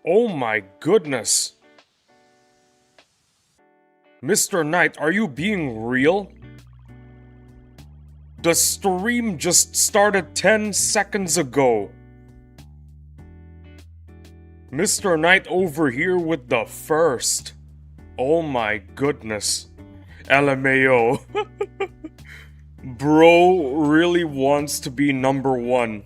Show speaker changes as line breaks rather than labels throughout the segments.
Oh my goodness. Mr. Knight, are you being real? The stream just started 10 seconds ago. Mr. Knight over here with the first. Oh my goodness. LMAO. Bro really wants to be number one.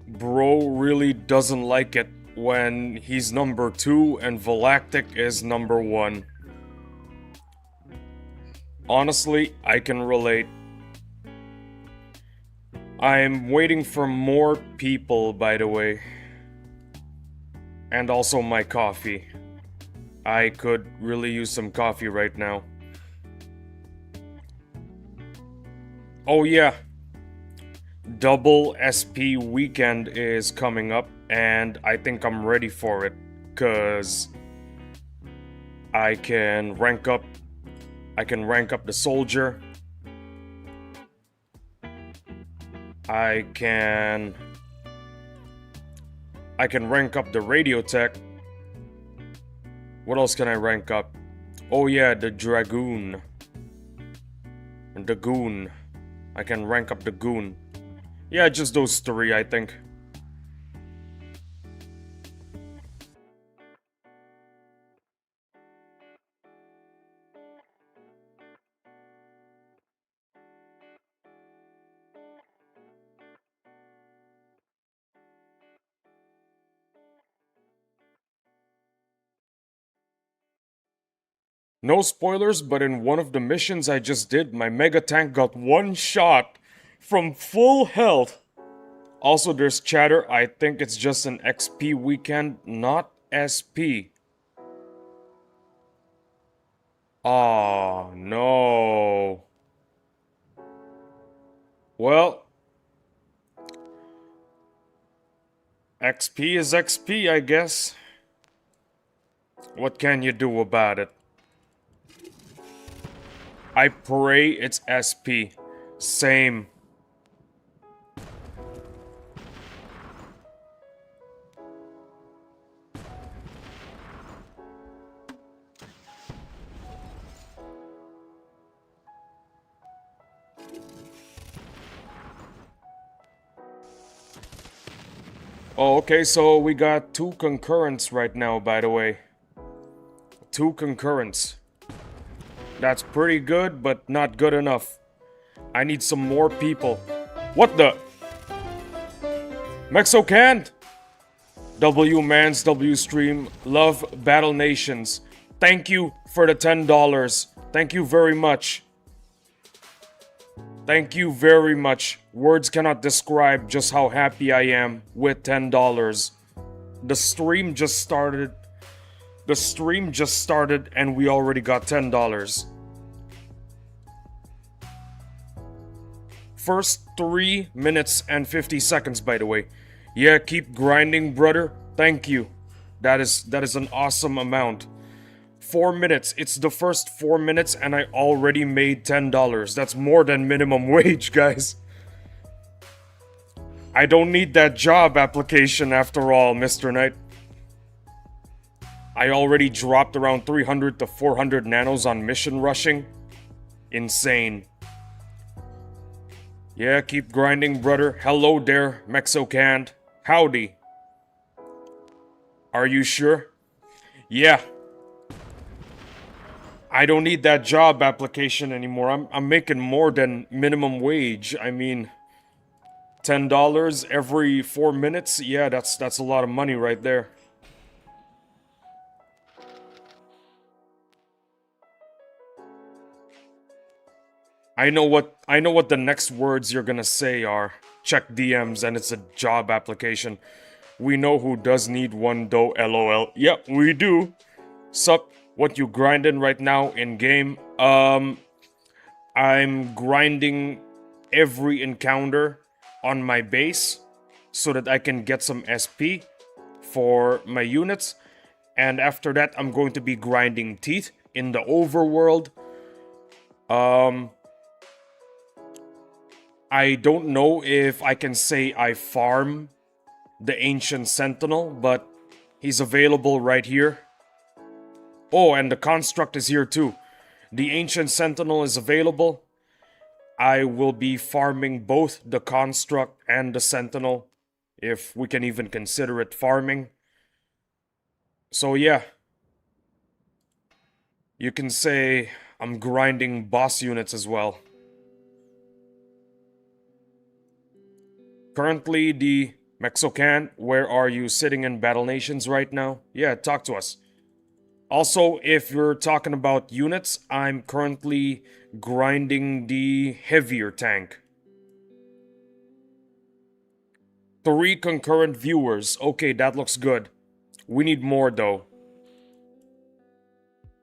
Bro really doesn't like it when he's number two and Galactic is number one. Honestly, I can relate. I'm waiting for more people, by the way. And also my coffee. I could really use some coffee right now. Oh yeah. Double SP weekend is coming up and I think I'm ready for it. Cause I can rank up the soldier. I can rank up the radio tech. What else can I rank up? Oh yeah, the dragoon. And the goon. I can rank up the goon. Yeah, just those three, I think. No spoilers, but in one of the missions I just did, my mega tank got one shot from full health. Also, there's chatter. I think it's just an XP weekend, not SP. Oh no. Well, XP is XP, I guess. What can you do about it? I pray it's SP. Same. Oh, okay, so we got 2 concurrents right now, by the way. 2 concurrents. That's pretty good, but not good enough. I need some more people. What the? Mexo canned? W Mans, W Stream, love Battle Nations. Thank you for the $10. Thank you very much. Thank you very much. Words cannot describe just how happy I am with $10. The stream just started. The stream just started and we already got $10. First 3 minutes and 50 seconds, by the way. Yeah, keep grinding, brother. Thank you. That is an awesome amount. 4 minutes. It's the first 4 minutes and I already made $10. That's more than minimum wage, guys. I don't need that job application after all, Mr. Knight. I already dropped around 300 to 400 nanos on mission rushing. Insane. Yeah, keep grinding, brother. Hello there, Mexocanned. Howdy. Are you sure? Yeah. I don't need that job application anymore. I'm making more than minimum wage. I mean, $10 every 4 minutes. Yeah, that's a lot of money right there. I know what the next words you're gonna say are. Check DMs and it's a job application. We know who does need one though, LOL. Yep, we do. Sup, what you grinding right now in game? I'm grinding every encounter on my base so that I can get some SP for my units. And after that, I'm going to be grinding teeth in the overworld. I don't know if I can say I farm the Ancient Sentinel, but he's available right here. Oh, and the Construct is here too. The Ancient Sentinel is available. I will be farming both the Construct and the Sentinel, if we can even consider it farming. So yeah, you can say I'm grinding boss units as well. Currently, the Mexocan, where are you sitting in Battle Nations right now? Yeah, talk to us. Also, if you're talking about units, I'm currently grinding the heavier tank. 3 concurrent viewers. Okay, that looks good. We need more though.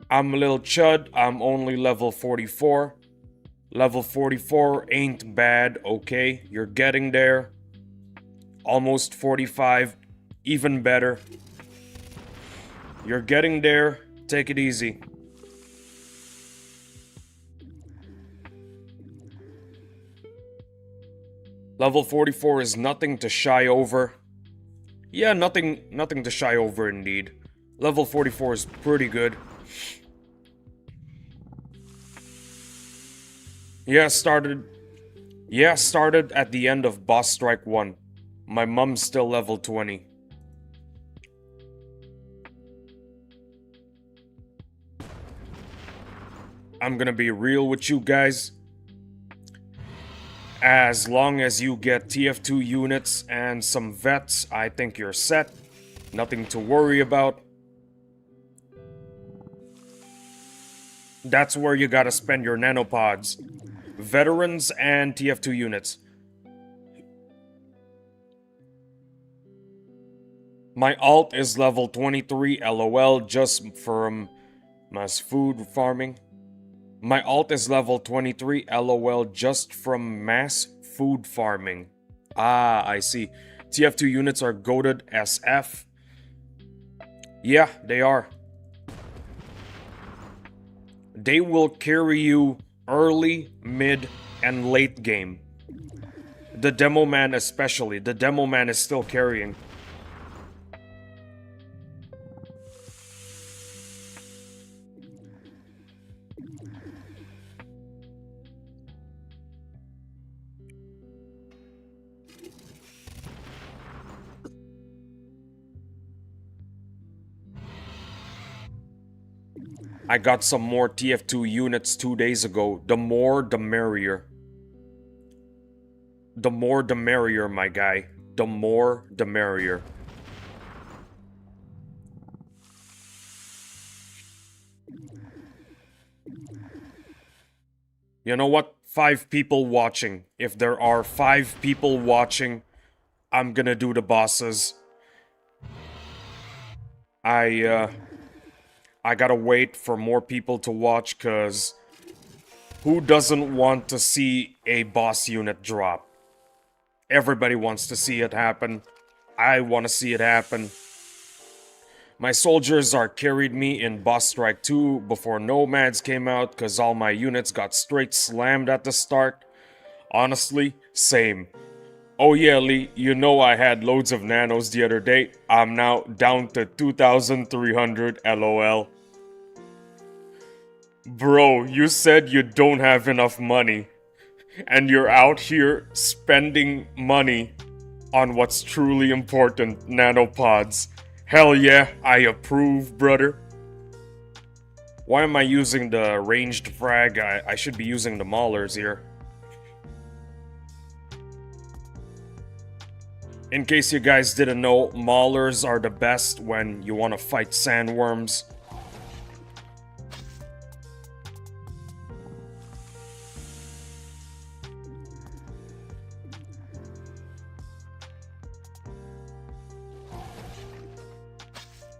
I'm a little chud. I'm only level 44. Level 44 ain't bad, okay? You're getting there. Almost 45. Even better. You're getting there. Take it easy. Level 44 is nothing to shy over. Yeah, nothing to shy over indeed. Level 44 is pretty good. Yeah, started at the end of Boss Strike 1. My mom's still level 20. I'm gonna be real with you guys. As long as you get TF2 units and some vets, I think you're set. Nothing to worry about. That's where you gotta spend your nanopods. Veterans and TF2 units. My alt is level 23, LOL, just from mass food farming. My alt is level 23, LOL, just from mass food farming. Ah, I see. TF2 units are goated SF. Yeah, they are. They will carry you early, mid, and late game. The Demo Man especially. The Demo Man is still carrying. I got some more TF2 units 2 days ago. The more, the merrier. The more, the merrier, my guy. The more, the merrier. You know what? 5 people watching. If there are 5 people watching, I'm gonna do the bosses. I gotta wait for more people to watch, cause who doesn't want to see a boss unit drop? Everybody wants to see it happen. I want to see it happen. My soldiers are carried me in Boss Strike 2 before Nomads came out, cause all my units got straight slammed at the start. Honestly, same. Oh yeah, Lee, you know I had loads of nanos the other day. I'm now down to 2,300, LOL. Bro, you said you don't have enough money, and you're out here spending money on what's truly important, nanopods. Hell yeah, I approve, brother. Why am I using the ranged frag? I should be using the maulers here. In case you guys didn't know, maulers are the best when you want to fight sandworms.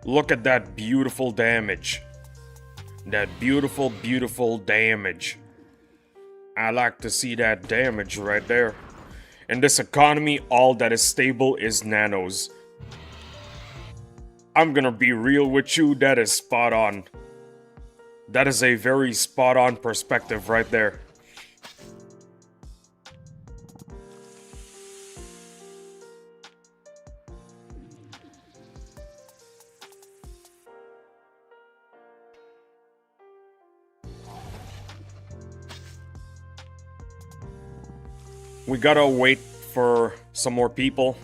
Look at that beautiful damage. That beautiful, beautiful damage. I like to see that damage right there. In this economy, all that is stable is nanos. I'm gonna be real with you, that is spot on. That is a very spot on perspective right there. We gotta wait for some more people.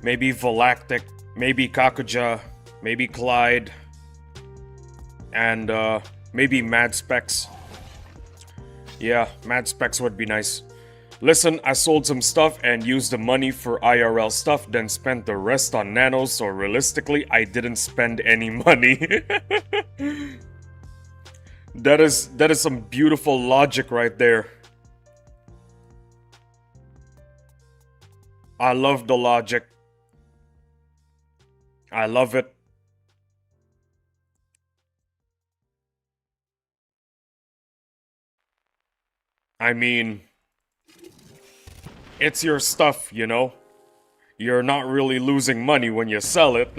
Maybe Valactic, maybe Kakuja, maybe Clyde, and maybe Mad Specs. Yeah, Mad Specs would be nice. Listen, I sold some stuff and used the money for IRL stuff, then spent the rest on nanos, so realistically, I didn't spend any money. That is some beautiful logic right there. I love the logic. I love it. I mean, it's your stuff, you know? You're not really losing money when you sell it.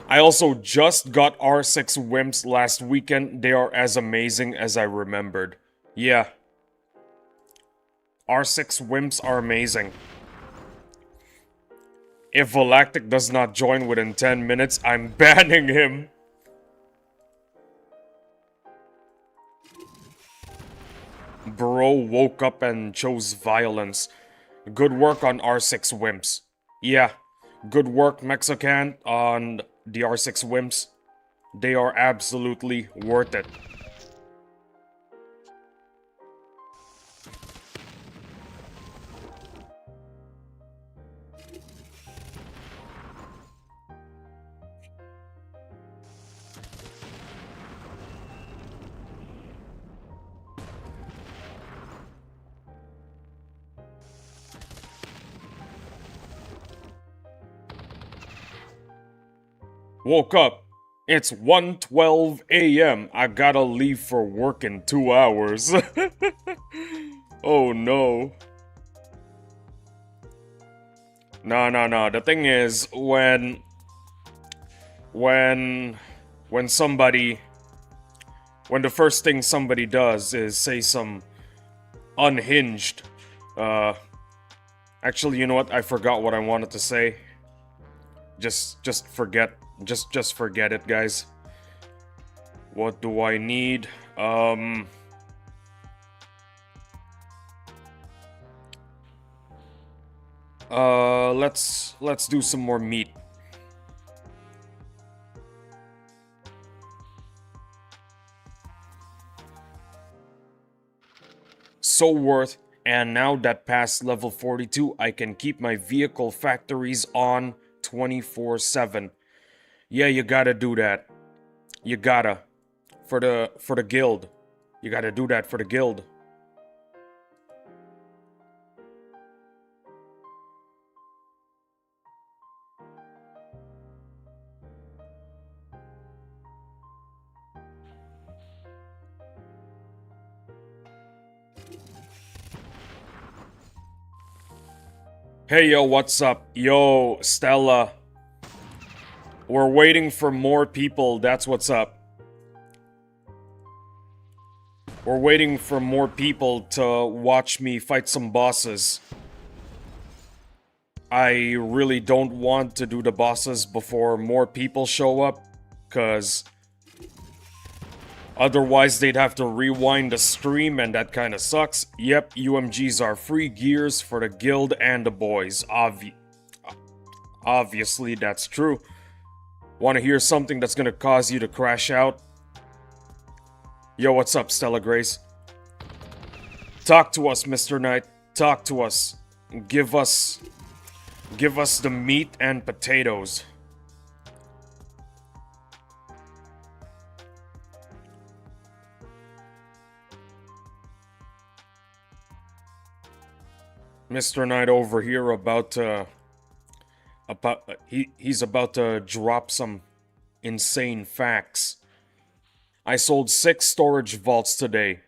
I also just got R6 Wimps last weekend. They are as amazing as I remembered. Yeah. R6 Wimps are amazing. If Volactic does not join within 10 minutes, I'm banning him. Bro woke up and chose violence. Good work on R6 Wimps. Yeah, good work Mexican on the R6 Wimps. They are absolutely worth it. Woke up. It's 1:12 a.m. I gotta leave for work in 2 hours. Oh no. No. The thing is, when somebody... When the first thing somebody does is say some unhinged... Actually, you know what? I forgot what I wanted to say. Just forget. Just forget it, guys. What do I need? Let's do some more meat. So worth, and now that past level 42, I can keep my vehicle factories on 24/7. Yeah, you gotta do that. You gotta. For the guild. You gotta do that for the guild. Hey yo, what's up? Yo, Stella. We're waiting for more people, that's what's up. We're waiting for more people to watch me fight some bosses. I really don't want to do the bosses before more people show up, cause otherwise they'd have to rewind the stream and that kinda sucks. Yep, UMGs are free gears for the guild and the boys. Obviously, that's true. Want to hear something that's gonna cause you to crash out? Yo, what's up, Stella Grace? Talk to us, Mr. Knight. Talk to us. Give us the meat and potatoes. Mr. Knight over here he's about to drop some insane facts. I sold 6 storage vaults today.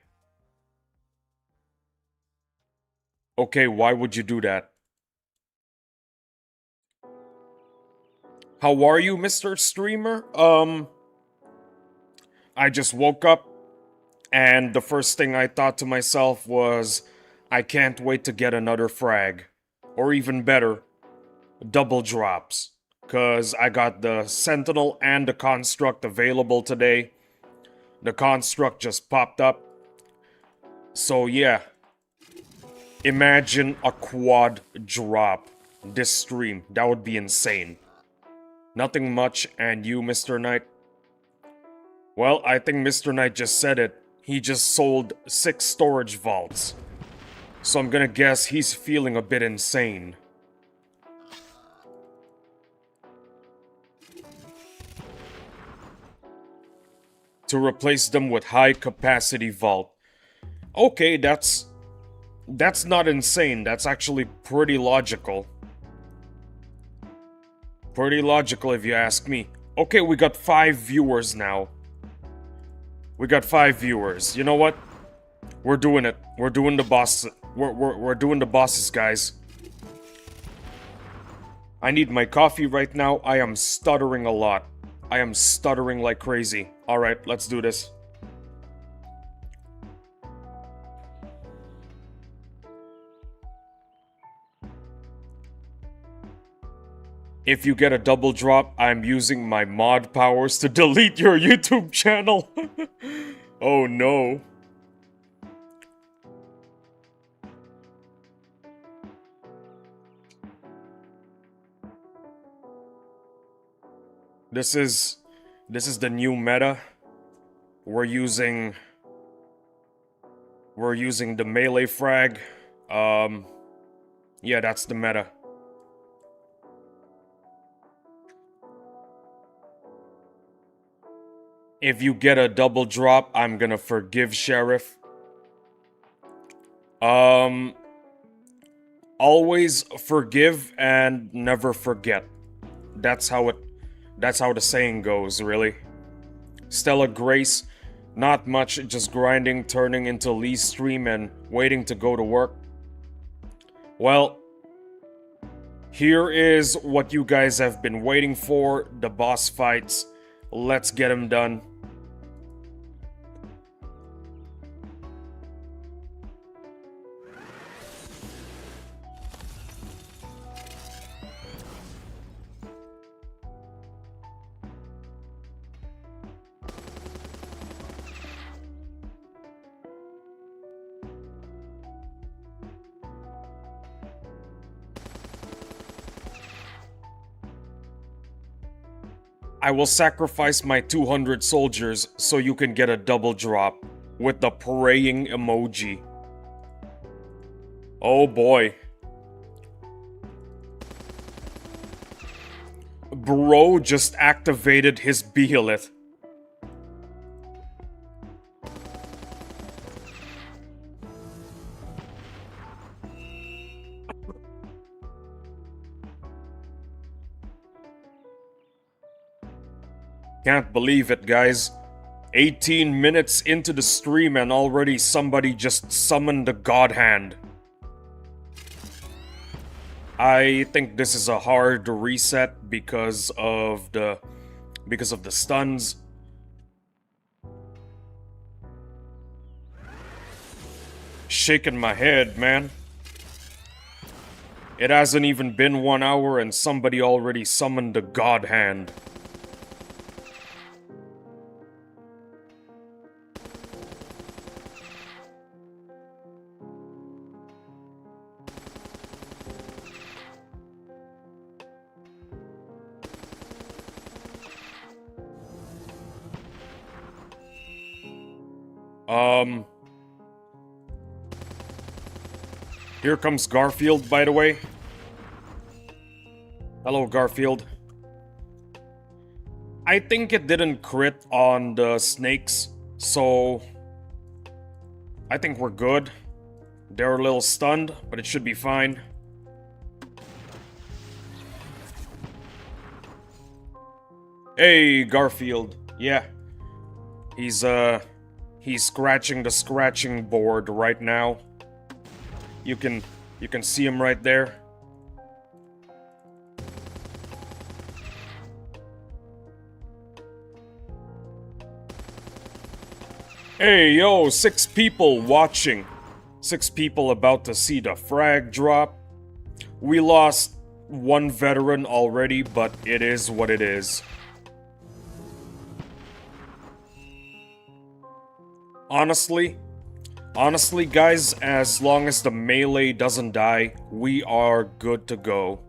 Okay, why would you do that? How are you, Mr. Streamer? I just woke up, and the first thing I thought to myself was, I can't wait to get another frag. Or even better, double drops. Cause I got the Sentinel and the Construct available today. The Construct just popped up. So yeah. Imagine a quad drop this stream. That would be insane. Nothing much, and you, Mr. Knight? Well, I think Mr. Knight just said it. He just sold 6 storage vaults. So I'm gonna guess he's feeling a bit insane. To replace them with high capacity vault. Okay, that's not insane. That's actually pretty logical. Pretty logical if you ask me. Okay, we got 5 viewers now. We got 5 viewers. You know what? We're doing it. We're doing the boss. We're doing the bosses, guys. I need my coffee right now. I am stuttering a lot. I am stuttering like crazy. Alright, let's do this. If you get a double drop, I'm using my mod powers to delete your YouTube channel. Oh no. This is the new meta. We're using the melee frag. Yeah, that's the meta. If you get a double drop, I'm gonna forgive Sheriff. Always forgive and never forget. That's how the saying goes, really. Stella Grace, not much, just grinding, turning into Lee's stream and waiting to go to work. Well, here is what you guys have been waiting for, the boss fights. Let's get them done. I will sacrifice my 200 soldiers so you can get a double drop with the praying emoji. Oh boy. Bro just activated his behemoth. Can't believe it, guys. 18 minutes into the stream and already somebody just summoned the God Hand. I think this is a hard reset because of the stuns. Shaking my head, man. It hasn't even been 1 hour and somebody already summoned the God Hand. Here comes Garfield, by the way. Hello, Garfield. I think it didn't crit on the snakes, so I think we're good. They're a little stunned, but it should be fine. Hey, Garfield. Yeah. He's scratching the scratching board right now. You can see him right there. Hey, yo, 6 people watching. 6 people about to see the frag drop. We lost 1 veteran already, but it is what it is. Honestly, Honestly, guys, as long as the melee doesn't die, we are good to go.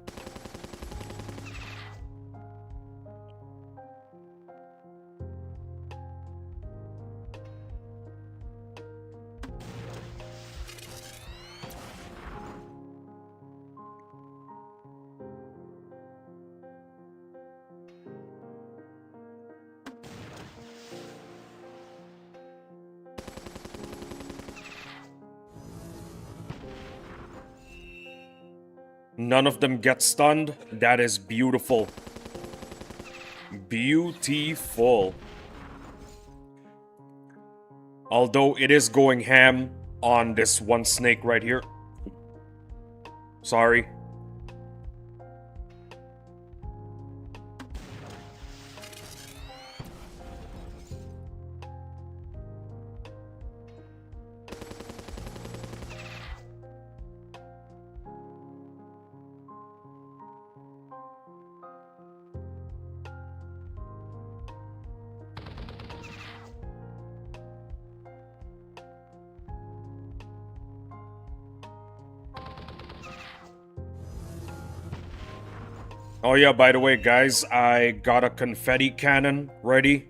None of them get stunned. That is beautiful. Beautiful. Although it is going ham on this one snake right here. Sorry. Oh yeah, by the way, guys, I got a confetti cannon ready.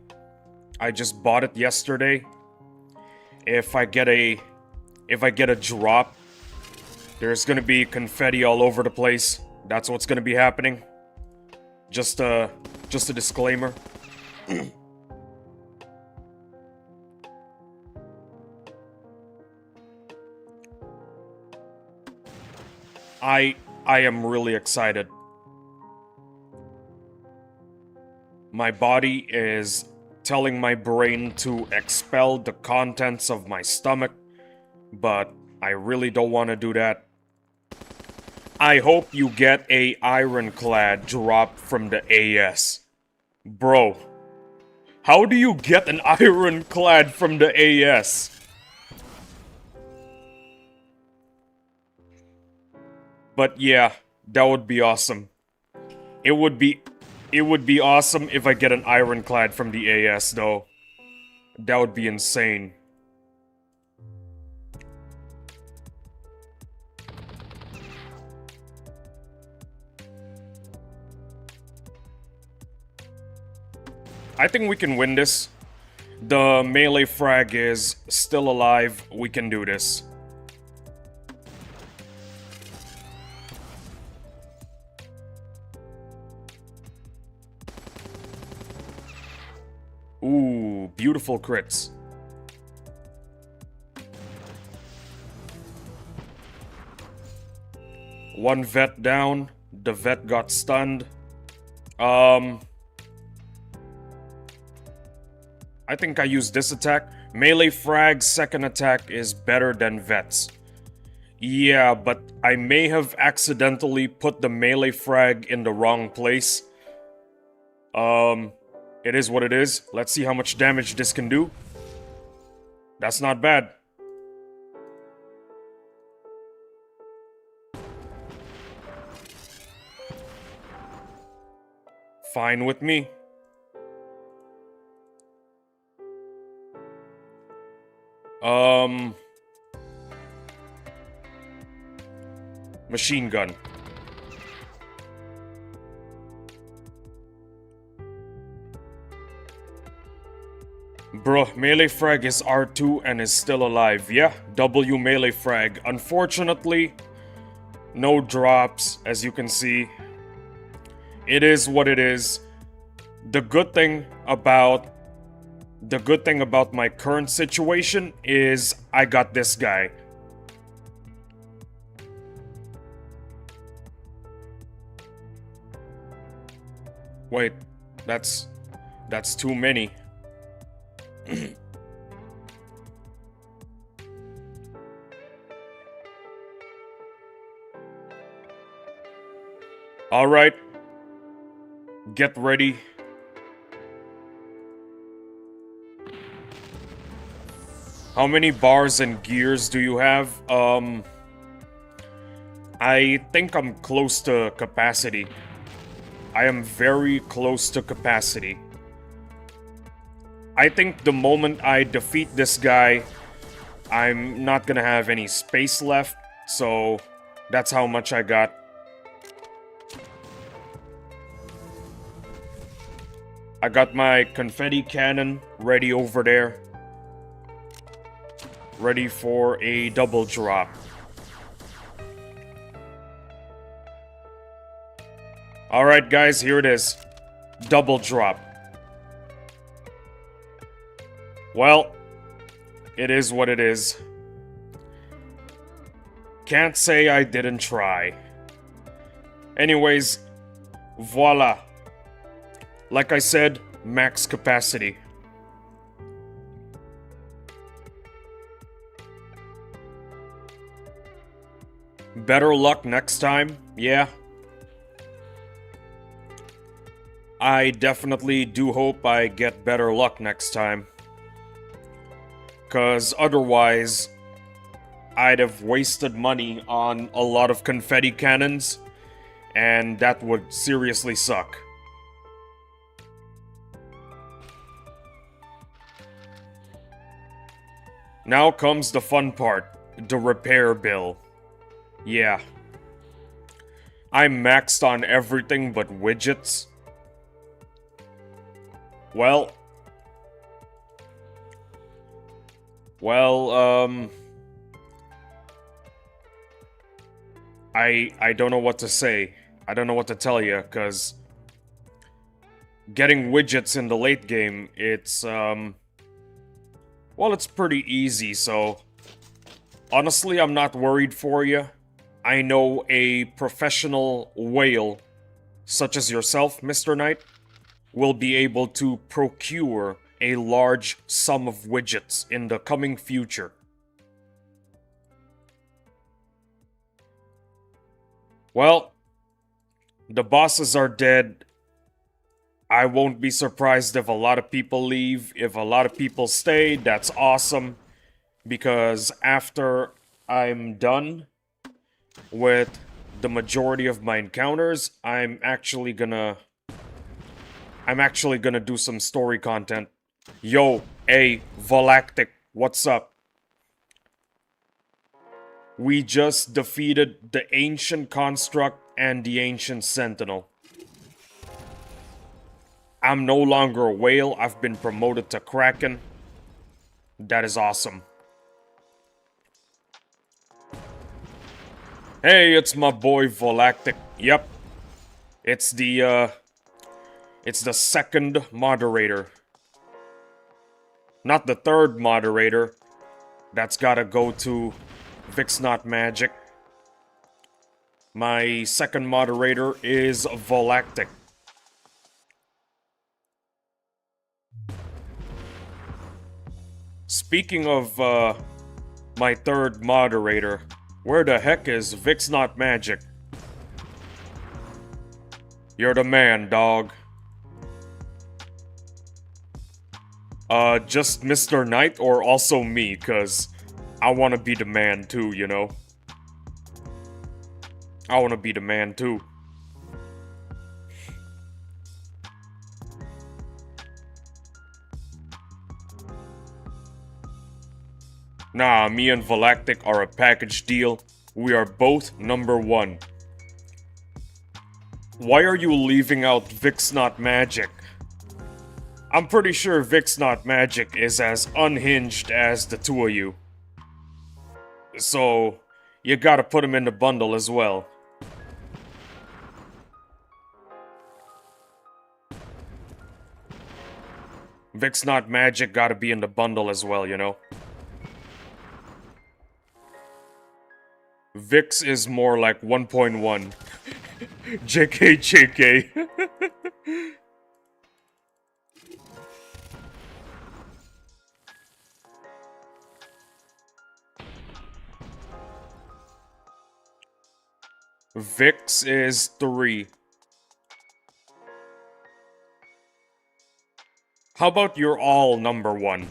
I just bought it yesterday. If I get a drop, there's gonna be confetti all over the place. That's what's gonna be happening. Just a disclaimer. I am really excited. My body is telling my brain to expel the contents of my stomach, but I really don't want to do that. I hope you get a ironclad drop from the AS. Bro, how do you get an ironclad from the AS? But yeah, that would be awesome. It would be awesome if I get an ironclad from the AS, though. That would be insane. I think we can win this. The melee frag is still alive. We can do this. Ooh, beautiful crits. One vet down. The vet got stunned. I think I used this attack. Melee frag's second attack is better than vet's. Yeah, but I may have accidentally put the melee frag in the wrong place. It is what it is. Let's see how much damage this can do. That's not bad. Fine with me. Machine gun. Bro, melee frag is R2 and is still alive. Yeah, W melee frag. Unfortunately, no drops, as you can see. It is what it is. The good thing about my current situation is I got this guy. Wait, that's too many. All right. Get ready. How many bars and gears do you have? I think I'm close to capacity. I am very close to capacity. I think the moment I defeat this guy, I'm not gonna have any space left, so that's how much I got. I got my confetti cannon ready over there. Ready for a double drop. Alright guys, here it is. Double drop. Well, it is what it is. Can't say I didn't try. Anyways, voila. Like I said, max capacity. Better luck next time, yeah. I definitely do hope I get better luck next time. 'Cause otherwise, I'd have wasted money on a lot of confetti cannons, and that would seriously suck. Now comes the fun part, the repair bill. Yeah. I'm maxed on everything but widgets. Well, I don't know what to say. I don't know what to tell you, because getting widgets in the late game, it's, well, it's pretty easy, so honestly, I'm not worried for you. I know a professional whale, such as yourself, Mr. Knight, will be able to procure a large sum of widgets in the coming future. Well, the bosses are dead. I won't be surprised if a lot of people leave. If a lot of people stay, that's awesome. Because after I'm done with the majority of my encounters, I'm actually gonna do some story content. Yo, hey, Volactic, what's up? We just defeated the Ancient Construct and the Ancient Sentinel. I'm no longer a whale, I've been promoted to Kraken. That is awesome. Hey, it's my boy Volactic. Yep. It's the second moderator. Not the third moderator. That's gotta go to Vix Not Magic. My second moderator is Volactic. Speaking of my third moderator, where the heck is Vix Not Magic? You're the man, dog. Just Mr. Knight or also me, cause I wanna be the man too, you know? I wanna be the man too. Nah, me and Volactic are a package deal. We are both #1. Why are you leaving out Vix Not Magic? I'm pretty sure Vix Not Magic is as unhinged as the two of you. So, you gotta put him in the bundle as well. Vix Not Magic gotta be in the bundle as well, you know? Vix is more like 1.1. JK, JK. Vix is 3. How about you're all #1?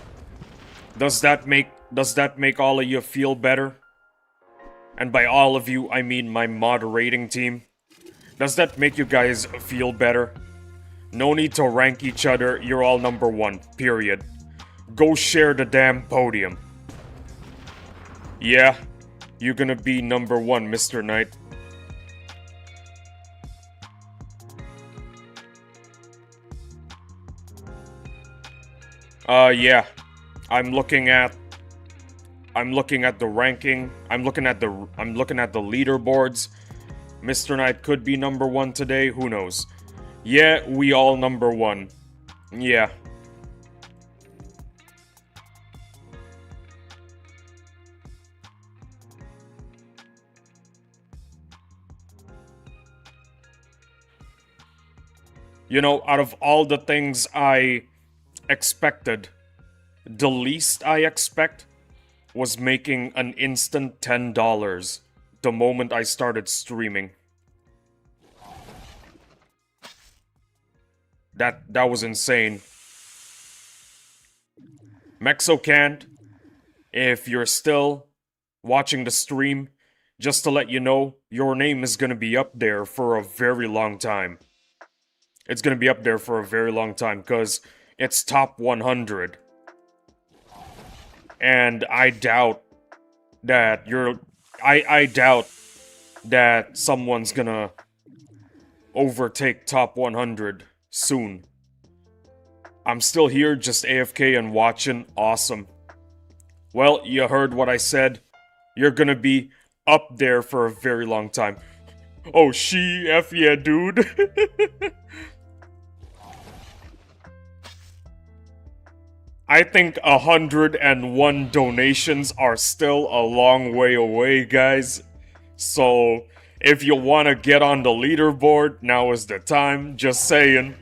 Does that make all of you feel better? And by all of you, I mean my moderating team. Does that make you guys feel better? No need to rank each other, you're all #1, period. Go share the damn podium. Yeah, you're gonna be number one, Mr. Knight. Yeah. I'm looking at the ranking. I'm looking at the leaderboards. Mr. Knight could be number one today, who knows? Yeah, we all number one. Yeah. You know, out of all the things I expected, the least I expect was making an instant $10 the moment I started streaming. That was insane. Mexocant, if you're still watching the stream, just to let you know, your name is gonna be up there for a very long time. It's gonna be up there for a very long time, because it's top 100. And I doubt that I doubt that someone's gonna overtake top 100 soon. I'm still here, just AFK and watching. Awesome. Well, you heard what I said. You're gonna be up there for a very long time. Oh, F yeah, dude. I think 101 donations are still a long way away, guys. So, if you want to get on the leaderboard, now is the time. Just saying.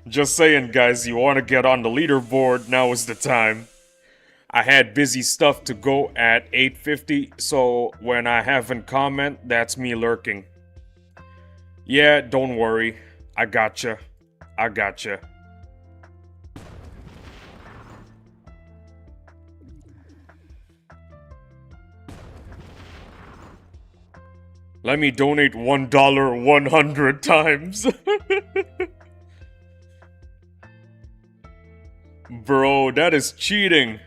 Just saying, guys, you want to get on the leaderboard, now is the time. I had busy stuff to go at 8:50, so when I haven't comment, that's me lurking. Yeah, don't worry. I gotcha. I gotcha. Let me donate $1 100 times. Bro, that is cheating.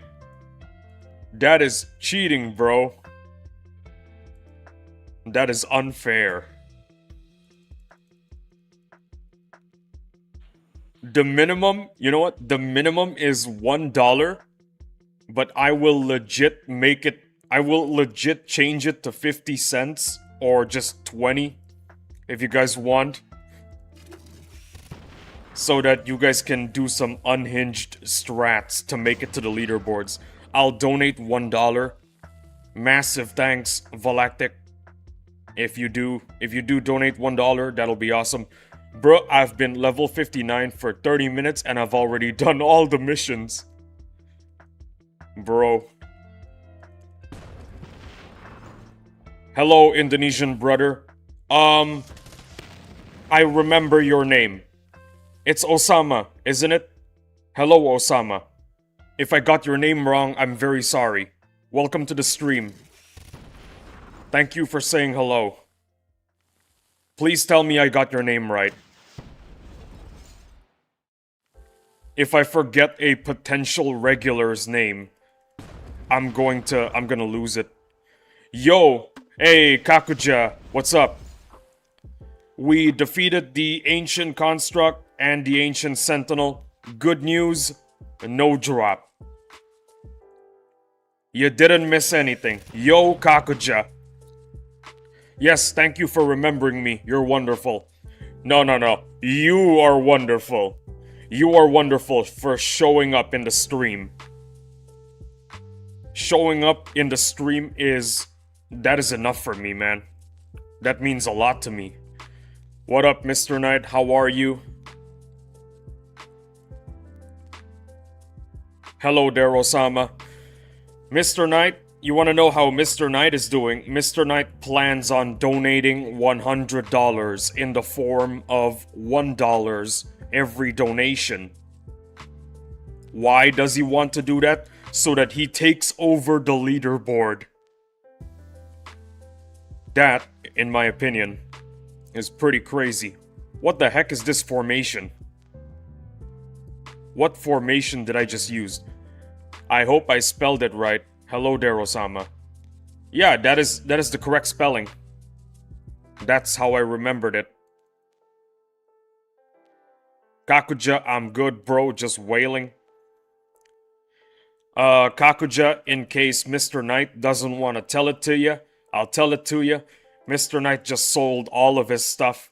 That is cheating, bro. That is unfair. The minimum, you know what? The minimum is $1, but I will legit make it, I will legit change it to 50 cents or just 20 if you guys want. So that you guys can do some unhinged strats to make it to the leaderboards. I'll donate $1. Massive thanks, Valactic. If you do donate $1, that'll be awesome. Bro, I've been level 59 for 30 minutes and I've already done all the missions. Bro. Hello, Indonesian brother. I remember your name. It's Osama, isn't it? Hello, Osama. If I got your name wrong, I'm very sorry. Welcome to the stream. Thank you for saying hello. Please tell me I got your name right. If I forget a potential regular's name, I'm gonna lose it. Yo! Hey, Kakuja, what's up? We defeated the Ancient Construct and the Ancient Sentinel. Good news, no drop. You didn't miss anything. Yo, Kakuja. Yes, thank you for remembering me. You're wonderful. No. You are wonderful. You are wonderful for showing up in the stream. Showing up in the stream that is enough for me, man. That means a lot to me. What up, Mr. Knight? How are you? Hello there, Osama. Mr. Knight, you want to know how Mr. Knight is doing? Mr. Knight plans on donating $100 in the form of $1 every donation. Why does he want to do that? So that he takes over the leaderboard. That, in my opinion, is pretty crazy. What the heck is this formation? What formation did I just use? I hope I spelled it right. Hello there, Osama. Yeah, that is the correct spelling. That's how I remembered it. Kakuja, I'm good, bro, just wailing. Kakuja, in case Mr. Knight doesn't want to tell it to you, I'll tell it to you. Mr. Knight just sold all of his stuff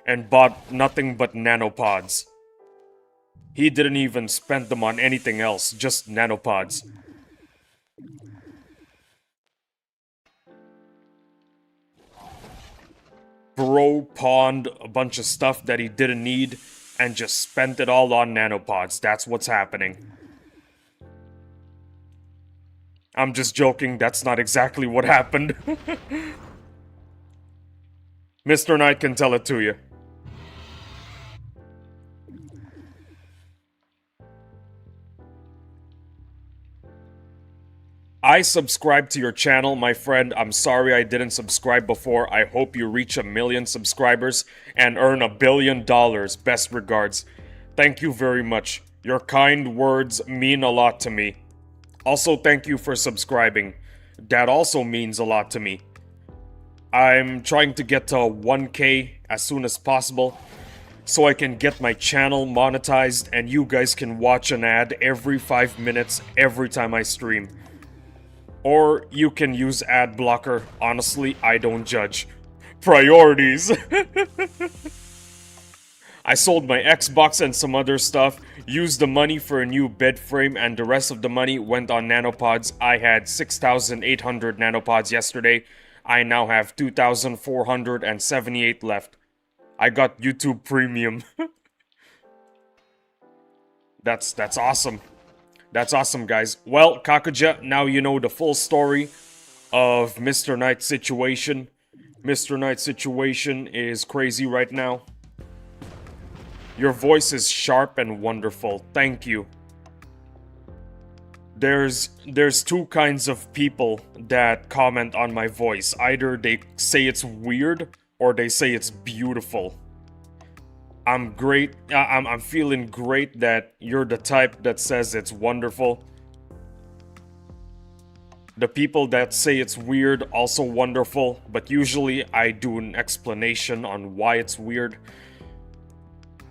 and bought nothing but nanopods. He didn't even spend them on anything else, just nanopods. Bro pawned a bunch of stuff that he didn't need and just spent it all on nanopods. That's what's happening. I'm just joking, that's not exactly what happened. Mr. Knight can tell it to you. I subscribe to your channel, my friend. I'm sorry I didn't subscribe before. I hope you reach 1 million subscribers and earn $1 billion. Best regards. Thank you very much. Your kind words mean a lot to me. Also, thank you for subscribing. That also means a lot to me. I'm trying to get to 1K as soon as possible so I can get my channel monetized and you guys can watch an ad every 5 minutes every time I stream. Or you can use ad blocker. Honestly, I don't judge. Priorities! I sold my Xbox and some other stuff, used the money for a new bed frame, and the rest of the money went on nanopods. I had 6,800 nanopods yesterday. I now have 2,478 left. I got YouTube Premium. That's awesome. That's awesome, guys. Well, Kakuja, now you know the full story of Mr. Knight's situation. Mr. Knight's situation is crazy right now. Your voice is sharp and wonderful. Thank you. There's two kinds of people that comment on my voice. Either they say it's weird or they say it's beautiful. I'm great. I'm feeling great that you're the type that says it's wonderful. The people that say it's weird, also wonderful, but usually I do an explanation on why it's weird.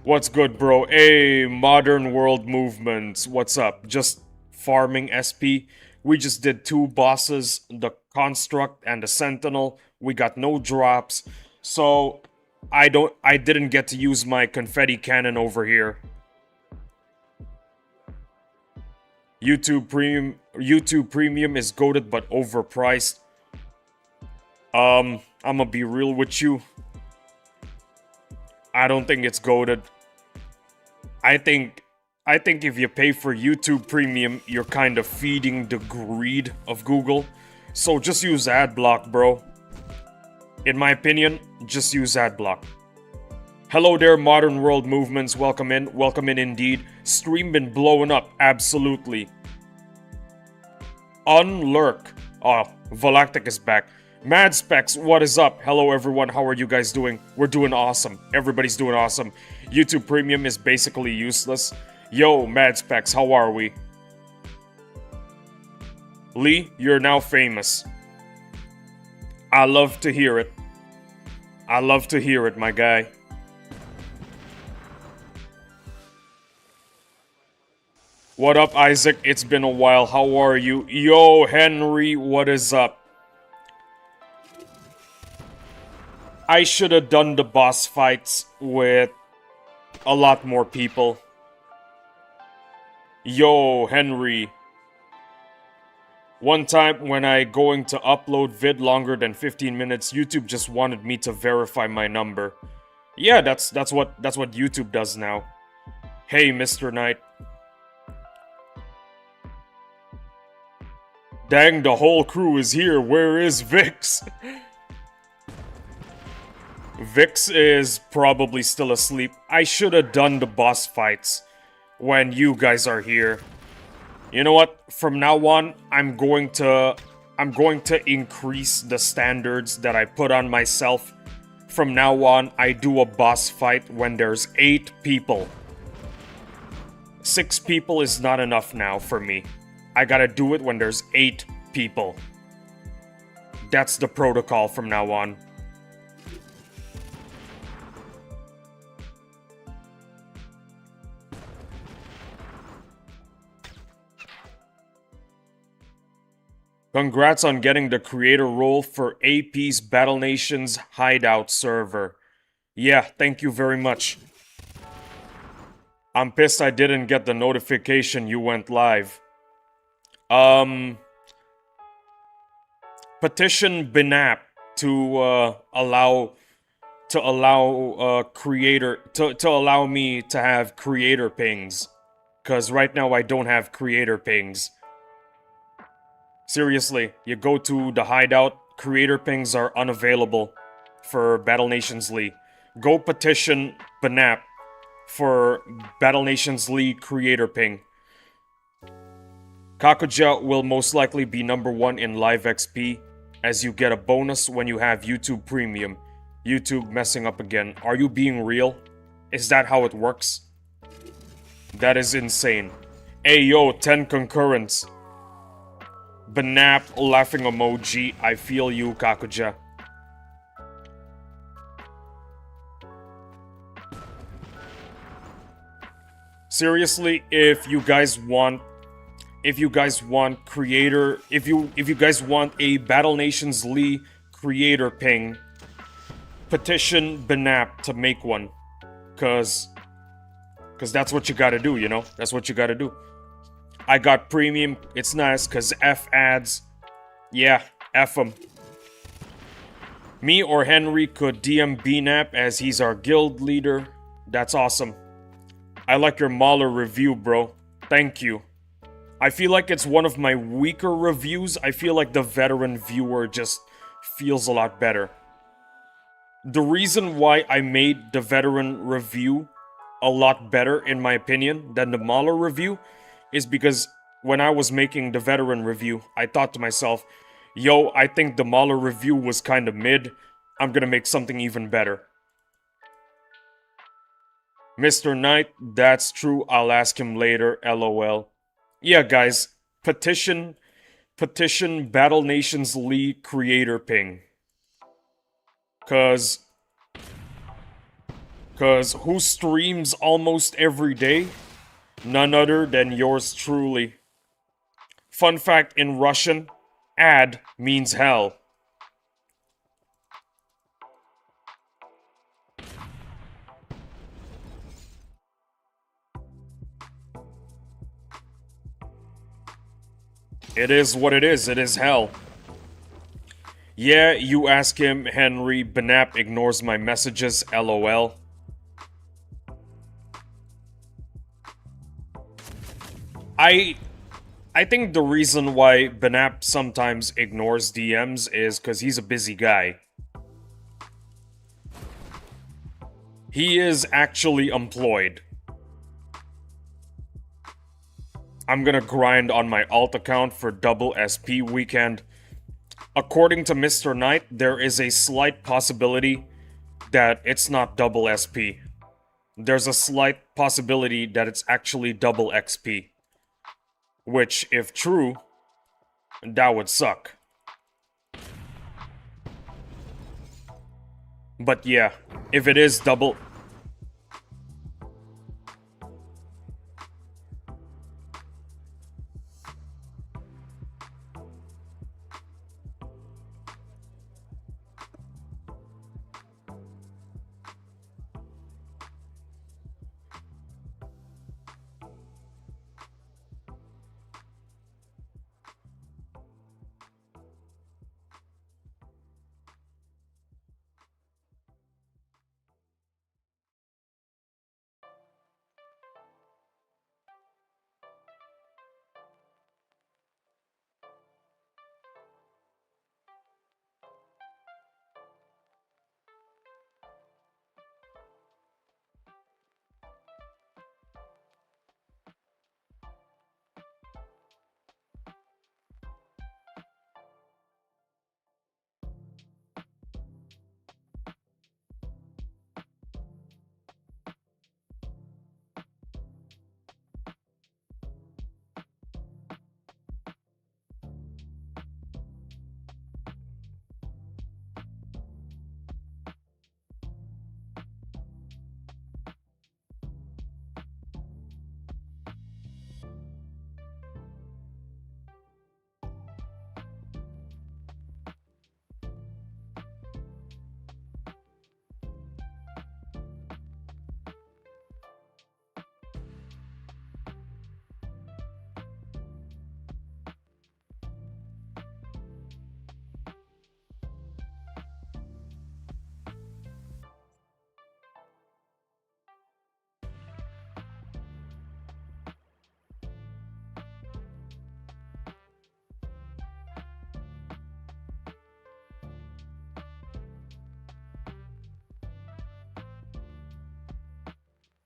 What's good, bro? Hey, Modern World Movements. What's up? Just farming SP. We just did 2 bosses, the Construct and the Sentinel. We got no drops. So I didn't get to use my confetti cannon over here. YouTube Premium is goated but overpriced. I'ma be real with you. I don't think it's goated. I think if you pay for YouTube Premium, you're kind of feeding the greed of Google. So just use AdBlock, bro. In my opinion, just use AdBlock. Hello there, Modern World Movements. Welcome in. Welcome in indeed. Stream been blowing up. Absolutely. Unlurk. Oh, Volactic is back. Mad Specs, what is up? Hello everyone, how are you guys doing? We're doing awesome. Everybody's doing awesome. YouTube Premium is basically useless. Yo, Mad Specs, how are we? Lee, you're now famous. I love to hear it. I love to hear it, my guy. What up, Isaac? It's been a while. How are you? Yo, Henry, what is up? I should have done the boss fights with a lot more people. Yo, Henry. One time when I going to upload vid longer than 15 minutes, YouTube just wanted me to verify my number. Yeah, that's what YouTube does now. Hey, Mr. Knight. Dang, the whole crew is here. Where is Vix? Vix is probably still asleep. I should have done the boss fights when you guys are here. You know what? From now on, I'm going to increase the standards that I put on myself. From now on, I do a boss fight when there's 8 people. 6 people is not enough now for me. I gotta do it when there's 8 people. That's the protocol from now on. Congrats on getting the creator role for AP's Battle Nations Hideout server. Yeah, thank you very much. I'm pissed I didn't get the notification you went live. Petition Binap to allow me to have creator pings. Cause right now I don't have creator pings. Seriously, you go to the hideout, creator pings are unavailable for Battle Nations League. Go petition Banap for Battle Nations League creator ping. Kakuja will most likely be #1 in live XP, as you get a bonus when you have YouTube Premium. YouTube messing up again. Are you being real? Is that how it works? That is insane. Hey yo, 10 concurrents. Banap laughing emoji. I feel you, Kakuja. Seriously, if you guys want creator, if you guys want a Battle Nations League creator ping, petition Banap to make one, cause that's what you gotta do, you know? That's what you gotta do. I got premium, it's nice, cause F ads, yeah, F them. Me or Henry could DM Bnap as he's our guild leader. That's awesome. I like your Mahler review, bro. Thank you. I feel like it's one of my weaker reviews. I feel like the veteran viewer just feels a lot better. The reason why I made the veteran review a lot better, in my opinion, than the Mahler review is because when I was making the veteran review, I thought to myself, yo, I think the Mahler review was kinda mid. I'm gonna make something even better. Mr. Knight, that's true. I'll ask him later. LOL. Yeah, guys. Petition Battle Nations League creator ping. Cause who streams almost every day? None other than yours truly. Fun fact in Russian, ad means hell. It is what it is hell. Yeah, you ask him, Henry. Banap ignores my messages, LOL. I think the reason why Banap sometimes ignores DMs is because he's a busy guy. He is actually employed. I'm gonna grind on my alt account for double SP weekend. According to Mr. Knight, there is a slight possibility that it's not double SP. There's a slight possibility that it's actually double XP. Which, if true, that would suck. But yeah, if it is double...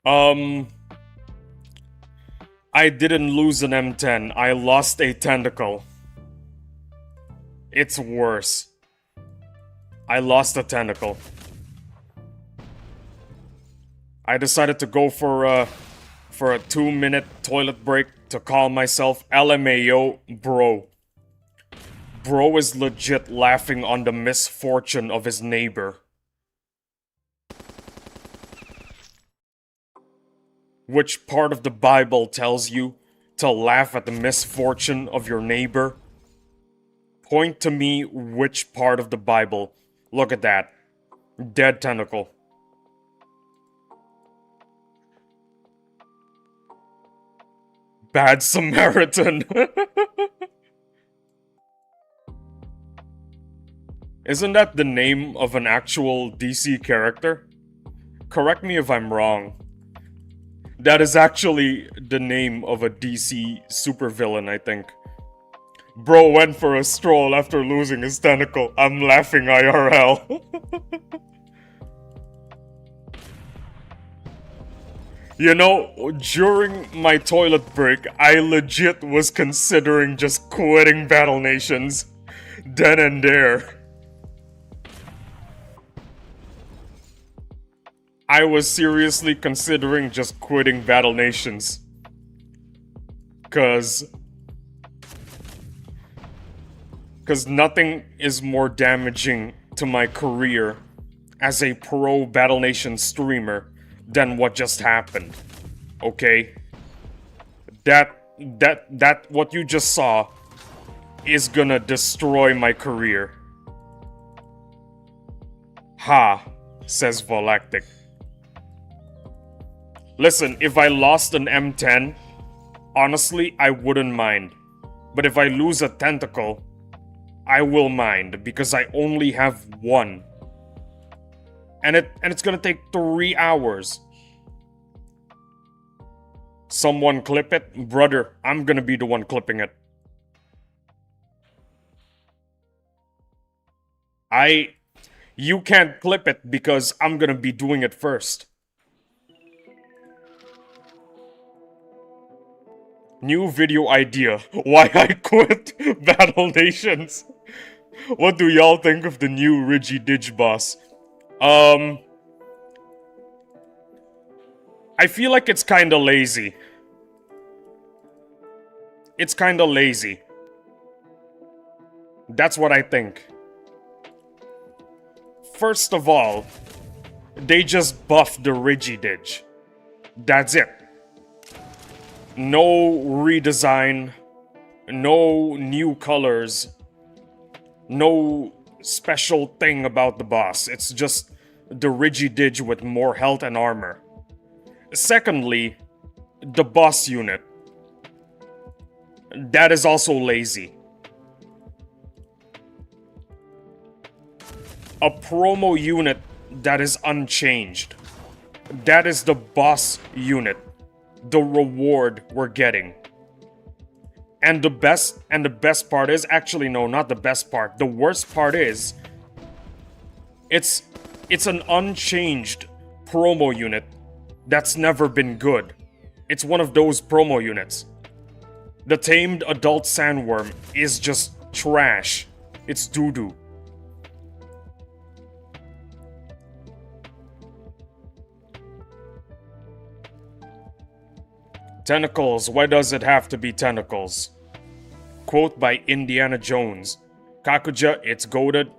Um, I didn't lose an M10. I lost a tentacle. It's worse. I lost a tentacle. I decided to go for a 2-minute toilet break to calm myself. LMAO, bro. Bro is legit laughing on the misfortune of his neighbor. Which part of the Bible tells you to laugh at the misfortune of your neighbor? Point to me which part of the Bible. Look at that. Dead tentacle. Bad Samaritan. Isn't that the name of an actual DC character? Correct me if I'm wrong. That is actually the name of a DC supervillain, I think. Bro went for a stroll after losing his tentacle. I'm laughing IRL. You know, during my toilet break, I legit was considering just quitting Battle Nations. Then and there. I was seriously considering just quitting Battle Nations. Cause nothing is more damaging to my career as a pro Battle Nation streamer than what just happened. Okay? That what you just saw is gonna destroy my career. Ha, says Volactic. Listen, if I lost an M10, honestly, I wouldn't mind. But if I lose a tentacle, I will mind because I only have one. And it's gonna take 3 hours. Someone clip it? Brother, I'm gonna be the one clipping it. You can't clip it because I'm gonna be doing it first. New video idea. Why I quit Battle Nations. What do y'all think of the new Ridgy Didge boss? I feel like it's kinda lazy. It's kinda lazy. That's what I think. First of all, they just buffed the Ridgy Didge. That's it. No redesign, no new colors, no special thing about the boss. It's just the Rigididge with more health and armor. Secondly, the boss unit. That is also lazy. A promo unit that is unchanged. That is the boss unit. The reward we're getting. And the best part is, actually no, not the best part. The worst part is, it's an unchanged promo unit that's never been good. It's one of those promo units. The tamed adult sandworm is just trash. It's doo-doo. Tentacles, why does it have to be tentacles? Quote by Indiana Jones. Kakuja, it's goated.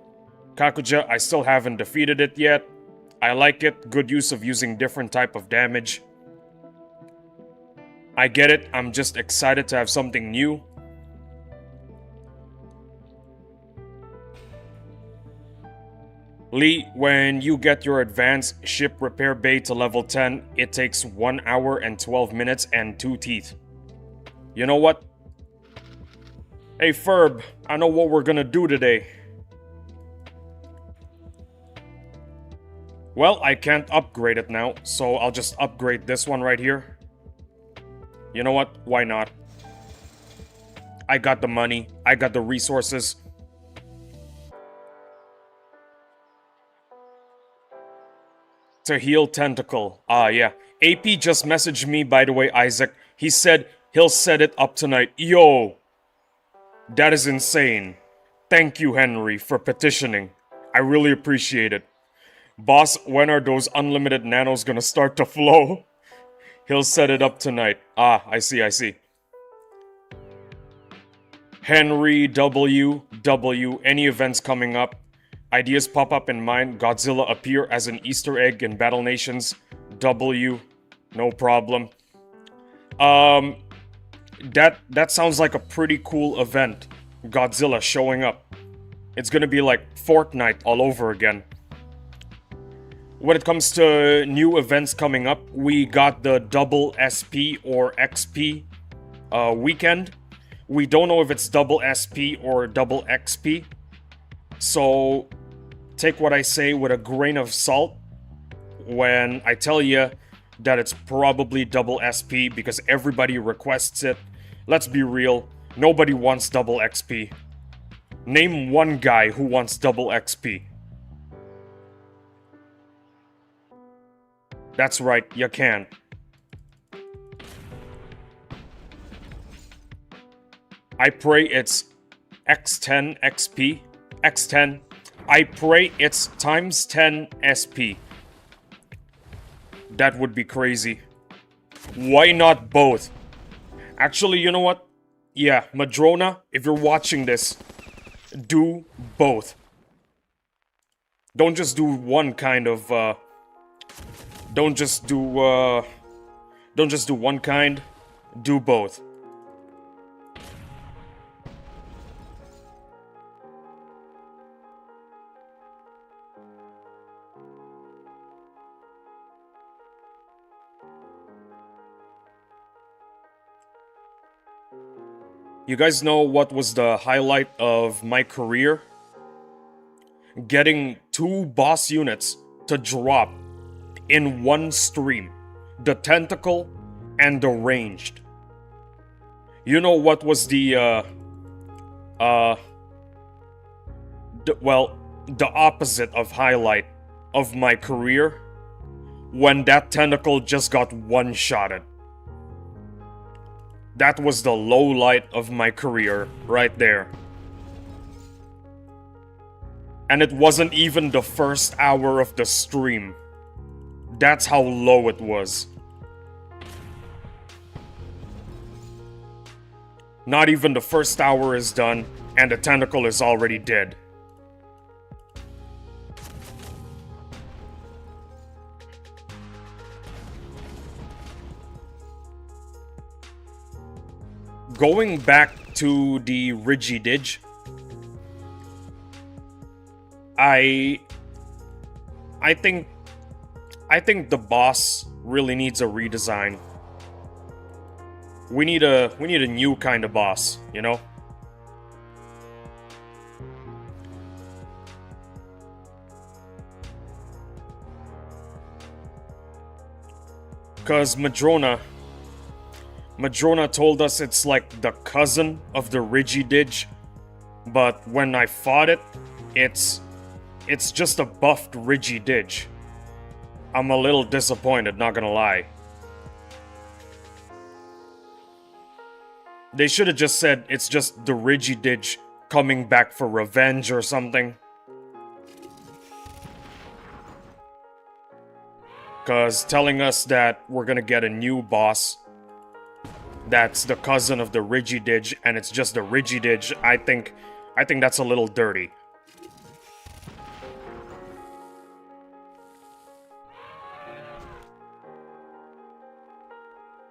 Kakuja, I still haven't defeated it yet. I like it, good use of using different type of damage. I get it, I'm just excited to have something new. Lee, when you get your advanced ship repair bay to level 10, it takes 1 hour and 12 minutes and 2 teeth. You know what? Hey Ferb, I know what we're gonna do today. Well, I can't upgrade it now, so I'll just upgrade this one right here. You know what? Why not? I got the money, I got the resources. To heal Tentacle. Ah, yeah. AP just messaged me, by the way, Isaac. He said he'll set it up tonight. Yo! That is insane. Thank you, Henry, for petitioning. I really appreciate it. Boss, when are those unlimited nanos gonna start to flow? He'll set it up tonight. Ah, I see, I see. Henry W. Any events coming up? Ideas pop up in mind. Godzilla appear as an Easter egg in Battle Nations. W. No problem. That sounds like a pretty cool event. Godzilla showing up. It's gonna be like Fortnite all over again. When it comes to new events coming up, we got the double SP or XP weekend. We don't know if it's double SP or double XP. So take what I say with a grain of salt when I tell you that it's probably double SP because everybody requests it. Let's be real, nobody wants double XP. Name one guy who wants double XP. That's right, you can. I pray it's X10 XP. X10. I pray it's times 10 SP. That would be crazy. Why not both? Actually, you know what? Yeah, Madrona, if you're watching this, do both. Don't just do one kind of, Don't just do one kind, do both. You guys know what was the highlight of my career? Getting 2 boss units to drop in one stream. The Tentacle and the Ranged. You know what was the opposite of highlight of my career? When that Tentacle just got one-shotted. That was the low light of my career, right there. And it wasn't even the first hour of the stream. That's how low it was. Not even the first hour is done, and the Tentacle is already dead. Going back to the Rigididge, I think the boss really needs a redesign. We need a new kind of boss, you know? Cause Madrona told us it's like the cousin of the Rigididge, but when I fought it, it's just a buffed Rigididge. I'm a little disappointed, not gonna lie. They should have just said it's just the Rigididge coming back for revenge or something. Cause telling us that we're gonna get a new boss that's the cousin of the Rigididge and it's just the Rigididge, I think that's a little dirty.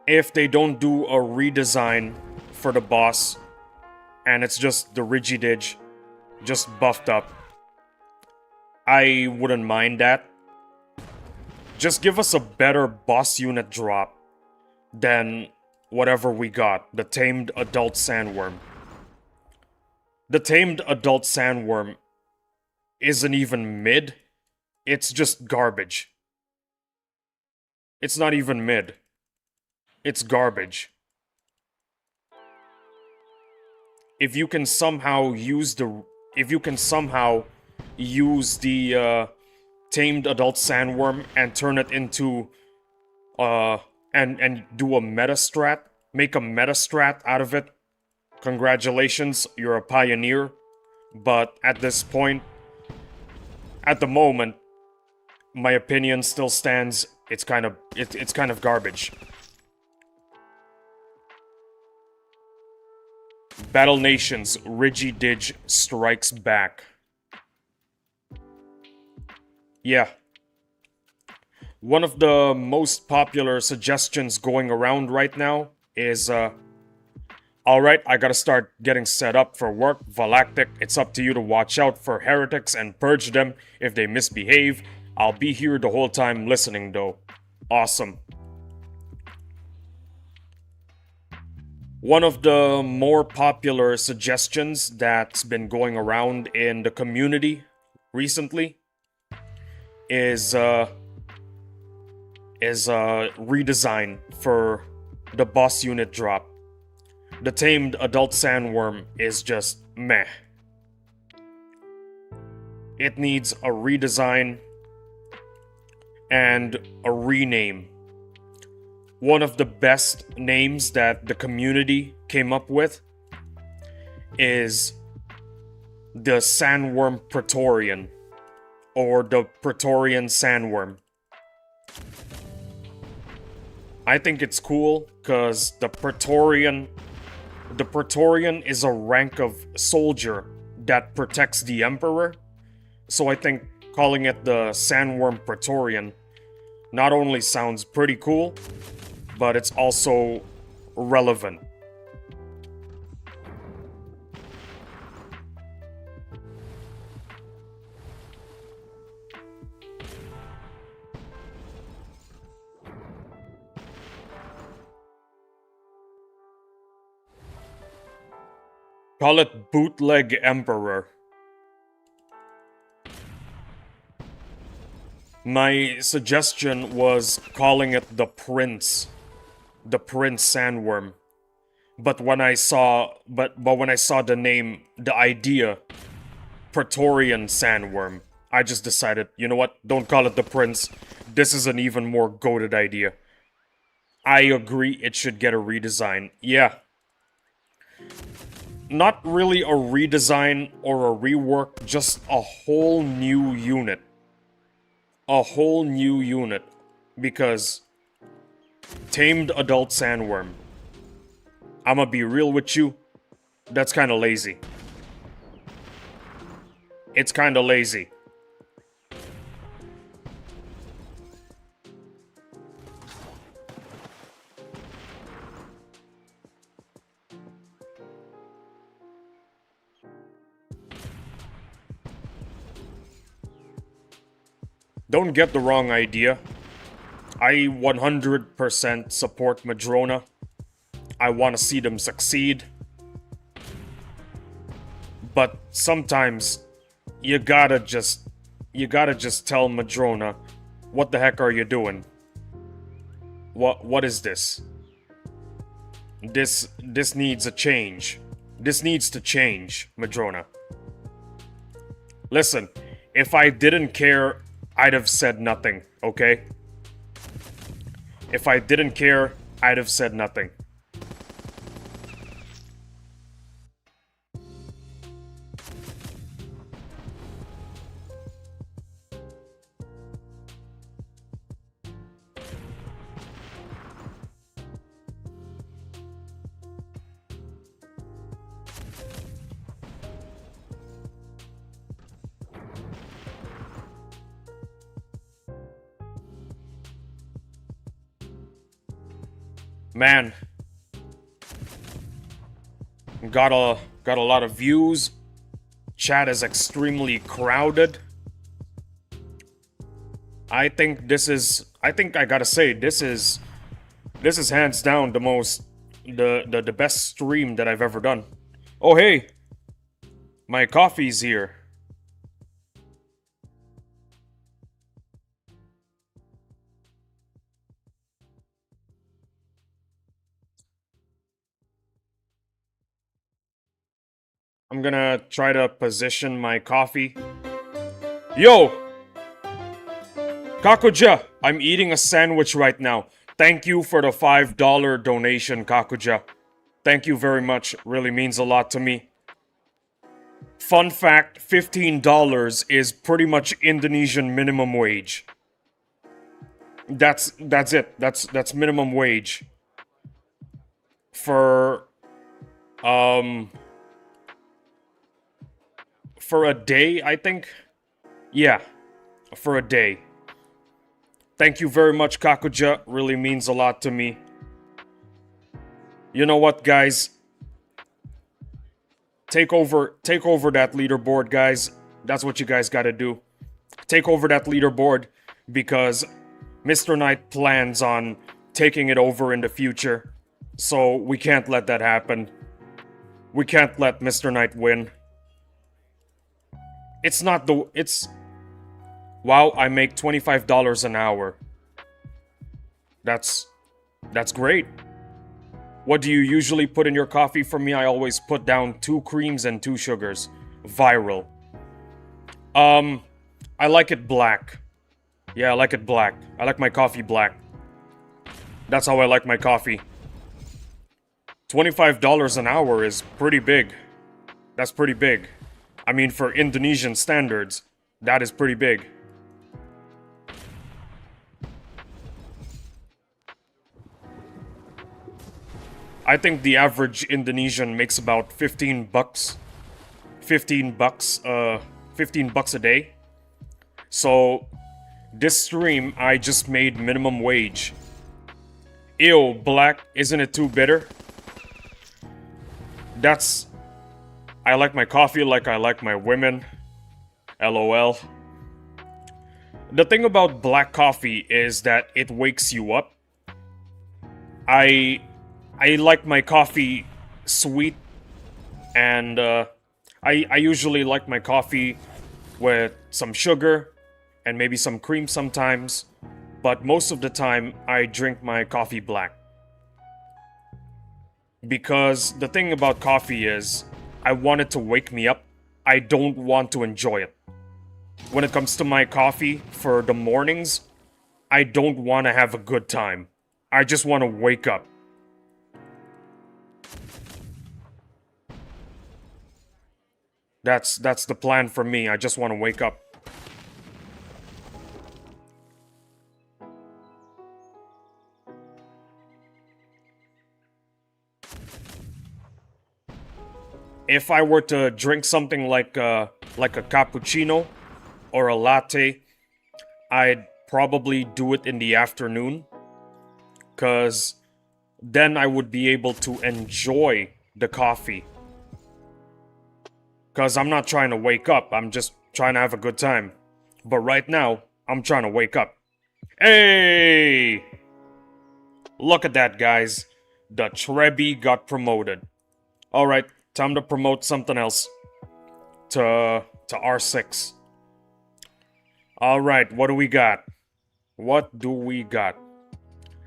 If they don't do a redesign for the boss and it's just the Rigididge just buffed up, I wouldn't mind that. Just give us a better boss unit drop than whatever we got, the Tamed Adult Sandworm. The Tamed Adult Sandworm isn't even mid, it's just garbage. It's not even mid. It's garbage. If you can somehow use the tamed adult sandworm and turn it into and do a meta strat, make a meta strat out of it. Congratulations, you're a pioneer. But at this point, at the moment, my opinion still stands. It's kind of garbage. Battle Nations Rigididge strikes back. Yeah. One of the most popular suggestions going around right now is, alright, I gotta start getting set up for work. Valactic, it's up to you to watch out for heretics and purge them if they misbehave. I'll be here the whole time listening, though. Awesome. One of the more popular suggestions that's been going around in the community recently is redesign for the boss unit drop. The tamed adult sandworm is just meh. It needs a redesign and a rename. One of the best names that the community came up with is the Sandworm Praetorian, or the Praetorian Sandworm. I think it's cool because the Praetorian is a rank of soldier that protects the Emperor. So I think calling it the Sandworm Praetorian not only sounds pretty cool, but it's also relevant. Call it Bootleg Emperor. My suggestion was calling it the Prince Sandworm. But when I saw the name, the idea, Praetorian Sandworm, I just decided, you know what? Don't call it the Prince. This is an even more goated idea. I agree it should get a redesign. Yeah. Not really a redesign or a rework, just a whole new unit. A whole new unit. Because tamed adult sandworm, I'ma be real with you, that's kinda lazy. It's kinda lazy. Don't get the wrong idea. I 100% support Madrona. I want to see them succeed. But sometimes you gotta just tell Madrona, what the heck are you doing? What is this? This needs a change. This needs to change, Madrona. Listen, if I didn't care, I'd have said nothing, okay? If I didn't care, I'd have said nothing. Man, got a lot of views. Chat is extremely crowded. I think I gotta say this is hands down the best stream that I've ever done. Oh hey, my coffee's here. I'm gonna try to position my coffee. Yo! Kakuja, I'm eating a sandwich right now. Thank you for the $5 donation, Kakuja. Thank you very much. Really means a lot to me. Fun fact, $15 is pretty much Indonesian minimum wage. That's it. That's minimum wage. For for a day, I think. Yeah, for a day. Thank you very much, Kakuja. Really means a lot to me. You know what, guys? Take over that leaderboard, guys. That's what you guys gotta do. Take over that leaderboard because Mr. Knight plans on taking it over in the future. So we can't let that happen. We can't let Mr. Knight win. It's not the... It's... Wow, I make $25 an hour. That's great. What do you usually put in your coffee? For me, I always put down 2 creams and 2 sugars. Viral. I like it black. Yeah, I like it black. I like my coffee black. That's how I like my coffee. $25 an hour is pretty big. That's pretty big. I mean, for Indonesian standards, that is pretty big. I think the average Indonesian makes about 15 bucks. 15 bucks, 15 bucks a day. So, this stream, I just made minimum wage. Ew, black, isn't it too bitter? That's... I like my coffee like I like my women. LOL. The thing about black coffee is that it wakes you up. I like my coffee sweet, and I usually like my coffee with some sugar and maybe some cream sometimes, but most of the time I drink my coffee black. Because the thing about coffee is, I want it to wake me up. I don't want to enjoy it. When it comes to my coffee for the mornings, I don't want to have a good time. I just want to wake up. That's the plan for me. I just want to wake up. If I were to drink something like a cappuccino or a latte, I'd probably do it in the afternoon, 'cause then I would be able to enjoy the coffee. 'Cause I'm not trying to wake up, I'm just trying to have a good time. But right now, I'm trying to wake up. Hey! Look at that, guys. The Trebby got promoted. Alright, time to promote something else. To R6. Alright, what do we got? What do we got?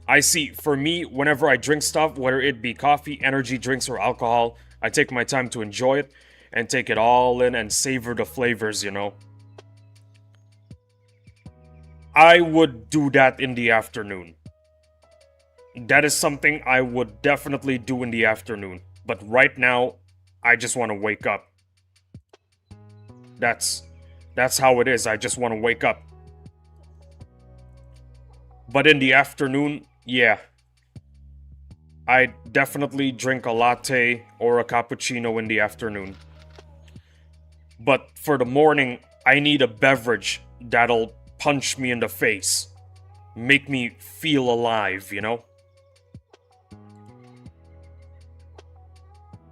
I see, for me, whenever I drink stuff, whether it be coffee, energy drinks, or alcohol, I take my time to enjoy it and take it all in and savor the flavors, you know? I would do that in the afternoon. That is something I would definitely do in the afternoon. But right now, I just want to wake up. That's how it is. I just want to wake up. But in the afternoon, yeah. I definitely drink a latte or a cappuccino in the afternoon. But for the morning, I need a beverage that'll punch me in the face. Make me feel alive, you know?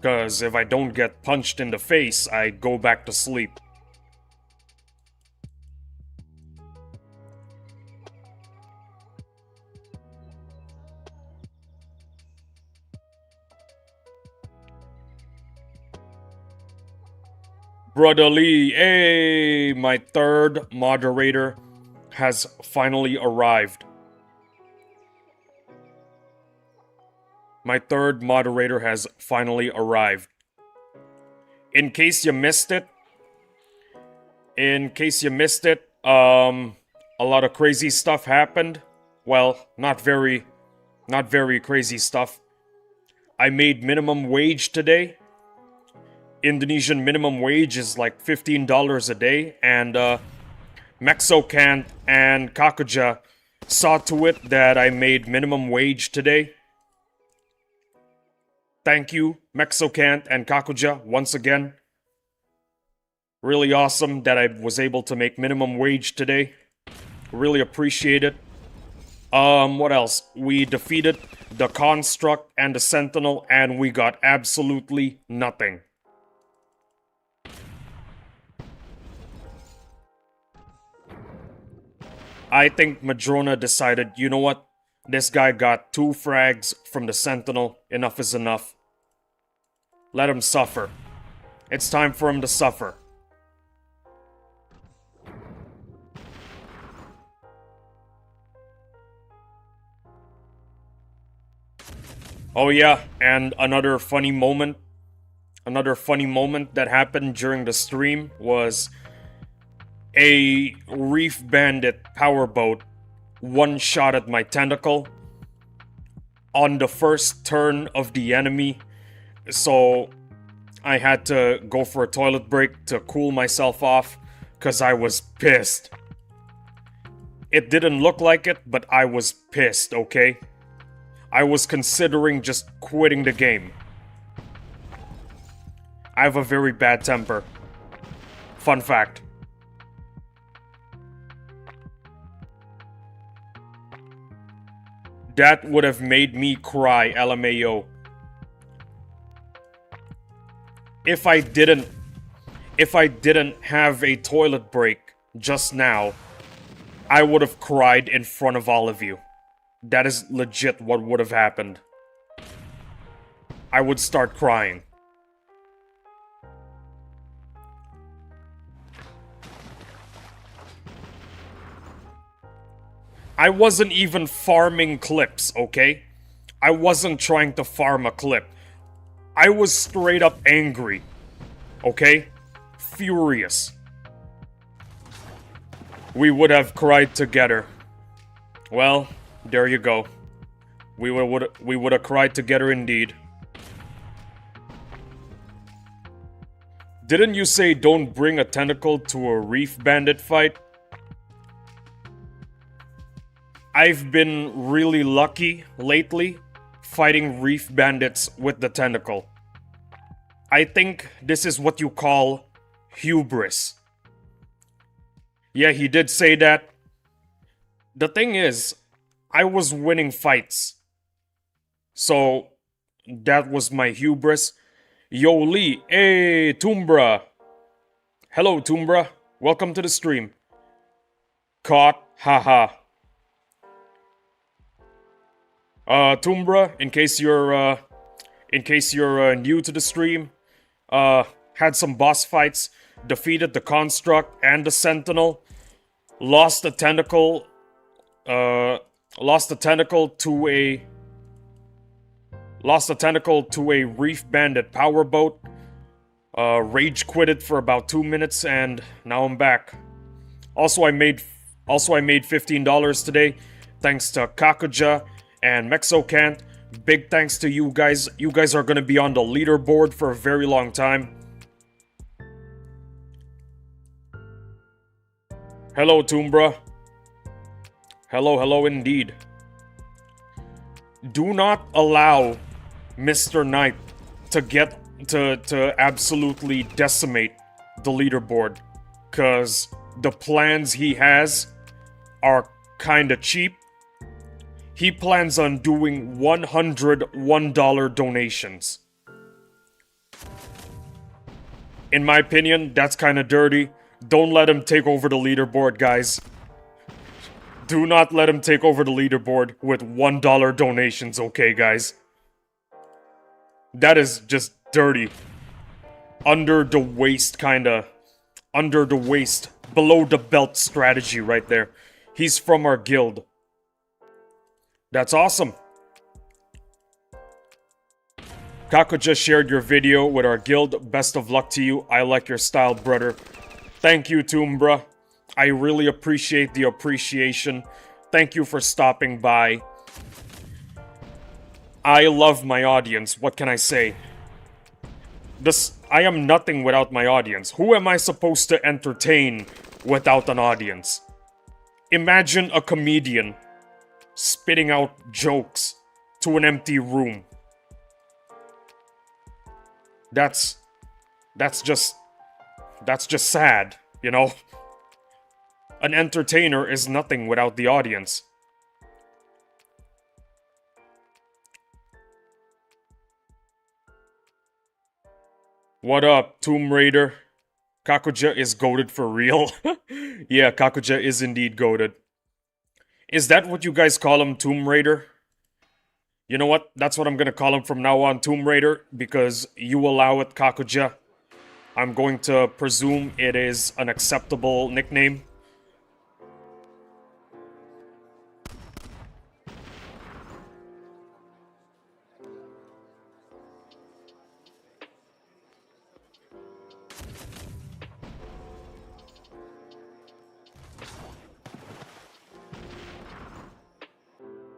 Because if I don't get punched in the face, I go back to sleep. Brother Lee, hey, my third moderator has finally arrived. My third moderator has finally arrived. In case you missed it, A lot of crazy stuff happened. Well, not very crazy stuff. I made minimum wage today. Indonesian minimum wage is like $15 a day, and Mexocant and Kakuja saw to it that I made minimum wage today. Thank you, Mexocant and Kakuja, once again. Really awesome that I was able to make minimum wage today. Really appreciate it. What else? We defeated the Construct and the Sentinel, and we got absolutely nothing. I think Madrona decided, you know what? This guy got 2 frags from the Sentinel. Enough is enough. Let him suffer. It's time for him to suffer. Oh yeah, and another funny moment that happened during the stream was a Reef Bandit powerboat one-shotted my tentacle on the first turn of the enemy, so I had to go for a toilet break to cool myself off, because I was pissed. It didn't look like it, but I was pissed, okay? I was considering just quitting the game. I have a very bad temper. Fun fact. That would have made me cry, LMAO. If I didn't have a toilet break just now, I would have cried in front of all of you. That is legit what would have happened. I would start crying. I wasn't even farming clips, okay? I wasn't trying to farm a clip. I was straight up angry, okay? Furious. We would have cried together. Well, there you go. We would have cried together indeed. Didn't you say don't bring a tentacle to a Reef Bandit fight? I've been really lucky lately fighting Reef Bandits with the tentacle. I think this is what you call hubris. Yeah, he did say that. The thing is, I was winning fights. So, that was my hubris. Yo, Lee. Hey, Tumbra. Hello, Tumbra. Welcome to the stream. Caught. Haha. Tumbra, in case you're new to the stream, had some boss fights, defeated the Construct and the Sentinel, lost a tentacle to a Reef Bandit powerboat, rage quitted for about 2 minutes, and now I'm back. Also, I made $15 today, thanks to Kakuja and Mexocant. Big thanks to you guys. You guys are gonna be on the leaderboard for a very long time. Hello, Tumbra. Hello indeed. Do not allow Mr. Knight to absolutely decimate the leaderboard, cause the plans he has are kinda cheap. He plans on doing $101 donations. In my opinion, that's kinda dirty. Don't let him take over the leaderboard, guys. Do not let him take over the leaderboard with $1 donations, okay, guys? That is just dirty. Under the waist, below the belt strategy right there. He's from our guild. That's awesome. Kako just shared your video with our guild. Best of luck to you. I like your style, brother. Thank you, Tumbra. I really appreciate the appreciation. Thank you for stopping by. I love my audience, what can I say? I am nothing without my audience. Who am I supposed to entertain without an audience? Imagine a comedian spitting out jokes to an empty room. That's just sad, you know? An entertainer is nothing without the audience. What up, Tomb Raider? Kakuja is goated for real? Yeah, Kakuja is indeed goated. Is that what you guys call him, Tomb Raider? You know what? That's what I'm gonna call him from now on, Tomb Raider, because you allow it, Kakuja. I'm going to presume it is an acceptable nickname.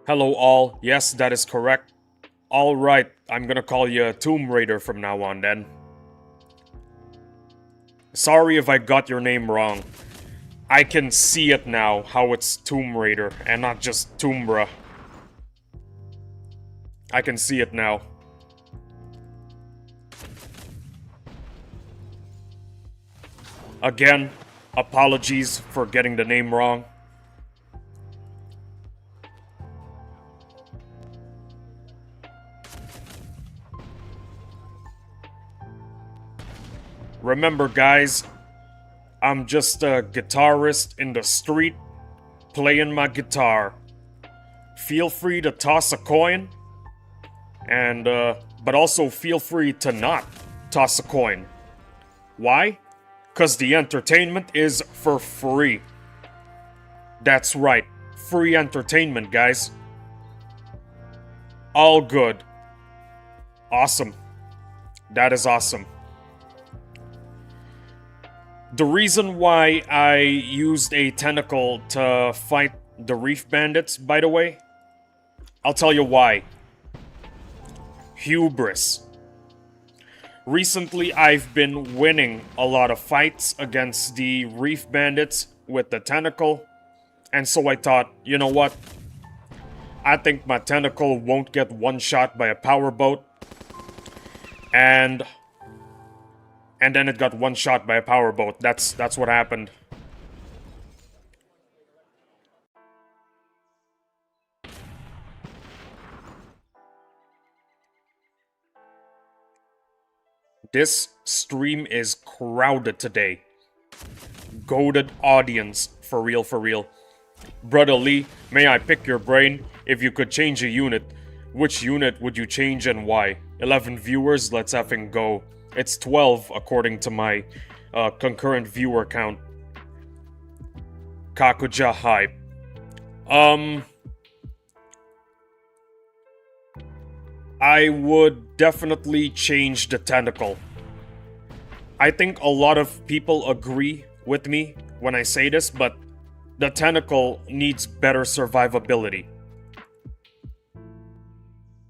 Hello all, yes, that is correct. Alright, I'm gonna call you Tomb Raider from now on then. Sorry if I got your name wrong. I can see it now, how it's Tomb Raider, and not just Toombra. I can see it now. Again, apologies for getting the name wrong. Remember guys, I'm just a guitarist in the street, playing my guitar. Feel free to toss a coin, and but also feel free to not toss a coin. Why? 'Cause the entertainment is for free. That's right, free entertainment, guys. All good. Awesome. That is awesome. The reason why I used a tentacle to fight the Reef Bandits, by the way, I'll tell you why. Hubris. Recently, I've been winning a lot of fights against the Reef Bandits with the tentacle, and so I thought, you know what? I think my tentacle won't get one shot by a powerboat, and then it got one shot by a powerboat. That's what happened. This stream is crowded today. Goated audience, for real, for real. Brother Lee, may I pick your brain? If you could change a unit, which unit would you change and why? 11 viewers, let's effing go. It's 12 according to my concurrent viewer count. Kakuja hype. I would definitely change the tentacle. I think a lot of people agree with me when I say this, but the tentacle needs better survivability.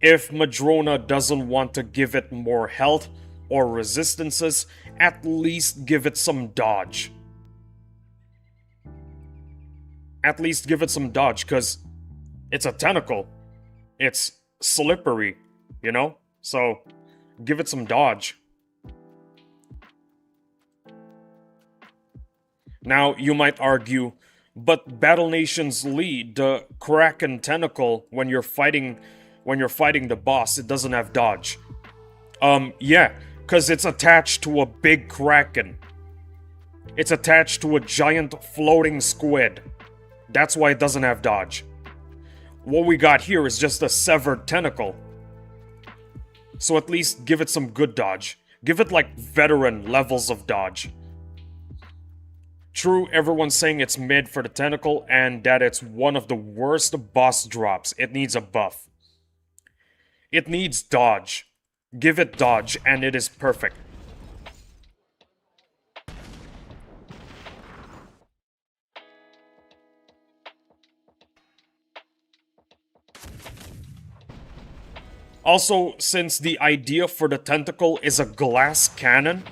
If Madrona doesn't want to give it more health or resistances, at least give it some dodge. At least give it some dodge, because it's a tentacle. It's slippery, you know? So, give it some dodge. Now, you might argue, but Battle Nations lead the Kraken tentacle when you're fighting the boss, it doesn't have dodge. Yeah, because it's attached to a big Kraken. It's attached to a giant floating squid. That's why it doesn't have dodge. What we got here is just a severed tentacle. So at least give it some good dodge. Give it like veteran levels of dodge. True, everyone's saying it's mid for the tentacle and that it's one of the worst boss drops. It needs a buff. It needs dodge. Give it dodge and it is perfect. Also, since the idea for the tentacle is a glass cannon,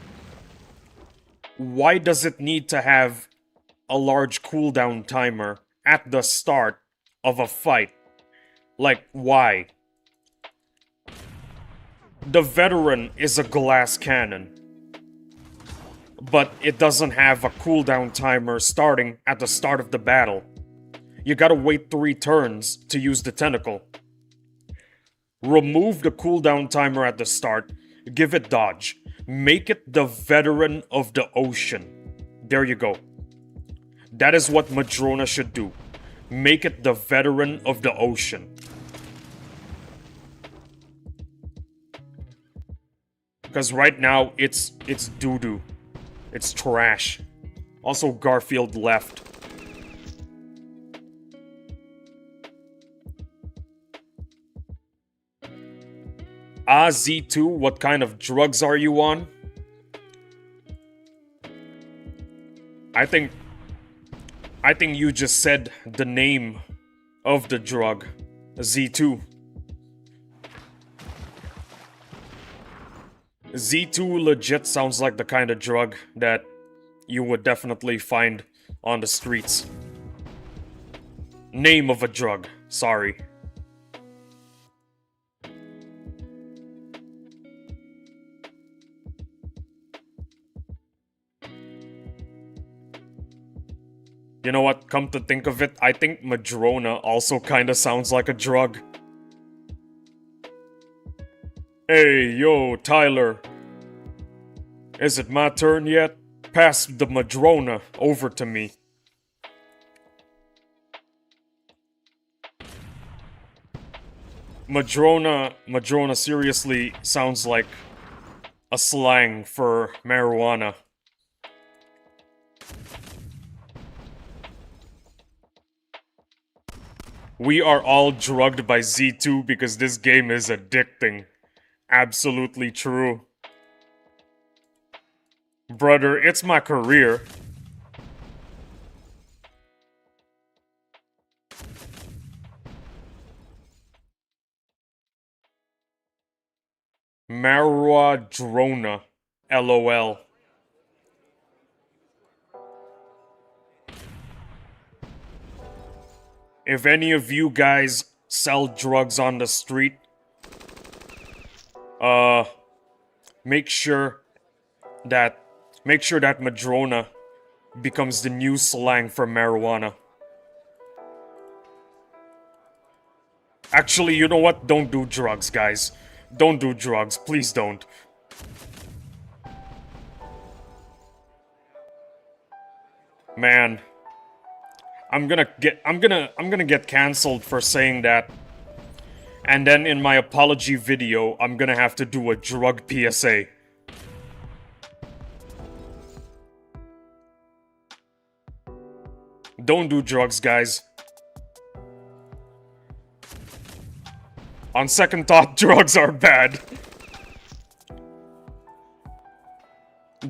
why does it need to have a large cooldown timer at the start of a fight? Like, why? The veteran is a glass cannon, but it doesn't have a cooldown timer starting at the start of the battle. You gotta wait 3 turns to use the tentacle. Remove the cooldown timer at the start, give it dodge. Make it the veteran of the ocean. There you go. That is what Madrona should do. Make it the veteran of the ocean. Because right now, it's doo-doo. It's trash. Also, Garfield left. Z2, what kind of drugs are you on? I think you just said the name of the drug. Z2. Z2 legit sounds like the kind of drug that you would definitely find on the streets. Name of a drug, sorry. You know what, come to think of it, I think Madrona also kinda sounds like a drug. Hey, yo, Tyler. Is it my turn yet? Pass the Madrona over to me. Madrona seriously sounds like a slang for marijuana. We are all drugged by Z2 because this game is addicting. Absolutely true. Brother, it's my career. Marijuana. LOL. If any of you guys sell drugs on the street, make sure that Madrona becomes the new slang for marijuana. Actually, you know what? Don't do drugs, guys. Don't do drugs. Please don't. Man. I'm gonna get cancelled for saying that. And then in my apology video, I'm gonna have to do a drug PSA. Don't do drugs, guys. On second thought, drugs are bad.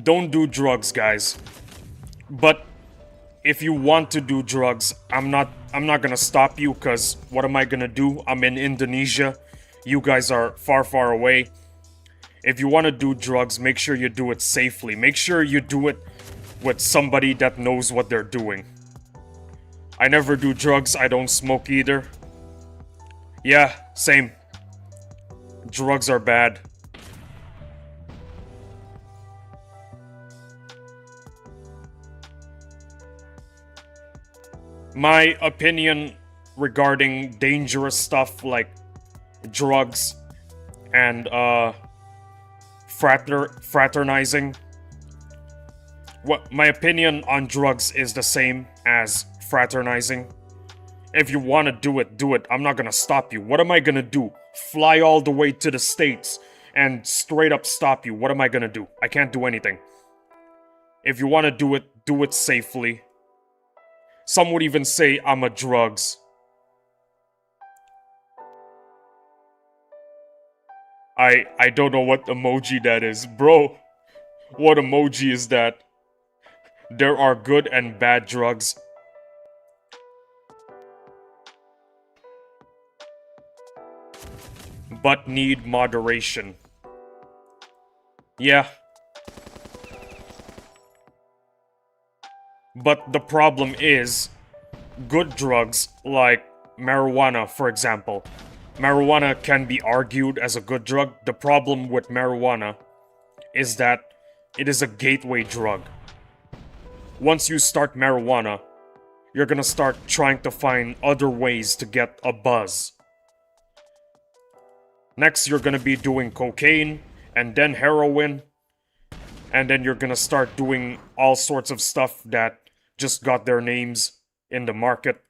Don't do drugs, guys. But if you want to do drugs, I'm not gonna stop you, cause what am I gonna do? I'm in Indonesia. You guys are far, far away. If you want to do drugs, make sure you do it safely. Make sure you do it with somebody that knows what they're doing. I never do drugs, I don't smoke either. Yeah, same. Drugs are bad. My opinion regarding dangerous stuff like drugs and fraternizing. My opinion on drugs is the same as fraternizing. If you want to do it. I'm not gonna stop you. What am I gonna do? Fly all the way to the States and straight up stop you. What am I gonna do? I can't do anything. If you want to do it safely. Some would even say I'm a drugs. I don't know what emoji that is. Bro, what emoji is that? There are good and bad drugs. but need moderation. Yeah. But the problem is, good drugs, like marijuana, for example. Marijuana can be argued as a good drug. The problem with marijuana is that it is a gateway drug. Once you start marijuana, you're gonna start trying to find other ways to get a buzz. Next, you're gonna be doing cocaine, and then heroin, and then you're gonna start doing all sorts of stuff that just got their names in the market.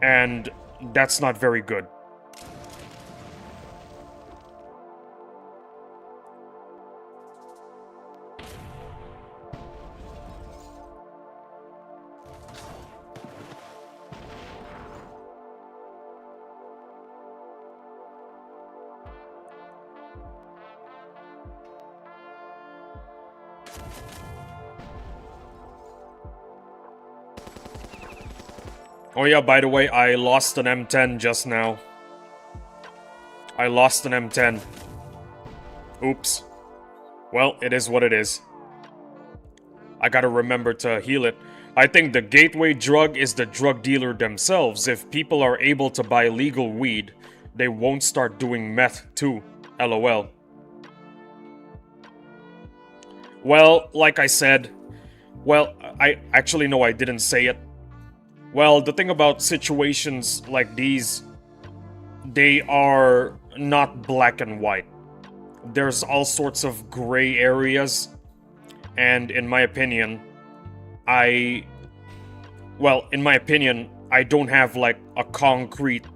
And that's not very good. Oh yeah, by the way, I lost an M10 just now. I lost an M10. Oops. Well, it is what it is. I gotta remember to heal it. I think the gateway drug is the drug dealer themselves. If people are able to buy legal weed, they won't start doing meth too. LOL. Well, like I said... Well, I actually no, I didn't say it. Well, the thing about situations like these, they are not black and white. There's all sorts of gray areas, and in my opinion, I don't have like a concrete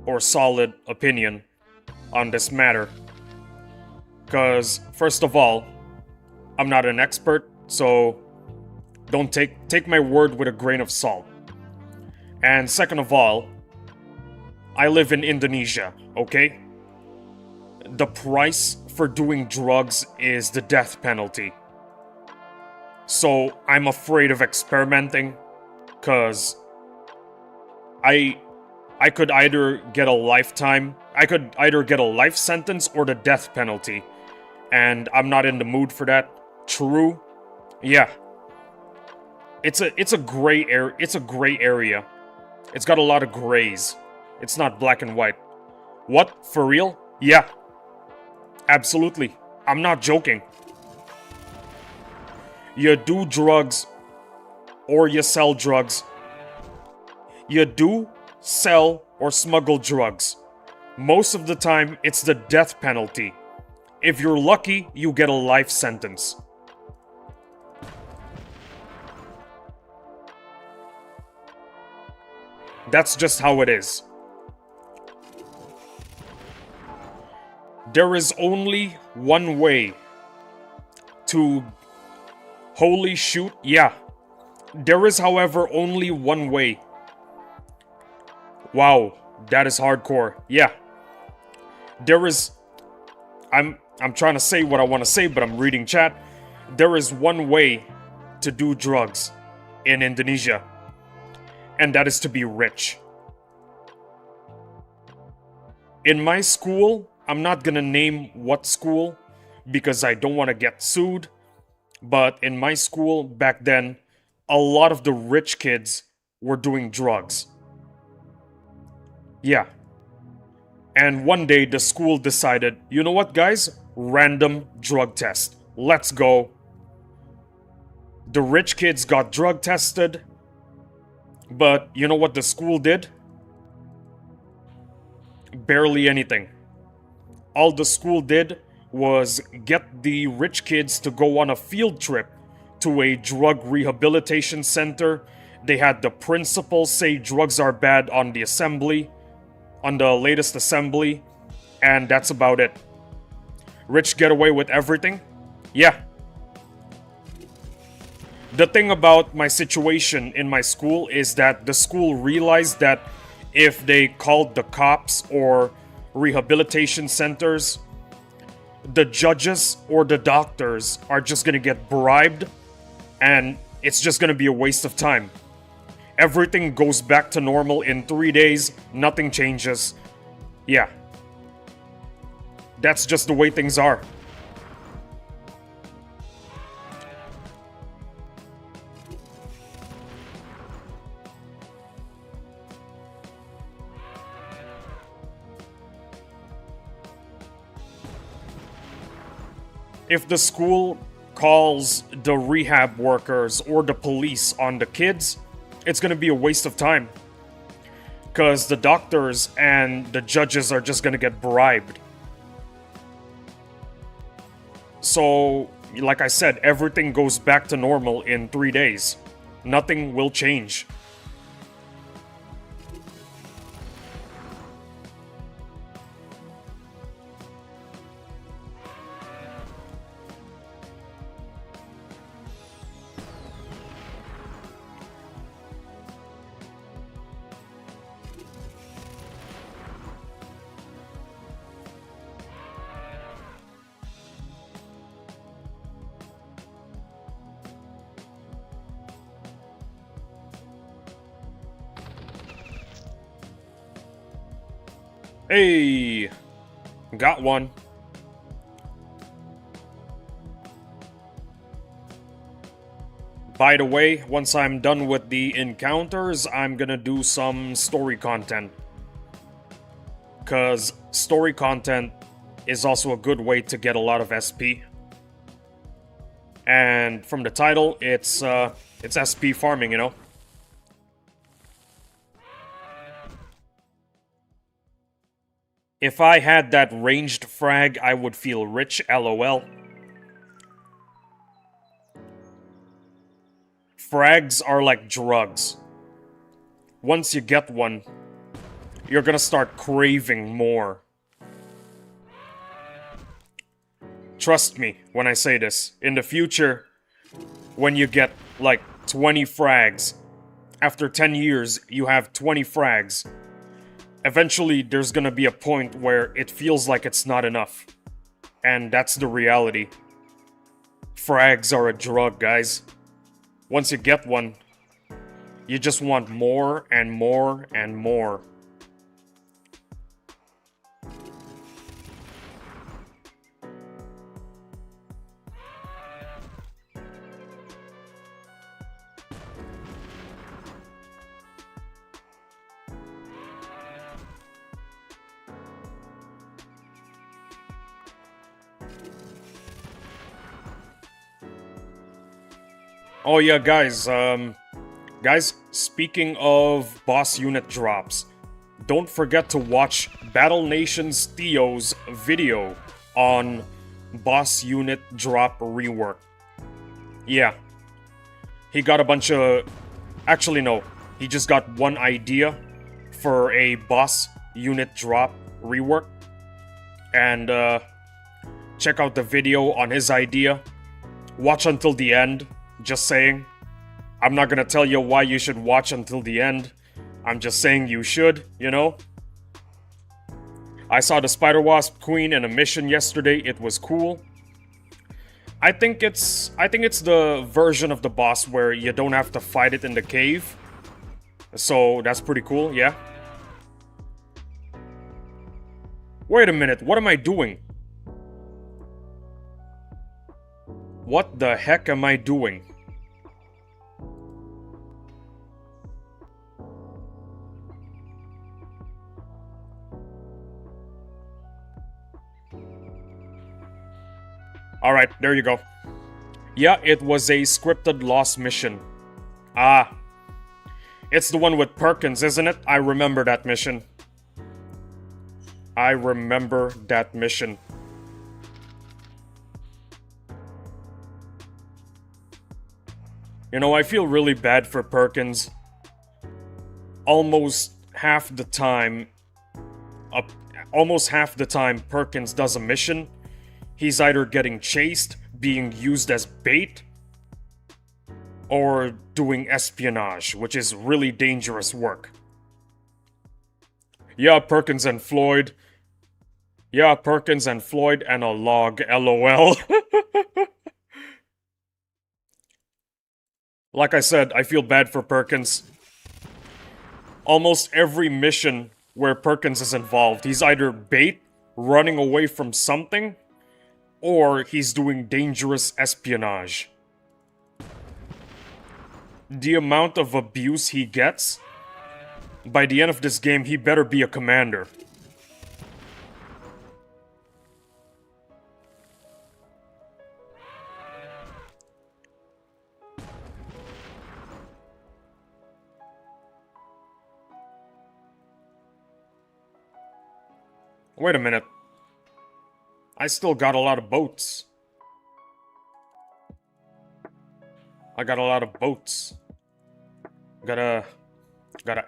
or solid opinion on this matter. Because, first of all, I'm not an expert, so don't take my word with a grain of salt. And second of all, I live in Indonesia, okay? The price for doing drugs is the death penalty. So I'm afraid of experimenting, cause I could either get a life sentence or the death penalty. And I'm not in the mood for that. True. Yeah. It's a gray area. It's got a lot of grays. It's not black and white. What? For real? Yeah. Absolutely. I'm not joking. You do drugs, or you sell drugs. You do sell or smuggle drugs. Most of the time, it's the death penalty. If you're lucky, you get a life sentence. That's just how it is. There is only one way to... Holy shoot, yeah. There is, however, only one way. Wow, that is hardcore. Yeah. There is... I'm trying to say what I want to say, but I'm reading chat. There is one way to do drugs in Indonesia. And that is to be rich. In my school, I'm not gonna name what school because I don't want to get sued. But in my school back then, a lot of the rich kids were doing drugs. Yeah. And one day the school decided, you know what guys? Random drug test. Let's go. The rich kids got drug tested. But you know what the school did? Barely anything. All the school did was get the rich kids to go on a field trip to a drug rehabilitation center. They had the principal say drugs are bad on the assembly, on the latest assembly, and that's about it. Rich get away with everything? Yeah. The thing about my situation in my school is that the school realized that if they called the cops or rehabilitation centers, the judges or the doctors are just gonna get bribed and it's just gonna be a waste of time. Everything goes back to normal in 3 days, nothing changes. Yeah. That's just the way things are. If the school calls the rehab workers or the police on the kids, it's gonna be a waste of time. Because the doctors and the judges are just gonna get bribed. So, like I said, everything goes back to normal in 3 days. Nothing will change. Hey! Got one. By the way, once I'm done with the encounters, I'm gonna do some story content. Because story content is also a good way to get a lot of SP. And from the title, it's SP farming, you know? If I had that ranged frag, I would feel rich, lol. Frags are like drugs. Once you get one, you're gonna start craving more. Trust me when I say this. In the future, when you get like 20 frags, after 10 years, you have 20 frags. Eventually, there's gonna be a point where it feels like it's not enough. And that's the reality. Frags are a drug, guys. Once you get one, you just want more and more and more. Oh yeah, guys, speaking of boss unit drops, don't forget to watch Battle Nations Theo's video on boss unit drop rework. Yeah, he got a bunch of... Actually, no, he just got one idea for a boss unit drop rework. And check out the video on his idea. Watch until the end. Just saying. I'm not gonna tell you why you should watch until the end. I'm just saying you should, you know? I saw the Spider Wasp Queen in a mission yesterday. It was cool. I think it's the version of the boss where you don't have to fight it in the cave. So that's pretty cool, yeah. Wait a minute, what am I doing? What the heck am I doing? Alright, there you go. Yeah, it was a scripted lost mission. Ah. It's the one with Perkins, isn't it? I remember that mission. I remember that mission. You know, I feel really bad for Perkins. Almost half the time Perkins does a mission, he's either getting chased, being used as bait, or doing espionage, which is really dangerous work. Yeah, Perkins and Floyd. Yeah, Perkins and Floyd and a log, lol. Like I said, I feel bad for Perkins. Almost every mission where Perkins is involved. He's either bait, running away from something, or he's doing dangerous espionage. The amount of abuse he gets, by the end of this game, he better be a commander. Wait a minute. I still got a lot of boats. I got a lot of boats. Gotta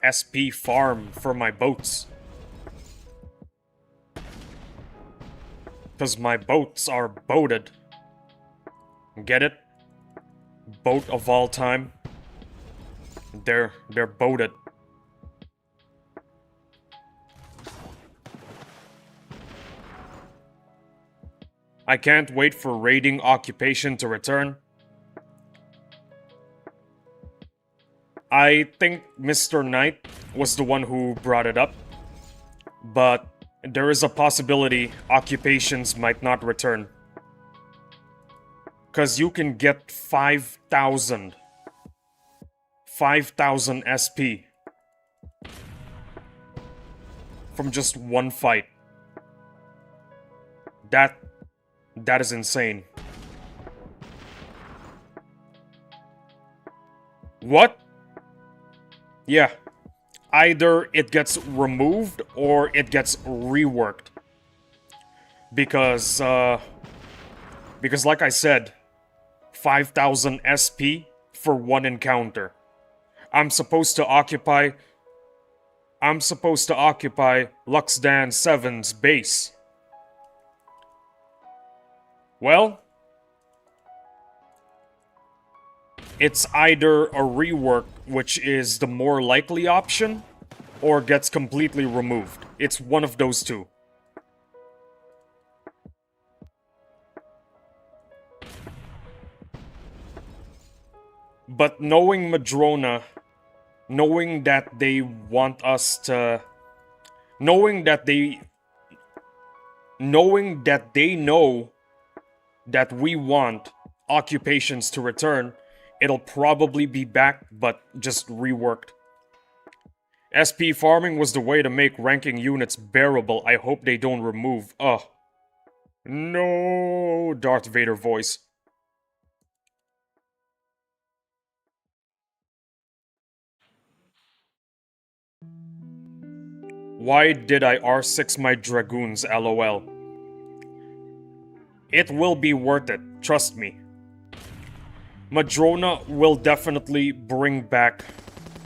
SP farm for my boats. Cause my boats are boated. Get it? Boat of all time. They're boated. I can't wait for raiding occupation to return. I think Mr. Knight was the one who brought it up, but there is a possibility occupations might not return. Cause you can get 5,000 SP from just one fight. That is insane. What? Yeah. Either it gets removed or it gets reworked. Because like I said, 5,000 SP for one encounter. I'm supposed to occupy Luxdan 7's base. Well, it's either a rework, which is the more likely option, or gets completely removed. It's one of those two. But knowing Madrona, knowing that they want us to... Knowing that they know that we want occupations to return, it'll probably be back, but just reworked. SP farming was the way to make ranking units bearable. I hope they don't remove... No, Darth Vader voice. Why did I R6 my Dragoons, lol? It will be worth it, trust me. Madrona will definitely bring back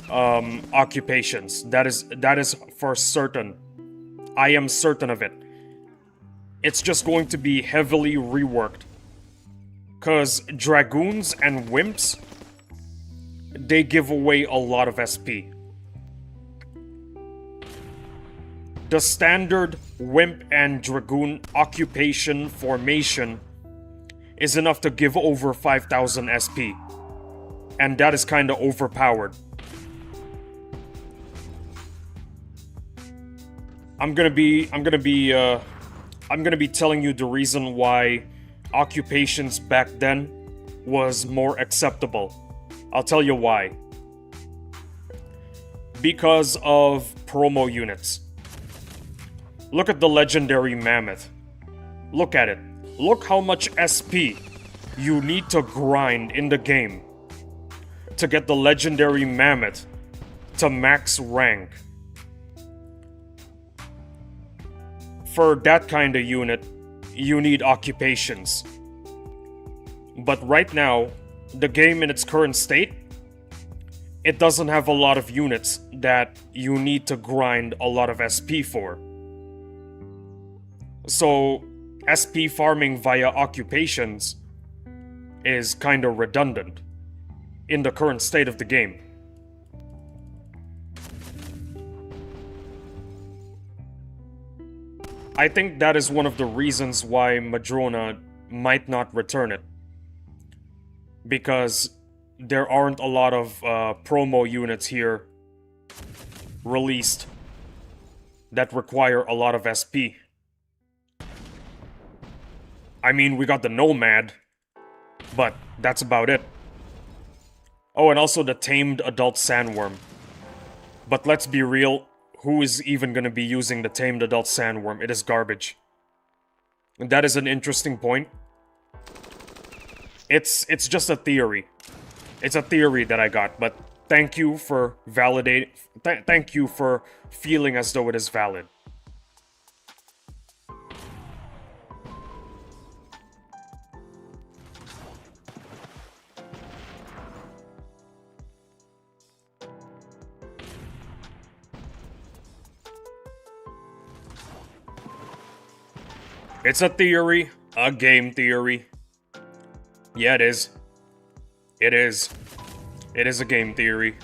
occupations. That is for certain. I am certain of it. It's just going to be heavily reworked. Cause Dragoons and Wimps, they give away a lot of SP. The standard Wimp and Dragoon occupation formation is enough to give over 5,000 SP. And that is kinda overpowered. I'm gonna be telling you the reason why occupations back then was more acceptable. I'll tell you why. Because of promo units. Look at the legendary Mammoth. Look at it. Look how much SP you need to grind in the game to get the legendary Mammoth to max rank. For that kind of unit, you need occupations. But right now, the game in its current state, it doesn't have a lot of units that you need to grind a lot of SP for. So, SP farming via occupations is kinda redundant in the current state of the game. I think that is one of the reasons why Madrona might not return it. Because there aren't a lot of promo units here released. that require a lot of SP. I mean, we got the Nomad, but that's about it. Oh, and also the tamed adult sandworm. But let's be real, who is even gonna be using the tamed adult sandworm? It is garbage. And that is an interesting point. It's just a theory. It's a theory that I got, but thank you for validating. Thank you for feeling as though it is valid. It's a theory, a game theory. Yeah, it is. It is. It is a game theory.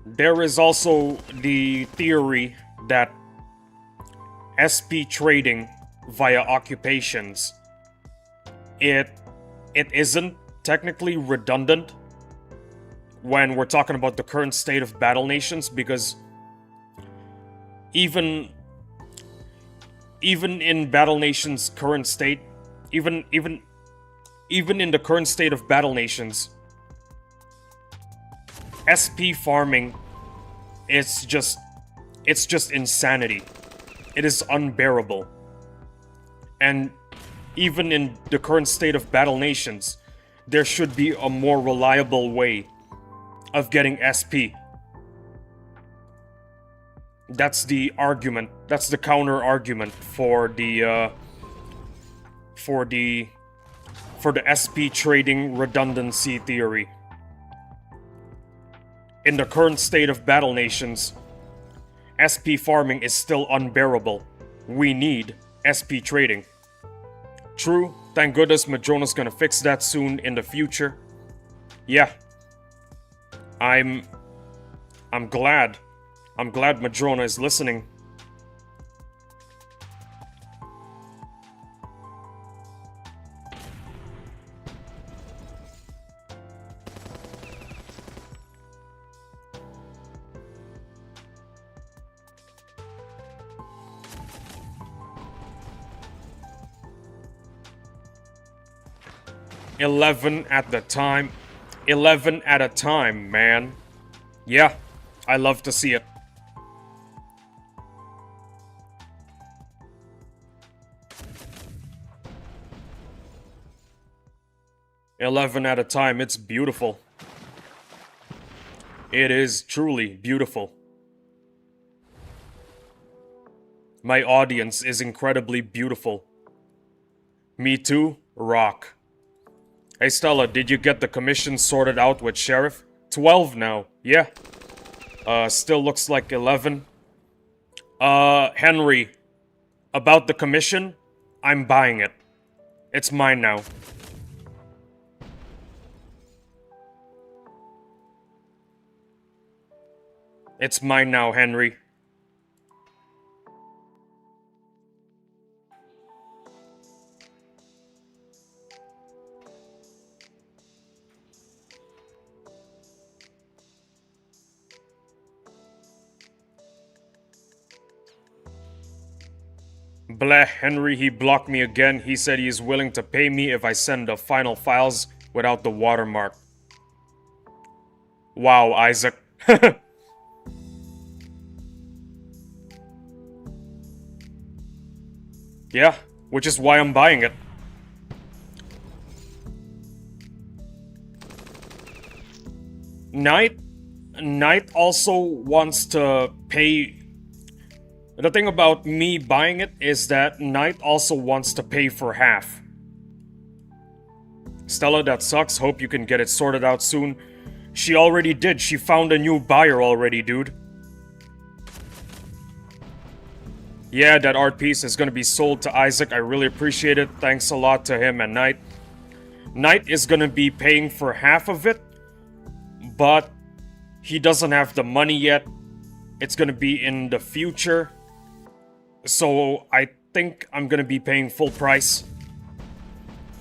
There is also the theory that SP trading via occupations, it isn't technically redundant when we're talking about the current state of battle nations, because even in battle nations' current state, even in the current state of battle nations, SP farming it's just insanity. It is unbearable. And even in the current state of battle nations, there should be a more reliable way of getting SP. That's the argument. That's the counter argument for the SP trading redundancy theory. In the current state of battle nations, SP farming is still unbearable. We need SP trading. True, thank goodness Madrona's gonna fix that soon in the future. Yeah. I'm glad. I'm glad Madrona is listening. $11 at the time. 11 at a time, man. Yeah, I love to see it. $11 at a time, it's beautiful. It is truly beautiful. My audience is incredibly beautiful. Me too, rock. Hey Stella, did you get the commission sorted out with Sheriff? 12 now, yeah. Still looks like 11. Henry, about the commission, I'm buying it. It's mine now. It's mine now, Henry. Bleh, Henry, he blocked me again. He said he is willing to pay me if I send the final files without the watermark. Wow, Isaac. Yeah, which is why I'm buying it. Knight also wants to pay. The thing about me buying it is that Knight also wants to pay for half. Stella, that sucks. Hope you can get it sorted out soon. She already did. She found a new buyer already, dude. Yeah, that art piece is gonna be sold to Isaac. I really appreciate it. Thanks a lot to him and Knight. Knight is gonna be paying for half of it, but he doesn't have the money yet. It's gonna be in the future. So I think I'm gonna be paying full price.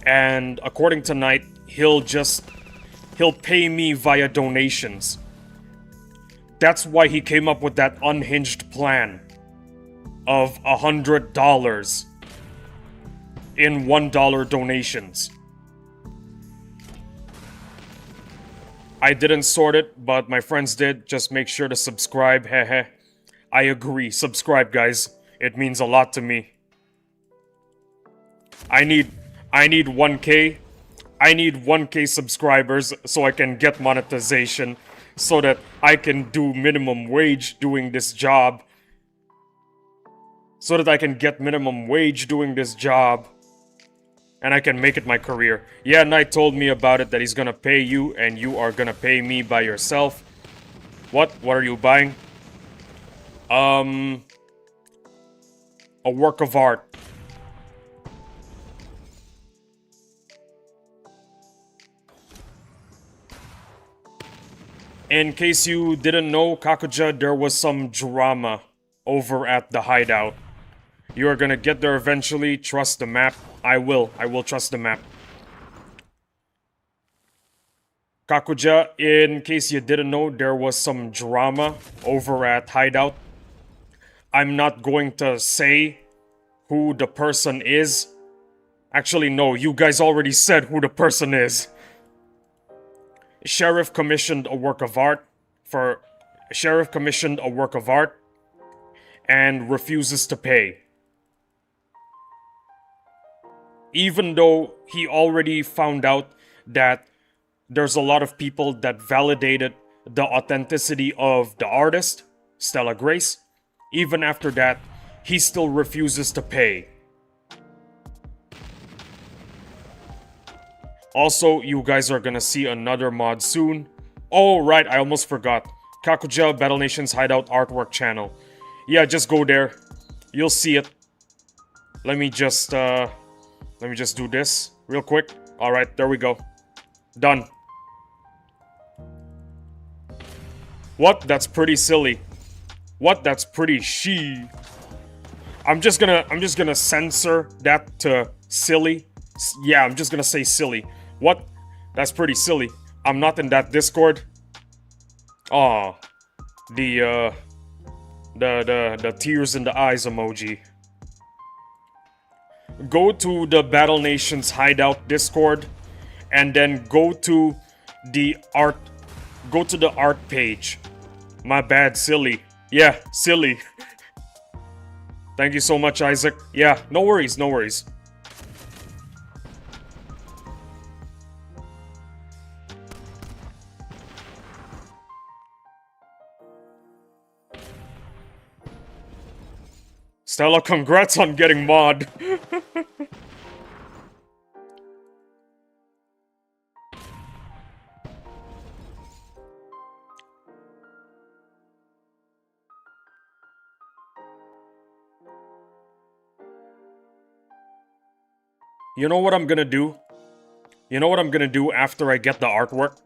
And according to Knight, he'll pay me via donations. That's why he came up with that unhinged plan of $100 in $1 donations. I didn't sort it, but my friends did. Just make sure to subscribe, heh. I agree, subscribe guys. It means a lot to me. I need 1K. I need 1K subscribers so I can get monetization, so that I can do minimum wage doing this job. So that I can get minimum wage doing this job. And I can make it my career. Yeah, Knight told me about it, that he's gonna pay you, and you are gonna pay me by yourself. What? What are you buying? A work of art. In case you didn't know, Kakuja, there was some drama over at the hideout. You are gonna get there eventually. Trust the map. I will trust the map. Kakuja, in case you didn't know, there was some drama over at hideout. I'm not going to say who the person is. Actually, no, you guys already said who the person is. Sheriff commissioned a work of art and refuses to pay. Even though he already found out that there's a lot of people that validated the authenticity of the artist, Stella Grace, even after that, he still refuses to pay. Also, you guys are gonna see another mod soon. Oh, right, I almost forgot. Kakuja Battle Nation's Hideout Artwork channel. Yeah, just go there. You'll see it. Let me just do this real quick. Alright, there we go. Done. What? That's pretty silly. What? That's pretty I'm just gonna censor that to silly. Yeah, I'm just gonna say silly. What? That's pretty silly. I'm not in that Discord. Aw. The tears in the eyes emoji. Go to the Battle Nation's Hideout Discord, and then go to the art page. My bad, silly. Yeah, silly. Thank you so much, Isaac. Yeah, no worries, no worries. Stella, congrats on getting mod. You know what I'm gonna do? You know what I'm gonna do after I get the artwork?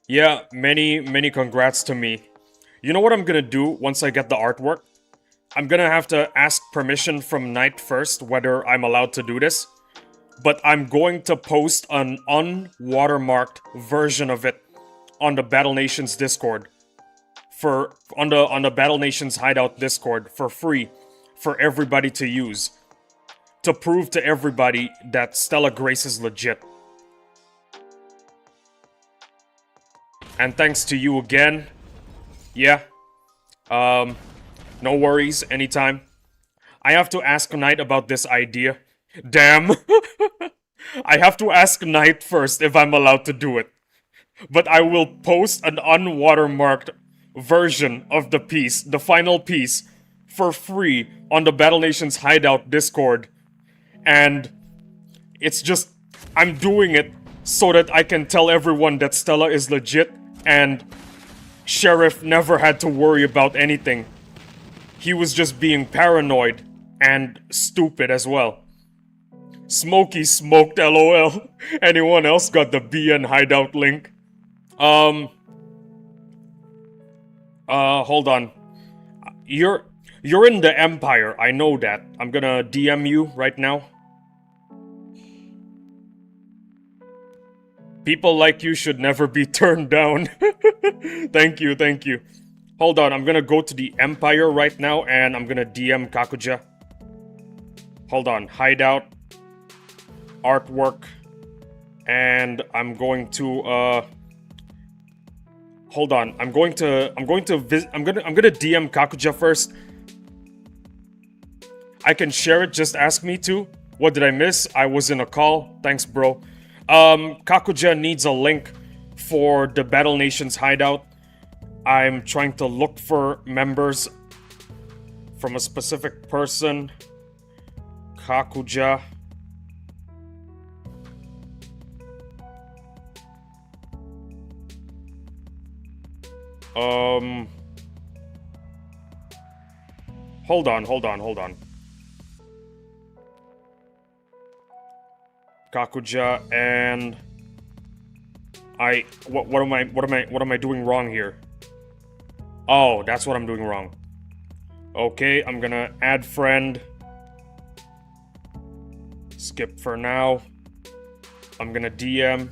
Yeah, many congrats to me. You know what I'm gonna do once I get the artwork? I'm gonna have to ask permission from Knight first whether I'm allowed to do this. But I'm going to post an unwatermarked version of it on the Battle Nations Discord. On the Battle Nations Hideout Discord for free for everybody to use. To prove to everybody that Stella Grace is legit. And thanks to you again. Yeah. No worries, anytime. I have to ask Knight about this idea. Damn. I have to ask Knight first if I'm allowed to do it. But I will post an unwatermarked version of the piece, the final piece, for free on the Battle Nations Hideout Discord. And it's just, I'm doing it so that I can tell everyone that Stella is legit and Sheriff never had to worry about anything. He was just being paranoid and stupid as well. Smokey smoked, lol. Anyone else got the BN hideout link? Hold on. You're in the Empire, I know that. I'm gonna DM you right now. People like you should never be turned down. Thank you, thank you. Hold on, I'm gonna go to the Empire right now and I'm gonna DM Kakuja. Hold on, hideout, artwork, and I'm going to hold on, I'm gonna DM Kakuja first. I can share it, just ask me to. What did I miss? I was in a call. Thanks, bro. Kakuja needs a link for the Battle Nations hideout. I'm trying to look for members from a specific person. Kakuja. Hold on. Kakuja and what am I doing wrong here? Oh, that's what I'm doing wrong. Okay, I'm gonna add friend. Skip for now. I'm gonna DM.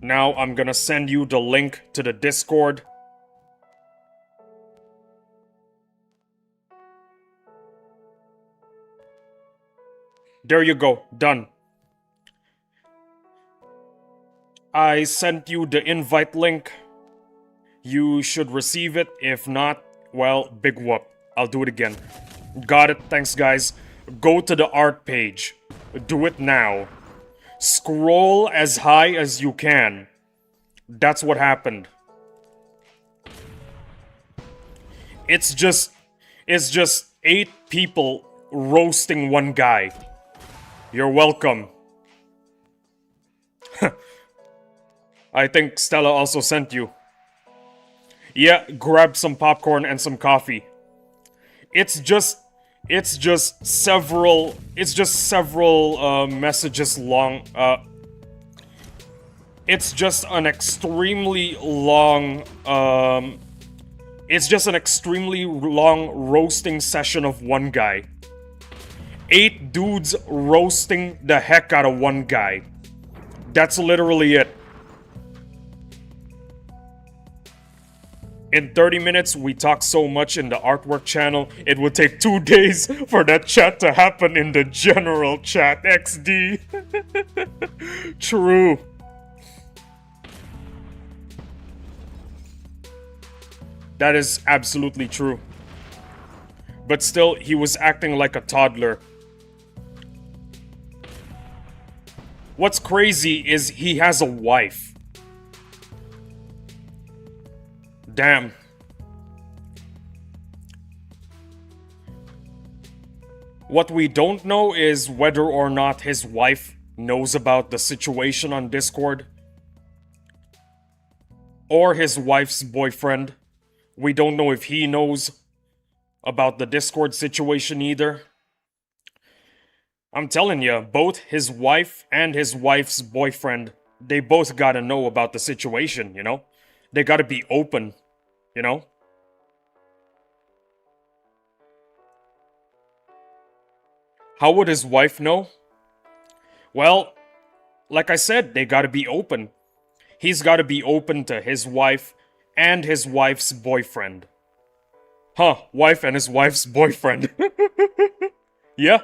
Now I'm gonna send you the link to the Discord. There you go, done. I sent you the invite link. You should receive it. If not, well, big whoop. I'll do it again. Got it, thanks guys. Go to the art page. Do it now. Scroll as high as you can. That's what happened. It's just 8 people roasting one guy. You're welcome. I think Stella also sent you. Yeah, grab some popcorn and some coffee. It's just several messages long. It's just an extremely long roasting session of one guy. 8 dudes roasting the heck out of one guy. That's literally it. In 30 minutes, we talk so much in the artwork channel, it would take 2 days for that chat to happen in the general chat. XD. True. That is absolutely true. But still, he was acting like a toddler. What's crazy is he has a wife. Damn. What we don't know is whether or not his wife knows about the situation on Discord. Or his wife's boyfriend. We don't know if he knows about the Discord situation either. I'm telling you, both his wife and his wife's boyfriend, they both gotta know about the situation, you know? They gotta be open, you know? How would his wife know? Well, like I said, they gotta be open. He's gotta be open to his wife and his wife's boyfriend. Huh, wife and his wife's boyfriend. Yeah.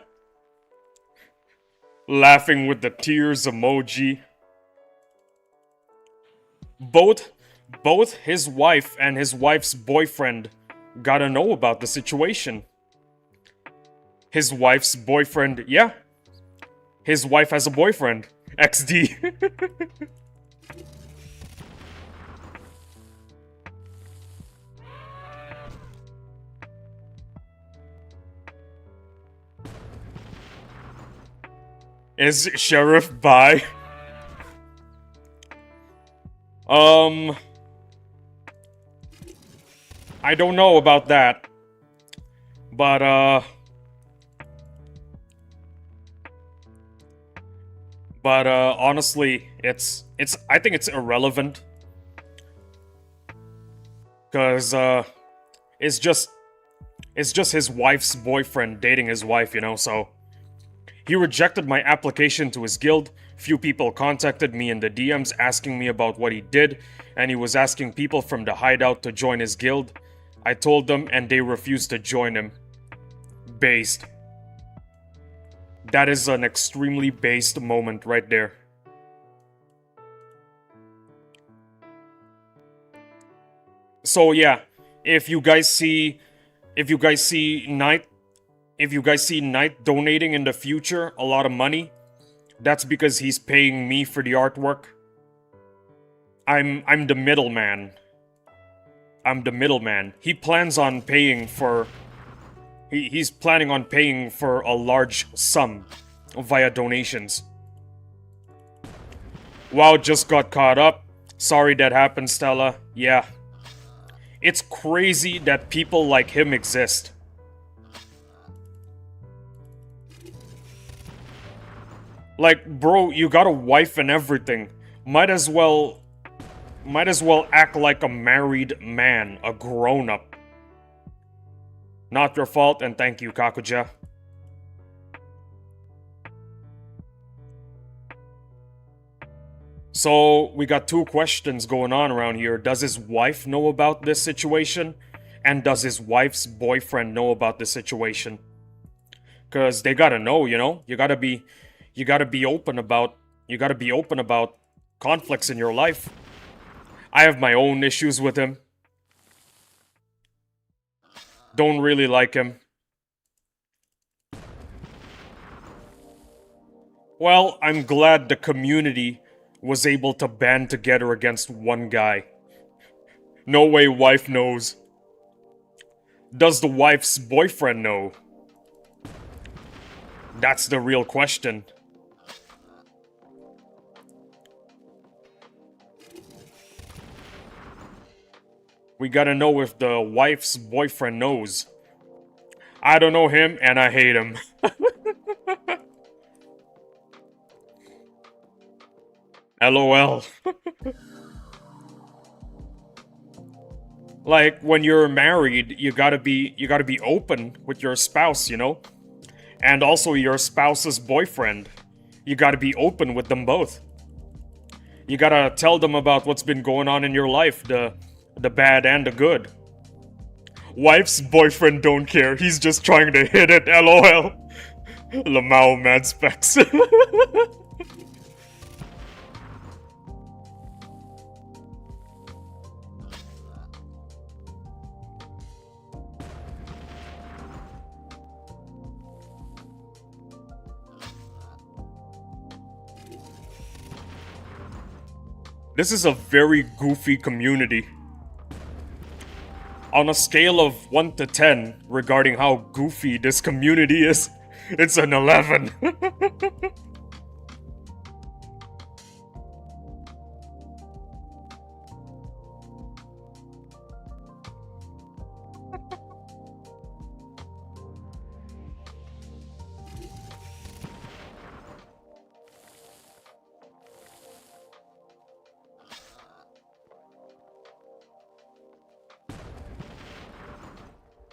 Laughing with the tears emoji. Both his wife and his wife's boyfriend gotta know about the situation. His wife's boyfriend, yeah. His wife has a boyfriend. XD. Is Sheriff by? I don't know about that. But, honestly, I think it's irrelevant. Because, it's just, it's just his wife's boyfriend dating his wife, you know, so... He rejected my application to his guild. Few people contacted me in the DMs asking me about what he did, and he was asking people from the hideout to join his guild. I told them, and they refused to join him. Based. That is an extremely based moment right there. So yeah, if you guys see Knight donating in the future a lot of money, that's because he's paying me for the artwork. I'm the middleman. I'm the middleman. He plans on paying for... He's planning on paying for a large sum via donations. Wow, just got caught up. Sorry that happened, Stella. Yeah. It's crazy that people like him exist. Like, bro, you got a wife and everything. Might as well act like a married man, a grown-up. Not your fault, and thank you, Kakuja. So, we got two questions going on around here. Does his wife know about this situation? And does his wife's boyfriend know about this situation? Because they gotta know, you know? You gotta be open about conflicts in your life. I have my own issues with him. Don't really like him. Well, I'm glad the community was able to band together against one guy. No way wife knows. Does the wife's boyfriend know? That's the real question. We gotta know if the wife's boyfriend knows. I don't know him, and I hate him. LOL. Like, when you're married, you gotta be open with your spouse, you know? And also your spouse's boyfriend. You gotta be open with them both. You gotta tell them about what's been going on in your life, the bad and the good. Wife's boyfriend don't care, he's just trying to hit it, LOL. Lamau mad specs. This is a very goofy community. On a scale of 1 to 10 regarding how goofy this community is, it's an 11.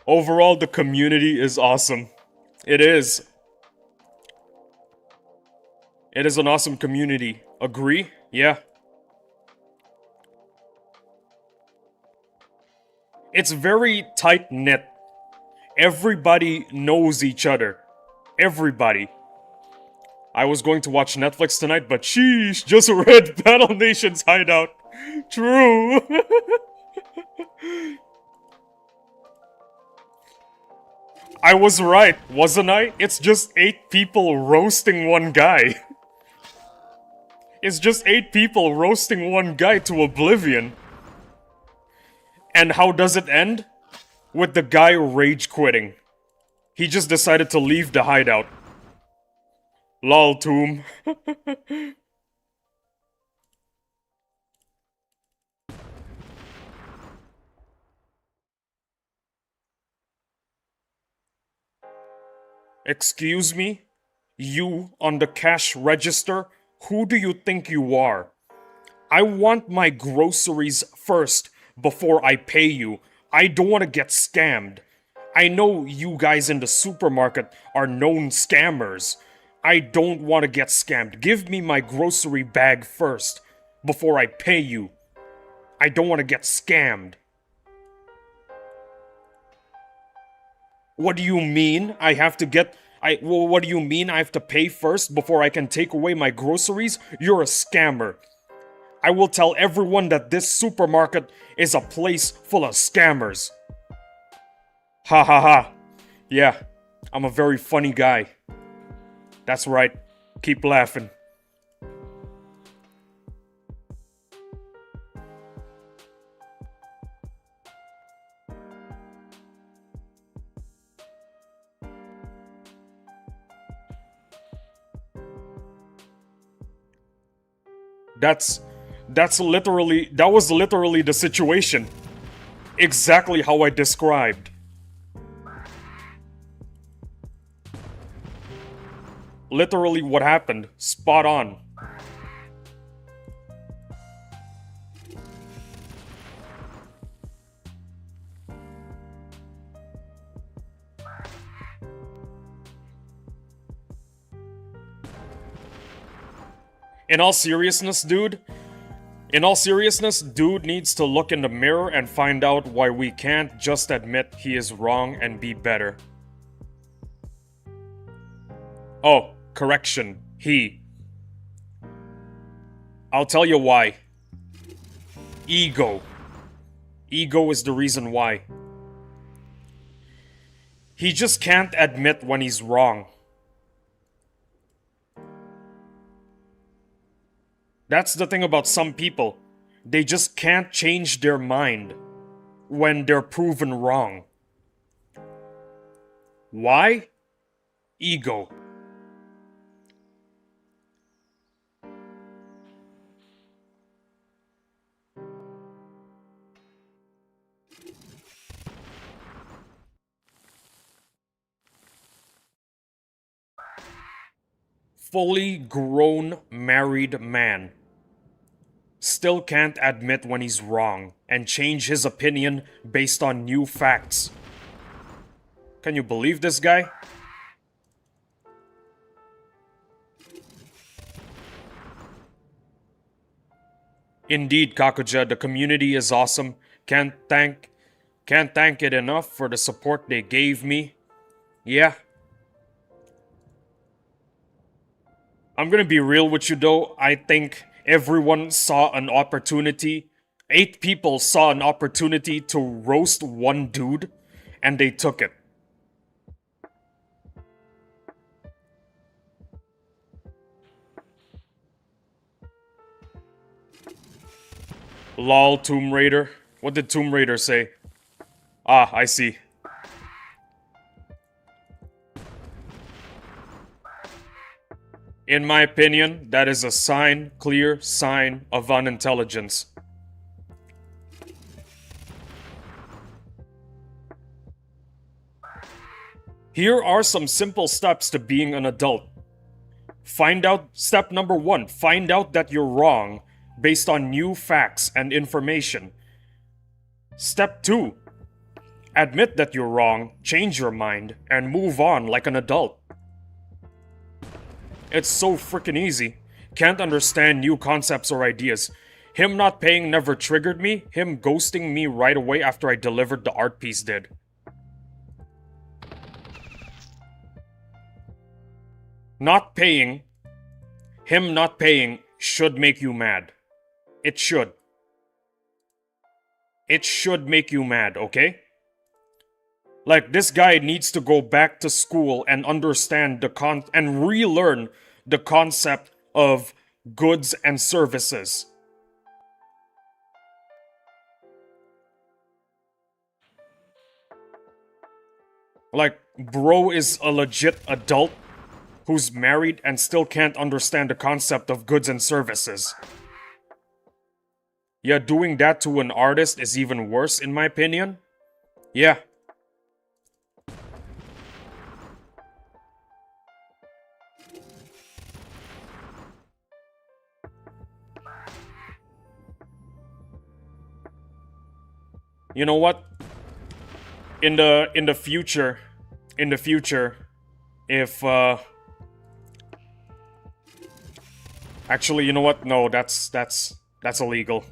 Overall, the community is awesome. It is. It is an awesome community. Agree? Yeah. It's very tight-knit. Everybody knows each other. Everybody. I was going to watch Netflix tonight, but sheesh, just read Battle Nation's Hideout. True. I was right, wasn't I? It's just 8 people roasting one guy. It's just 8 people roasting one guy to oblivion. And how does it end? With the guy rage quitting. He just decided to leave the hideout. Lol, Tomb. Excuse me? You on the cash register? Who do you think you are? I want my groceries first before I pay you. I don't want to get scammed. I know you guys in the supermarket are known scammers. I don't want to get scammed. Give me my grocery bag first before I pay you. I don't want to get scammed. What do you mean I have to get... what do you mean I have to pay first before I can take away my groceries? You're a scammer. I will tell everyone that this supermarket is a place full of scammers. Ha ha ha. Yeah, I'm a very funny guy. That's right. Keep laughing. That was literally the situation. Exactly how I described. Literally what happened. Spot on. In all seriousness, dude needs to look in the mirror and find out why we can't just admit he is wrong and be better. Oh, correction, he. I'll tell you why. Ego. Ego is the reason why. He just can't admit when he's wrong. That's the thing about some people. They just can't change their mind when they're proven wrong. Why? Ego. Fully grown married man still can't admit when he's wrong and change his opinion based on new facts. Can you believe this guy? Indeed, Kakuja, the community is awesome. Can't thank it enough for the support they gave me. Yeah. I'm gonna be real with you though, I think everyone saw an opportunity. 8 people saw an opportunity to roast one dude, and they took it. Lol, Tomb Raider. What did Tomb Raider say? Ah, I see. In my opinion, that is a clear sign of unintelligence. Here are some simple steps to being an adult. Step number 1, find out that you're wrong based on new facts and information. Step 2, admit that you're wrong, change your mind, and move on like an adult. It's so freaking easy. Can't understand new concepts or ideas. Him not paying never triggered me. Him ghosting me right away after I delivered the art piece did. Him not paying should make you mad. It should. It should make you mad, okay? Like, this guy needs to go back to school and understand and relearn the concept of goods and services. Like, bro is a legit adult who's married and still can't understand the concept of goods and services. Yeah, doing that to an artist is even worse, in my opinion. Yeah. You know what? In the future, if actually, you know what? No, that's illegal.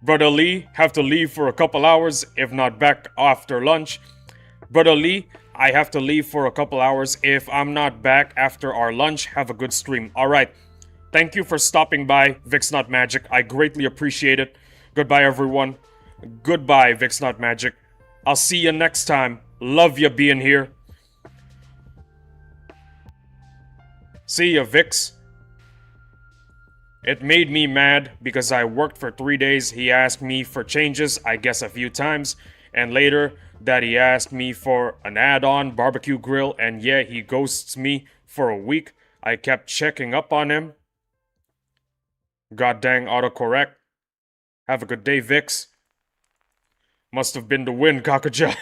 Brother Lee, have to leave for a couple hours, if not back after lunch. Brother Lee, I have to leave for a couple hours. If I'm not back after our lunch, have a good stream. Alright. Thank you for stopping by, Vix Not Magic. I greatly appreciate it. Goodbye, everyone. Goodbye, Vix Not Magic. I'll see you next time. Love you being here. See ya, Vix. It made me mad because I worked for 3 days. He asked me for changes, I guess a few times. And later, that he asked me for an add-on barbecue grill. And yeah, he ghosts me for a week. I kept checking up on him. God dang autocorrect. Have a good day, Vix. Must have been the wind, Kakaja.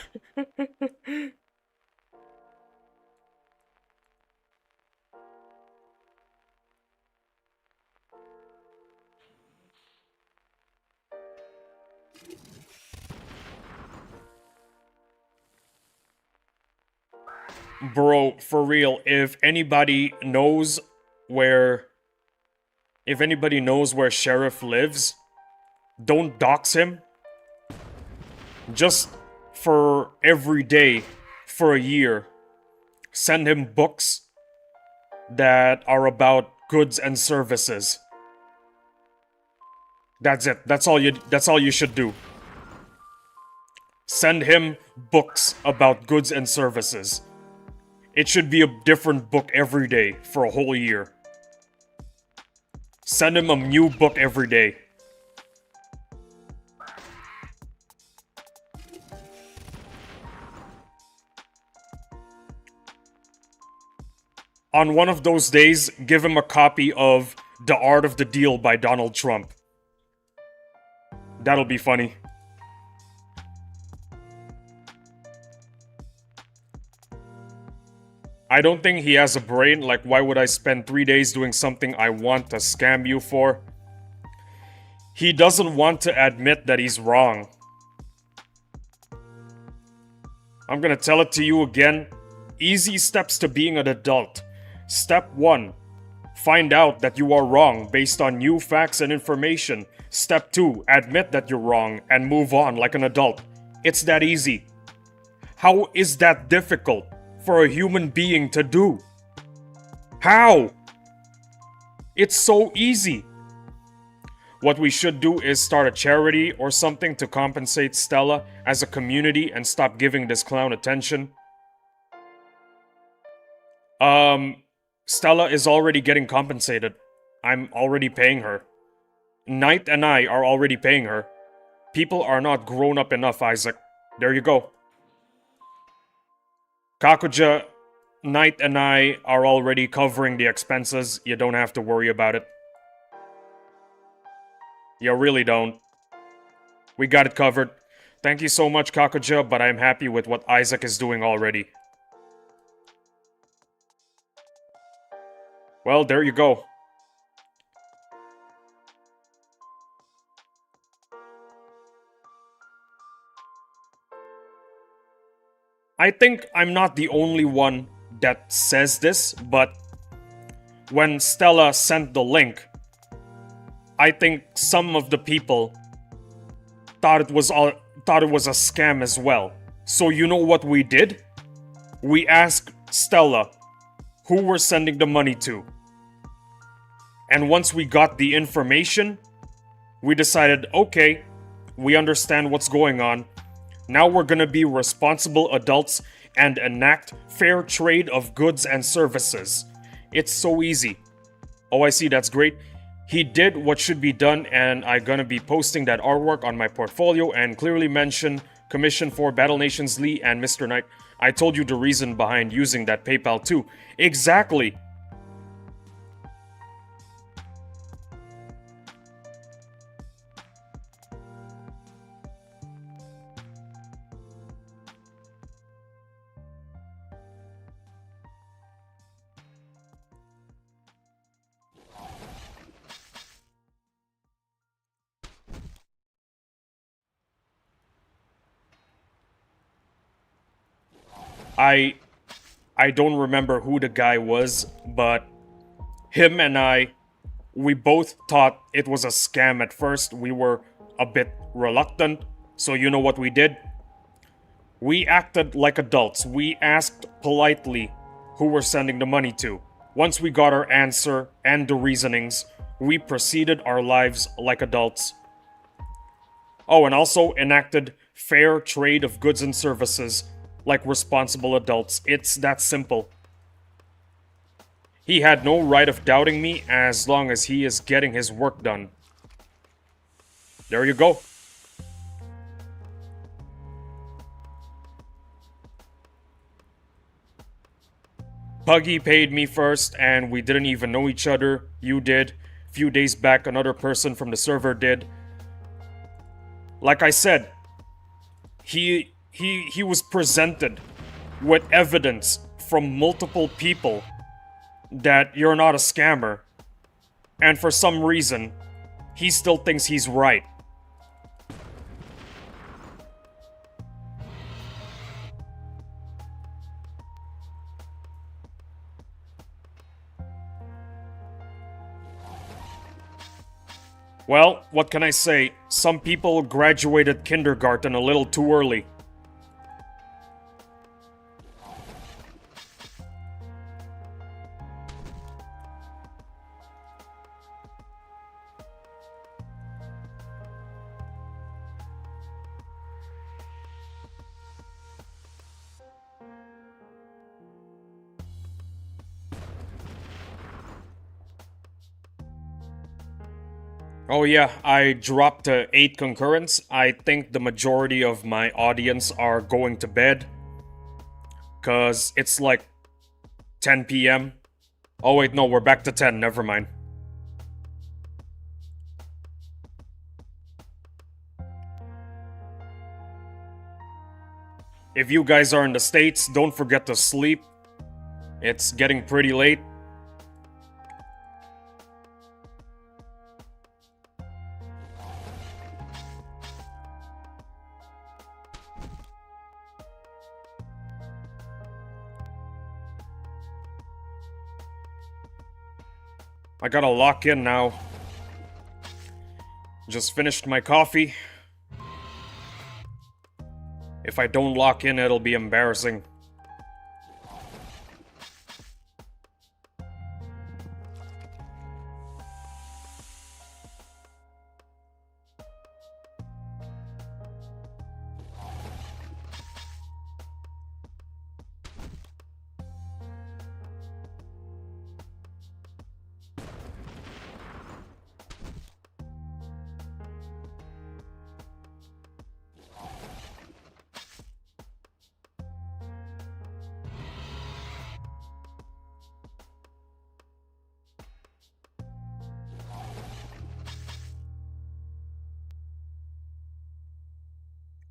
Bro, for real, if anybody knows where Sheriff lives, don't dox him. Just for every day, for a year, send him books that are about goods and services. That's it. That's all you should do. Send him books about goods and services. It should be a different book every day for a whole year. Send him a new book every day. On one of those days, give him a copy of The Art of the Deal by Donald Trump. That'll be funny. I don't think he has a brain. Like, why would I spend 3 days doing something I want to scam you for? He doesn't want to admit that he's wrong. I'm gonna tell it to you again. Easy steps to being an adult. Step 1. Find out that you are wrong based on new facts and information. Step 2. Admit that you're wrong and move on like an adult. It's that easy. How is that difficult for a human being to do? How? It's so easy. What we should do is start a charity or something to compensate Stella as a community and stop giving this clown attention. Stella is already getting compensated. I'm already paying her. Knight and I are already paying her. People are not grown up enough, Isaac. There you go. Kakuja, Knight and I are already covering the expenses. You don't have to worry about it. You really don't. We got it covered. Thank you so much, Kakuja, but I'm happy with what Isaac is doing already. Well, there you go. I think I'm not the only one that says this, but when Stella sent the link, I think some of the people thought it was a scam as well. So you know what we did? We asked Stella who we're sending the money to. And once we got the information, we decided, okay, we understand what's going on. Now we're gonna be responsible adults and enact fair trade of goods and services. It's so easy. Oh, I see, that's great. He did what should be done, and I'm gonna be posting that artwork on my portfolio and clearly mention commission for Battle Nations Lee and Mr. Knight. I told you the reason behind using that PayPal too. Exactly! I I don't remember who the guy was, but him and we both thought it was a scam at first. We were a bit reluctant, so you know what we did? We acted like adults. We asked politely who we're sending the money to. Once we got our answer and the reasonings, we proceeded our lives like adults. Oh, and also enacted fair trade of goods and services like responsible adults. It's that simple. He had no right of doubting me as long as he is getting his work done. There you go. Puggy paid me first, and we didn't even know each other. You did. A few days back, another person from the server did. Like I said, he was presented with evidence from multiple people that you're not a scammer. And for some reason, he still thinks he's right. Well, what can I say? Some people graduated kindergarten a little too early. Oh yeah, I dropped to 8 concurrents. I think the majority of my audience are going to bed. Cause it's like 10 p.m. Oh wait, no, we're back to 10, never mind. If you guys are in the States, don't forget to sleep. It's getting pretty late. I gotta lock in now. Just finished my coffee. If I don't lock in, it'll be embarrassing.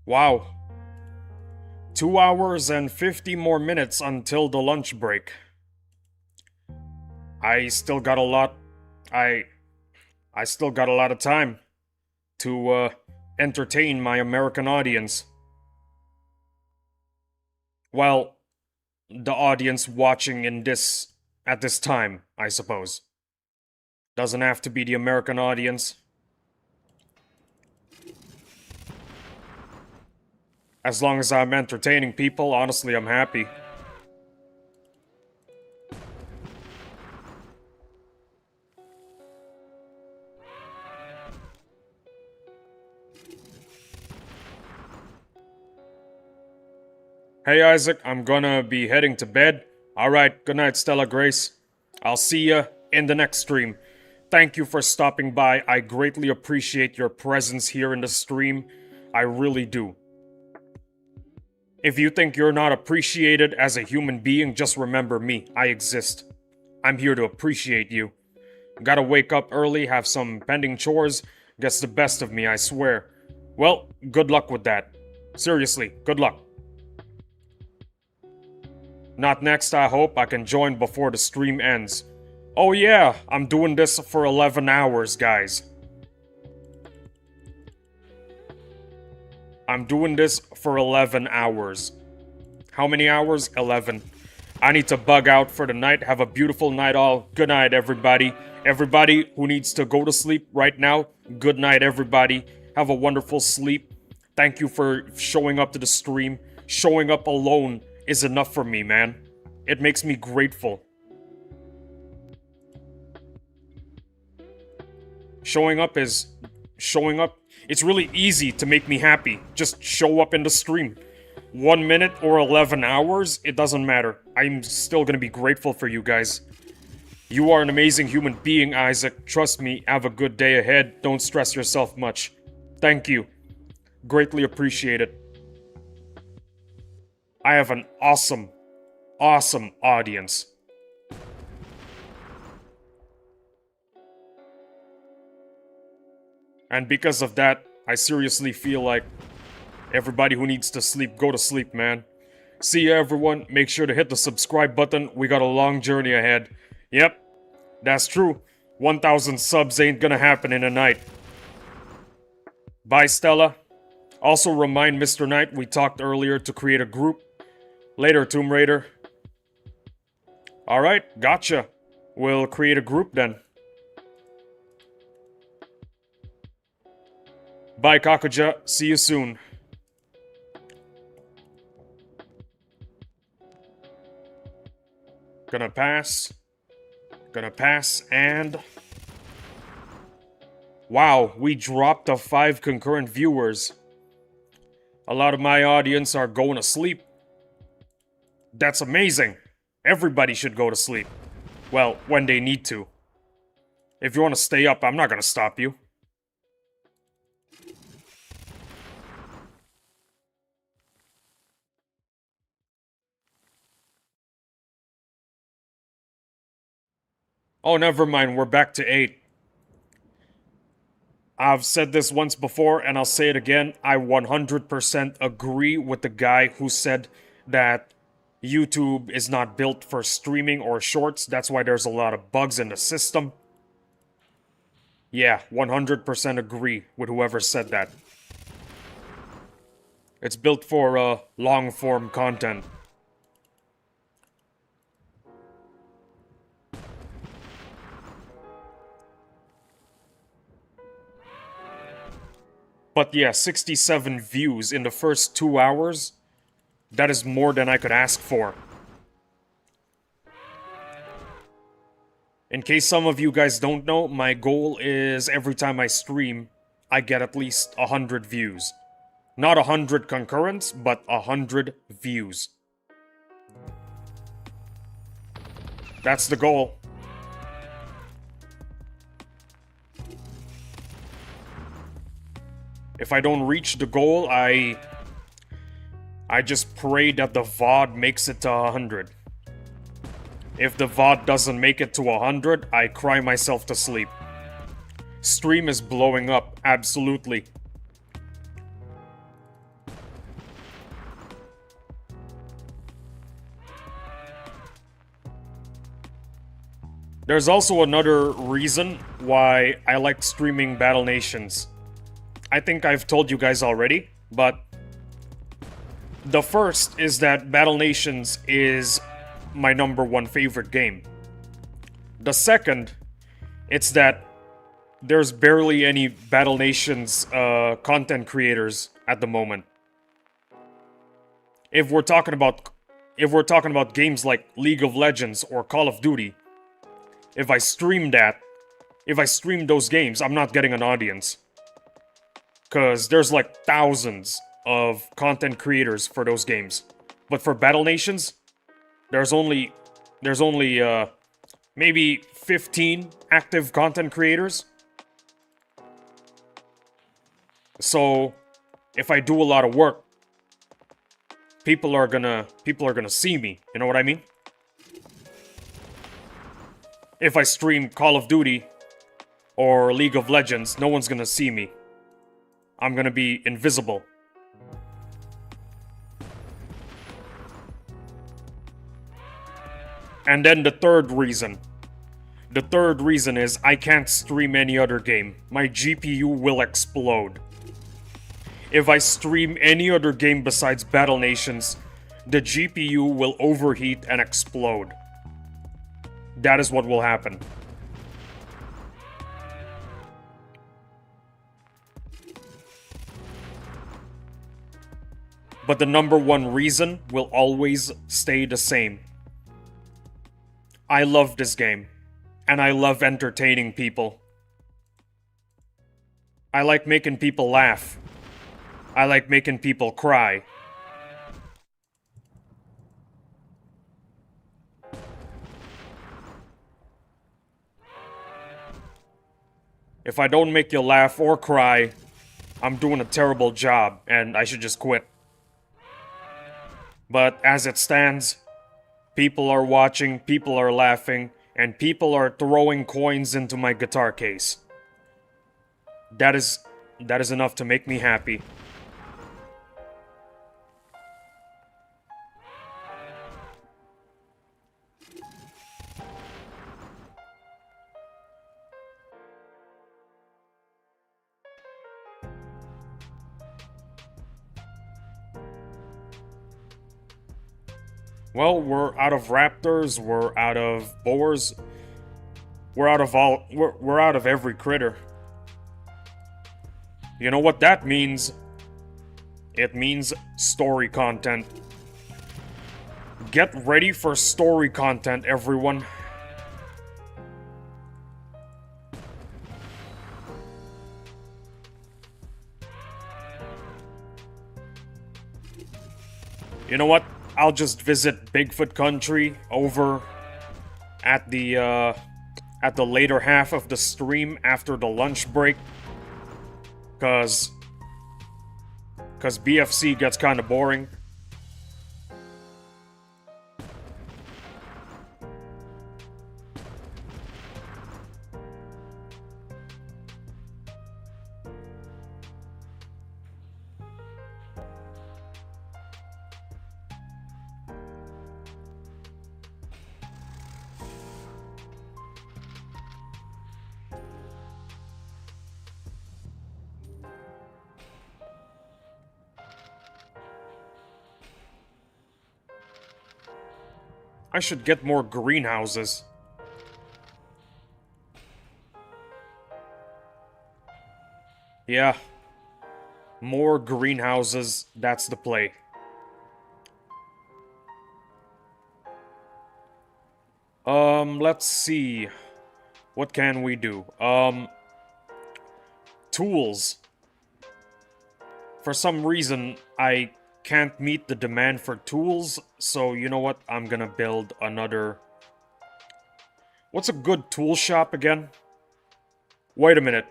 Wow. 2 hours and 50 more minutes until the lunch break. I still got a lot... I still got a lot of time to, entertain my American audience. Well, the audience watching at this time, I suppose. Doesn't have to be the American audience. As long as I'm entertaining people, honestly, I'm happy. Hey Isaac, I'm gonna be heading to bed. Alright, good night Stella Grace. I'll see ya in the next stream. Thank you for stopping by. I greatly appreciate your presence here in the stream. I really do. If you think you're not appreciated as a human being, just remember me. I exist. I'm here to appreciate you. Gotta wake up early, have some pending chores. Gets the best of me, I swear. Well, good luck with that. Seriously, good luck. Not next, I hope. I can join before the stream ends. Oh yeah, I'm doing this for 11 hours, guys. I'm doing this for 11 hours. How many hours? 11. I need to bug out for the night. Have a beautiful night all. Good night, everybody. Everybody who needs to go to sleep right now, good night, everybody. Have a wonderful sleep. Thank you for showing up to the stream. Showing up alone is enough for me, man. It makes me grateful. Showing up. It's really easy to make me happy. Just show up in the stream. 1 minute or 11 hours, it doesn't matter. I'm still gonna be grateful for you guys. You are an amazing human being, Isaac. Trust me, have a good day ahead. Don't stress yourself much. Thank you. Greatly appreciate it. I have an awesome, awesome audience. And because of that, I seriously feel like everybody who needs to sleep, go to sleep, man. See ya, everyone. Make sure to hit the subscribe button. We got a long journey ahead. Yep, that's true. 1,000 subs ain't gonna happen in a night. Bye, Stella. Also remind Mr. Knight we talked earlier to create a group. Later, Tomb Raider. Alright, gotcha. We'll create a group then. Bye, Kakuja. See you soon. Gonna pass, and... Wow, we dropped to 5 concurrent viewers. A lot of my audience are going to sleep. That's amazing. Everybody should go to sleep. Well, when they need to. If you want to stay up, I'm not gonna stop you. Oh, never mind, we're back to 8. I've said this once before, and I'll say it again. I 100% agree with the guy who said that YouTube is not built for streaming or shorts. That's why there's a lot of bugs in the system. Yeah, 100% agree with whoever said that. It's built for long-form content. But yeah, 67 views in the first 2 hours, that is more than I could ask for. In case some of you guys don't know, my goal is every time I stream, I get at least 100 views. Not 100 concurrents, but 100 views. That's the goal. If I don't reach the goal, I just pray that the VOD makes it to 100. If the VOD doesn't make it to 100, I cry myself to sleep. Stream is blowing up, absolutely. There's also another reason why I like streaming Battle Nations. I think I've told you guys already, but the first is that Battle Nations is my #1 favorite game. The second, it's that there's barely any Battle Nations content creators at the moment. If we're talking about games like League of Legends or Call of Duty, if I stream those games, I'm not getting an audience. Because there's like thousands of content creators for those games. But for Battle Nations, there's only maybe 15 active content creators. So if I do a lot of work, people are gonna see me. You know what I mean? If I stream Call of Duty or League of Legends, no one's gonna see me. I'm gonna be invisible. And then the third reason. The third reason is I can't stream any other game. My GPU will explode. If I stream any other game besides Battle Nations, the GPU will overheat and explode. That is what will happen. But the number one reason will always stay the same. I love this game, and I love entertaining people. I like making people laugh. I like making people cry. If I don't make you laugh or cry, I'm doing a terrible job, and I should just quit. But as it stands, people are watching, people are laughing, and people are throwing coins into my guitar case. That is enough to make me happy. Well, we're out of raptors, we're out of boars, we're out of every critter. You know what that means? It means story content. Get ready for story content, everyone. You know what? I'll just visit Bigfoot Country over at the later half of the stream after the lunch break. Cause BFC gets kind of boring. I should get more greenhouses. Yeah. More greenhouses, that's the play. Let's see. What can we do? Tools. For some reason, I can't meet the demand for tools, so you know what? I'm gonna build another... What's a good tool shop again? Wait a minute.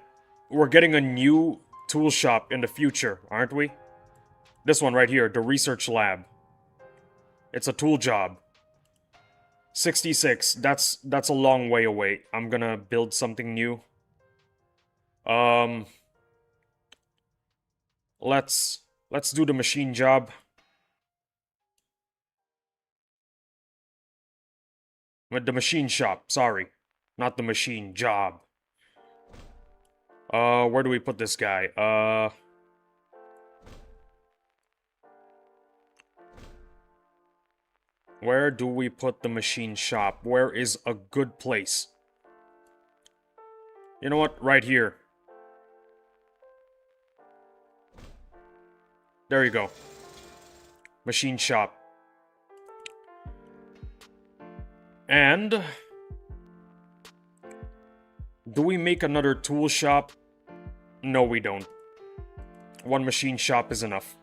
We're getting a new tool shop in the future, aren't we? This one right here, the research lab. It's a tool job. 66, that's a long way away. I'm gonna build something new. Let's do the machine job. With the machine shop, sorry. Not the machine job. Where do we put this guy? Where do we put the machine shop? Where is a good place? You know what? Right here. There you go. Machine shop. And... do we make another tool shop? No, we don't. One machine shop is enough.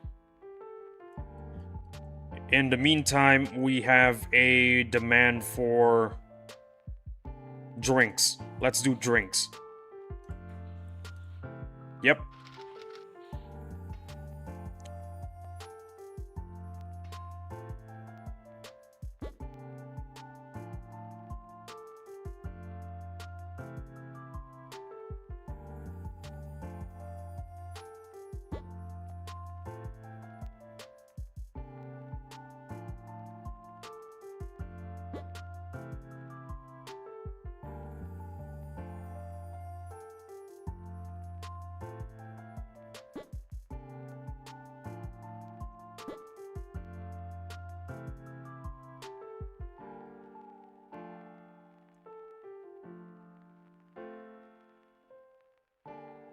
In the meantime, we have a demand for... drinks. Let's do drinks. Yep.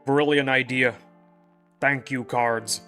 Brilliant idea. Thank you, cards.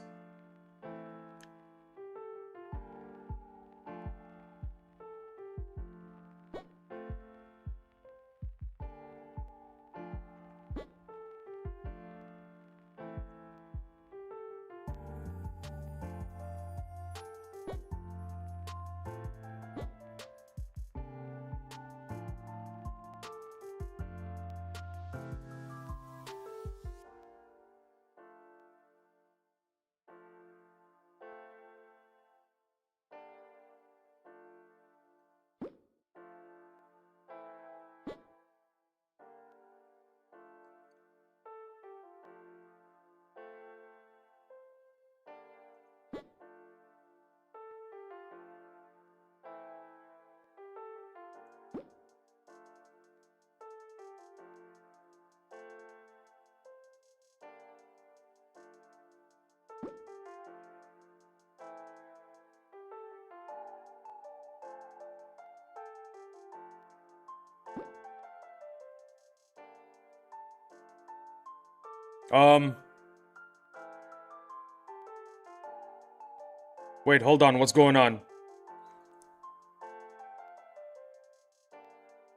Wait, hold on, what's going on?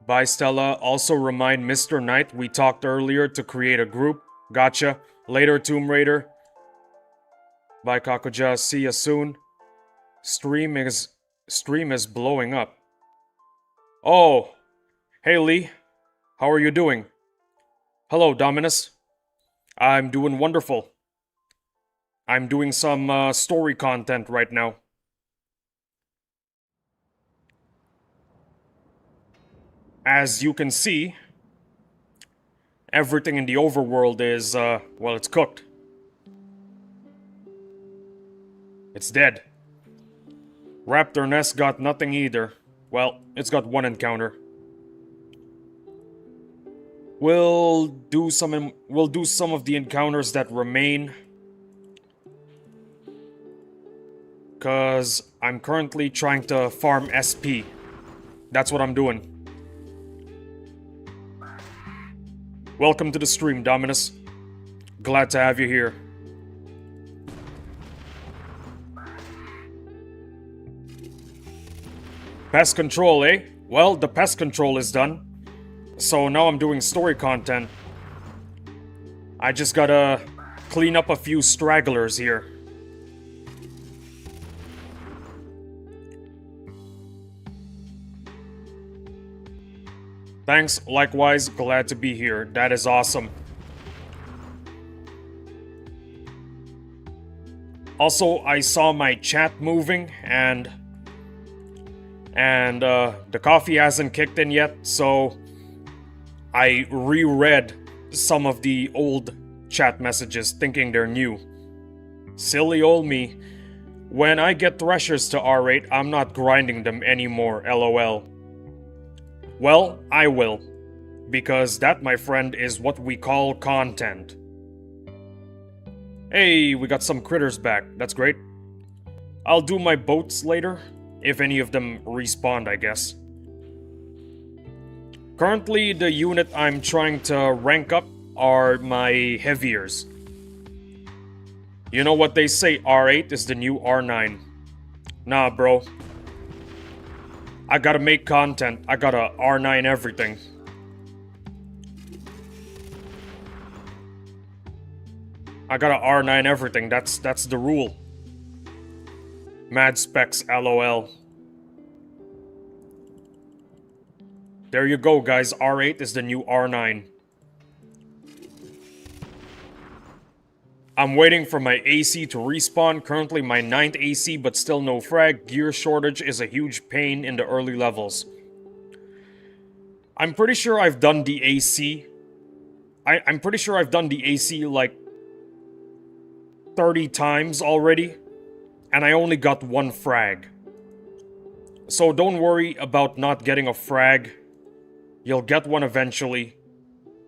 Bye, Stella. Also remind Mr. Knight we talked earlier to create a group. Gotcha. Later, Tomb Raider. Bye, Kakuja. See ya soon. Stream is blowing up. Oh, hey Lee. How are you doing? Hello, Dominus. I'm doing wonderful. I'm doing some story content right now. As you can see, everything in the overworld is, well, it's cooked. It's dead. Raptor Nest got nothing either. Well, it's got one encounter. We'll do some of the encounters that remain. 'Cause I'm currently trying to farm SP. That's what I'm doing. Welcome to the stream, Dominus. Glad to have you here. Pest control, eh? Well, the pest control is done. So now I'm doing story content. I just gotta clean up a few stragglers here. Thanks, likewise, glad to be here. That is awesome. Also, I saw my chat moving, and the coffee hasn't kicked in yet, so I reread some of the old chat messages thinking they're new. Silly old me. When I get threshers to R8, I'm not grinding them anymore, lol. Well, I will. Because that, my friend, is what we call content. Hey, we got some critters back. That's great. I'll do my boats later. If any of them respawn, I guess. Currently, the unit I'm trying to rank up are my heaviers. You know what they say, R8 is the new R9. Nah, bro. I gotta make content. I gotta R9 everything. I gotta R9 everything. That's the rule. Mad specs, lol. There you go, guys. R8 is the new R9. I'm waiting for my AC to respawn. Currently my 9th AC, but still no frag. Gear shortage is a huge pain in the early levels. I'm pretty sure I've done the AC. I'm pretty sure I've done the AC like 30 times already. And I only got one frag. So don't worry about not getting a frag. You'll get one eventually.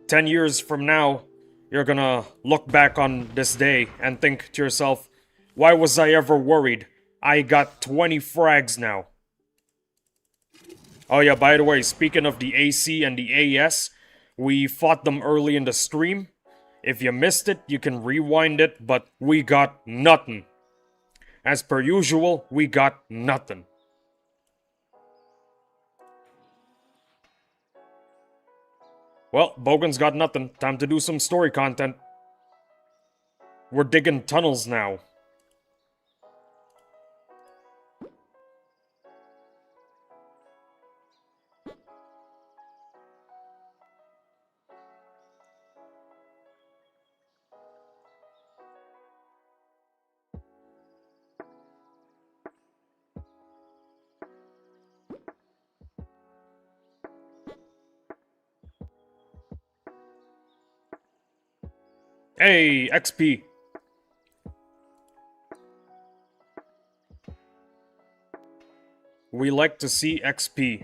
10 years from now, you're gonna look back on this day and think to yourself, why was I ever worried? I got 20 frags now. Oh yeah, by the way, speaking of the AC and the AS, we fought them early in the stream. If you missed it, you can rewind it, but we got nothing. As per usual, we got nothing. Well, Bogan's got nothing. Time to do some story content. We're digging tunnels now. Hey, XP. We like to see XP.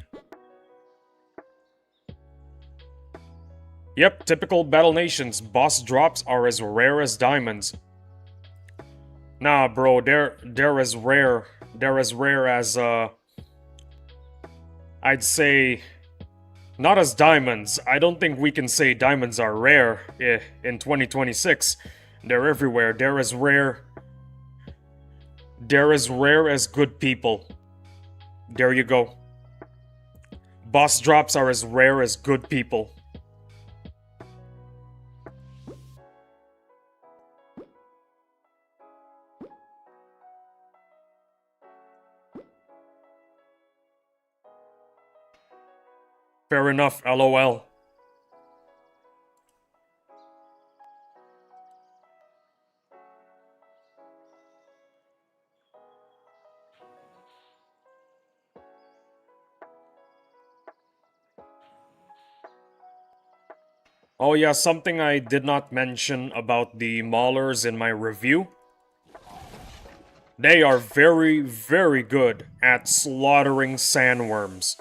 Yep, typical Battle Nations. Boss drops are as rare as diamonds. Nah, bro, they're as rare. They're as rare as, I'd say... Not as diamonds. I don't think we can say diamonds are rare in 2026. They're everywhere. They're as rare... They're as rare as good people. There you go. Boss drops are as rare as good people. Fair enough, LOL. Oh yeah, something I did not mention about the maulers in my review. They are very, very good at slaughtering sandworms.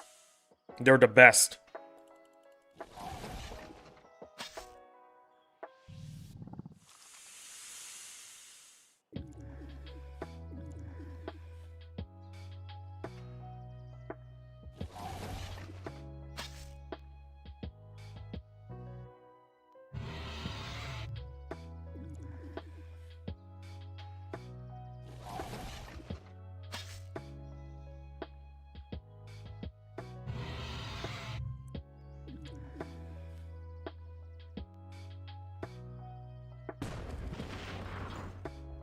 They're the best.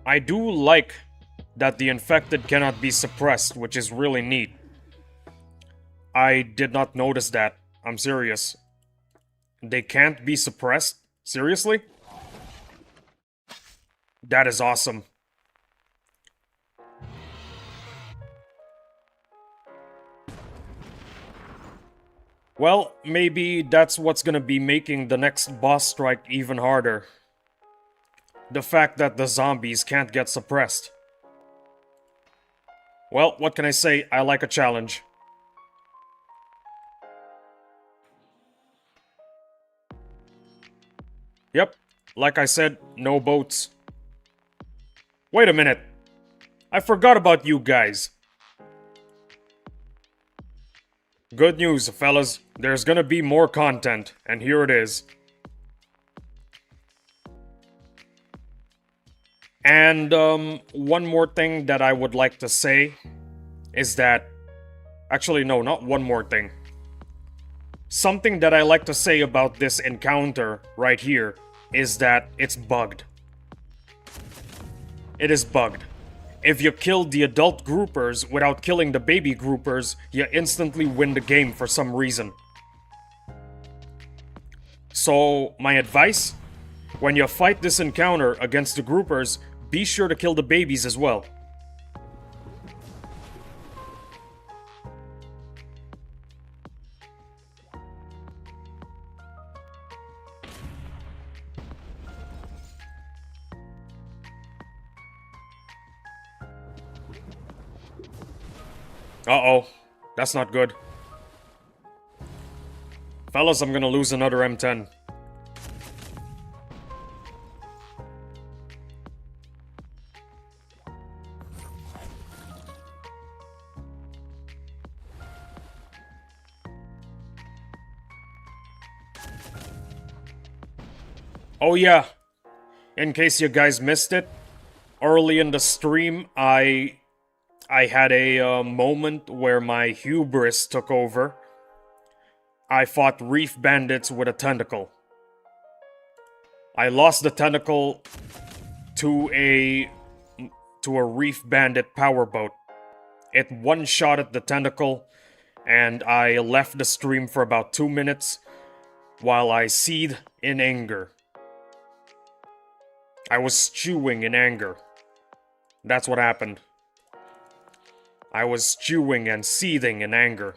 I do like that the infected cannot be suppressed, which is really neat. I did not notice that. I'm serious. They can't be suppressed? Seriously? That is awesome. Well, maybe that's what's gonna be making the next boss strike even harder. The fact that the zombies can't get suppressed. Well, what can I say? I like a challenge. Yep, like I said, no boats. Wait a minute. I forgot about you guys. Good news, fellas. There's gonna be more content, and here it is. And, one more thing that I would like to say is that... Actually, no, not one more thing. Something that I like to say about this encounter right here is that it's bugged. It is bugged. If you kill the adult groupers without killing the baby groupers, you instantly win the game for some reason. So, my advice? When you fight this encounter against the groupers, be sure to kill the babies as well. Uh-oh. That's not good. Fellas, I'm gonna lose another M10. Oh yeah, In case you guys missed it, early in the stream, I had a moment where my hubris took over. I fought reef bandits with a tentacle. I lost the tentacle to a reef bandit powerboat. It one-shotted the tentacle, and I left the stream for about 2 minutes while I seethed in anger. I was stewing in anger. That's what happened. I was stewing and seething in anger.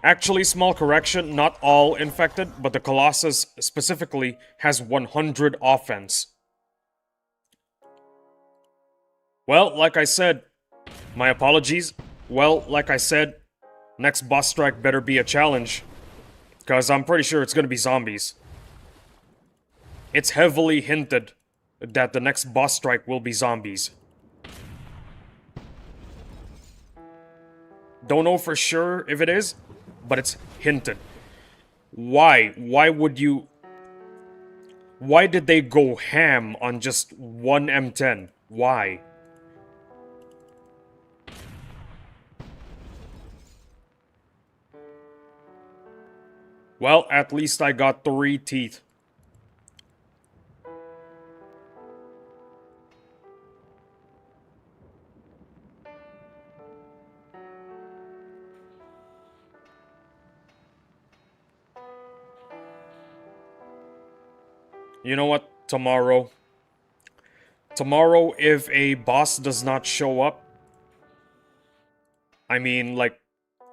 Actually, small correction, not all infected, but the Colossus specifically has 100 offense. Well, like I said, my apologies. Well, like I said, next boss strike better be a challenge. Because I'm pretty sure it's gonna be zombies. It's heavily hinted that the next boss strike will be zombies. Don't know for sure if it is, but it's hinted. Why? Why would you... Why did they go ham on just one M10? Why? Well, at least I got 3 teeth. You know what? Tomorrow, if a boss does not show up, I mean, like,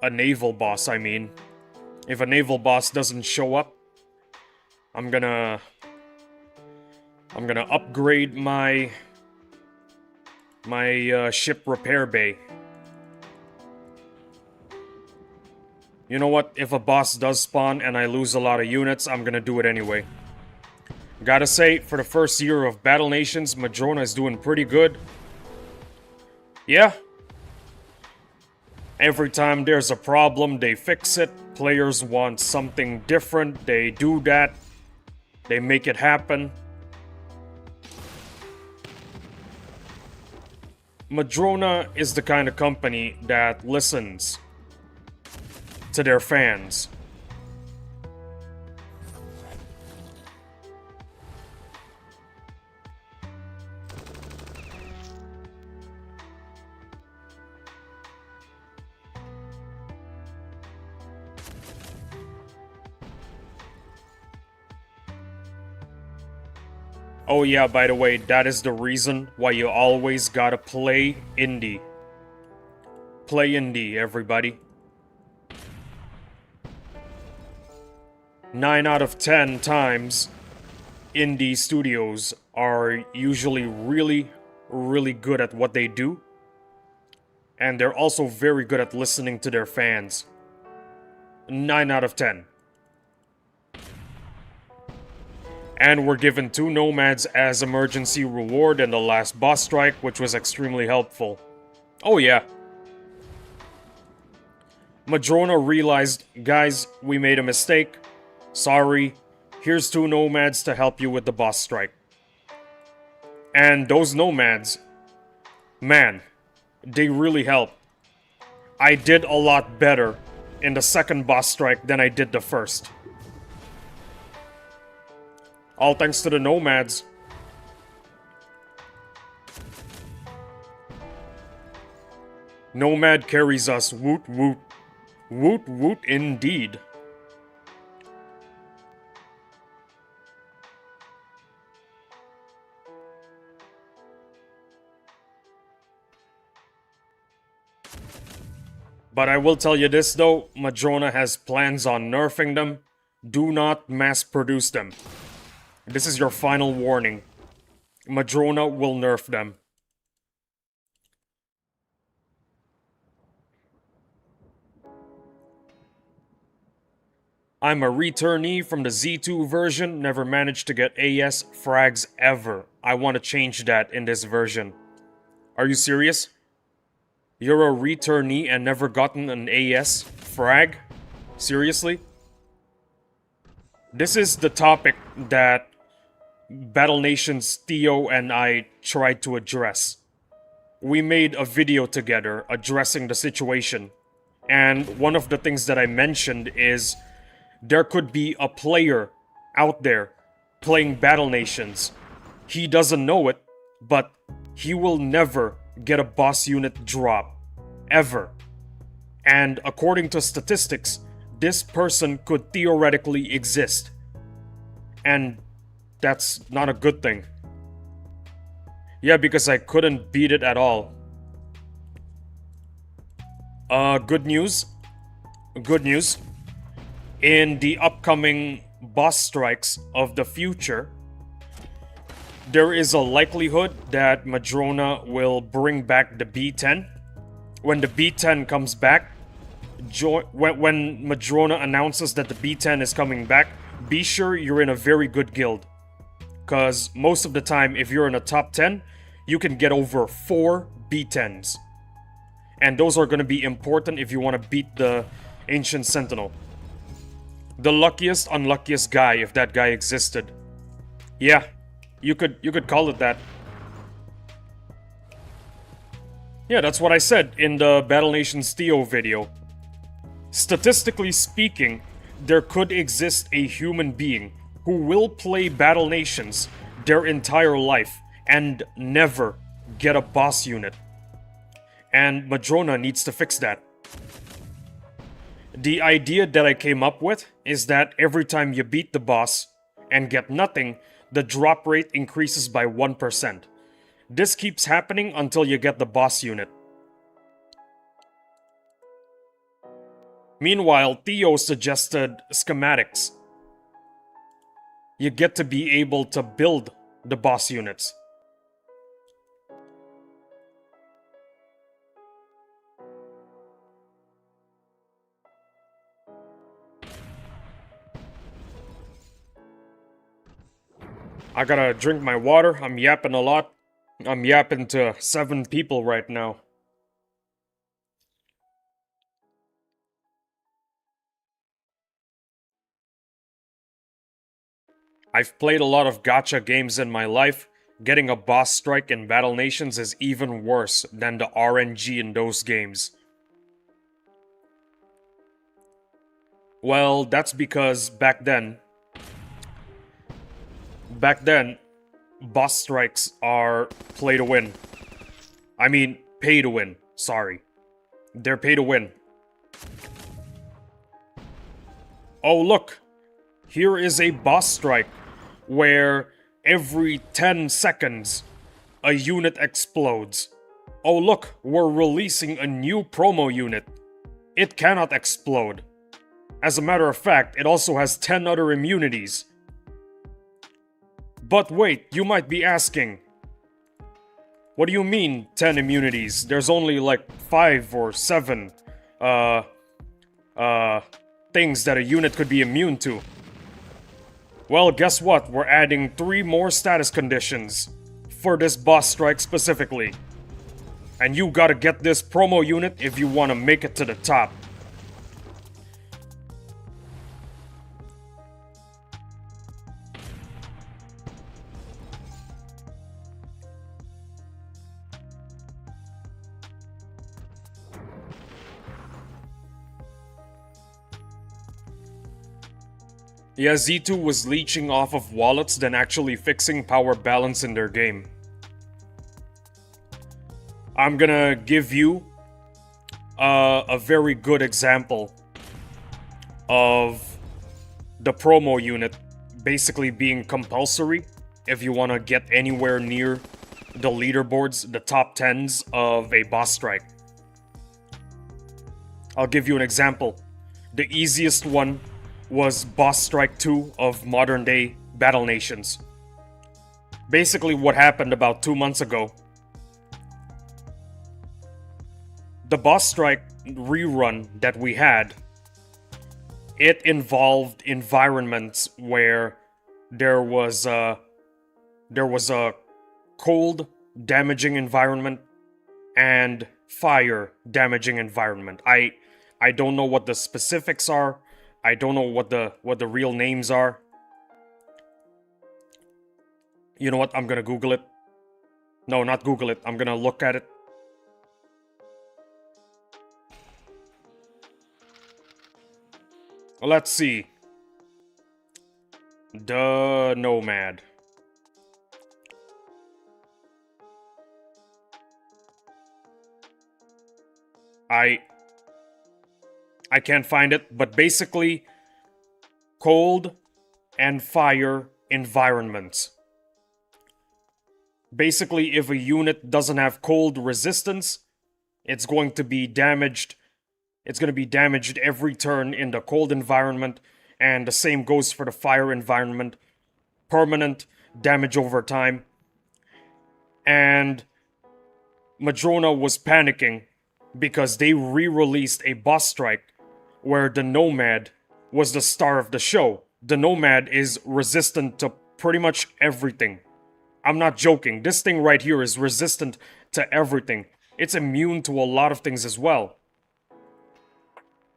a naval boss, I mean. If a naval boss doesn't show up, I'm gonna upgrade my ship repair bay. You know what? If a boss does spawn and I lose a lot of units, I'm gonna do it anyway. Gotta say, for the first year of Battle Nations, Madrona is doing pretty good. Yeah. Every time there's a problem, they fix it. Players want something different, they do that. They make it happen. Madrona is the kind of company that listens to their fans. Oh yeah, by the way, that is the reason why you always gotta play indie. Play indie, everybody. 9 out of 10 times, indie studios are usually really, really good at what they do. And they're also very good at listening to their fans. 9 out of 10. And we're given 2 nomads as emergency reward in the last boss strike, which was extremely helpful. Oh yeah. Madrona realized, guys, we made a mistake. Sorry. Here's 2 nomads to help you with the boss strike. And those nomads, man, they really help. I did a lot better in the second boss strike than I did the first. All thanks to the nomads. Nomad carries us, woot woot. Woot woot indeed. But I will tell you this though, Madrona has plans on nerfing them. Do not mass produce them. This is your final warning. Madrona will nerf them. I'm a returnee from the Z2 version, never managed to get AS frags ever. I want to change that in this version. Are you serious? You're a returnee and never gotten an AS frag? Seriously? This is the topic that Battle Nation's Theo and I tried to address. We made a video together addressing the situation, and one of the things that I mentioned is there could be a player out there playing Battle Nations. He doesn't know it, but he will never get a boss unit drop. Ever. And according to statistics, this person could theoretically exist. And that's not a good thing. Yeah, because I couldn't beat it at all. Good news. Good news. In the upcoming boss strikes of the future, there is a likelihood that Madrona will bring back the B10. When the B10 comes back, when Madrona announces that the B10 is coming back, be sure you're in a very good guild. Because most of the time, if you're in a top 10, you can get over 4 B10s. And those are going to be important if you want to beat the Ancient Sentinel. The luckiest, unluckiest guy, if that guy existed. Yeah, you could call it that. Yeah, that's what I said in the Battle Nations Theo video. Statistically speaking, there could exist a human being who will play Battle Nations their entire life and never get a boss unit. And Madrona needs to fix that. The idea that I came up with is that every time you beat the boss and get nothing, the drop rate increases by 1%. This keeps happening until you get the boss unit. Meanwhile, Theo suggested schematics. You get to be able to build the boss units. I gotta drink my water. I'm yapping a lot. I'm yapping to 7 people right now. I've played a lot of gacha games in my life. Getting a boss strike in Battle Nations is even worse than the RNG in those games. Well, that's because back then, boss strikes are play to win. I mean, pay to win. Sorry. They're pay to win. Oh, look! Here is a boss strike where every 10 seconds a unit explodes. Oh, look, we're releasing a new promo unit. It cannot explode. As a matter of fact, it also has 10 other immunities. But wait, you might be asking, what do you mean 10 immunities? There's only like 5 or 7 things that a unit could be immune to. Well, guess what? We're adding 3 more status conditions for this boss strike specifically. And you gotta get this promo unit if you want to make it to the top. Yeah, Z2 was leeching off of wallets than actually fixing power balance in their game. I'm gonna give you a very good example of the promo unit basically being compulsory if you want to get anywhere near the leaderboards, the top 10s of a boss strike. I'll give you an example. The easiest one was Boss Strike 2 of modern day Battle Nations. Basically what happened about 2 months ago. The Boss Strike rerun that we had, it involved environments where there was a cold damaging environment and fire damaging environment. I don't know what the specifics are. I don't know what the real names are. You know what? I'm gonna Google it. No, not Google it. I'm gonna look at it. Let's see. The Nomad. I can't find it, but basically cold and fire environments. Basically, if a unit doesn't have cold resistance, it's going to be damaged. It's going to be damaged every turn in the cold environment, and the same goes for the fire environment. Permanent damage over time. And Madrona was panicking because they re-released a boss strike where the Nomad was the star of the show. The Nomad is resistant to pretty much everything. I'm not joking. This thing right here is resistant to everything. It's immune to a lot of things as well.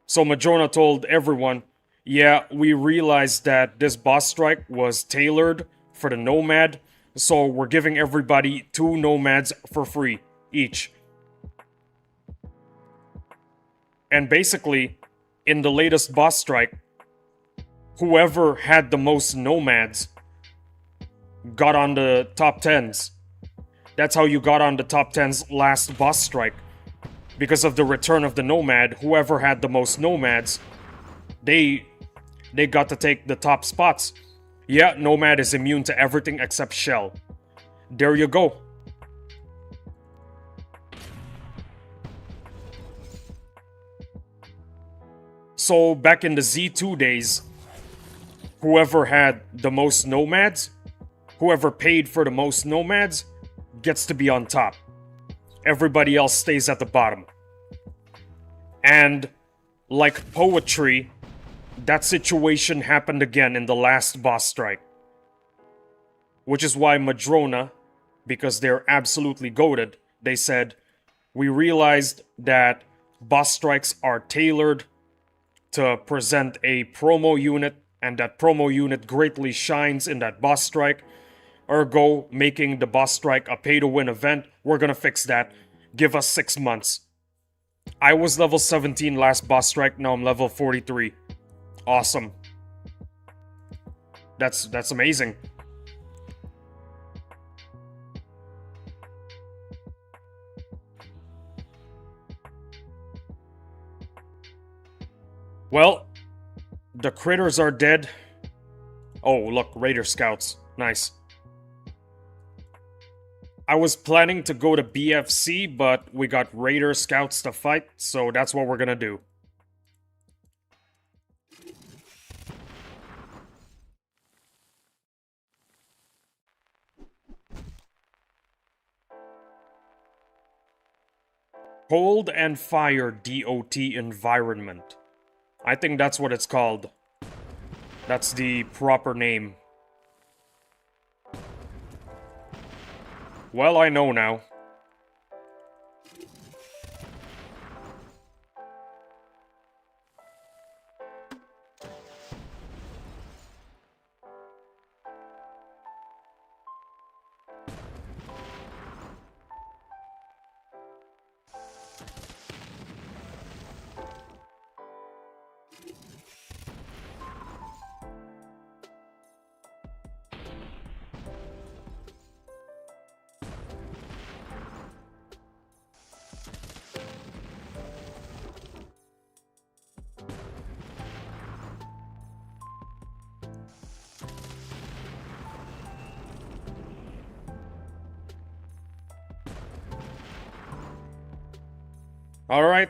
So Madrona told everyone, yeah, we realized that this boss strike was tailored for the Nomad, so we're giving everybody 2 Nomads for free each. And basically, in the latest boss strike, whoever had the most Nomads got on the top 10s. That's how you got on the top 10's last boss strike. Because of the return of the Nomad, whoever had the most Nomads, they got to take the top spots. Yeah, Nomad is immune to everything except Shell. There you go. So back in the Z2 days, whoever had the most Nomads, whoever paid for the most Nomads, gets to be on top. Everybody else stays at the bottom. And like poetry, that situation happened again in the last boss strike. Which is why Madrona, because they're absolutely goated, they said, we realized that boss strikes are tailored to present a promo unit, and that promo unit greatly shines in that boss strike. Ergo, making the boss strike a pay-to-win event. We're gonna fix that. Give us 6 months. I was level 17 last boss strike, now I'm level 43. Awesome. That's amazing. Well, the critters are dead. Oh, look, Raider Scouts. Nice. I was planning to go to BFC, but we got Raider Scouts to fight, so that's what we're gonna do. Cold and Fire DOT Environment. I think that's what it's called. That's the proper name. Well, I know now. Alright,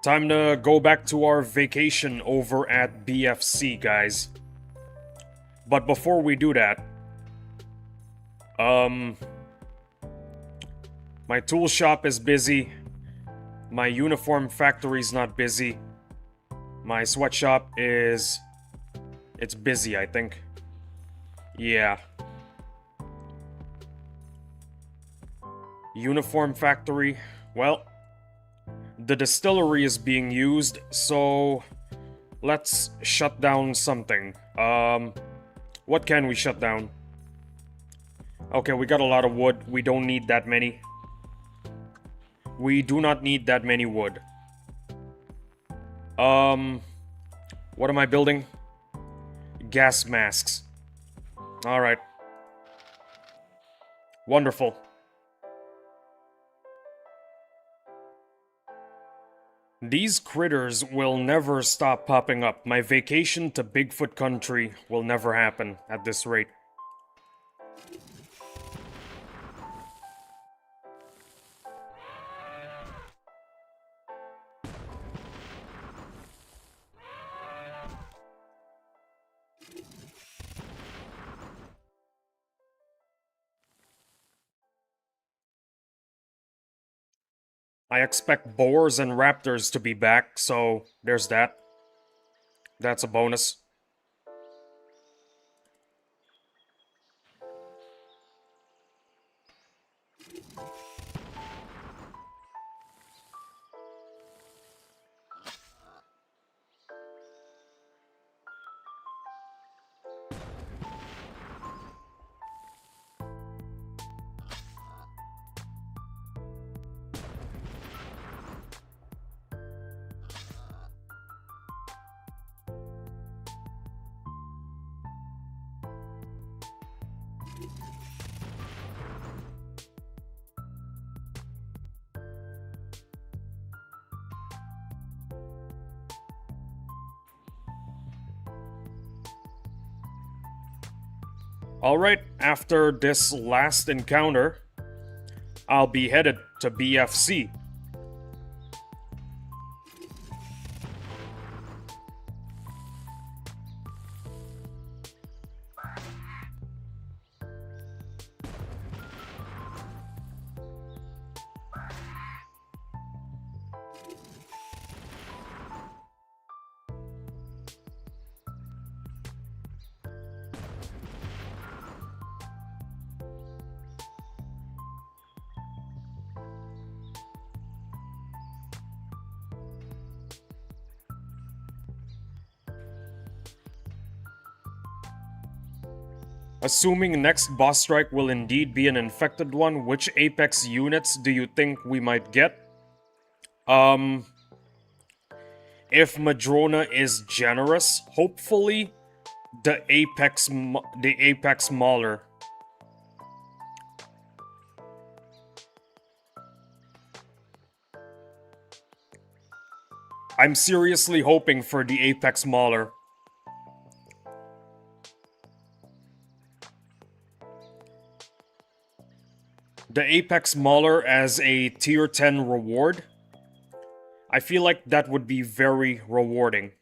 time to go back to our vacation over at BFC, guys. But before we do that, my tool shop is busy, my uniform factory's not busy, my sweatshop is... it's busy, I think. Yeah. Uniform factory, well... the distillery is being used, so let's shut down something. What can we shut down? Okay, we got a lot of wood. We don't need that many. We do not need that many wood. What am I building? Gas masks. Alright. Wonderful. These critters will never stop popping up. My vacation to Bigfoot country will never happen at this rate. I expect boars and raptors to be back, so there's that. That's a bonus. Alright, after this last encounter, I'll be headed to BFC. Assuming next boss strike will indeed be an infected one, which Apex units do you think we might get? If Madrona is generous, hopefully the Apex Mauler. I'm seriously hoping for the Apex Mauler. The Apex Mauler as a tier 10 reward. I feel like that would be very rewarding.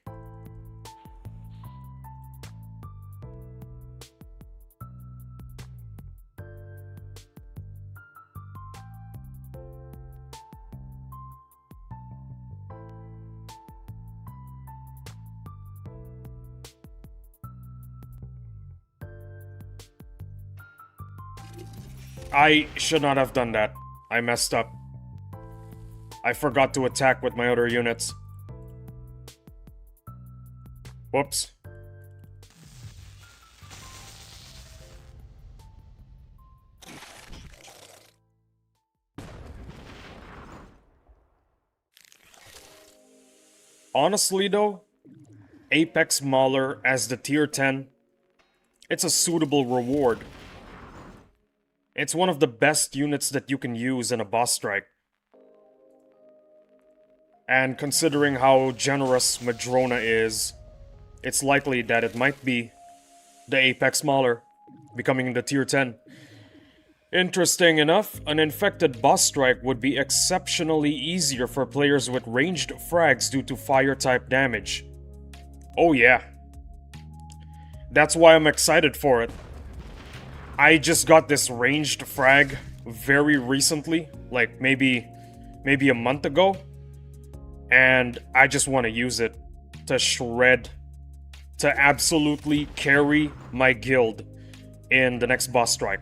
I should not have done that. I messed up. I forgot to attack with my other units. Whoops. Honestly though, Apex Mauler as the tier 10, it's a suitable reward. It's one of the best units that you can use in a boss strike. And considering how generous Madrona is, it's likely that it might be the Apex Mauler, becoming the tier 10. Interesting enough, an infected boss strike would be exceptionally easier for players with ranged frags due to fire-type damage. Oh yeah. That's why I'm excited for it. I just got this ranged frag very recently, like maybe a month ago. And I just want to use it to shred, to absolutely carry my guild in the next boss strike.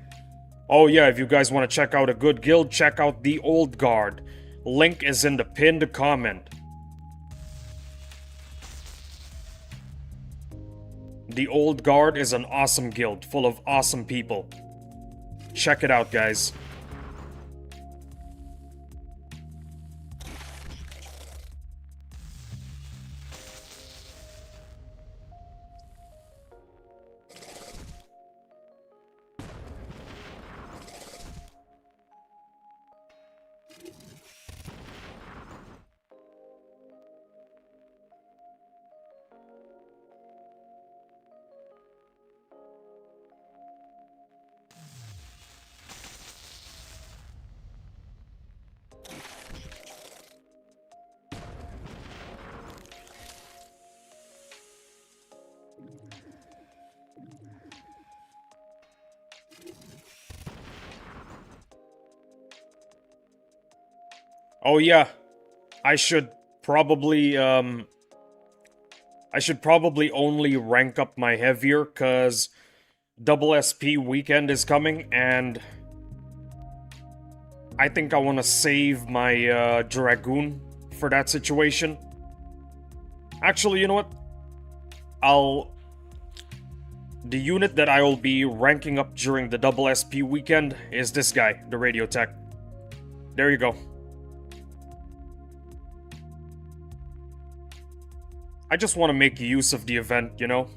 Oh yeah, if you guys want to check out a good guild, check out the Old Guard. Link is in the pinned comment. The Old Guard is an awesome guild, full of awesome people. check it out, guys. Oh yeah, I should probably only rank up my heavier, cause double SP weekend is coming, and I think I want to save my Dragoon for that situation. Actually, you know what? The unit that I will be ranking up during the double SP weekend is this guy, the Radio Tech. There you go. I just want to make use of the event, you know?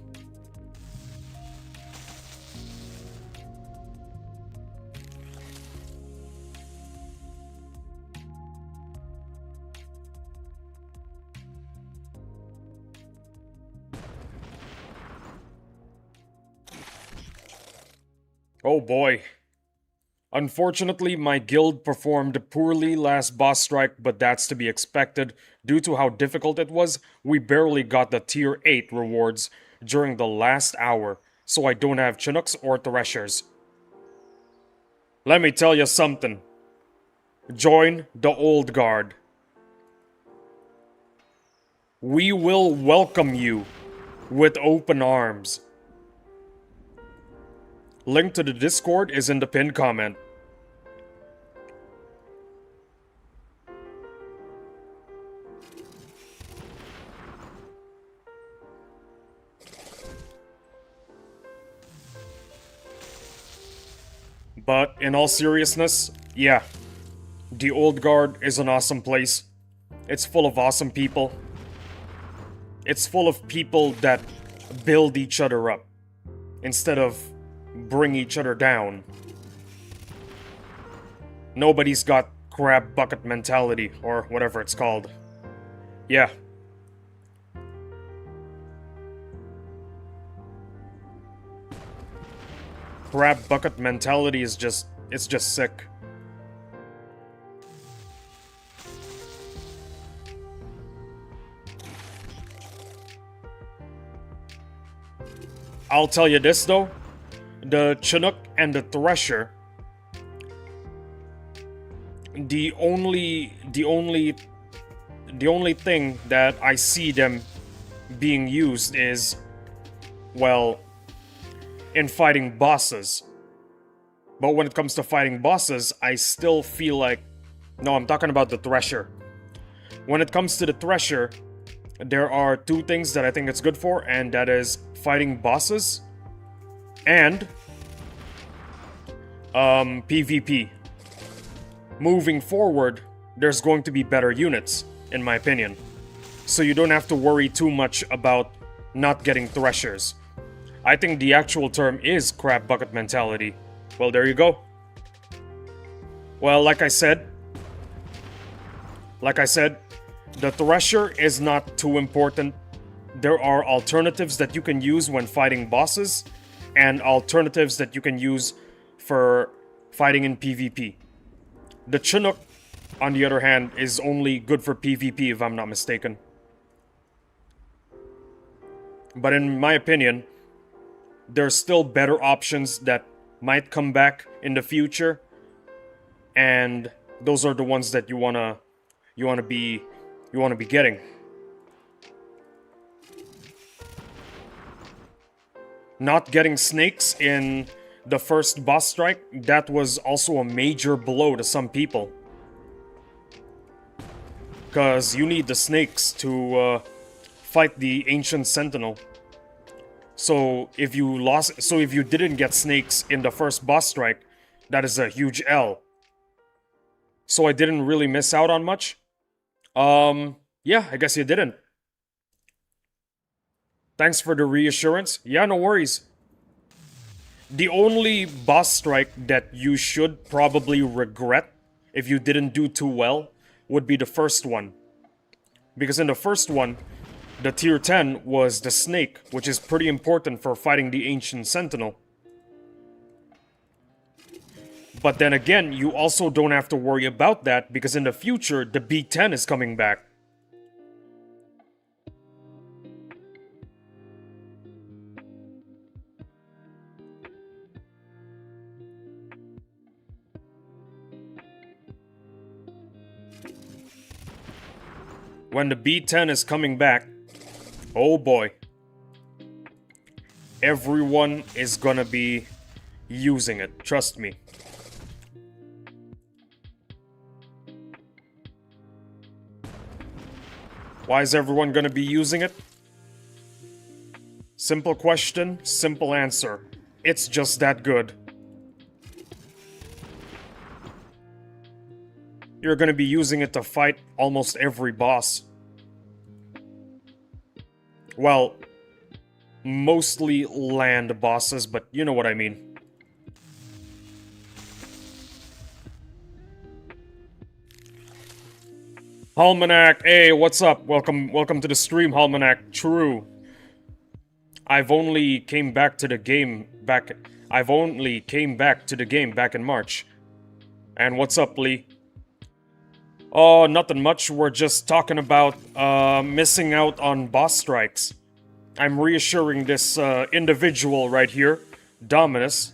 Oh boy. Unfortunately, my guild performed poorly last boss strike, but that's to be expected. Due to how difficult it was, we barely got the tier 8 rewards during the last hour, so I don't have Chinooks or Threshers. Let me tell you something. Join the old guard. We will welcome you with open arms. Link to the Discord is in the pinned comment. But in all seriousness, yeah, the Old Guard is an awesome place. It's full of awesome people. It's full of people that build each other up instead of bring each other down. Nobody's got crab bucket mentality, or whatever it's called. Yeah. Crab bucket mentality is just, it's just sick. I'll tell you this though, the Chinook and the Thresher, the only thing that I see them being used is, well, in fighting bosses. But when it comes to fighting bosses, I still feel like... No, I'm talking about the Thresher. When it comes to the Thresher, there are two things that I think it's good for, and that is fighting bosses and PvP. Moving forward, there's going to be better units, in my opinion. So you don't have to worry too much about not getting Threshers. I think the actual term is crab bucket mentality. Well, there you go. Well, like I said, the Thresher is not too important. There are alternatives that you can use when fighting bosses, and alternatives that you can use for fighting in PvP. The Chinook, on the other hand, is only good for PvP if I'm not mistaken. But in my opinion, there's still better options that might come back in the future, and those are the ones that you wanna be getting. Not getting snakes in the first boss strike, that was also a major blow to some people. Because you need the snakes to fight the Ancient Sentinel. So if you didn't get snakes in the first boss strike, That is a huge L. So I didn't really miss out on much? Yeah, I guess you didn't. Thanks for the reassurance. Yeah, no worries. The only boss strike that you should probably regret if you didn't do too well would be the first one. Because in the first one, the tier 10 was the snake, which is pretty important for fighting the ancient sentinel. But then again, you also don't have to worry about that because in the future, the B10 is coming back. When the B10 is coming back, oh boy, everyone is gonna be using it, trust me. Why is everyone gonna be using it? Simple question, simple answer. It's just that good. You're gonna be using it to fight almost every boss. Well, mostly land bosses, but you know what I mean. Almanac, hey, what's up? Welcome to the stream, Almanac. True. I've only came back to the game back in March. And what's up, Lee? Oh, nothing much. We're just talking about missing out on boss strikes. I'm reassuring this individual right here, Dominus,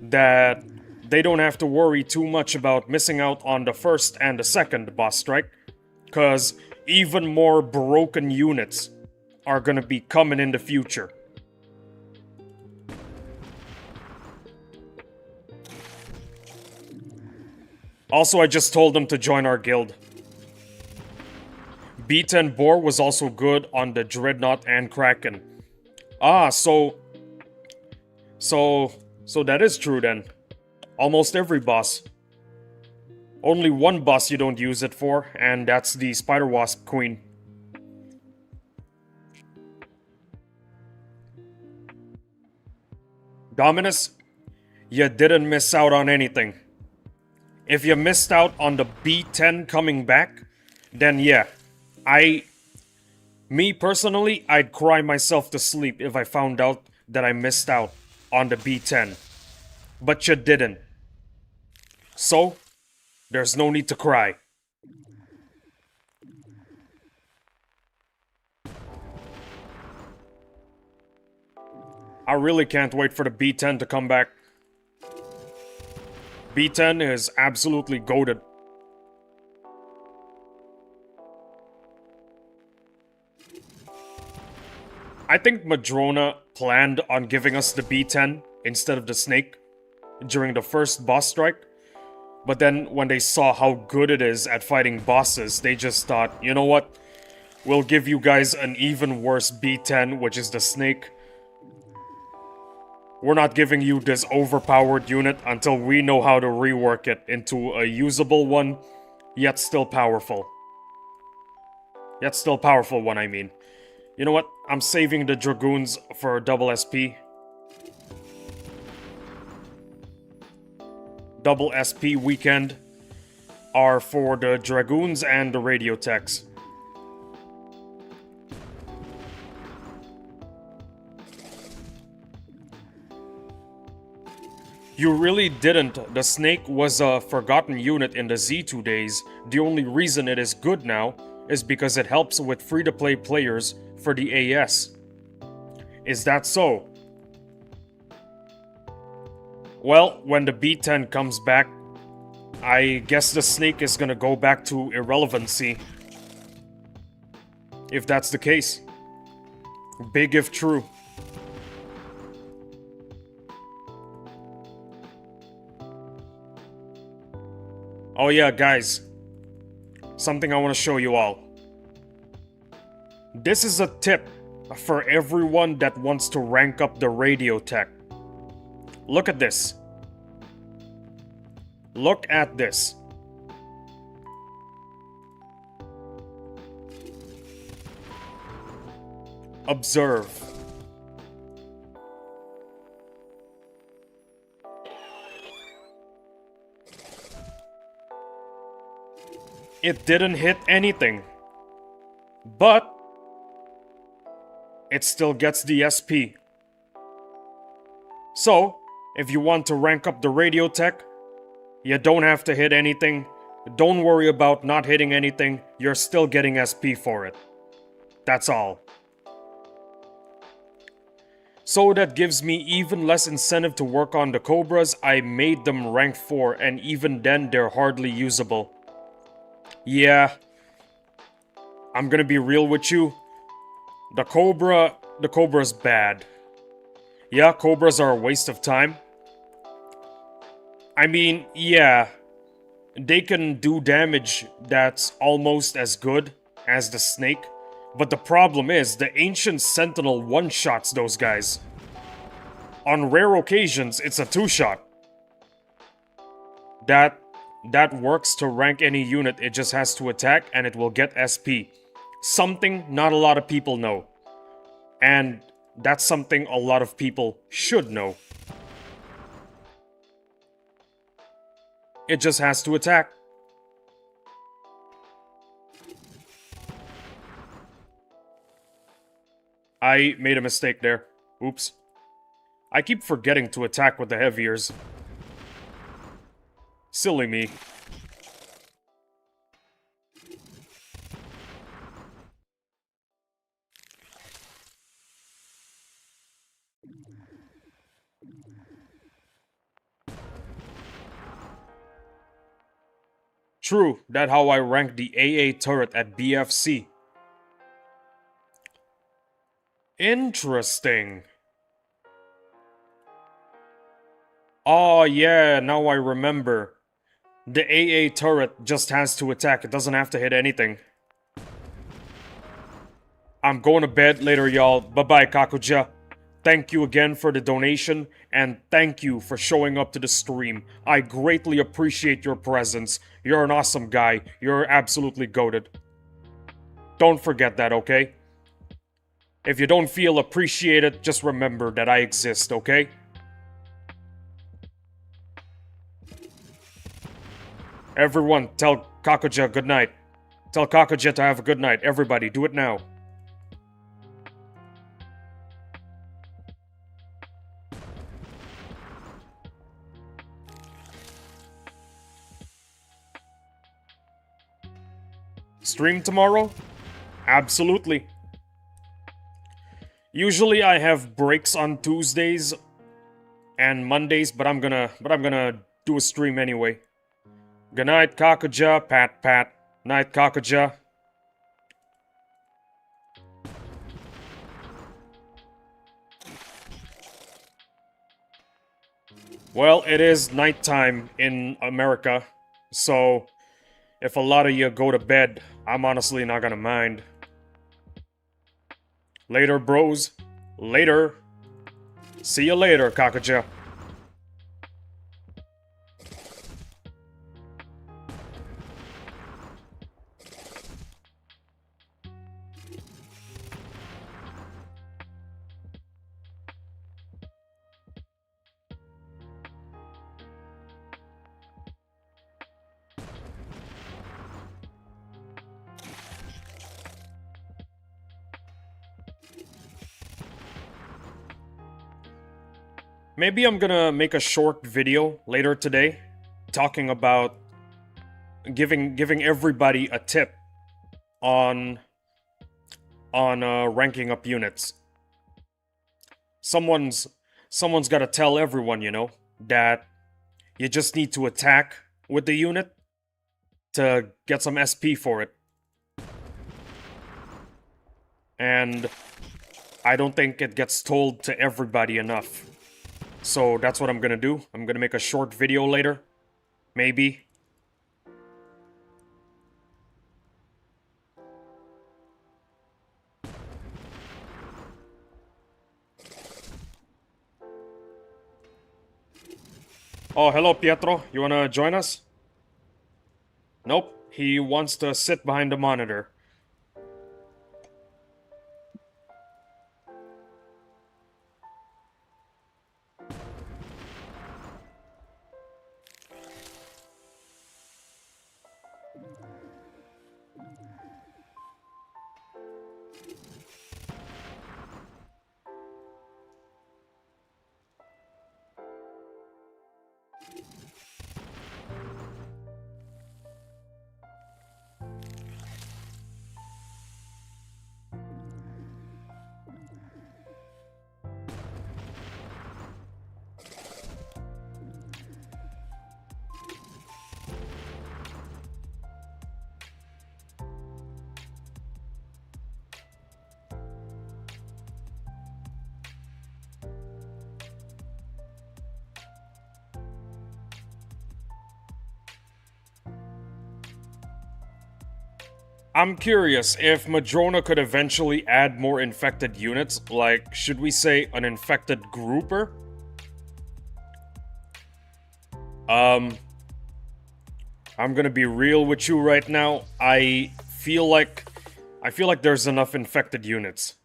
that they don't have to worry too much about missing out on the first and the second boss strike, because even more broken units are gonna be coming in the future. Also, I just told them to join our guild. B10 Boar was also good on the Dreadnought and Kraken. Ah, so that is true then. Almost every boss. Only one boss you don't use it for, and that's the Spider Wasp Queen. Dominus, you didn't miss out on anything. If you missed out on the B10 coming back, then yeah, me personally, I'd cry myself to sleep if I found out that I missed out on the B10. But you didn't. So, there's no need to cry. I really can't wait for the B10 to come back. B10 is absolutely goated. I think Madrona planned on giving us the B10 instead of the snake during the first boss strike. But then when they saw how good it is at fighting bosses, they just thought, you know what? We'll give you guys an even worse B10, which is the snake. We're not giving you this overpowered unit until we know how to rework it into a usable one, yet still powerful. Yet still powerful one, I mean. You know what? I'm saving the Dragoons for double SP. Double SP weekend are for the Dragoons and the Radio Techs. You really didn't. The snake was a forgotten unit in the Z2 days. The only reason it is good now is because it helps with free-to-play players for the AS. Is that so? Well, when the B10 comes back, I guess the snake is gonna go back to irrelevancy. If that's the case. Big if true. Oh yeah, guys. Something I want to show you all. This is a tip for everyone that wants to rank up the radio tech. Look at this. Look at this. Observe. It didn't hit anything. But it still gets the SP. So, if you want to rank up the radio tech, you don't have to hit anything. Don't worry about not hitting anything. You're still getting SP for it. That's all. So that gives me even less incentive to work on the Cobras. I made them rank 4 and even then they're hardly usable. Yeah. I'm gonna be real with you. The Cobra's bad. Yeah, Cobras are a waste of time. I mean, yeah. They can do damage that's almost as good as the snake. But the problem is, the Ancient Sentinel one-shots those guys. On rare occasions, it's a 2-shot. That works to rank any unit, it just has to attack and it will get SP. Something not a lot of people know. And that's something a lot of people should know. It just has to attack. I made a mistake there. Oops. I keep forgetting to attack with the heaviers. Silly me. True, that's how I ranked the AA turret at BFC. Interesting. Oh yeah, now I remember. The AA turret just has to attack, it doesn't have to hit anything. I'm going to bed later, y'all. Bye-bye, Kakuja. Thank you again for the donation, and thank you for showing up to the stream. I greatly appreciate your presence. You're an awesome guy. You're absolutely goated. Don't forget that, okay? If you don't feel appreciated, just remember that I exist, okay? Everyone, tell Kakuja good night. Tell Kakuja to have a good night. Everybody, do it now. Stream tomorrow? Absolutely. Usually I have breaks on Tuesdays and Mondays, but I'm gonna do a stream anyway. Good night, Kakuja. Pat, pat. Night, Kakuja. Well, it is nighttime in America, so if a lot of you go to bed, I'm honestly not gonna mind. Later, bros. Later. See you later, Kakuja. Maybe I'm gonna make a short video later today talking about giving everybody a tip on ranking up units. Someone's got to tell everyone, you know, that you just need to attack with the unit to get some SP for it. And I don't think it gets told to everybody enough. So that's what I'm gonna do. I'm gonna make a short video later. Maybe. Oh, hello, Pietro. You wanna join us? Nope. He wants to sit behind the monitor. I'm curious if Madrona could eventually add more infected units, like, should we say an infected grouper? I'm gonna be real with you right now. I feel like there's enough infected units.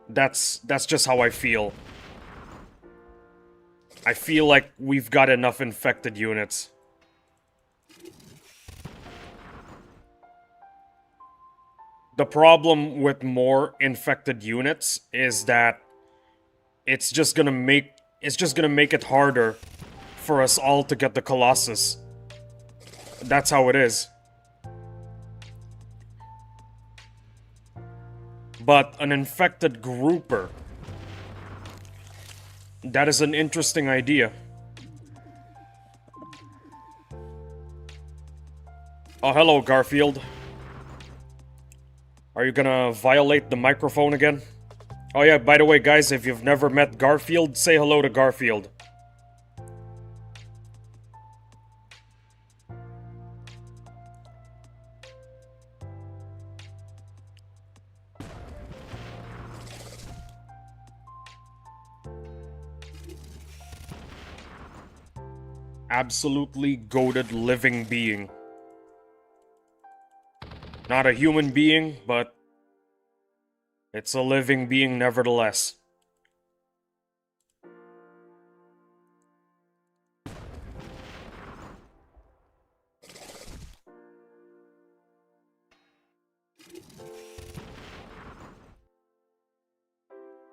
That's just how I feel. I feel like we've got enough infected units. The problem with more infected units is that it's just gonna make it harder for us all to get the Colossus. That's how it is. But an infected grouper, that is an interesting idea. Oh, hello, Garfield. Are you gonna violate the microphone again? Oh yeah, by the way, guys, if you've never met Garfield, say hello to Garfield. Absolutely goated living being. Not a human being, but it's a living being nevertheless.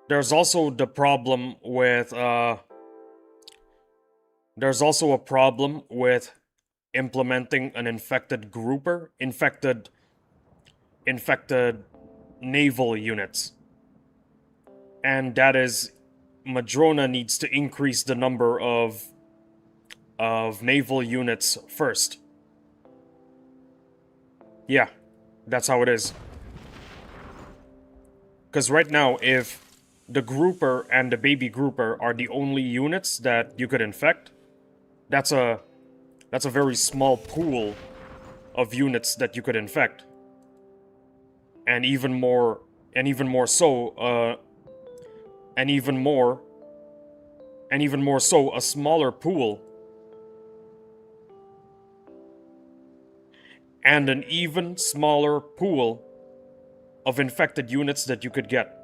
There's also the problem with, there's also a problem with implementing an infected grouper, infected naval units. And that is, Madrona needs to increase the number of naval units first. Yeah, that's how it is. Because right now, if the grouper and the baby grouper are the only units that you could infect, that's a very small pool of units that you could infect. And even more so, a smaller pool. And an even smaller pool of infected units that you could get.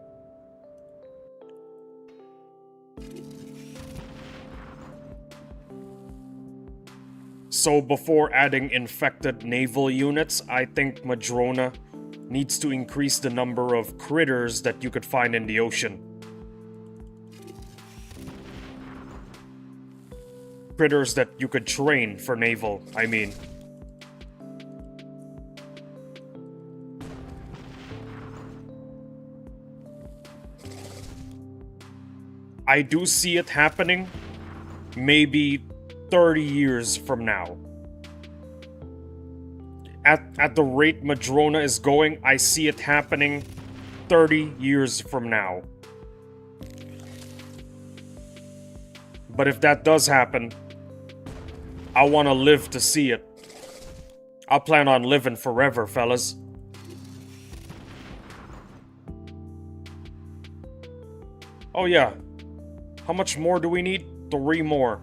So before adding infected naval units, I think Madrona needs to increase the number of critters that you could find in the ocean. Critters that you could train for naval, I mean. I do see it happening, maybe 30 years from now. At the rate Madrona is going, I see it happening 30 years from now. But if that does happen, I want to live to see it. I plan on living forever, fellas. Oh yeah. How much more do we need? 3 more.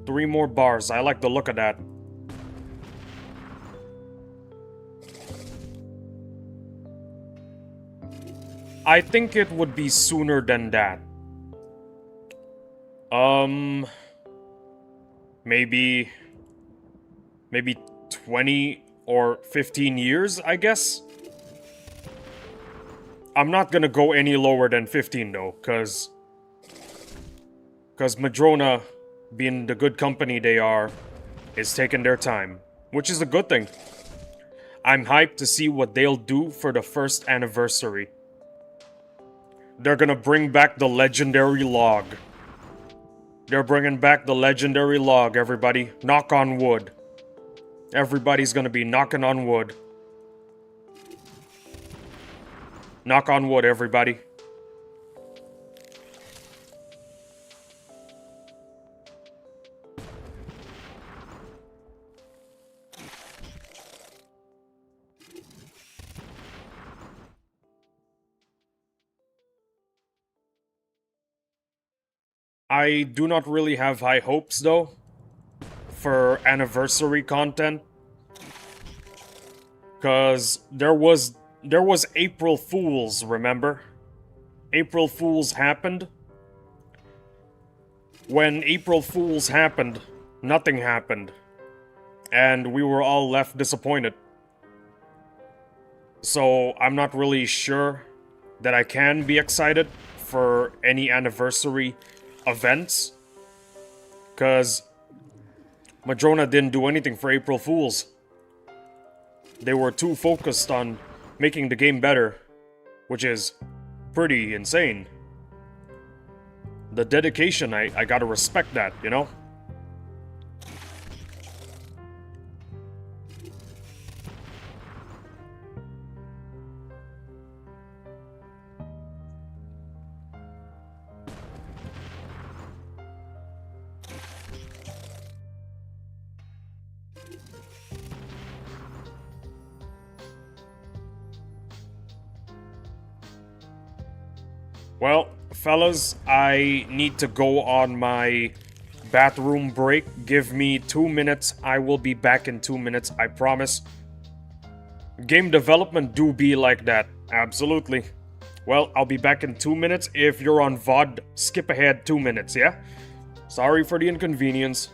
3 more bars. I like the look of that. I think it would be sooner than that. Maybe... Maybe 20 or 15 years, I guess? I'm not gonna go any lower than 15 though, cause Madrona, being the good company they are, is taking their time, which is a good thing. I'm hyped to see what they'll do for the first anniversary. They're gonna bring back the legendary log. They're bringing back the legendary log, everybody. Knock on wood. Everybody's gonna be knocking on wood. Knock on wood, everybody. I do not really have high hopes, though, for anniversary content. Because there was April Fools, remember? April Fools happened. When April Fools happened, nothing happened. And we were all left disappointed. So I'm not really sure that I can be excited for any anniversary events. Because Madrona didn't do anything for April Fools. They were too focused on making the game better, which is pretty insane. The dedication, I gotta respect that, you know? Well, fellas, I need to go on my bathroom break. Give me 2 minutes. I will be back in 2 minutes, I promise. Game development do be like that. Absolutely. Well, I'll be back in 2 minutes. If you're on VOD, skip ahead 2 minutes, yeah? Sorry for the inconvenience.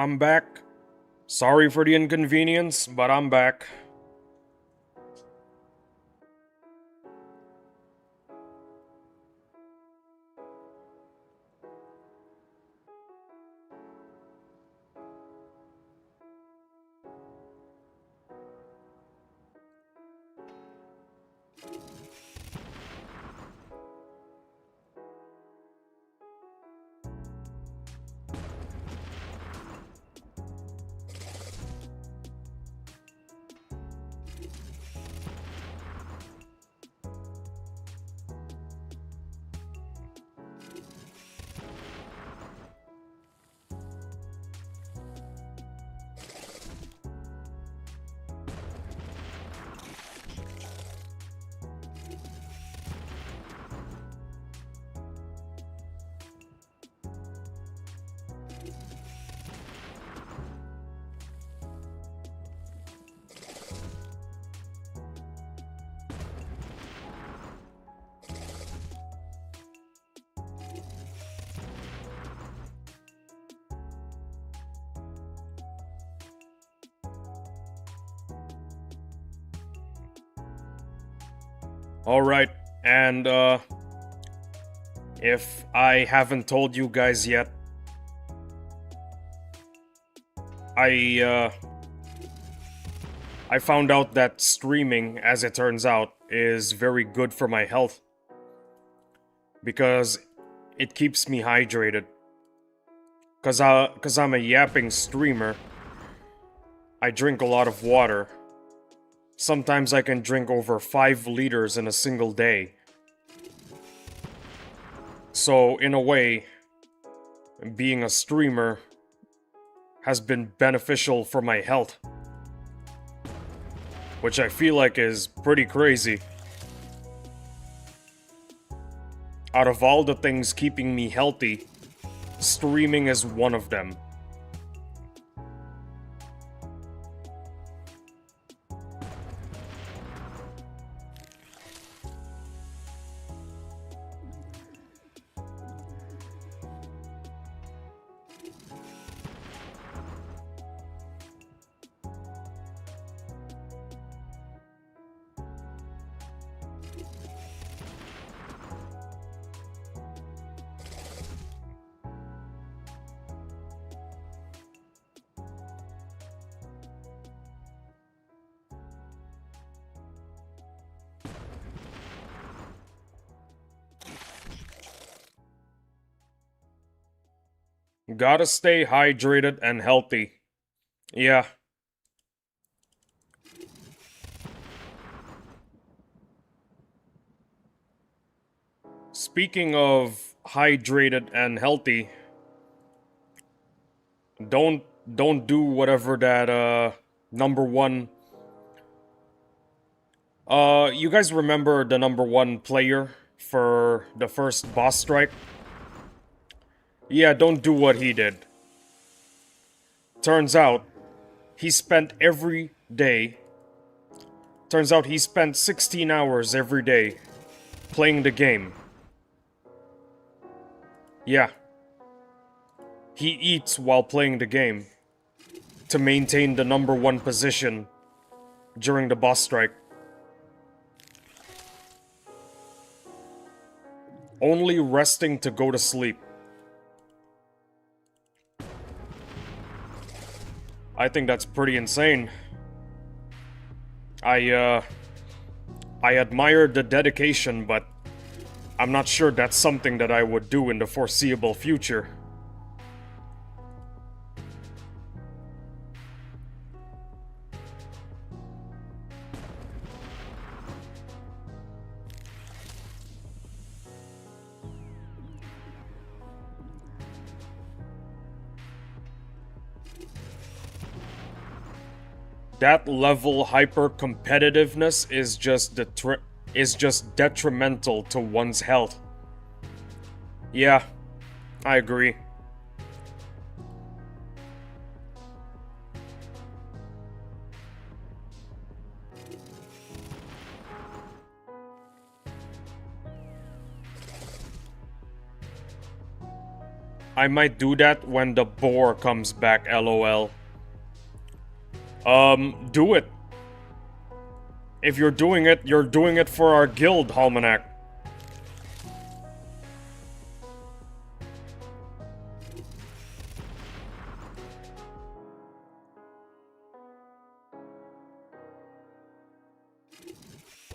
I'm back. Sorry for the inconvenience, but I'm back. Alright, and if I haven't told you guys yet, I found out that streaming, as it turns out, is very good for my health. Because it keeps me hydrated. Cause I'm a yapping streamer, I drink a lot of water. Sometimes I can drink over 5 liters in a single day. So, in a way, being a streamer has been beneficial for my health. Which I feel like is pretty crazy. Out of all the things keeping me healthy, streaming is one of them. Gotta stay hydrated and healthy. Yeah. Speaking of hydrated and healthy, don't do whatever that number one. You guys remember the number one player for the first boss strike? Yeah, don't do what he did. Turns out, he spent 16 hours every day playing the game. Yeah. He eats while playing the game to maintain the number one position during the boss strike. Only resting to go to sleep. I think that's pretty insane. I admire the dedication, but I'm not sure that's something that I would do in the foreseeable future. That level hyper-competitiveness is just detrimental to one's health. Yeah, I agree. I might do that when the boar comes back, lol. Do it. If you're doing it for our guild, Almanac.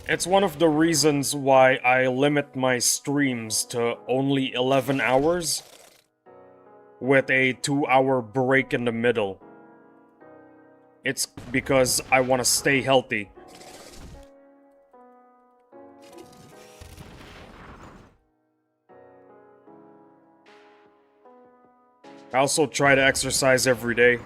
It's one of the reasons why I limit my streams to only 11 hours with a 2-hour break in the middle. It's because I want to stay healthy. I also try to exercise every day.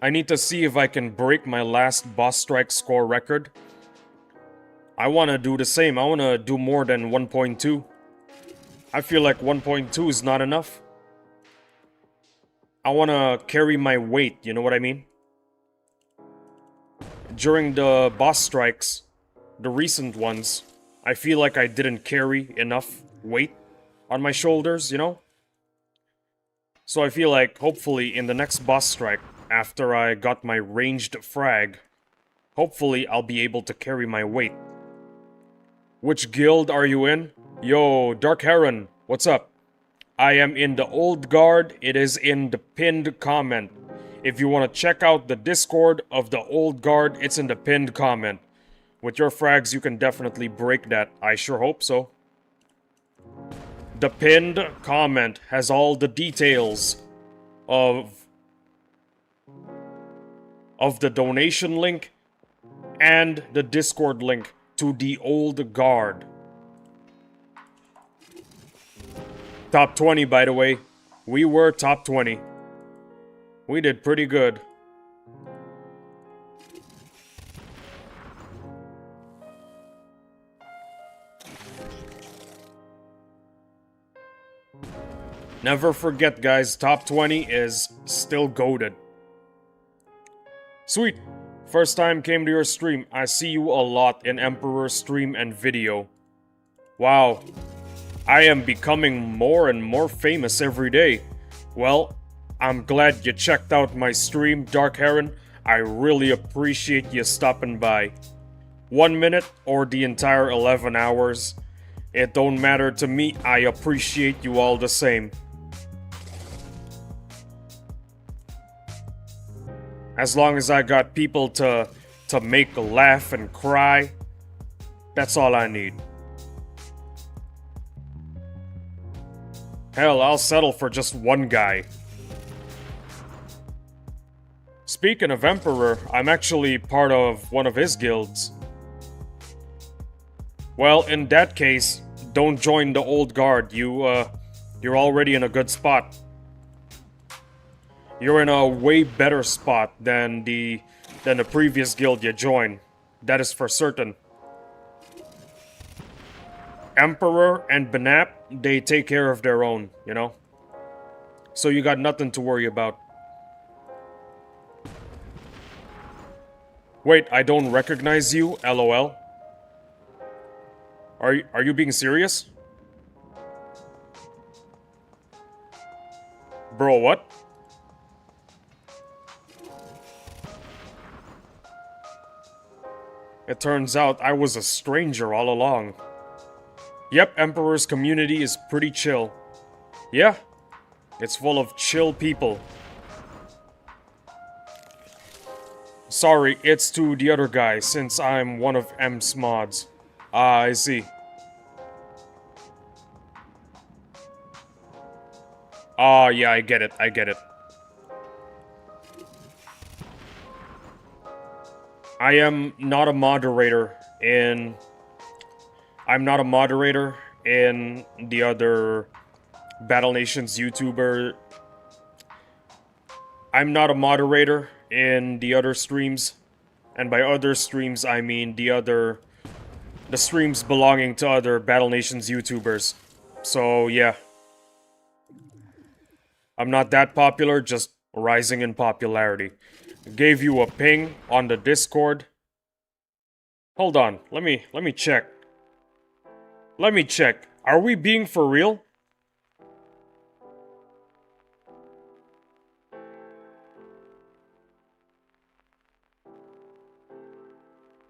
I need to see if I can break my last boss strike score record. I want to do the same. I want to do more than 1.2. I feel like 1.2 is not enough. I want to carry my weight, you know what I mean? During the boss strikes, the recent ones, I feel like I didn't carry enough weight on my shoulders, you know? So I feel like, hopefully, in the next boss strike, after I got my ranged frag, hopefully I'll be able to carry my weight. Which guild are you in? Yo, Dark Heron, what's up? I am in the Old Guard. It is in the pinned comment. If you want to check out the Discord of the Old Guard, it's in the pinned comment. With your frags, you can definitely break that. I sure hope so. The pinned comment has all the details of the donation link and the Discord link to the Old Guard. Top 20, by the way. We were top 20. We did pretty good. Never forget, guys, top 20 is still goated. Sweet. First time came to your stream. I see you a lot in Emperor's stream and video. Wow. I am becoming more and more famous every day. Well, I'm glad you checked out my stream, Dark Heron. I really appreciate you stopping by. 1 minute or the entire 11 hours. It don't matter to me. I appreciate you all the same. As long as I got people to make laugh and cry, that's all I need. Hell, I'll settle for just one guy. Speaking of Emperor, I'm actually part of one of his guilds. Well, in that case, don't join the Old Guard. You're already in a good spot. You're in a way better spot than the previous guild you joined. That is for certain. Emperor and Benap, they take care of their own, you know? So you got nothing to worry about. Wait, I don't recognize you? LOL. Are you being serious? Bro, what? It turns out I was a stranger all along. Yep, Emperor's community is pretty chill. Yeah, it's full of chill people. Sorry, it's to the other guy, since I'm one of M's mods. Ah, I see. Ah, yeah, I get it, I get it. I am not a moderator in... I'm not a moderator in the other Battle Nations YouTuber... I'm not a moderator in the other streams. And by other streams, I mean the streams belonging to other Battle Nations YouTubers. So, yeah. I'm not that popular, just rising in popularity. Gave you a ping on the Discord. Hold on. Let me check. Let me check. Are we being for real?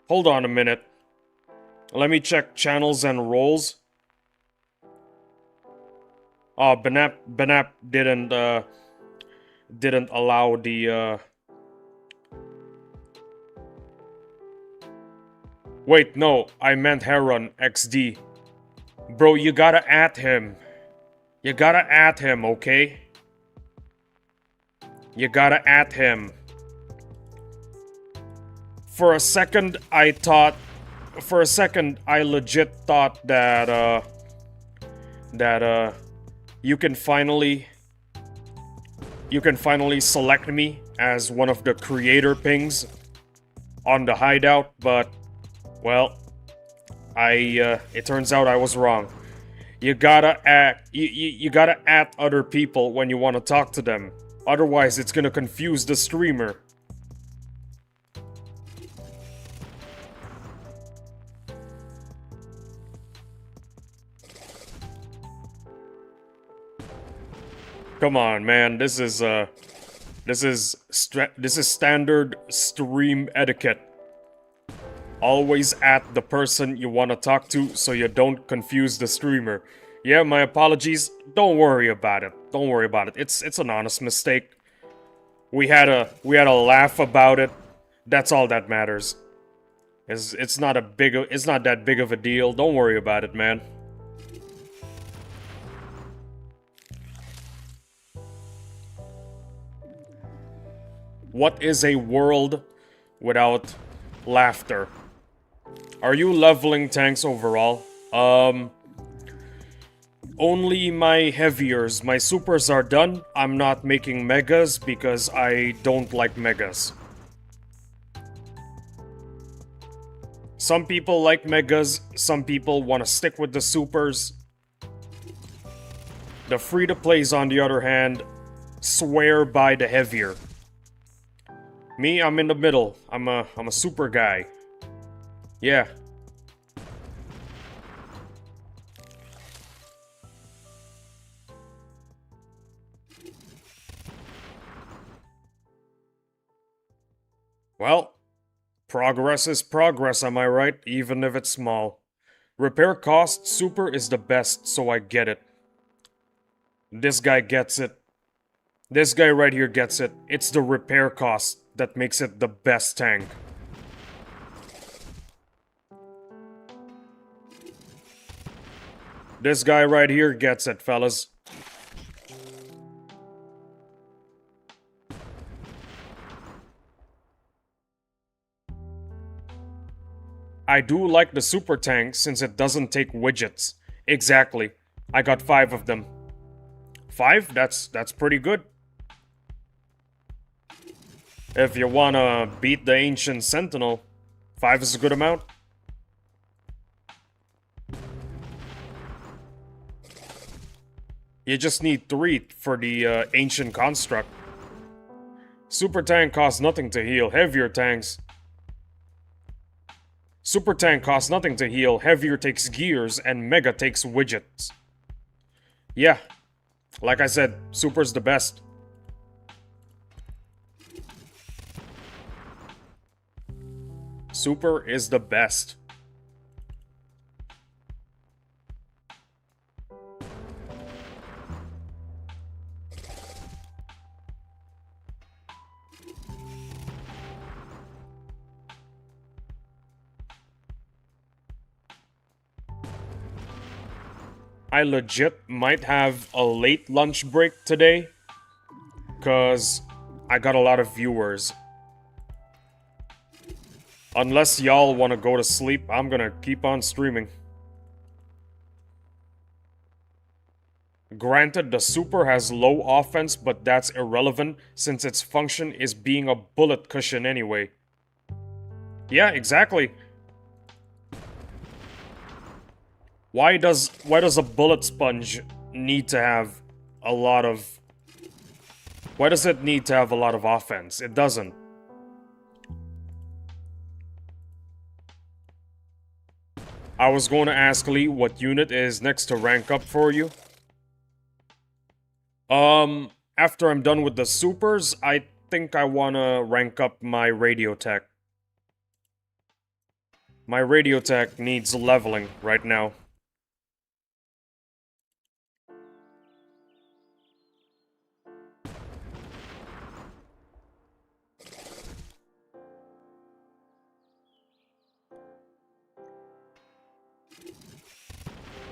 Hold on a minute. Let me check channels and roles. Oh, Benap didn't allow the Wait, no, I meant Heron XD. Bro, you gotta add him. You gotta add him, okay? You gotta add him. For a second, I legit thought that, you can finally select me as one of the creator pings on the hideout, but, well, it turns out I was wrong. You gotta you gotta add other people when you want to talk to them. Otherwise, it's gonna confuse the streamer. Come on, man. This is standard stream etiquette. Always add the person you want to talk to so you don't confuse the streamer. Yeah, my apologies. Don't worry about it. Don't worry about it. It's an honest mistake. We had a laugh about it. That's all that matters. It's not that big of a deal. Don't worry about it, man. What is a world without laughter? Are you leveling tanks overall? Only my heaviers. My supers are done. I'm not making megas because I don't like megas. Some people like megas, some people want to stick with the supers. The free-to-plays, on the other hand, swear by the heavier. Me, I'm in the middle. I'm a super guy. Yeah. Well, progress is progress, am I right? Even if it's small. Repair cost super is the best, so I get it. This guy gets it. This guy right here gets it. It's the repair cost that makes it the best tank. This guy right here gets it, fellas. I do like the super tank since it doesn't take widgets. Exactly. I got 5 of them. 5? That's pretty good. If you wanna beat the Ancient Sentinel, 5 is a good amount. You just need 3 for the Ancient Construct. Super tank costs nothing to heal. Heavier tanks. Super tank costs nothing to heal. Heavier takes gears, and Mega takes widgets. Yeah. Like I said, Super's the best. Super is the best. I legit might have a late lunch break today, cause I got a lot of viewers. Unless y'all want to go to sleep, I'm gonna keep on streaming. Granted, the super has low offense, but that's irrelevant since its function is being a bullet cushion anyway. Yeah, exactly. Why does a bullet sponge need to have a lot of... Why does it need to have a lot of offense? It doesn't. I was going to ask Lee what unit is next to rank up for you. After I'm done with the supers, I think I want to rank up my radio tech. My radio tech needs leveling right now.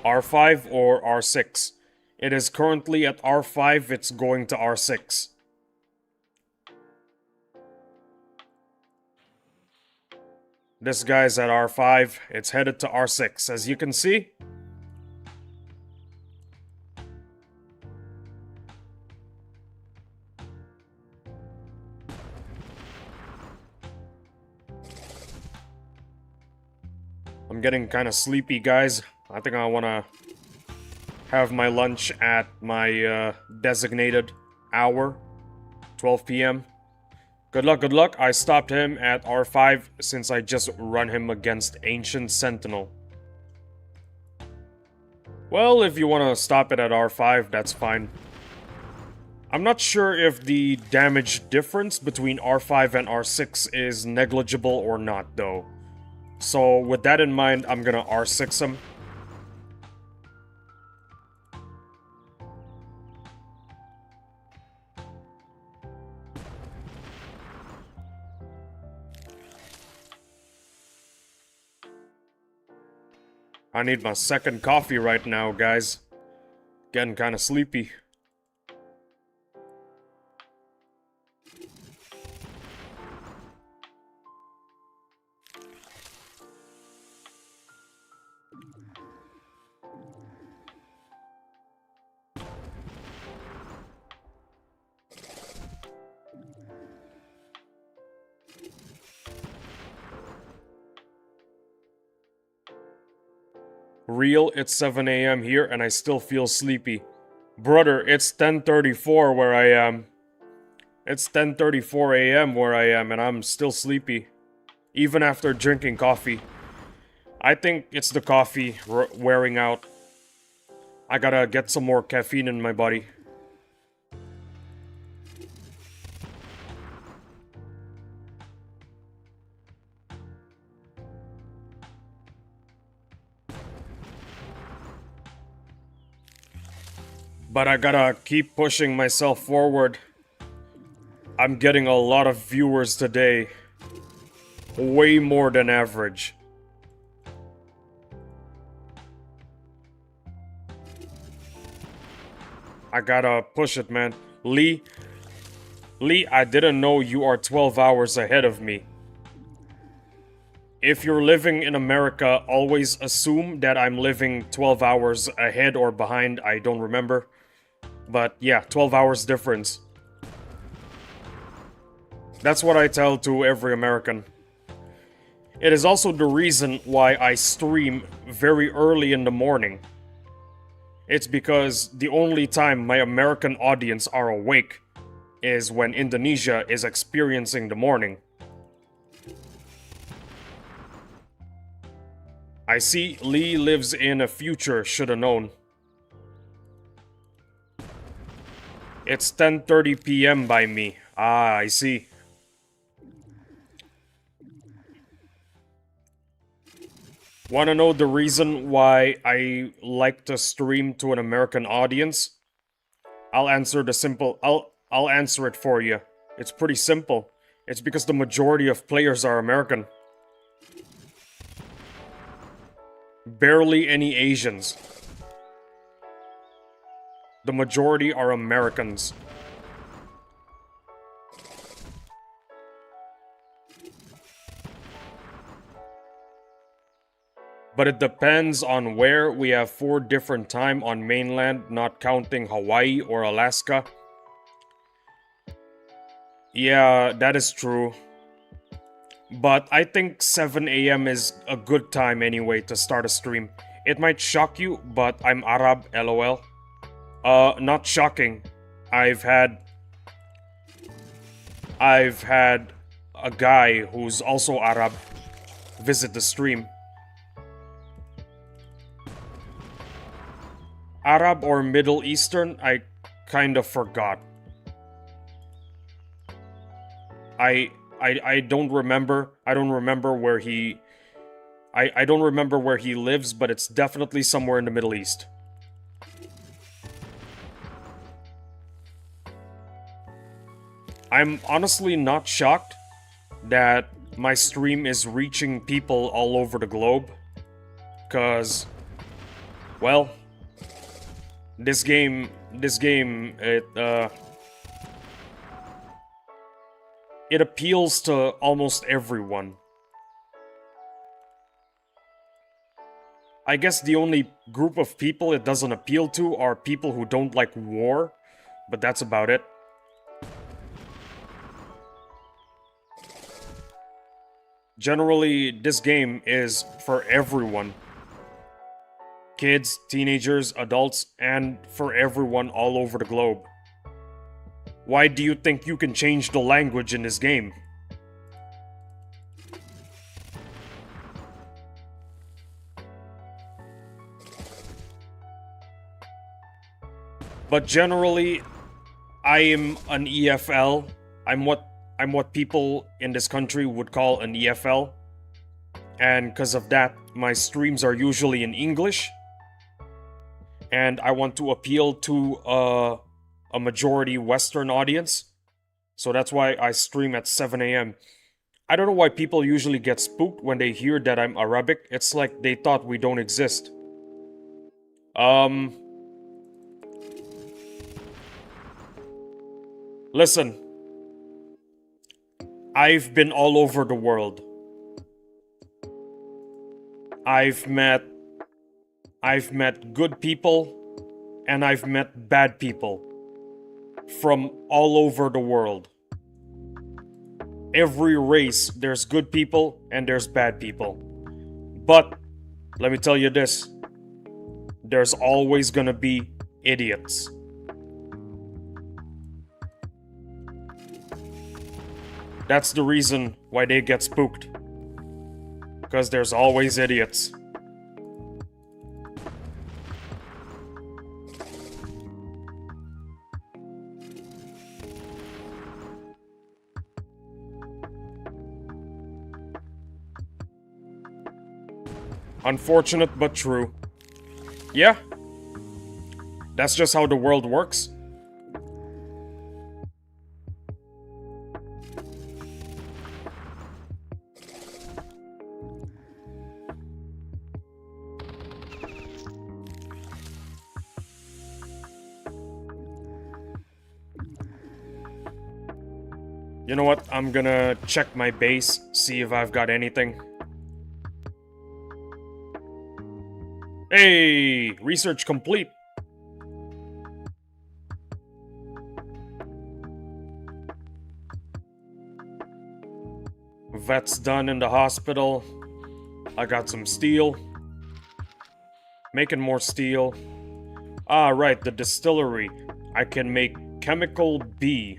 R5 or R6? It is currently at R5, it's going to R6. This guy's at R5, it's headed to R6, as you can see. I'm getting kind of sleepy, guys. I think I want to have my lunch at my designated hour, 12 p.m. Good luck, good luck. I stopped him at R5 since I just run him against Ancient Sentinel. Well, if you want to stop it at R5, that's fine. I'm not sure if the damage difference between R5 and R6 is negligible or not, though. So, with that in mind, I'm gonna R6 him. I need my second coffee right now, guys. Getting kinda sleepy. Real, it's 7 a.m. here and I still feel sleepy. Brother, it's 10:34 where I am. It's 10:34 a.m. where I am and I'm still sleepy. Even after drinking coffee. I think it's the coffee wearing out. I gotta get some more caffeine in my body. But I gotta keep pushing myself forward. I'm getting a lot of viewers today. Way more than average. I gotta push it, man. Lee, I didn't know you are 12 hours ahead of me. If you're living in America, always assume that I'm living 12 hours ahead or behind, I don't remember. But yeah, 12 hours difference. That's what I tell to every American. It is also the reason why I stream very early in the morning. It's because the only time my American audience are awake is when Indonesia is experiencing the morning. I see Lee lives in a future, shoulda known. It's 10:30 p.m. by me. Ah, I see. Wanna know the reason why I like to stream to an American audience? I'll answer the simple... I'll answer it for you. It's pretty simple. It's because the majority of players are American. Barely any Asians. The majority are Americans. But it depends on where. We have 4 different time on mainland, not counting Hawaii or Alaska. Yeah, that is true. But I think 7 a.m. is a good time anyway to start a stream. It might shock you, but I'm Arab, lol. Not shocking. I've had a guy who's also Arab visit the stream. Arab or Middle Eastern, I kind of forgot. I don't remember. I don't remember where he... I don't remember where he lives, but it's definitely somewhere in the Middle East. I'm honestly not shocked that my stream is reaching people all over the globe. Cause, well, this game, it appeals to almost everyone. I guess the only group of people it doesn't appeal to are people who don't like war, but that's about it. Generally, this game is for everyone. Kids, teenagers, adults, and for everyone all over the globe. Why do you think you can change the language in this game? But generally, I am an EFL. I'm what people in this country would call an EFL. And because of that, my streams are usually in English. And I want to appeal to a majority Western audience. So that's why I stream at 7 a.m. I don't know why people usually get spooked when they hear that I'm Arabic. It's like they thought we don't exist. Listen. I've been all over the world. I've met good people and I've met bad people from all over the world. Every race, there's good people and there's bad people. But let me tell you this, there's always gonna be idiots. That's the reason why they get spooked. Because there's always idiots. Unfortunate but true. Yeah. That's just how the world works. You know what? I'm gonna check my base, see if I've got anything. Hey! Research complete! Vet's done in the hospital. I got some steel. Making more steel. Ah, right, the distillery. I can make chemical B.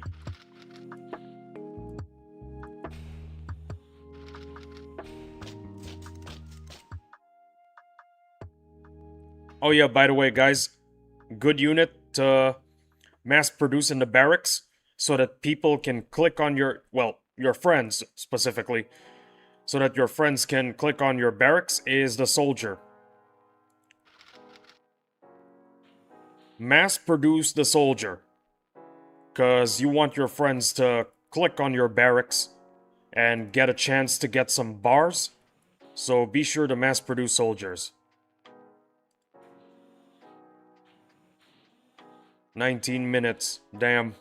Oh yeah, by the way, guys, good unit to mass produce in the barracks so that people can click on your, well, your friends specifically, so that your friends can click on your barracks is the soldier. Mass produce the soldier, because you want your friends to click on your barracks and get a chance to get some bars, so be sure to mass produce soldiers. 19 minutes. Damn.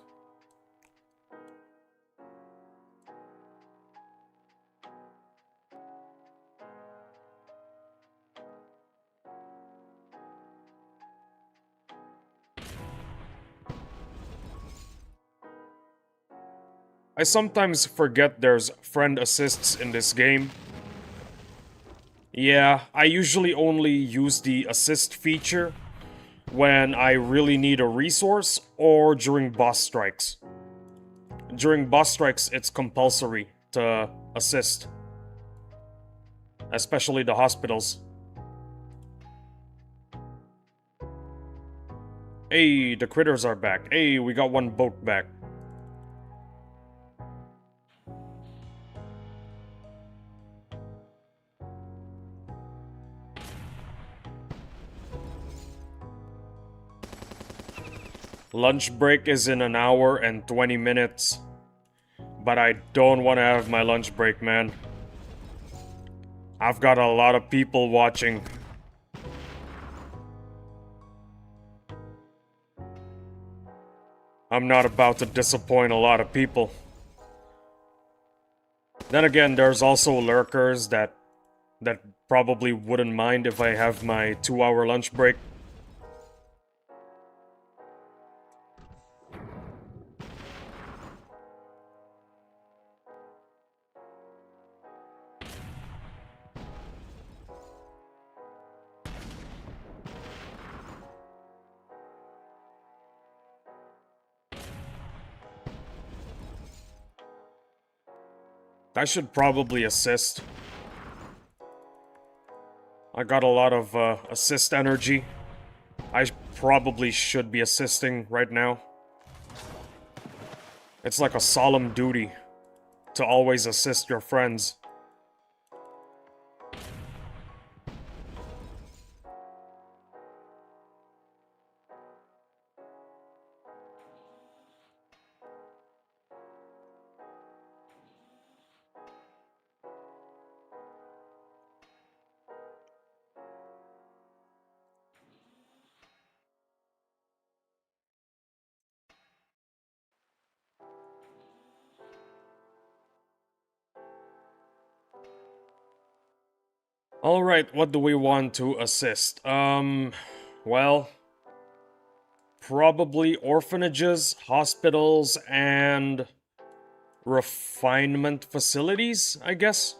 I sometimes forget there's friend assists in this game. Yeah, I usually only use the assist feature when I really need a resource or during boss strikes. During boss strikes, it's compulsory to assist. Especially the hospitals. Hey, the critters are back. Hey, we got one boat back. Lunch break is in an hour and 20 minutes. But I don't want to have my lunch break, man. I've got a lot of people watching. I'm not about to disappoint a lot of people. Then again, there's also lurkers that probably wouldn't mind if I have my 2-hour lunch break. I should probably assist. I got a lot of assist energy. I probably should be assisting right now. It's like a solemn duty to always assist your friends. Alright, what do we want to assist? Well, probably orphanages, hospitals, and refinement facilities, I guess?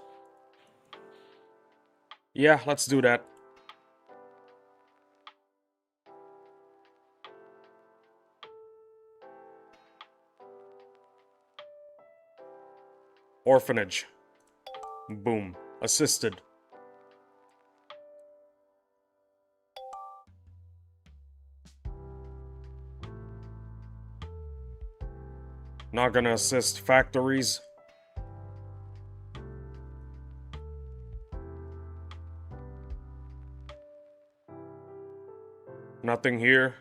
Yeah, let's do that. Orphanage. Boom. Assisted. Not gonna assist factories. Nothing here.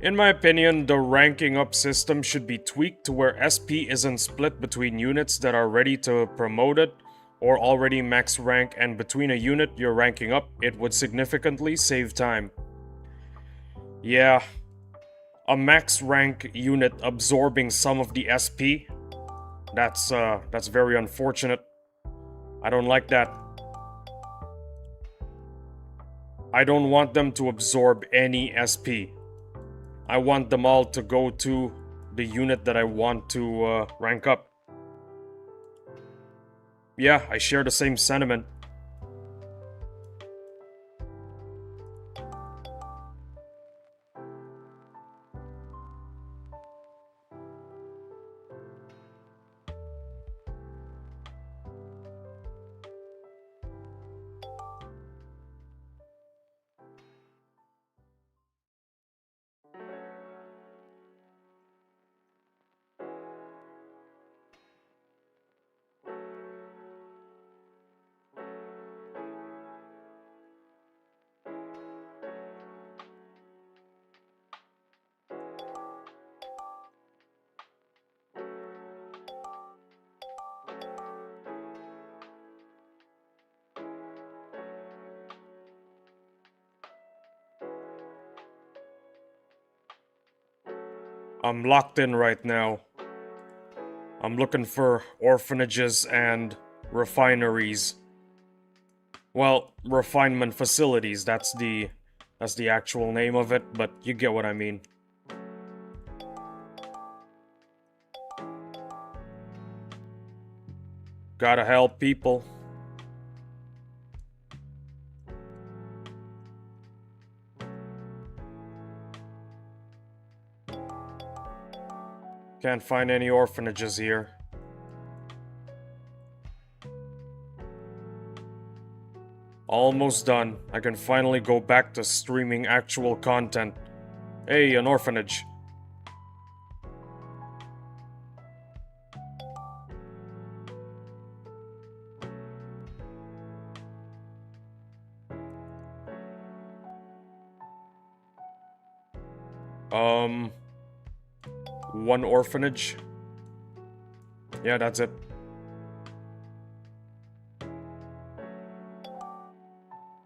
In my opinion, the ranking up system should be tweaked to where SP isn't split between units that are ready to promote it or already max rank, and between a unit you're ranking up, it would significantly save time. Yeah, a max rank unit absorbing some of the SP, that's very unfortunate. I don't like that. I don't want them to absorb any SP. I want them all to go to the unit that I want to rank up. Yeah, I share the same sentiment. I'm locked in right now. I'm looking for orphanages and refineries. Well, refinement facilities, that's the actual name of it, but you get what I mean. Gotta help people. Can't find any orphanages here. Almost done. I can finally go back to streaming actual content. Hey, an orphanage. One orphanage. Yeah, that's it.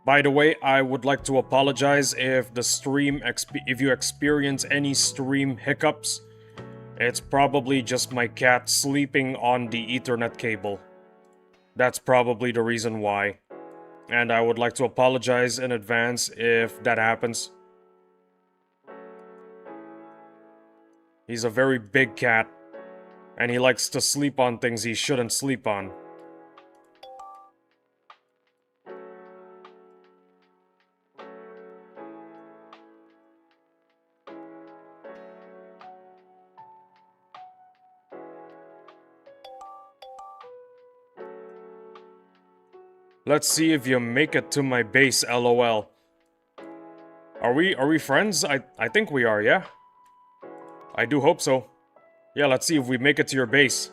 By the way, I would like to apologize if the stream if you experience any stream hiccups. It's probably just my cat sleeping on the Ethernet cable. That's probably the reason why. And I would like to apologize in advance if that happens. He's a very big cat, and he likes to sleep on things he shouldn't sleep on. Let's see if you make it to my base, LOL. Are we friends? I think we are, yeah? I do hope so. Yeah, let's see if we make it to your base.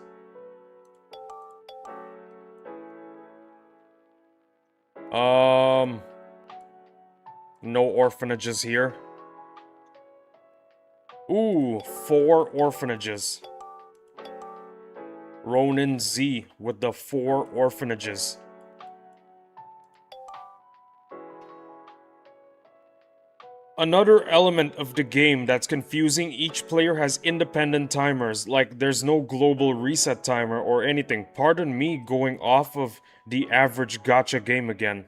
No orphanages here. Ooh, 4 orphanages. Ronin Z with the 4 orphanages. Another element of the game that's confusing, each player has independent timers, like there's no global reset timer or anything. Pardon me going off of the average gacha game again.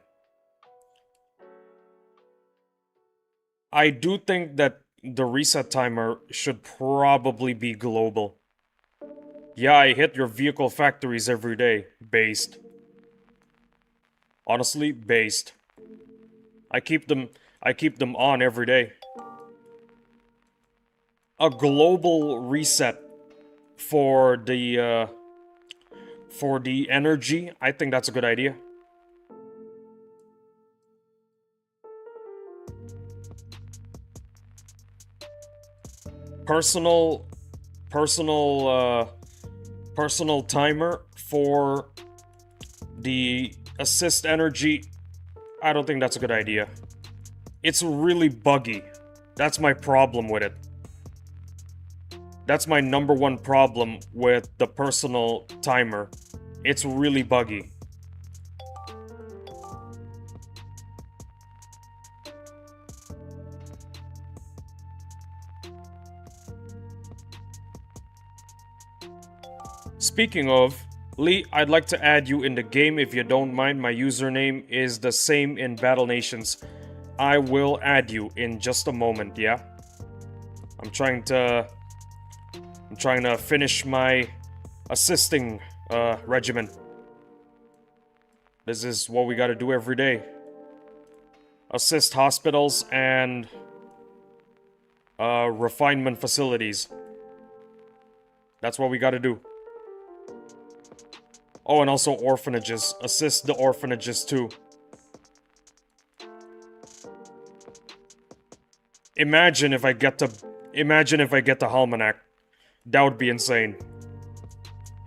I do think that the reset timer should probably be global. Yeah, I hit your vehicle factories every day. Based. Honestly, based. I keep them on every day. A global reset for the energy, I think that's a good idea. Personal timer for the assist energy, I don't think that's a good idea. It's really buggy. That's my problem with it. That's my #1 problem with the personal timer. It's really buggy. Speaking of, Lee, I'd like to add you in the game if you don't mind. My username is the same in Battle Nations. I will add you in just a moment, yeah? I'm trying to finish my assisting regimen. This is what we gotta do every day. Assist hospitals and refinement facilities. That's what we gotta do. Oh, and also orphanages. Assist the orphanages too. Imagine if I get the Almanac. That would be insane.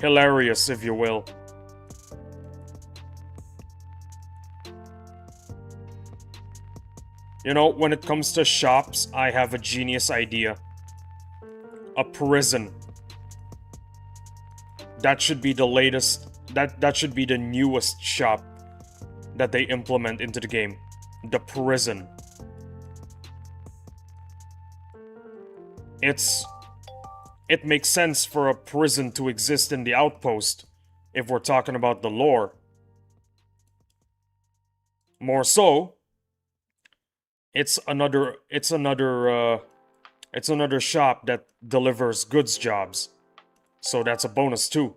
Hilarious, if you will. You know, when it comes to shops, I have a genius idea. A prison. That should be the latest. That should be the newest shop that they implement into the game. The prison. It makes sense for a prison to exist in the outpost, if we're talking about the lore. More so, it's another shop that delivers goods jobs. So that's a bonus too.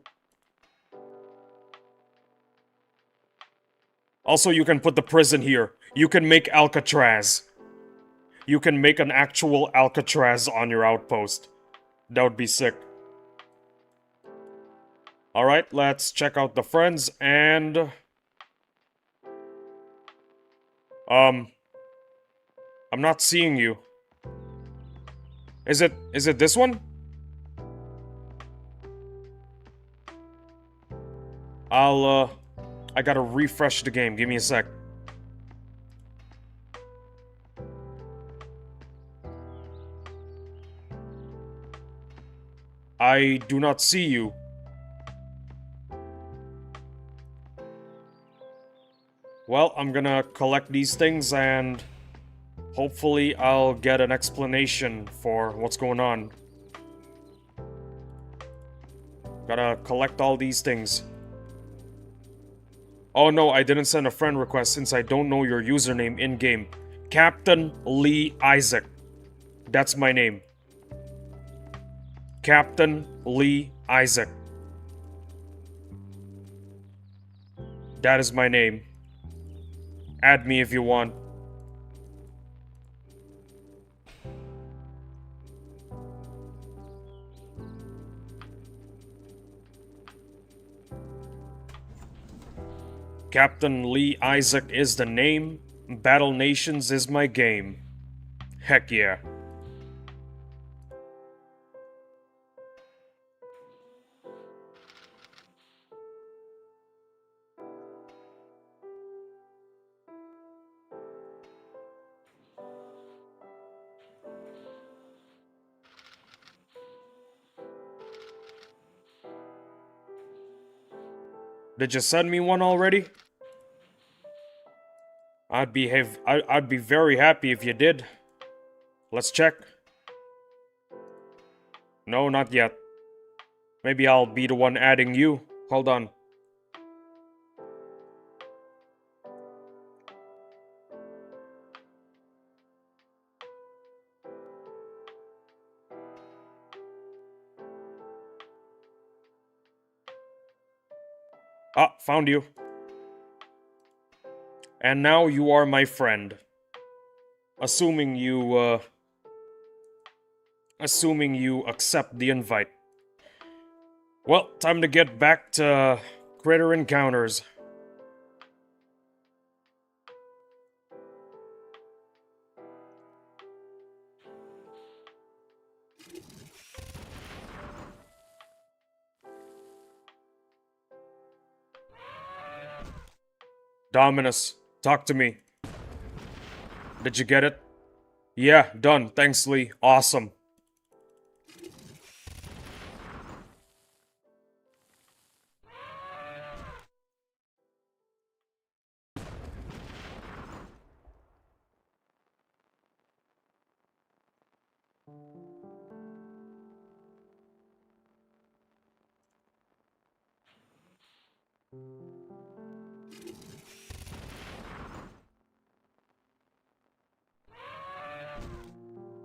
Also, you can put the prison here. You can make Alcatraz. You can make an actual Alcatraz on your outpost. That would be sick. Alright, let's check out the friends and... I'm not seeing you. Is it this one? I gotta refresh the game. Give me a sec. I do not see you. Well, I'm gonna collect these things and hopefully I'll get an explanation for what's going on. Gotta collect all these things. Oh no, I didn't send a friend request since I don't know your username in-game. Captain Lee Isaac. That's my name. Captain Lee Isaac. That is my name. Add me if you want. Captain Lee Isaac is the name. Battle Nations is my game. Heck yeah. Did you send me one already? I'd be very happy if you did. Let's check. No, not yet. Maybe I'll be the one adding you. Hold on. Ah, found you. And now you are my friend. Assuming you accept the invite. Well, time to get back to critter encounters. Dominus, talk to me. Did you get it? Yeah, done. Thanks, Lee. Awesome.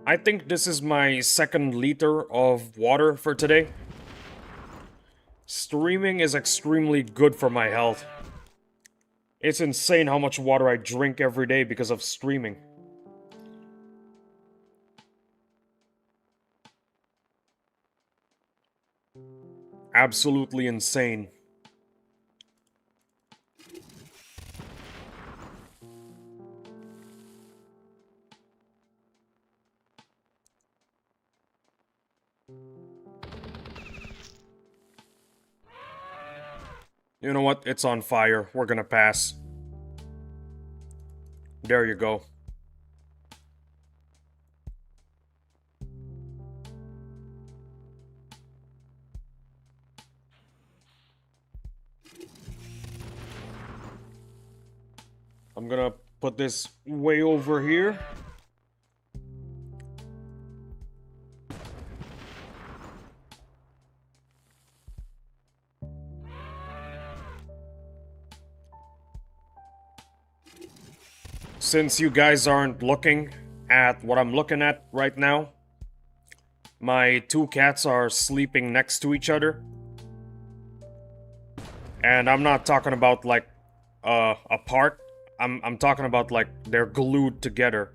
I think this is my 2nd liter of water for today. Streaming is extremely good for my health. It's insane how much water I drink every day because of streaming. Absolutely insane. You know what? It's on fire. We're gonna pass. There you go. I'm gonna put this way over here. Since you guys aren't looking at what I'm looking at right now, my 2 cats are sleeping next to each other. And I'm not talking about, like, apart. I'm talking about like they're glued together.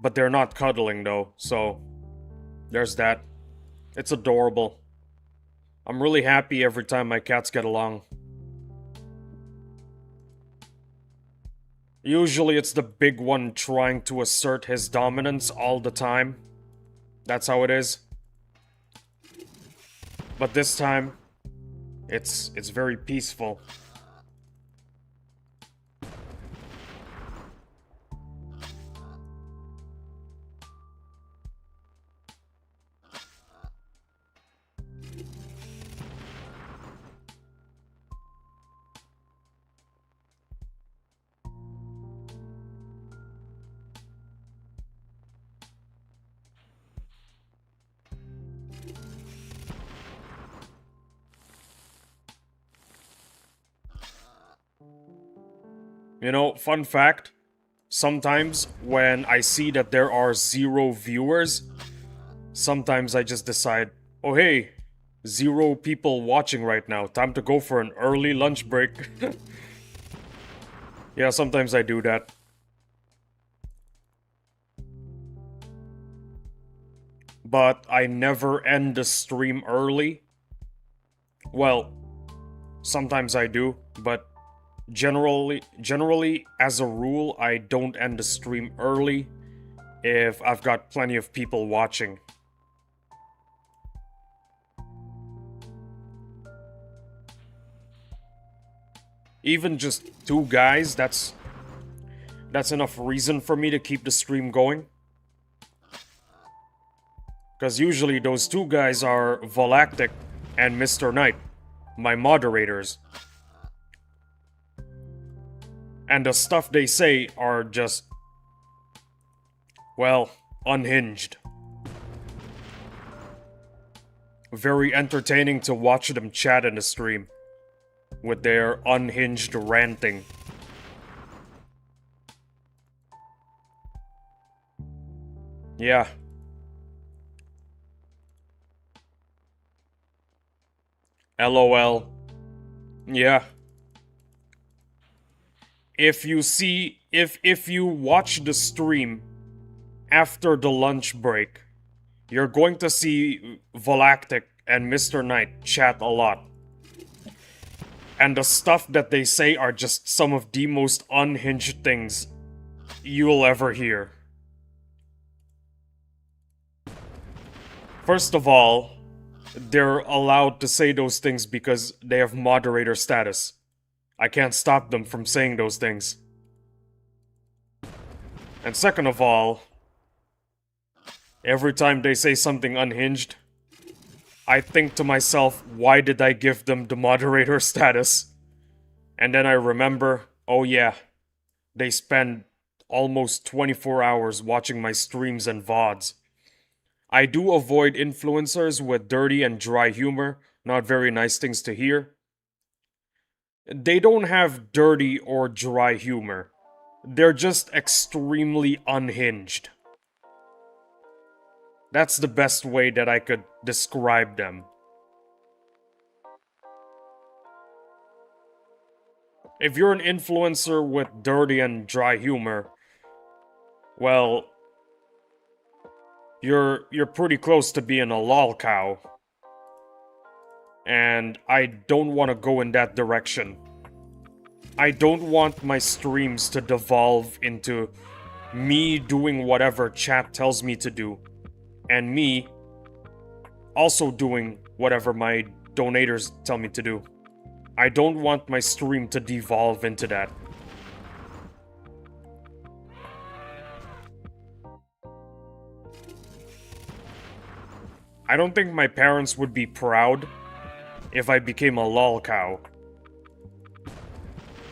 But they're not cuddling though, so there's that. It's adorable. I'm really happy every time my cats get along. Usually it's the big one trying to assert his dominance all the time. That's how it is. But this time, it's very peaceful. You know, fun fact, sometimes when I see that there are 0 viewers, sometimes I just decide, oh hey, 0 people watching right now, time to go for an early lunch break. Yeah, sometimes I do that. But I never end the stream early. Well, sometimes I do, but generally as a rule, I don't end the stream early if I've got plenty of people watching. Even just 2 guys, that's enough reason for me to keep the stream going. Because usually those 2 guys are Volactic and Mr. Knight, my moderators. And the stuff they say are just, well, unhinged. Very entertaining to watch them chat in the stream with their unhinged ranting. Yeah. LOL. Yeah. If you watch the stream after the lunch break, you're going to see Volactic and Mr. Knight chat a lot. And the stuff that they say are just some of the most unhinged things you'll ever hear. First of all, they're allowed to say those things because they have moderator status. I can't stop them from saying those things. And second of all, every time they say something unhinged, I think to myself, why did I give them the moderator status? And then I remember, oh yeah, they spend almost 24 hours watching my streams and VODs. I do avoid influencers with dirty and dry humor, not very nice things to hear. They don't have dirty or dry humor. They're just extremely unhinged. That's the best way that I could describe them. If you're an influencer with dirty and dry humor, well, you're pretty close to being a lol cow. And I don't want to go in that direction. I don't want my streams to devolve into me doing whatever chat tells me to do, and me also doing whatever my donators tell me to do. I don't want my stream to devolve into that. I don't think my parents would be proud if I became a lol cow.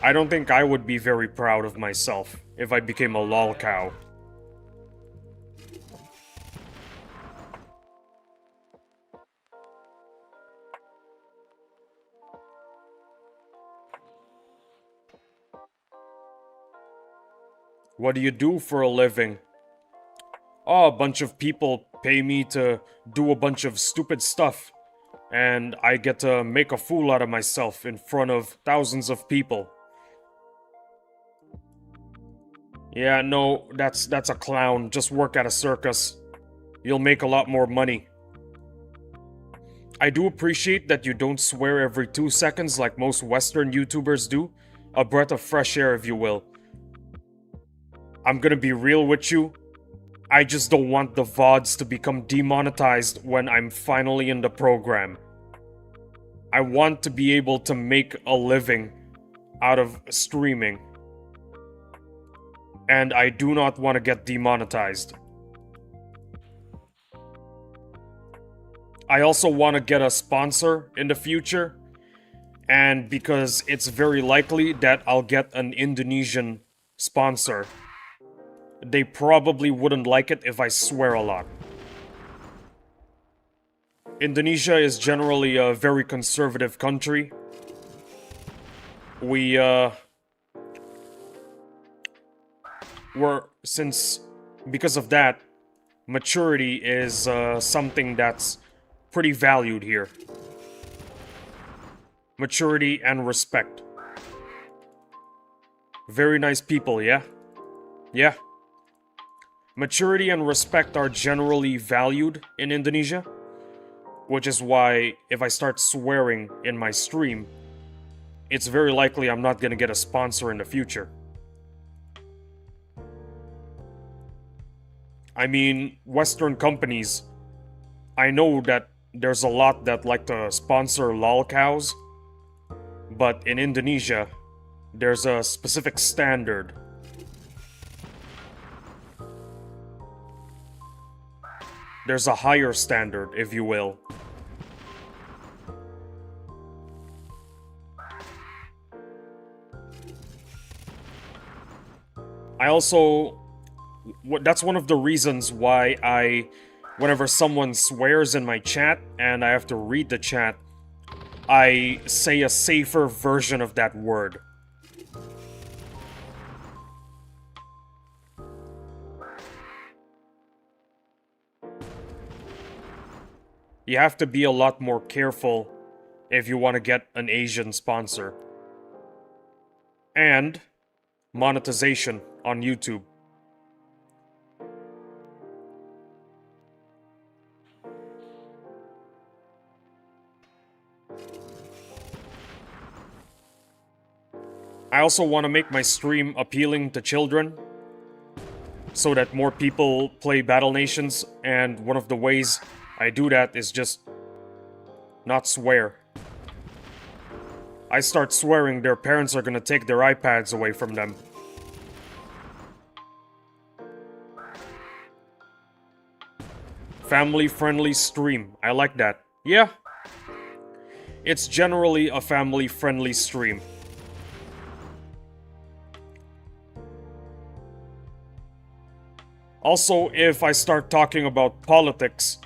I don't think I would be very proud of myself if I became a lol cow. What do you do for a living? Oh, a bunch of people pay me to do a bunch of stupid stuff. and I get to make a fool out of myself in front of thousands of people. Yeah, no, that's a clown. Just work at a circus. You'll make a lot more money. I do appreciate that you don't swear every 2 seconds like most Western YouTubers do. A breath of fresh air, if you will. I'm gonna be real with you. I just don't want the VODs to become demonetized when I'm finally in the program. I want to be able to make a living out of streaming. And I do not want to get demonetized. I also want to get a sponsor in the future. And because it's very likely that I'll get an Indonesian sponsor. They probably wouldn't like it if I swear a lot. Indonesia is generally a very conservative country. Because of that, maturity is something that's pretty valued here. Maturity and respect. Very nice people, yeah? Yeah. Maturity and respect are generally valued in Indonesia, which is why if I start swearing in my stream, it's very likely I'm not gonna get a sponsor in the future. I mean, Western companies, I know that there's a lot that like to sponsor lol cows, but in Indonesia, there's a specific standard. There's a higher standard, if you will. I also... That's one of the reasons why whenever someone swears in my chat and I have to read the chat, I say a safer version of that word. You have to be a lot more careful if you want to get an Asian sponsor. And monetization on YouTube. I also want to make my stream appealing to children, so that more people play Battle Nations, and one of the ways I do that is just not swear. I start swearing, their parents are gonna take their iPads away from them. Family-friendly stream. I like that. Yeah. It's generally a family-friendly stream. Also, if I start talking about politics,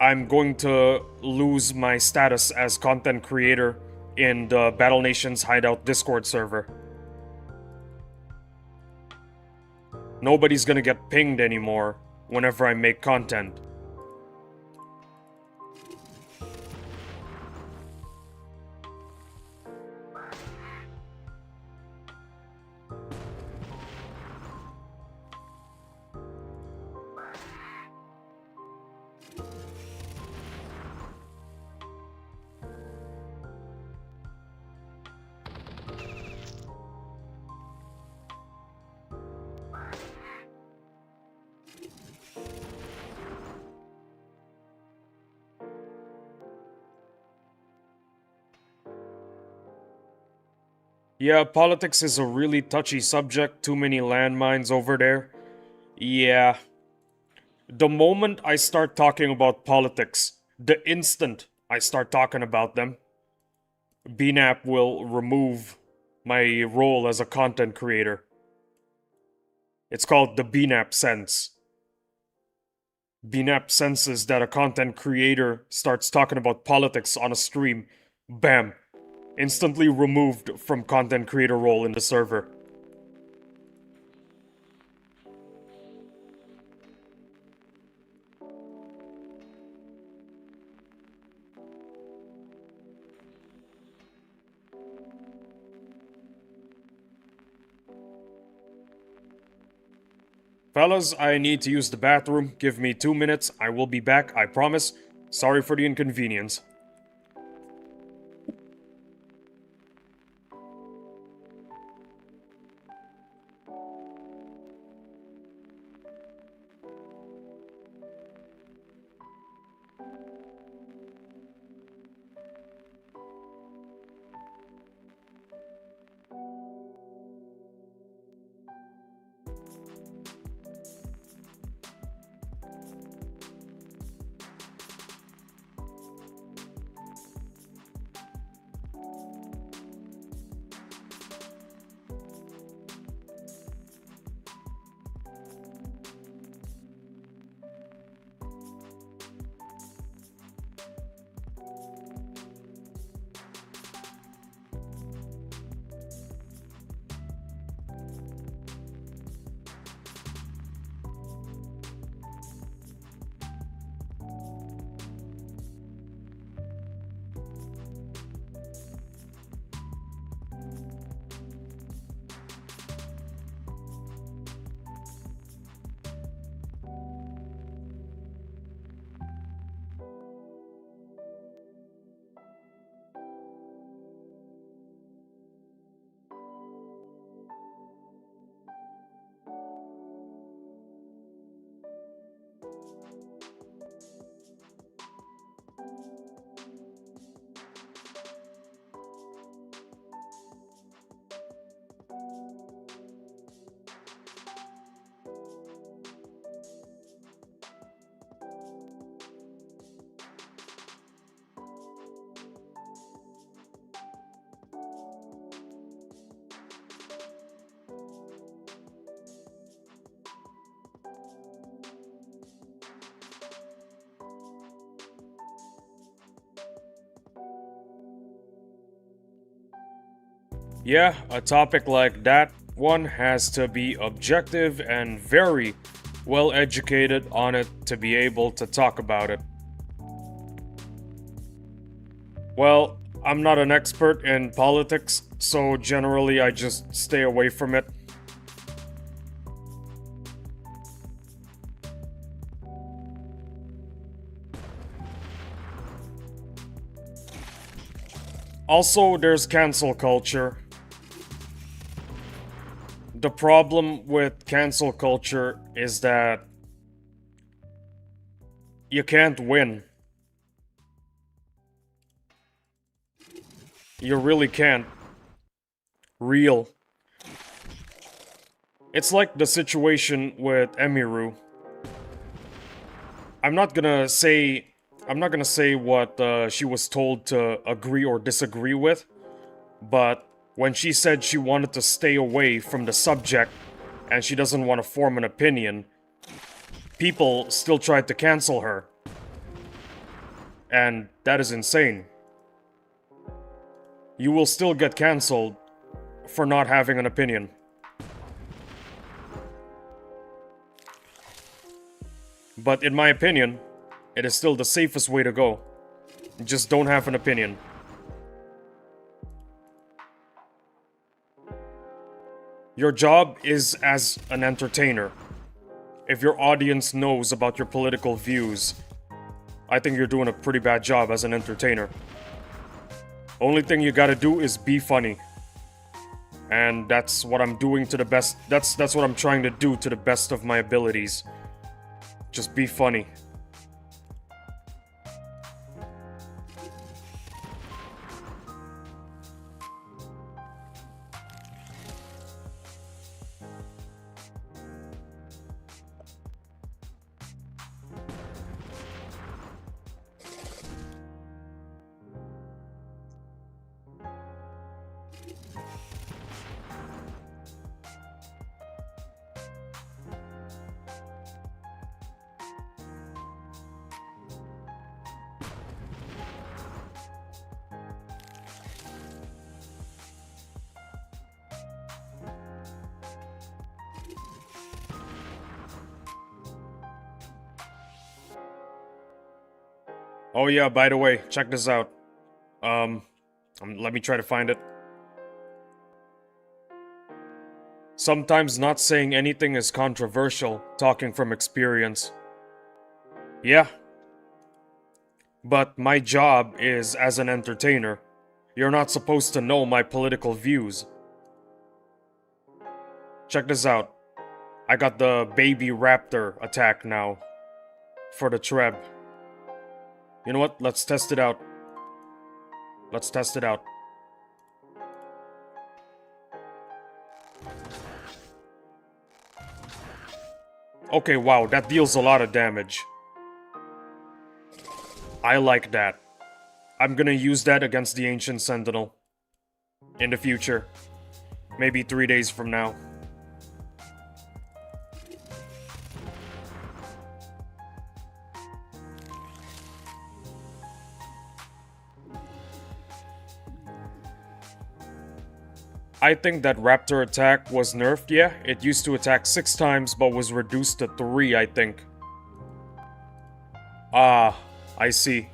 I'm going to lose my status as content creator in the Battle Nations Hideout Discord server. Nobody's gonna get pinged anymore whenever I make content. Yeah, politics is a really touchy subject, too many landmines over there. Yeah. The moment I start talking about politics, the instant I start talking about them, BNAP will remove my role as a content creator. It's called the BNAP sense. BNAP senses that a content creator starts talking about politics on a stream. Bam. Instantly removed from content creator role in the server. Fellas, I need to use the bathroom. Give me 2 minutes. I will be back, I promise. Sorry for the inconvenience. Yeah, a topic like that one has to be objective and very well educated on it to be able to talk about it. Well, I'm not an expert in politics, so generally I just stay away from it. Also, there's cancel culture. The problem with cancel culture is that you can't win. You really can't. Real. It's like the situation with Emiru. I'm not gonna say what she was told to agree or disagree with, but when she said she wanted to stay away from the subject and she doesn't want to form an opinion, people still tried to cancel her. And that is insane. You will still get cancelled for not having an opinion. But in my opinion, it is still the safest way to go. Just don't have an opinion. Your job is as an entertainer. If your audience knows about your political views, I think you're doing a pretty bad job as an entertainer. Only thing you gotta do is be funny. And that's what I'm doing to the best. That's what I'm trying to do to the best of my abilities. Just be funny. Oh yeah, by the way, check this out. Let me try to find it. Sometimes not saying anything is controversial, talking from experience. Yeah. But my job is as an entertainer. You're not supposed to know my political views. Check this out. I got the baby raptor attack now. For the Treb. You know what? Let's test it out. Let's test it out. Okay, wow, that deals a lot of damage. I like that. I'm gonna use that against the Ancient Sentinel. In the future. Maybe 3 days from now. I think that raptor attack was nerfed, yeah. It used to attack 6 times, but was reduced to 3, I think. Ah, I see.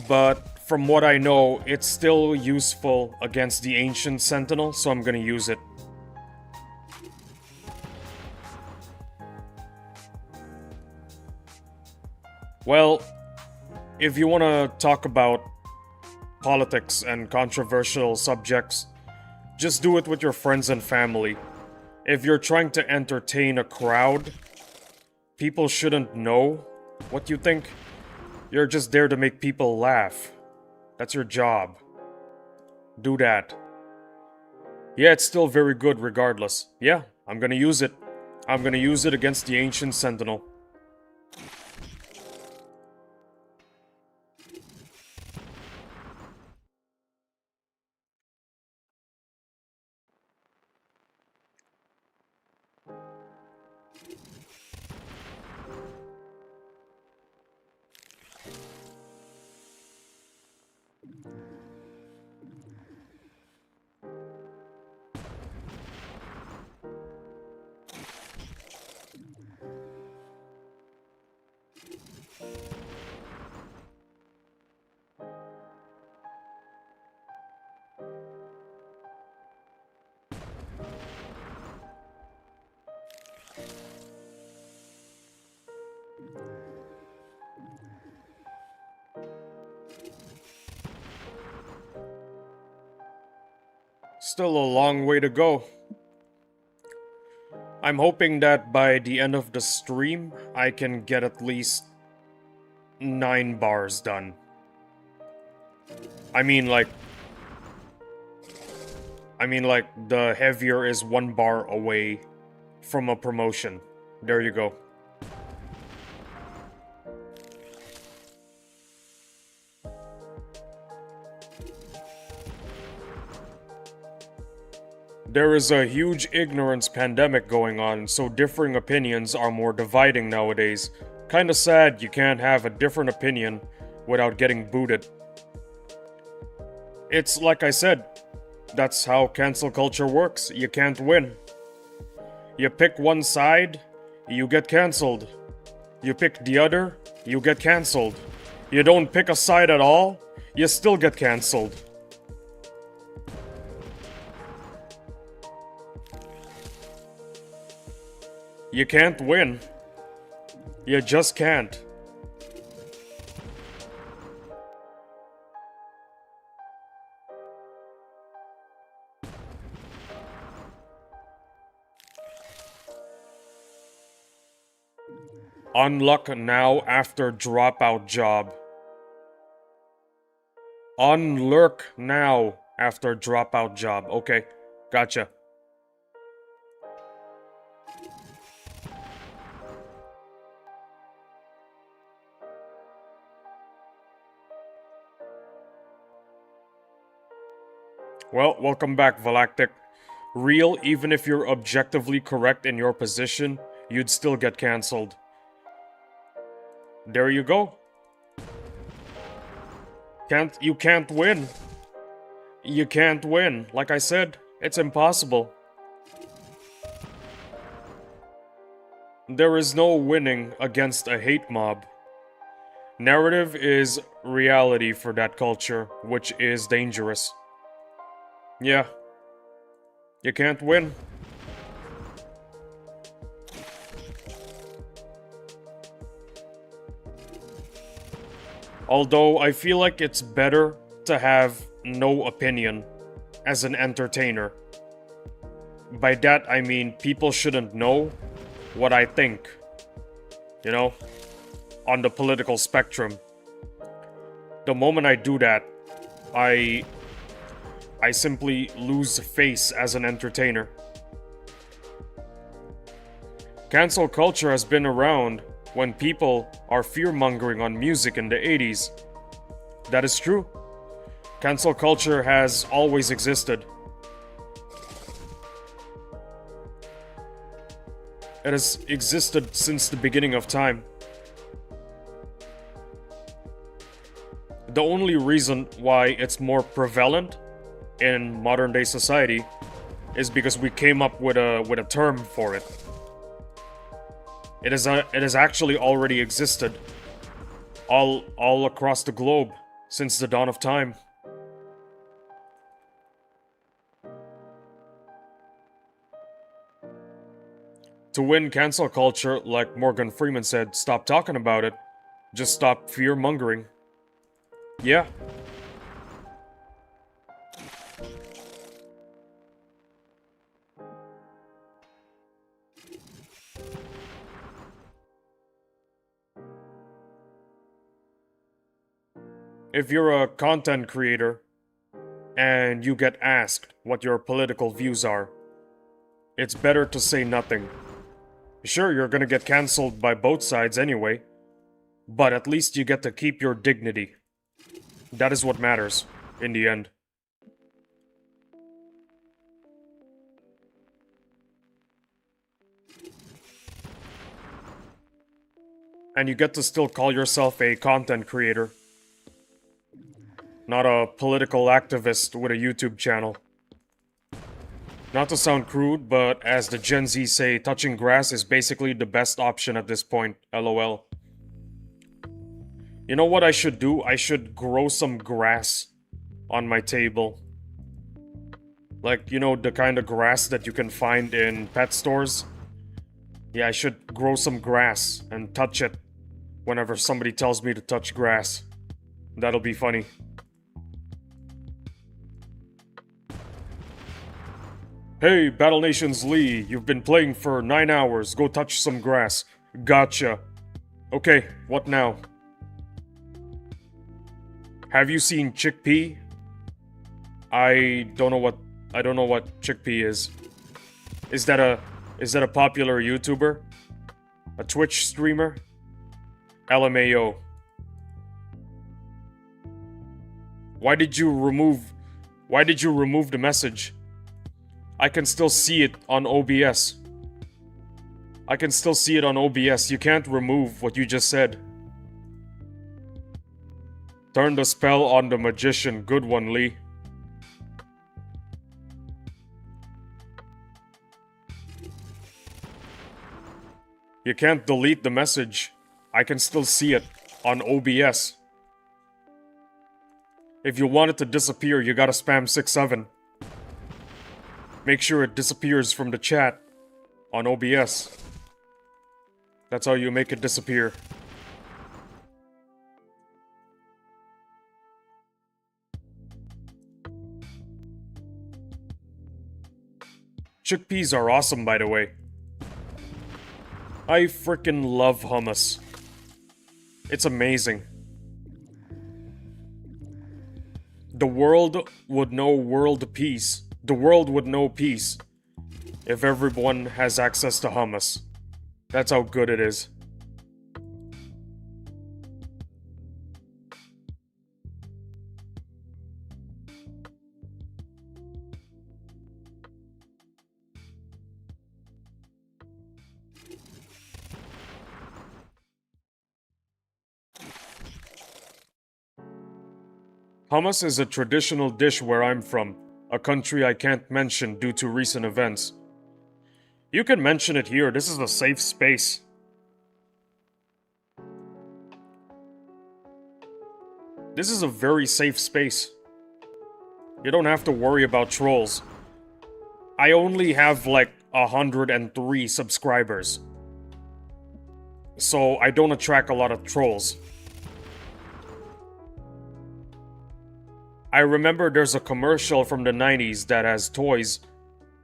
But from what I know, it's still useful against the Ancient Sentinel, so I'm gonna use it. Well, if you wanna talk about politics and controversial subjects, just do it with your friends and family. If you're trying to entertain a crowd, people shouldn't know what you think. You're just there to make people laugh. That's your job. Do that. Yeah, it's still very good regardless. Yeah, I'm gonna use it. I'm gonna use it against the Ancient Sentinel. Still a long way to go. I'm hoping that by the end of the stream, I can get at least 9 bars done. I mean like, the heavier is 1 bar away from a promotion. There you go. There is a huge ignorance pandemic going on, so differing opinions are more dividing nowadays. Kinda sad you can't have a different opinion without getting booted. It's like I said, that's how cancel culture works. You can't win. You pick one side, you get cancelled. You pick the other, you get cancelled. You don't pick a side at all, you still get cancelled. You can't win. You just can't. Unlock now after dropout job. Unlurk now after dropout job. Okay, gotcha. Well, welcome back, Valactic. Real, even if you're objectively correct in your position, you'd still get cancelled. There you go. You can't win. You can't win. Like I said, it's impossible. There is no winning against a hate mob. Narrative is reality for that culture, which is dangerous. Yeah, You can't win. Although I feel like it's better to have no opinion as an entertainer. By that I mean people shouldn't know what I think, you know, on the political spectrum. The moment I do that, I simply lose face as an entertainer. Cancel culture has been around when people are fear-mongering on music in the 80s. That is true. Cancel culture has always existed. It has existed since the beginning of time. The only reason why it's more prevalent in modern day society is because we came up with a term for it. It has actually already existed all across the globe since the dawn of time. To win cancel culture, like Morgan Freeman said, stop talking about it. Just stop fear-mongering. Yeah. If you're a content creator and you get asked what your political views are, it's better to say nothing. Sure, you're gonna get cancelled by both sides anyway, but at least you get to keep your dignity. That is what matters, in the end. And you get to still call yourself a content creator. Not a political activist with a YouTube channel. Not to sound crude, but as the Gen Z say, touching grass is basically the best option at this point, lol. You know what I should do? I should grow some grass on my table. Like, you know, the kind of grass that you can find in pet stores? Yeah, I should grow some grass and touch it whenever somebody tells me to touch grass. That'll be funny. Hey, Battle Nations Lee, you've been playing for 9 hours. Go touch some grass. Gotcha. Okay, what now? Have you seen Chickpea? I don't know what Chickpea is. Is that a popular YouTuber? A Twitch streamer? LMAO. Why did you remove the message? I can still see it on OBS. I can still see it on OBS. You can't remove what you just said. Turn the spell on the magician. Good one, Lee. You can't delete the message. I can still see it on OBS. If you want it to disappear, you gotta spam 67. Make sure it disappears from the chat on OBS. That's how you make it disappear. Chickpeas are awesome, by the way. I frickin' love hummus. It's amazing. The world would know world peace. The world would know peace if everyone has access to hummus. That's how good it is. Hummus is a traditional dish where I'm from, a country I can't mention due to recent events. You can mention it here, this is a safe space. This is a very safe space. You don't have to worry about trolls. I only have like 103 subscribers. So I don't attract a lot of trolls. I remember there's a commercial from the 90s that has toys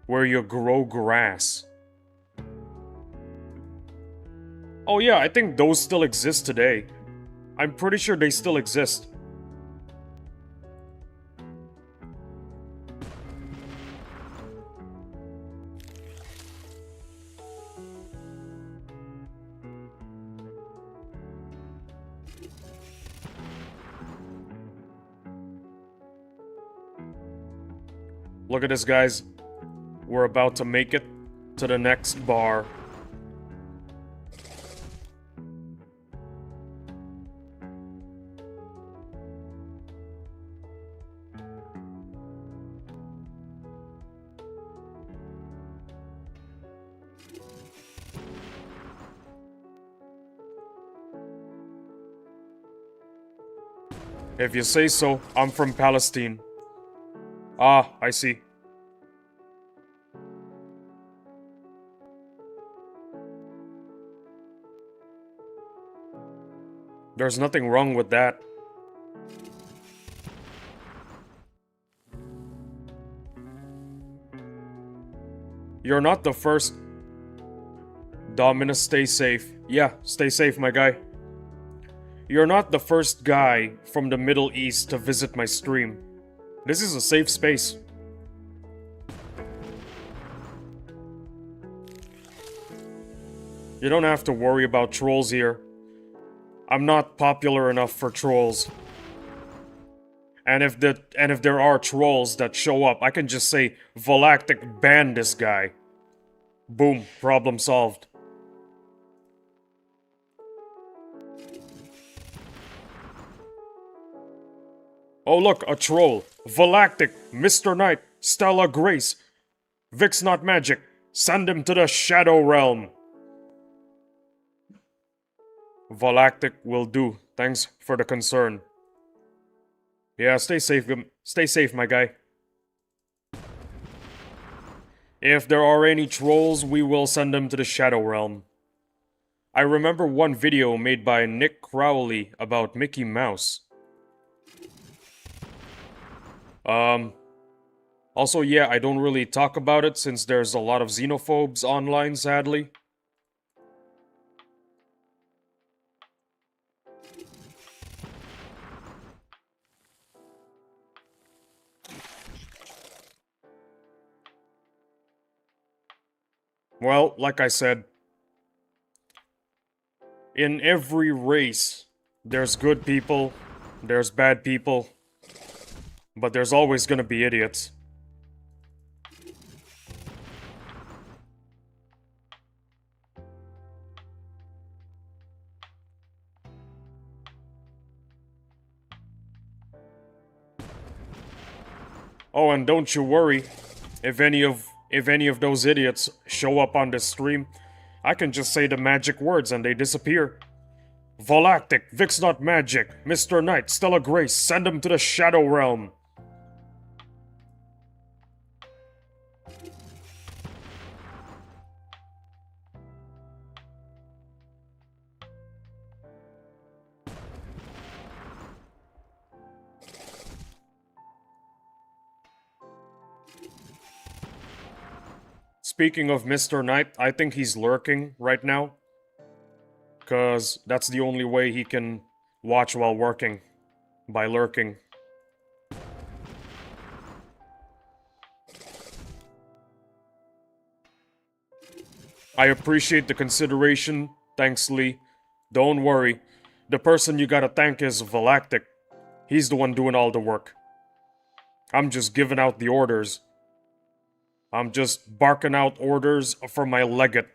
where you grow grass. Oh yeah, I think those still exist today. I'm pretty sure they still exist. Look at this, guys. We're about to make it to the next bar. If you say so, I'm from Palestine. Ah, I see. There's nothing wrong with that. You're not the first. Dominus, stay safe. Yeah, stay safe, my guy. You're not the first guy from the Middle East to visit my stream. This is a safe space. You don't have to worry about trolls here. I'm not popular enough for trolls. And if there are trolls that show up, I can just say, Volactic, ban this guy. Boom, problem solved. Oh look, a troll. Volactic, Mr. Knight, Stella Grace. Vic's not magic. Send him to the Shadow Realm. Volactic will do. Thanks for the concern. Yeah, stay safe, my guy. If there are any trolls, we will send them to the Shadow Realm. I remember one video made by Nick Crowley about Mickey Mouse. Also, yeah, I don't really talk about it since there's a lot of xenophobes online, sadly. Well, like I said, in every race, there's good people, there's bad people, but there's always gonna be idiots. Oh, and don't you worry, if any of those idiots show up on this stream, I can just say the magic words and they disappear. Volactic, Vic's not magic, Mr. Knight, Stella Grace, send him to the Shadow Realm. Speaking of Mr. Knight, I think he's lurking right now. Cause that's the only way he can watch while working. By lurking. I appreciate the consideration, thanks Lee. Don't worry, the person you gotta thank is Volactic. He's the one doing all the work. I'm just giving out the orders. I'm just barking out orders for my legate.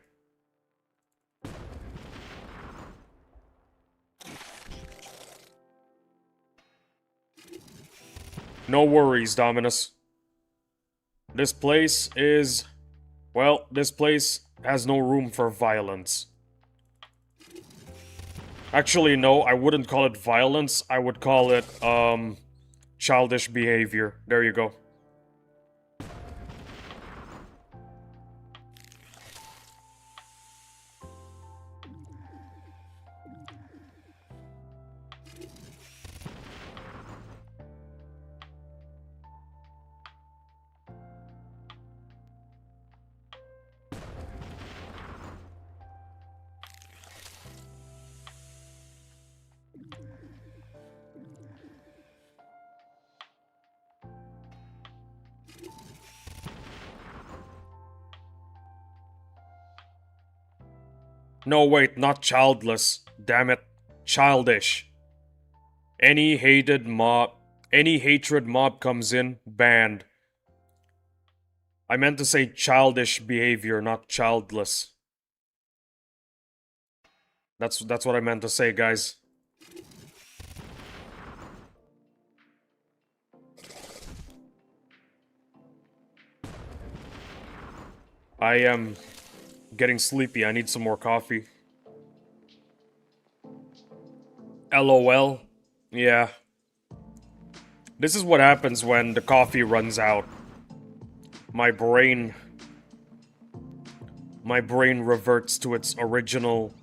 No worries, Dominus. This place is... well, this place has no room for violence. Actually, no, I wouldn't call it violence. I would call it, childish behavior. There you go. No, wait, not childless. Damn it. Childish. Any hatred mob comes in, banned. I meant to say childish behavior, not childless. That's what I meant to say, guys. I am getting sleepy. I need some more coffee. LOL. Yeah. This is what happens when the coffee runs out. My brain reverts to its original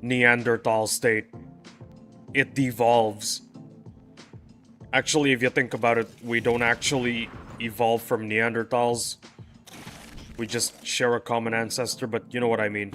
Neanderthal state. It devolves. Actually, if you think about it, we don't actually evolve from Neanderthals. We just share a common ancestor, but you know what I mean.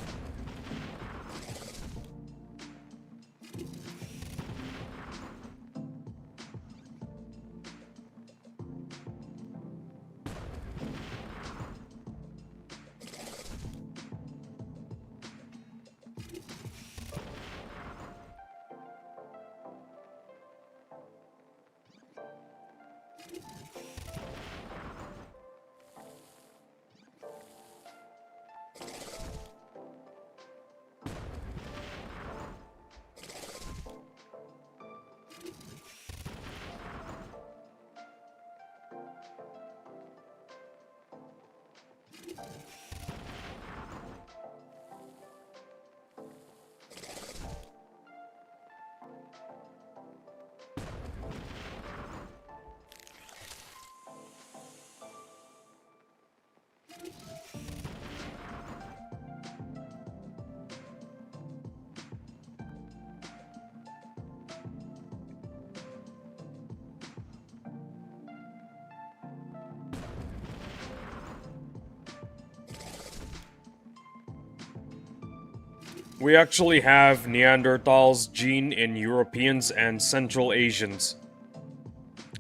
We actually have Neanderthals gene in Europeans and Central Asians.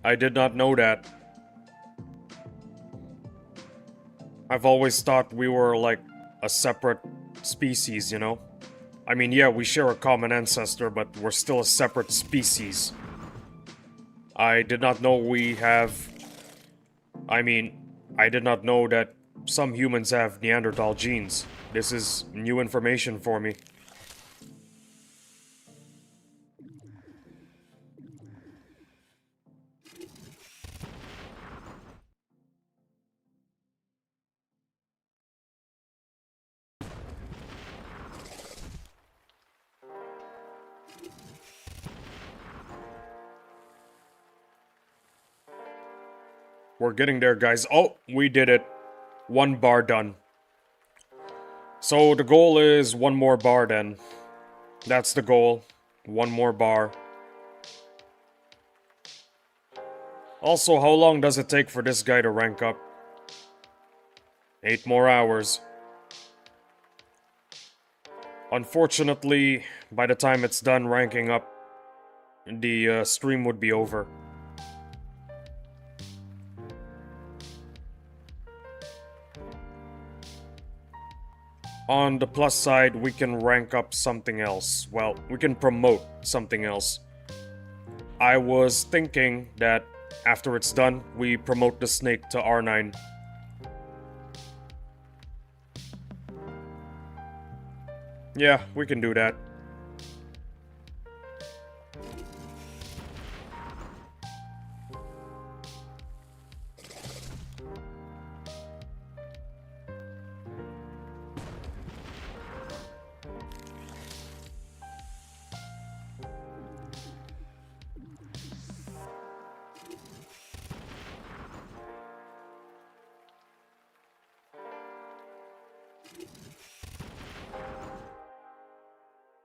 I did not know that. I've always thought we were like a separate species, you know? I mean, yeah, we share a common ancestor, but we're still a separate species. I did not know we have... I mean, I did not know that some humans have Neanderthal genes. This is new information for me. We're getting there, guys. Oh, we did it. 1 bar done. So the goal is 1 more bar then. That's the goal. 1 more bar. Also, how long does it take for this guy to rank up? 8 more hours. Unfortunately, by the time it's done ranking up, the stream would be over. On the plus side, we can rank up something else. Well, we can promote something else. I was thinking that after it's done, we promote the snake to R9. Yeah, we can do that.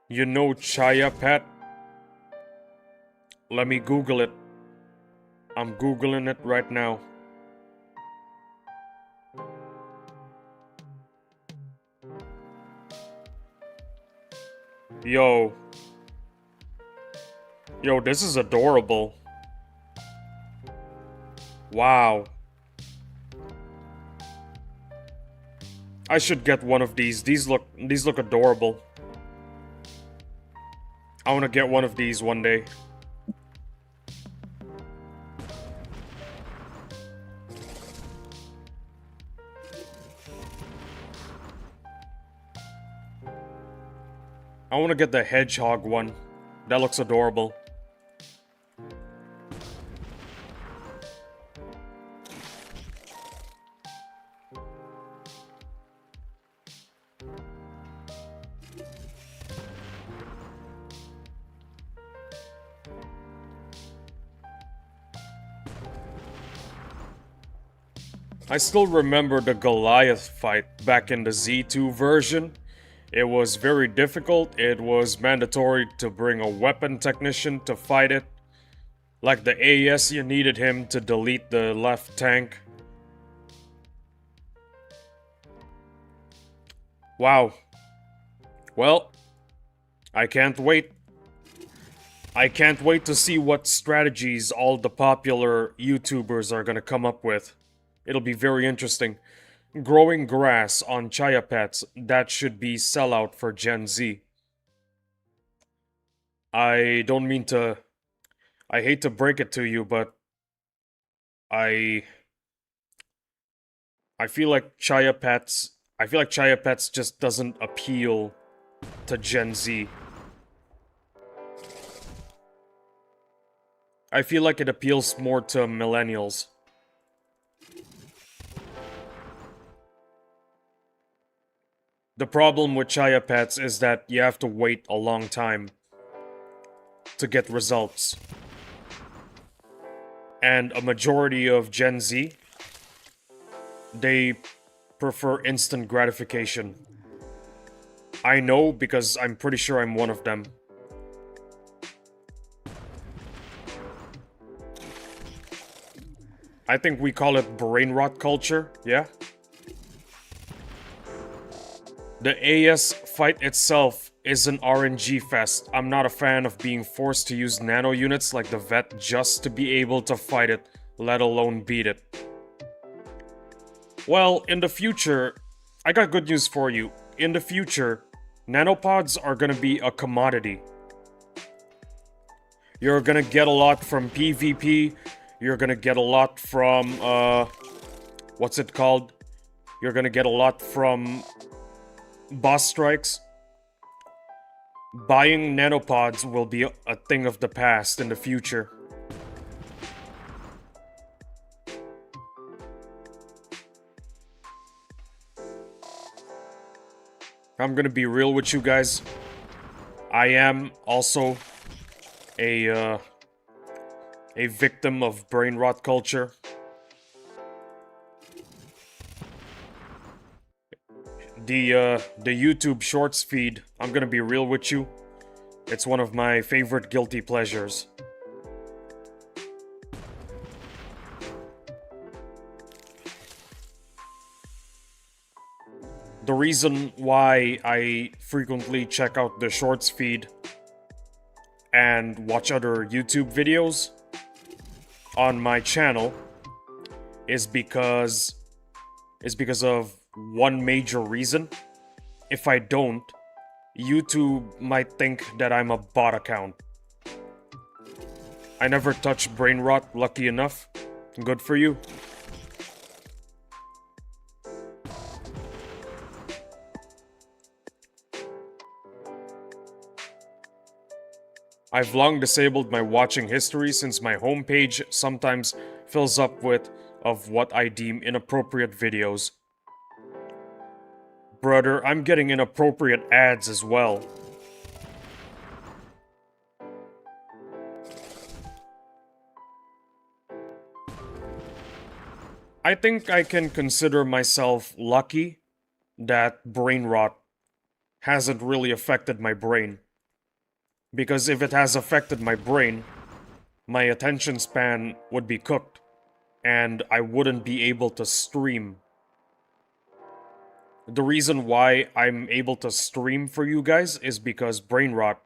You know Chaya Pet? Let me Google it. I'm Googling it right now. Yo. Yo, this is adorable. Wow. I should get one of these. These look adorable. I want to get one of these one day. I want to get the hedgehog one. That looks adorable. I still remember the Goliath fight back in the Z2 version. It was very difficult. It was mandatory to bring a weapon technician to fight it. Like the AS, you needed him to delete the left tank. Wow. Well, I can't wait. I can't wait to see what strategies all the popular YouTubers are gonna come up with. It'll be very interesting. Growing grass on Chia Pets, that should be sellout for Gen Z. I don't mean to... I hate to break it to you, but... I feel like Chia Pets... I feel like Chia Pets just doesn't appeal to Gen Z. I feel like it appeals more to millennials. The problem with Chia Pets is that you have to wait a long time to get results. And a majority of Gen Z, they prefer instant gratification. I know because I'm pretty sure I'm one of them. I think we call it brain rot culture, yeah? The AS fight itself is an RNG fest. I'm not a fan of being forced to use nano units like the vet just to be able to fight it, let alone beat it. Well, in the future, I got good news for you. In the future, nanopods are gonna be a commodity. You're gonna get a lot from PvP, you're gonna get a lot from, what's it called? You're gonna get a lot from boss strikes. Buying nanopods will be a thing of the past in the future. I'm gonna be real with you guys. I am also a victim of brain rot culture. The YouTube Shorts feed, I'm gonna be real with you, it's one of my favorite guilty pleasures. The reason why I frequently check out the Shorts feed and watch other YouTube videos on my channel is because of one major reason. If I don't, YouTube might think that I'm a bot account. I never touched brain rot, lucky enough. Good for you. I've long disabled my watching history since my homepage sometimes fills up with of what I deem inappropriate videos. Brother, I'm getting inappropriate ads as well. I think I can consider myself lucky that brain rot hasn't really affected my brain. Because if it has affected my brain, my attention span would be cooked, and I wouldn't be able to stream. The reason why I'm able to stream for you guys is because brain rot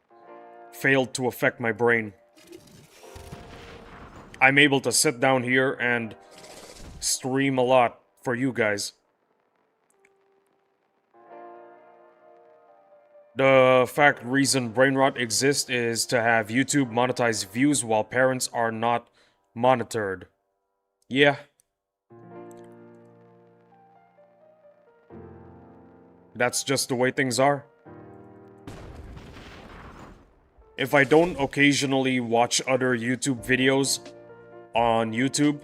failed to affect my brain. I'm able to sit down here and stream a lot for you guys. The fact reason brain rot exists is to have YouTube monetize views while parents are not monitored. Yeah, that's just the way things are. If I don't occasionally watch other YouTube videos on YouTube,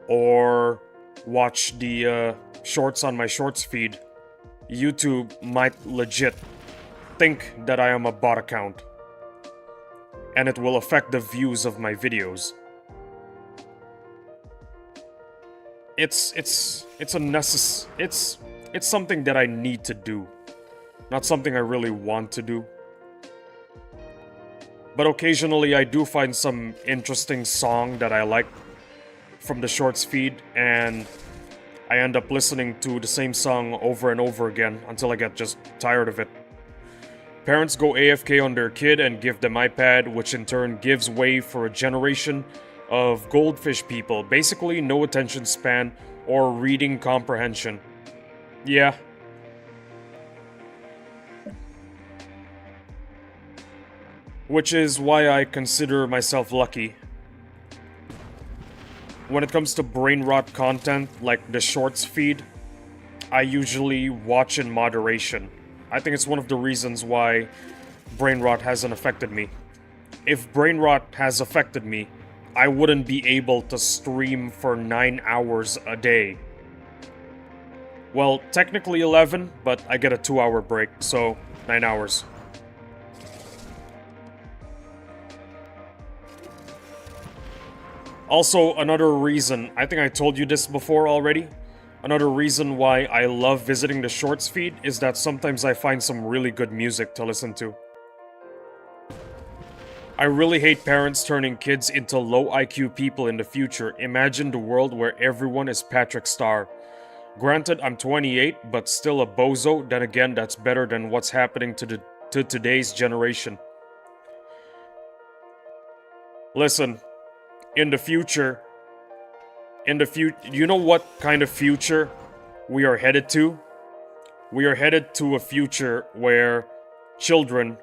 or watch the shorts on my shorts feed, YouTube might legit think that I am a bot account. And it will affect the views of my videos. It's something that I need to do. Not something I really want to do. But occasionally I do find some interesting song that I like from the shorts feed, and I end up listening to the same song over and over again until I get just tired of it. Parents go AFK on their kid and give them iPad, which in turn gives way for a generation of goldfish people. Basically, no attention span or reading comprehension. Yeah. Which is why I consider myself lucky. When it comes to brain rot content, like the shorts feed, I usually watch in moderation. I think it's one of the reasons why brain rot hasn't affected me. If brain rot has affected me, I wouldn't be able to stream for 9 hours a day. Well, technically 11, but I get a 2-hour break, so 9 hours. Also, another reason, I think I told you this before already, another reason why I love visiting the shorts feed is that sometimes I find some really good music to listen to. I really hate parents turning kids into low IQ people in the future. Imagine the world where everyone is Patrick Star. Granted, I'm 28, but still a bozo. Then again, that's better than what's happening to today's generation. Listen, in the future, you know what kind of future we are headed to? We are headed to a future where children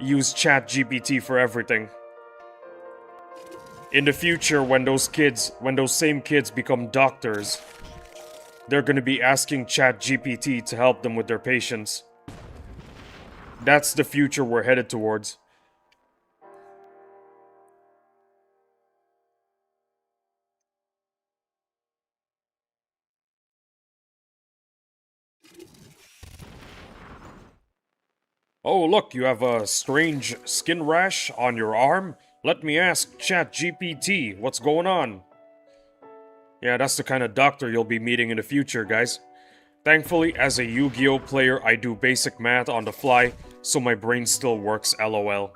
use ChatGPT for everything. In the future, when those same kids become doctors, they're gonna be asking ChatGPT to help them with their patients. That's the future we're headed towards. Oh, look, you have a strange skin rash on your arm? Let me ask ChatGPT, what's going on? Yeah, that's the kind of doctor you'll be meeting in the future, guys. Thankfully, as a Yu-Gi-Oh player, I do basic math on the fly, so my brain still works, lol.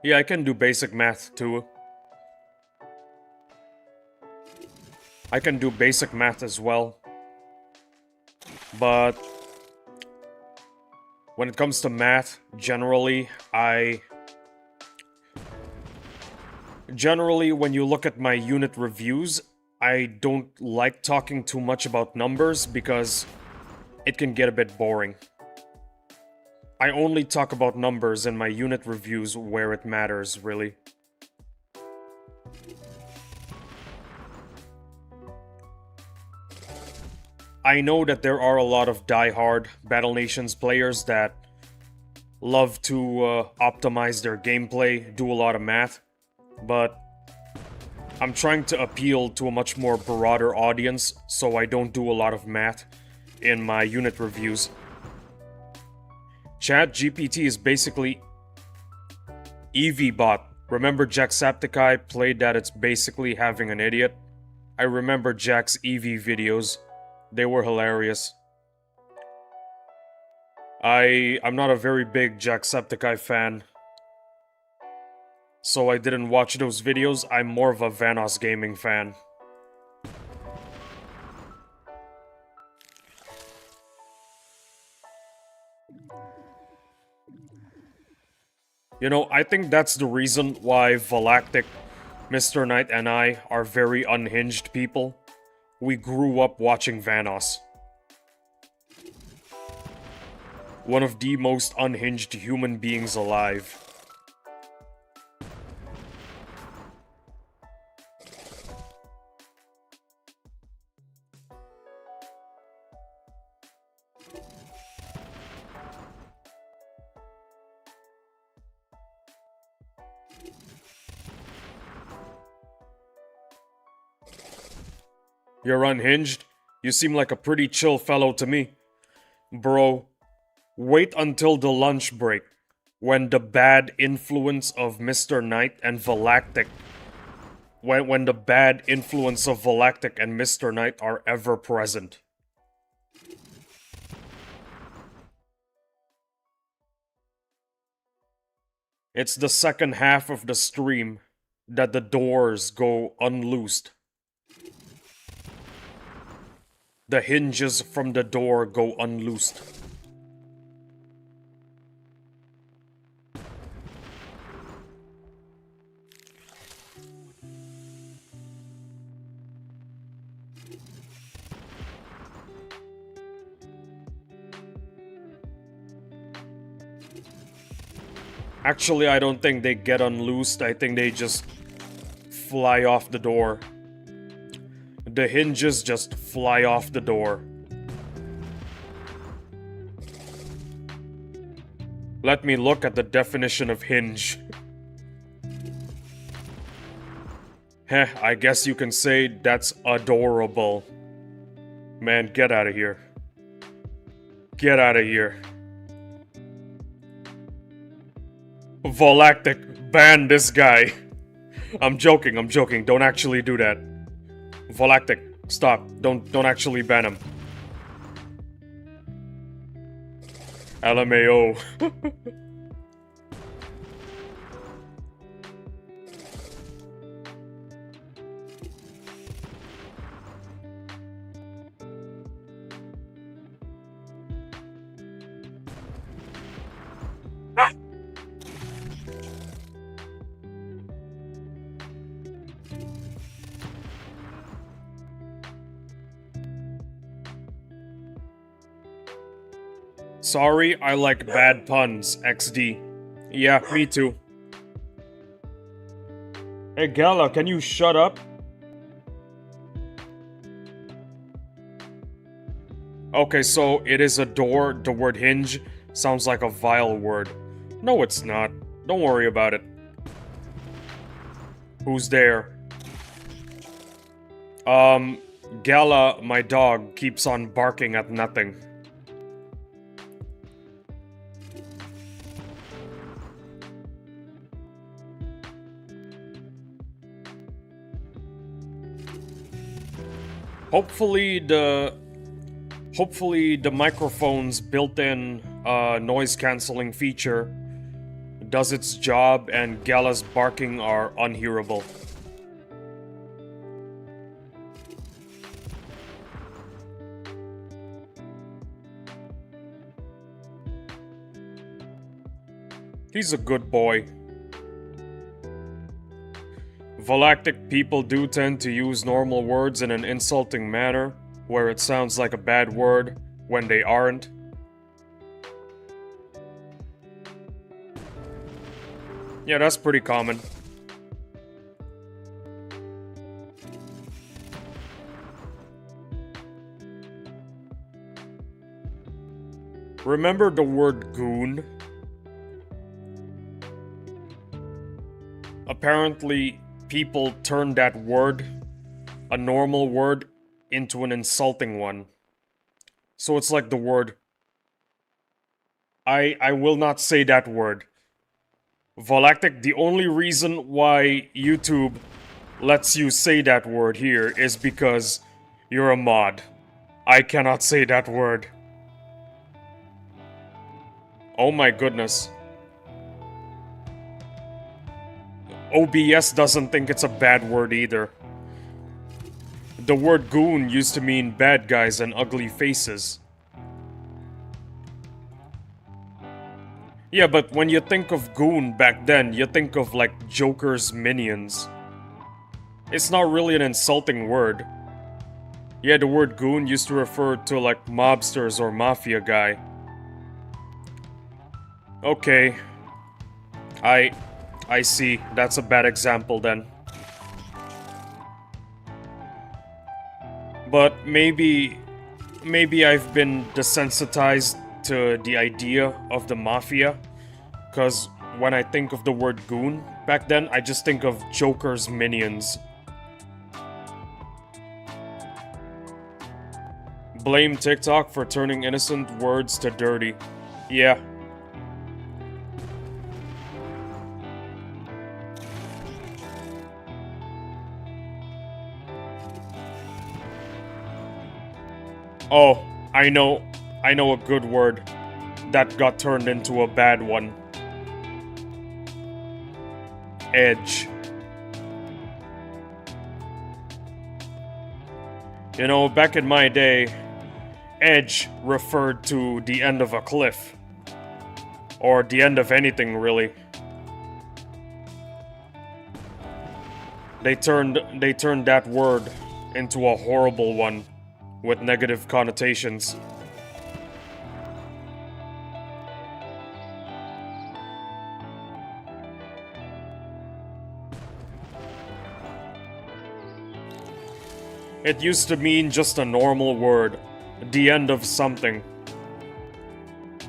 Yeah, I can do basic math too. I can do basic math as well. But when it comes to math, generally, when you look at my unit reviews, I don't like talking too much about numbers because it can get a bit boring. I only talk about numbers in my unit reviews where it matters, really. I know that there are a lot of die-hard Battle Nations players that love to optimize their gameplay, do a lot of math, but I'm trying to appeal to a much more broader audience, so I don't do a lot of math in my unit reviews. ChatGPT is basically EVBot. Remember Jacksepticeye played that it's basically having an idiot? I remember Jack's EV videos. They were hilarious. I'm not a very big Jacksepticeye fan, so I didn't watch those videos. I'm more of a Vanoss Gaming fan. You know, I think that's the reason why Valactic Mr. Knight and I are very unhinged people. We grew up watching Vanoss. One of the most unhinged human beings alive. You're unhinged? You seem like a pretty chill fellow to me. Bro, wait until the lunch break, when the bad influence of Mr. Knight and Valactic... When the bad influence of Valactic and Mr. Knight are ever present. It's the second half of the stream that the doors go unloosed. The hinges from the door go unloosed. Actually, I don't think they get unloosed. I think they just fly off the door. The hinges just fly off the door. Let me look at the definition of hinge. Heh, I guess you can say that's adorable. Man, get out of here. Get out of here. Volactic, ban this guy. I'm joking, don't actually do that. Volactic, stop, don't actually ban him. LMAO. Sorry, I like bad puns, XD. Yeah, me too. Hey Gala, can you shut up? Okay, so it is a door. The word hinge sounds like a vile word. No, it's not. Don't worry about it. Who's there? Gala, my dog, keeps on barking at nothing. Hopefully the microphone's built-in noise cancelling feature does its job and Gala's barking are unhearable. He's a good boy. Volactic people do tend to use normal words in an insulting manner, where it sounds like a bad word when they aren't. Yeah, that's pretty common. Remember the word goon? Apparently, people turn that word, a normal word, into an insulting one. So it's like the word... I will not say that word. Volactic, the only reason why YouTube lets you say that word here is because you're a mod. I cannot say that word. Oh my goodness. OBS doesn't think it's a bad word either. The word goon used to mean bad guys and ugly faces. Yeah, but when you think of goon back then, you think of like Joker's minions. It's not really an insulting word. Yeah, the word goon used to refer to like mobsters or mafia guy. Okay. I see. That's a bad example then. But maybe I've been desensitized to the idea of the mafia, because when I think of the word goon, back then I just think of Joker's minions. Blame TikTok for turning innocent words to dirty. Yeah. Oh, I know a good word that got turned into a bad one. Edge. You know, back in my day, edge referred to the end of a cliff. Or the end of anything, really. They turned that word into a horrible one with negative connotations. It used to mean just a normal word, the end of something.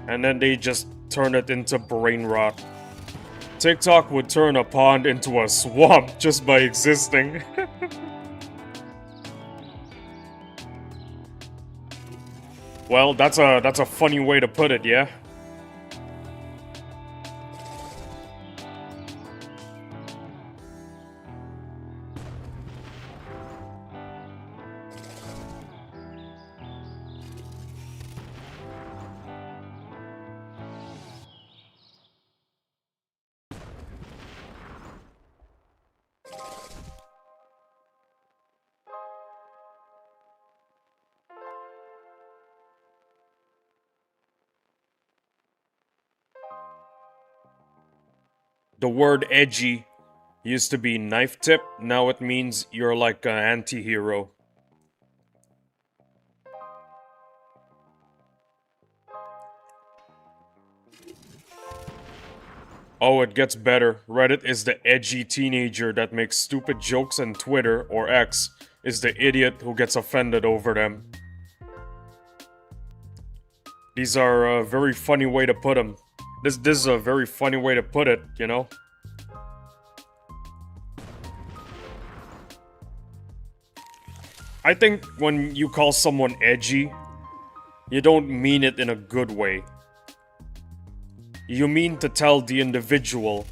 And then they just turned it into brain rot. TikTok would turn a pond into a swamp just by existing. Well, that's a funny way to put it, yeah? The word edgy used to be knife tip, now it means you're like an anti-hero. Oh, it gets better. Reddit is the edgy teenager that makes stupid jokes, and Twitter, or X, is the idiot who gets offended over them. These are a very funny way to put them. This is a very funny way to put it, you know? I think when you call someone edgy, you don't mean it in a good way. You mean to tell the individual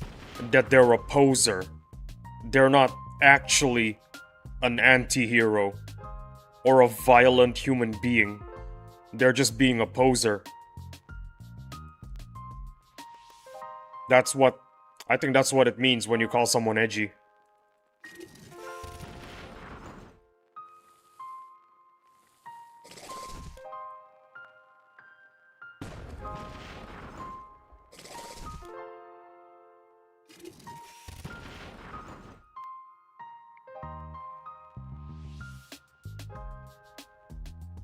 that they're a poser. They're not actually an anti-hero or a violent human being. They're just being a poser. I think that's what it means when you call someone edgy.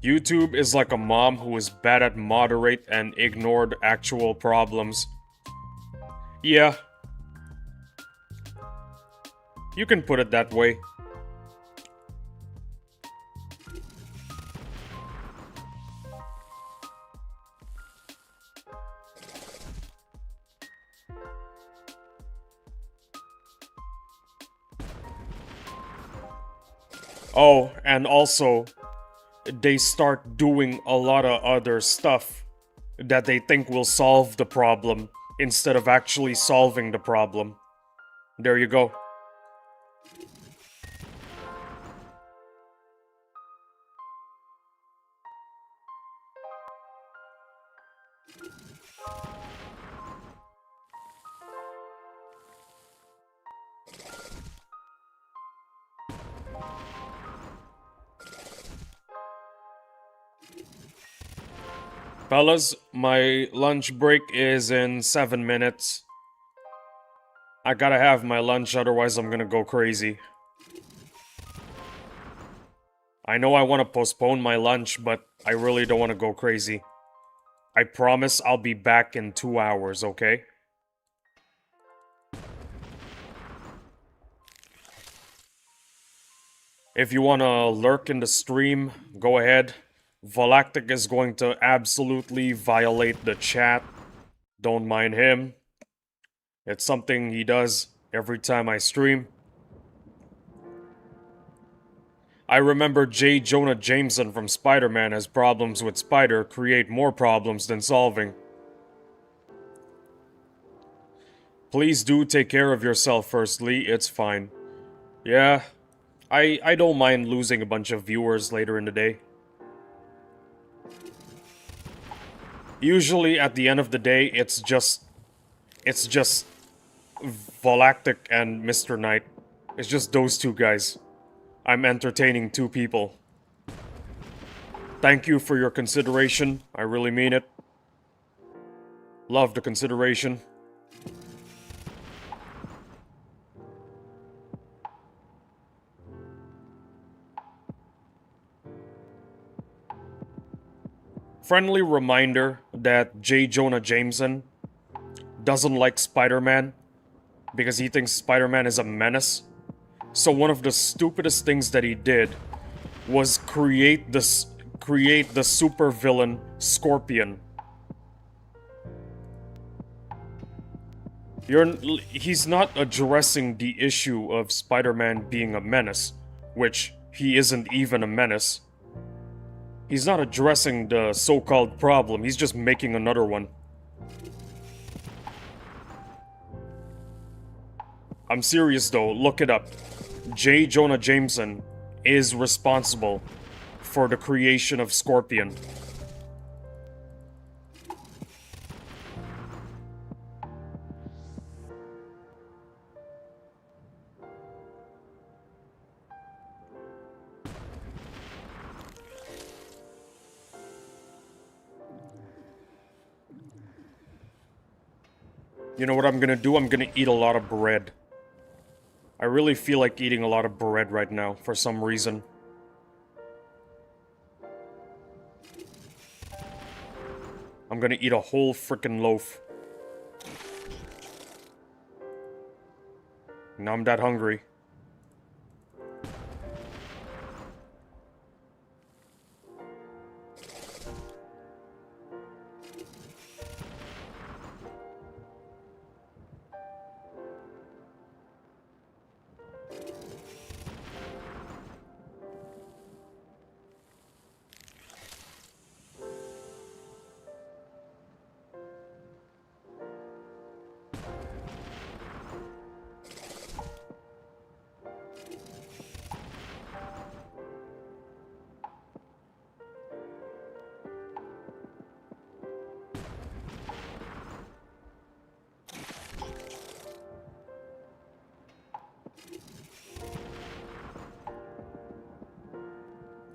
YouTube is like a mom who is bad at moderate and ignored actual problems. Yeah. You can put it that way. Oh, and also, they start doing a lot of other stuff that they think will solve the problem instead of actually solving the problem. There you go. Fellas, my lunch break is in 7 minutes. I gotta have my lunch, otherwise I'm gonna go crazy. I know I want to postpone my lunch, but I really don't want to go crazy. I promise I'll be back in 2 hours, okay? If you want to lurk in the stream, go ahead. Volactic is going to absolutely violate the chat. Don't mind him. It's something he does every time I stream. I remember J. Jonah Jameson from Spider-Man has problems with Spider create more problems than solving. Please do take care of yourself firstly, it's fine. Yeah, I don't mind losing a bunch of viewers later in the day. Usually at the end of the day, it's just Volactic and Mr. Knight. It's just those two guys. I'm entertaining two people. Thank you for your consideration. I really mean it. Love the consideration. Friendly reminder that J. Jonah Jameson doesn't like Spider-Man because he thinks Spider-Man is a menace. So one of the stupidest things that he did was create the supervillain Scorpion. He's not addressing the issue of Spider-Man being a menace, which he isn't even a menace. He's not addressing the so-called problem, he's just making another one. I'm serious though, look it up. J. Jonah Jameson is responsible for the creation of Scorpion. You know what I'm gonna do? I'm gonna eat a lot of bread. I really feel like eating a lot of bread right now, for some reason. I'm gonna eat a whole frickin' loaf. Now I'm that hungry.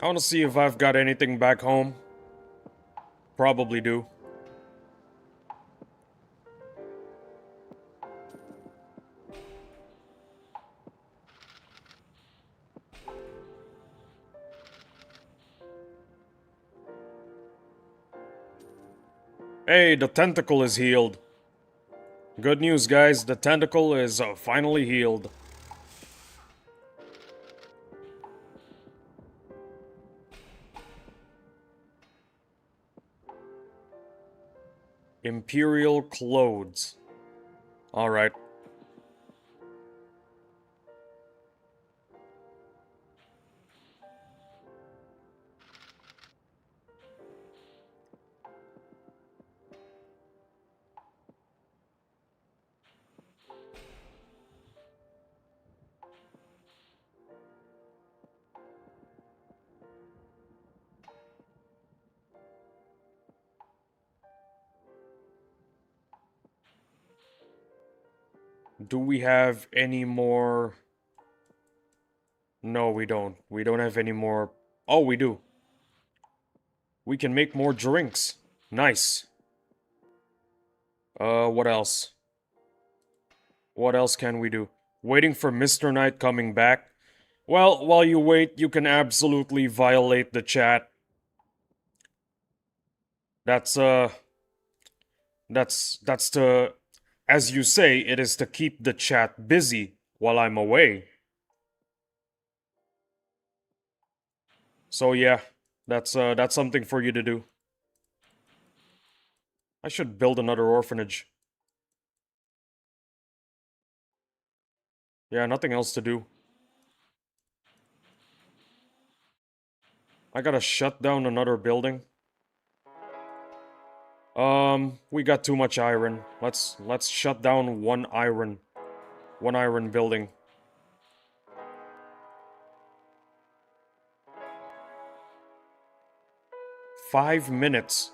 I wanna see if I've got anything back home. Probably do. Hey, the tentacle is healed. Good news, guys. The tentacle is finally healed. Imperial clothes. Alright. Do we have any more? No, we don't. We don't have any more. Oh, we do. We can make more drinks. Nice. What else? What else can we do? Waiting for Mr. Knight coming back. Well, while you wait, you can absolutely violate the chat. That's that's to, as you say, it is to keep the chat busy while I'm away. So yeah, that's something for you to do. I should build another orphanage. Yeah, nothing else to do. I gotta shut down another building. We got too much iron. Let's shut down one iron building. 5 minutes.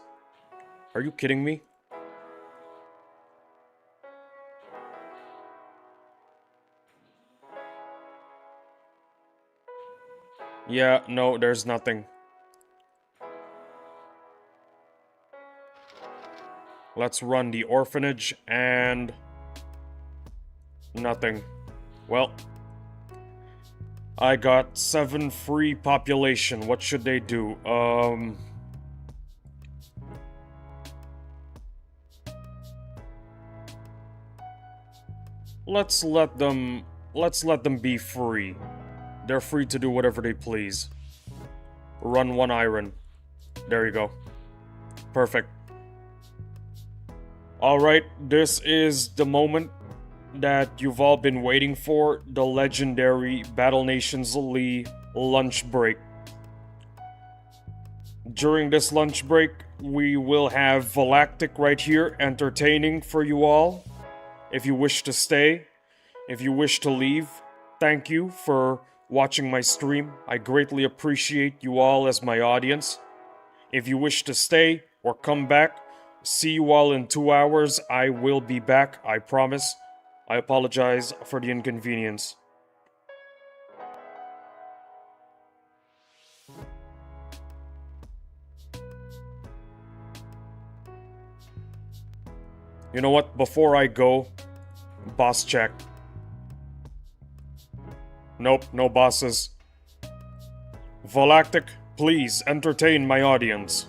Are you kidding me? Yeah, no, there's nothing. Let's run the orphanage and nothing. Well, I got 7 free population. What should they do? Let's let them be free. They're free to do whatever they please. Run one iron. There you go. Perfect. Alright, this is the moment that you've all been waiting for, the legendary Battle Nations Lee lunch break. During this lunch break, we will have Valactic right here entertaining for you all. If you wish to stay, if you wish to leave, thank you for watching my stream. I greatly appreciate you all as my audience. If you wish to stay or come back, see you all in 2 hours. I will be back, I promise. I apologize for the inconvenience. You know what? Before I go, boss check. Nope, no bosses. Volactic, please entertain my audience.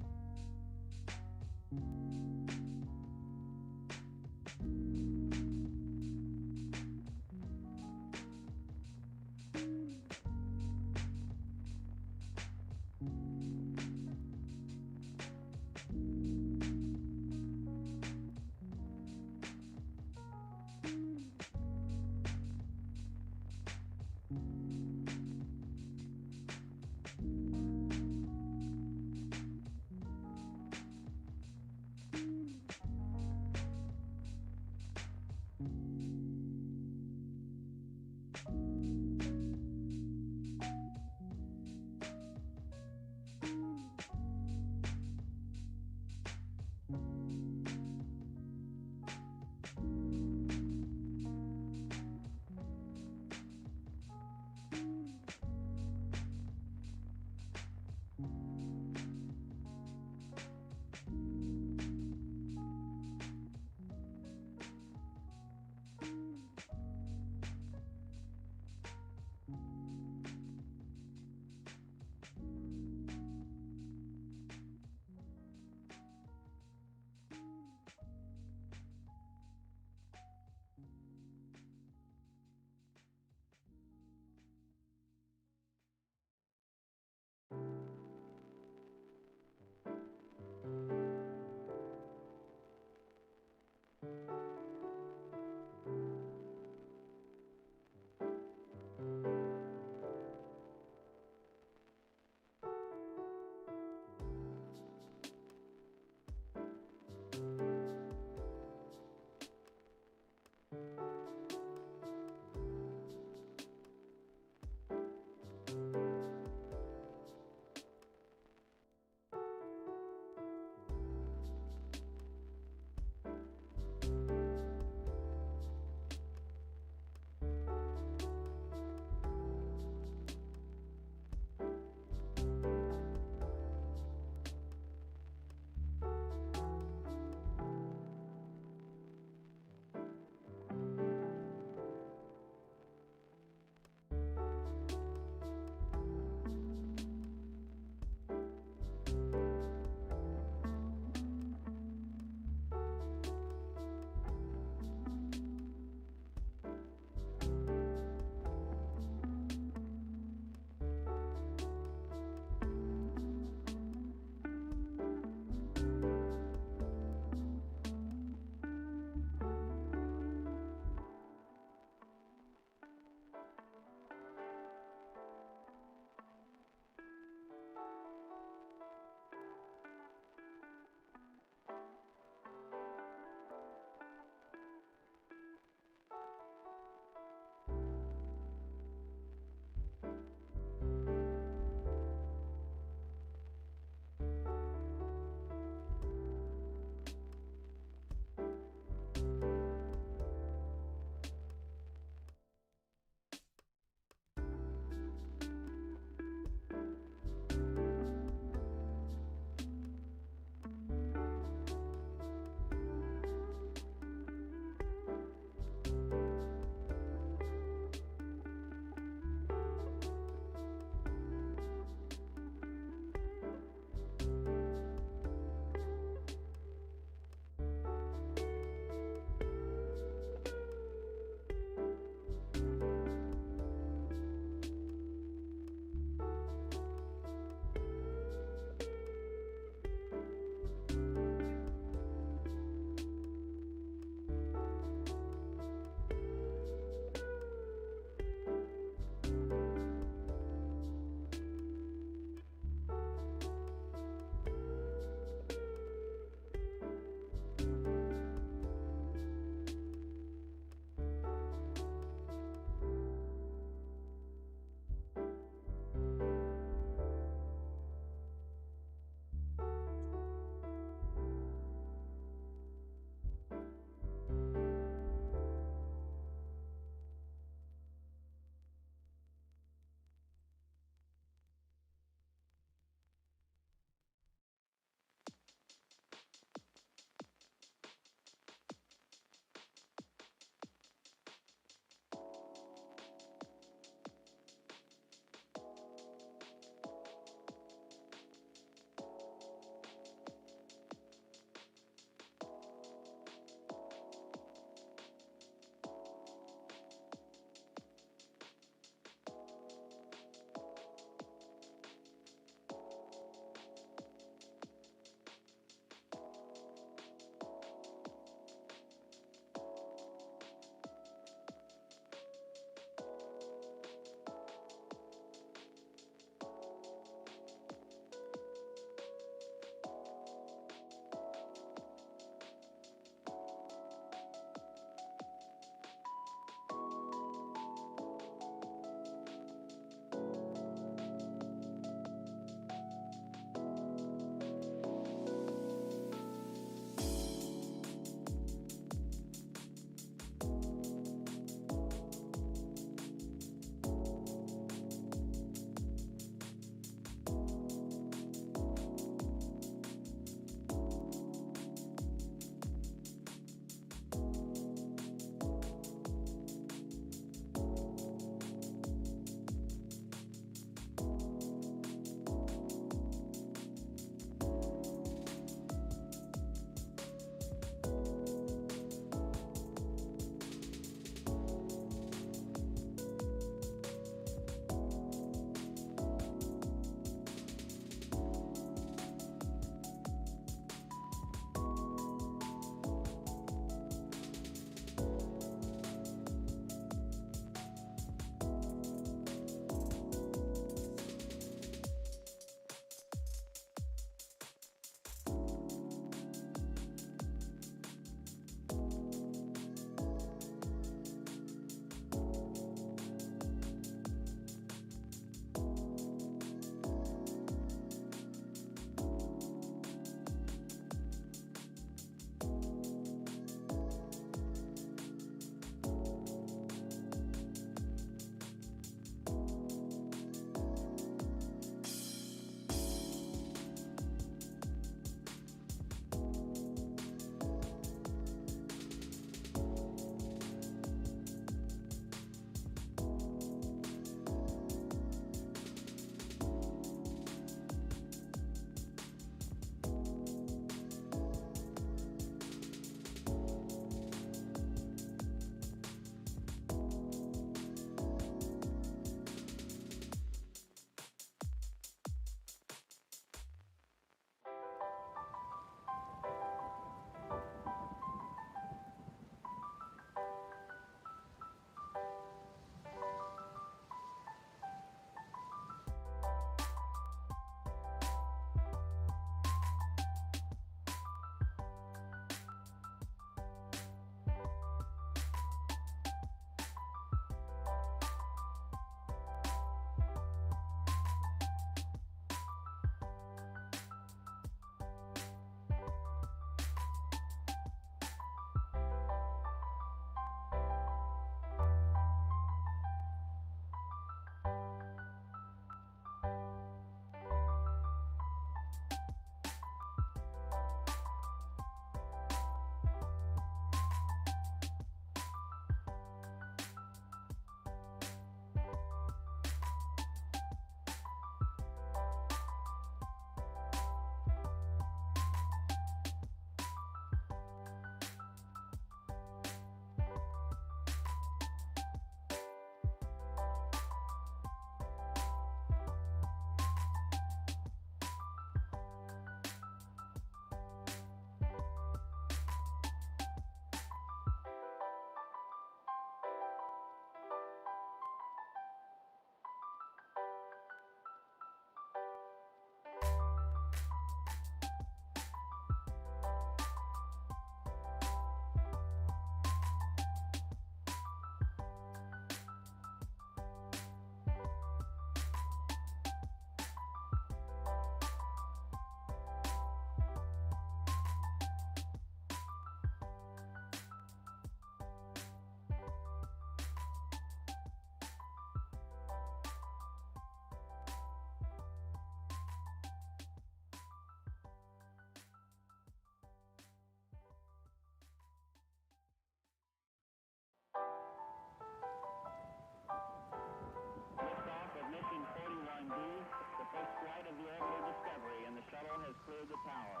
the tower.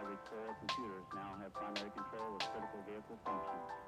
Every 4 computers now have primary control of critical vehicle functions.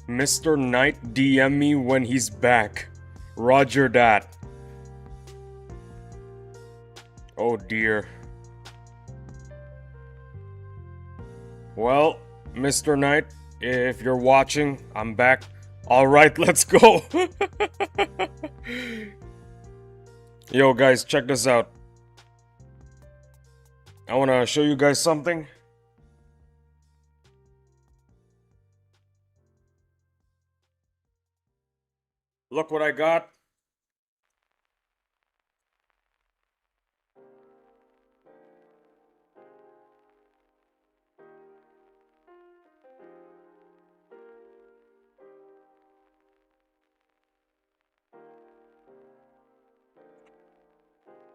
Mr. Knight DM me when he's back. Roger that. Oh dear. Well, Mr. Knight, if you're watching, I'm back. Alright, let's go. Yo guys, check this out. I wanna show you guys something. Look what I got.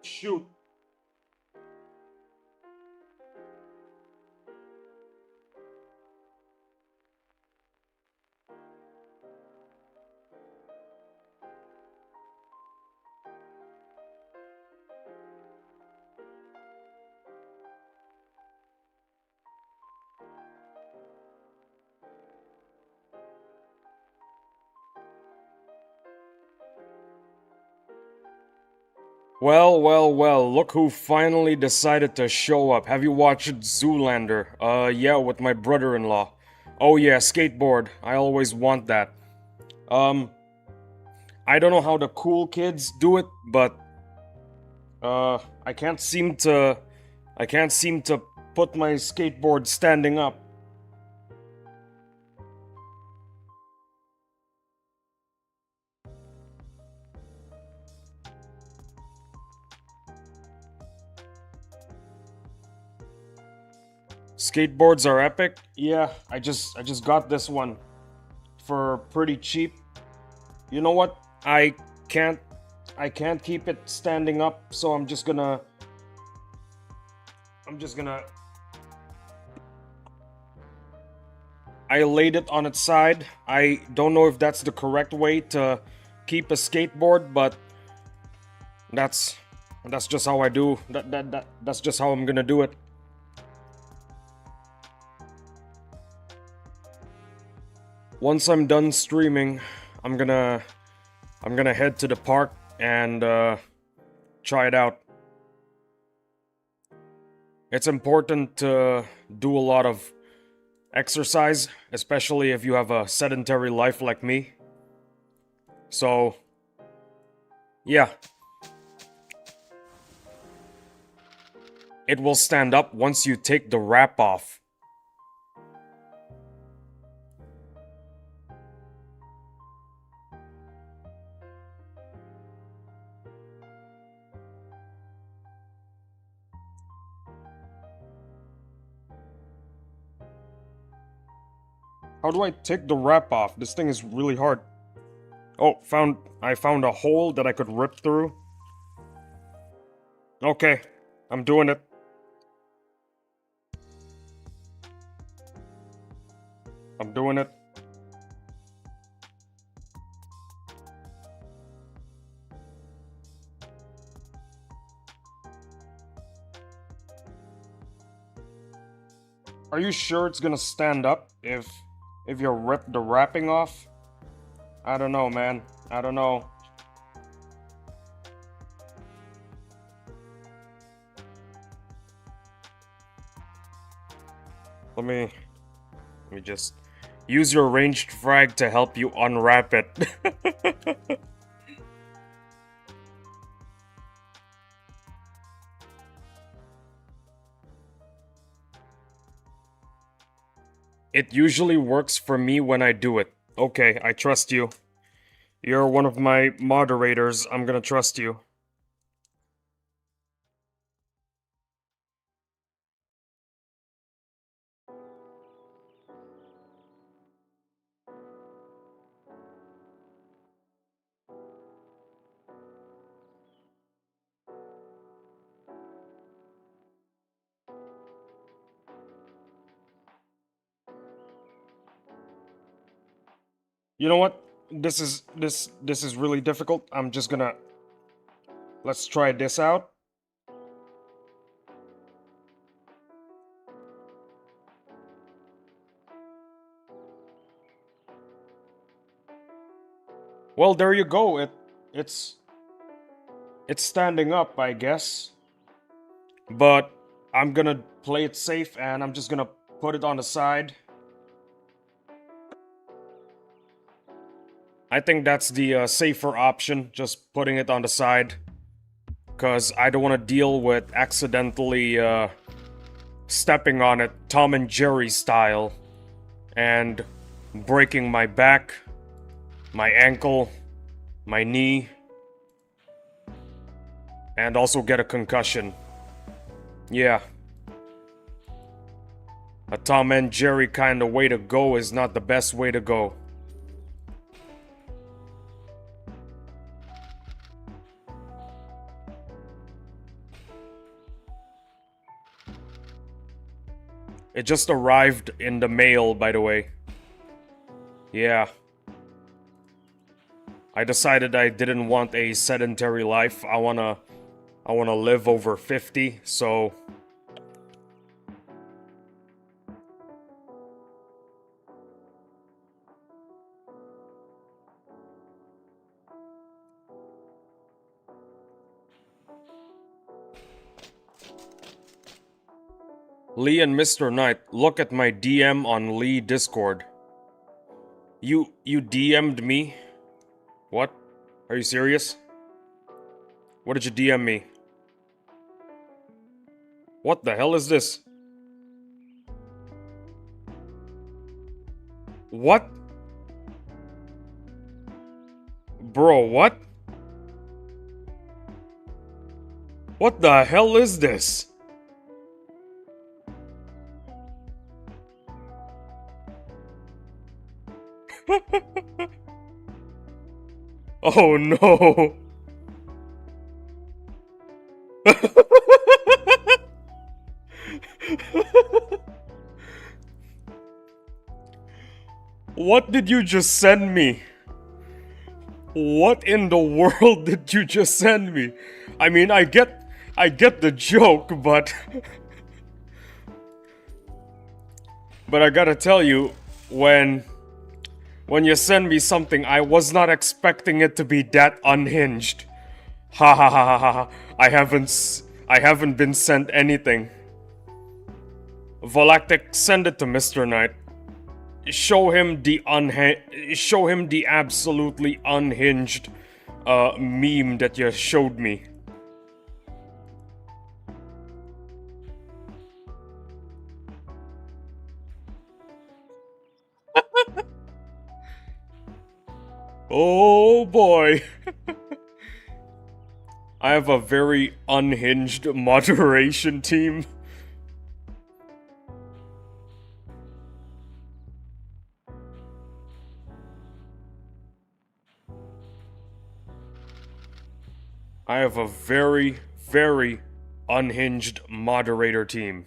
Shoot. Well, look who finally decided to show up. Have you watched Zoolander? Yeah, with my brother-in-law. Oh yeah, skateboard. I always want that. I don't know how the cool kids do it, but I can't seem to put my skateboard standing up. Skateboards are epic. Yeah, I just got this one for pretty cheap. You know what? Can't I can't keep it standing up, so I'm just gonna I laid it on its side. I don't know if that's the correct way to keep a skateboard, but that's just how I do. That's just how I'm gonna do it. Once I'm done streaming, I'm gonna head to the park and try it out. It's important to do a lot of exercise, especially if you have a sedentary life like me. So, yeah. It will stand up once you take the wrap off. How do I take the wrap off? This thing is really hard. Oh, I found a hole that I could rip through. Okay, I'm doing it. I'm doing it. Are you sure it's gonna stand up if you rip the wrapping off? I don't know, man. I don't know. Let me just use your ranged frag to help you unwrap it. It usually works for me when I do it. Okay, I trust you. You're one of my moderators. I'm gonna trust you. You know what? This is really difficult. I'm just gonna let's try this out. Well, there you go. It's it's standing up, I guess. But I'm gonna play it safe and I'm just gonna put it on the side. I think that's the safer option, just putting it on the side. Because I don't want to deal with accidentally stepping on it Tom and Jerry style and breaking my back, my ankle, my knee, and also get a concussion. Yeah. A Tom and Jerry kind of way to go is not the best way to go. It just arrived in the mail, by the way. Yeah. I decided I didn't want a sedentary life. I wanna live over 50, so Lee and Mr. Knight, look at my DM on Lee Discord. You DM'd me? What? Are you serious? What did you DM me? What the hell is this? What? Bro, what? What the hell is this? Oh no. What did you just send me? What in the world did you just send me? I mean, I get the joke, but but I gotta tell you, when you send me something, I was not expecting it to be that unhinged. Ha ha ha ha ha. I haven't been sent anything. Volactic, send it to Mr. Knight. Show him the absolutely unhinged meme that you showed me. Oh boy. I have a very unhinged moderation team. I have a very, very unhinged moderator team.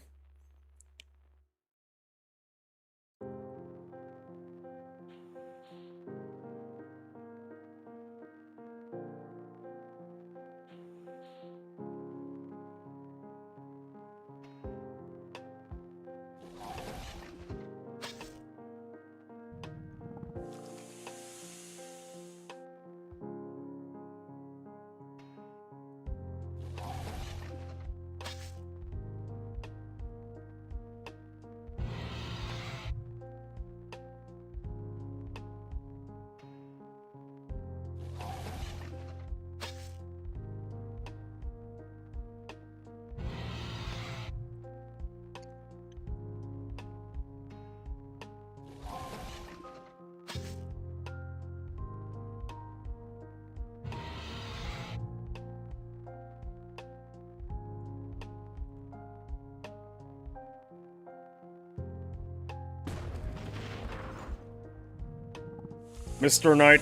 Mr. Knight,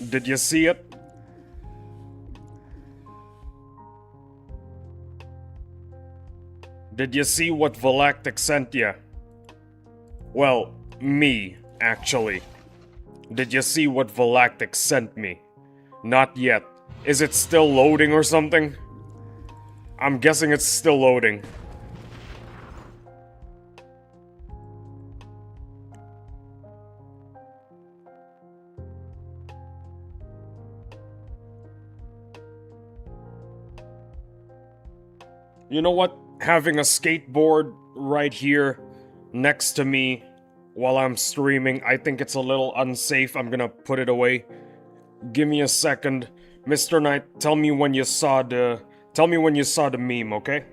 did you see it? Did you see what Volactic sent you? Well, me, actually. Did you see what Volactic sent me? Not yet. Is it still loading or something? I'm guessing it's still loading. You know what? Having a skateboard right here next to me while I'm streaming, I think it's a little unsafe. I'm gonna put it away. Give me a second. Mr. Knight, tell me when you saw the meme, okay?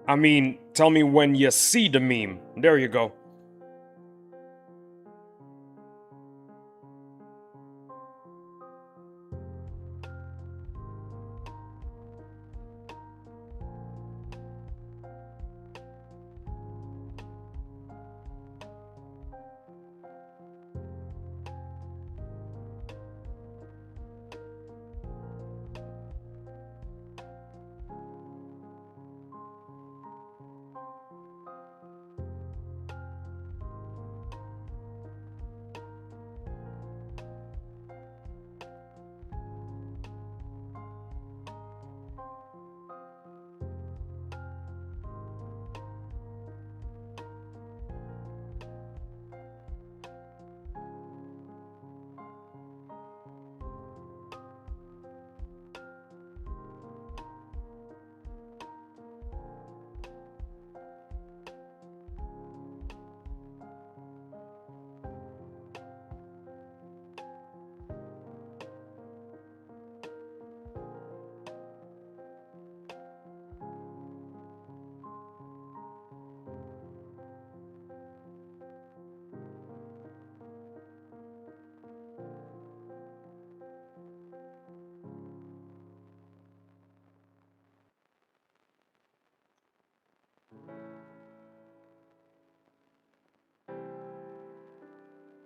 I mean, tell me when you see the meme. There you go.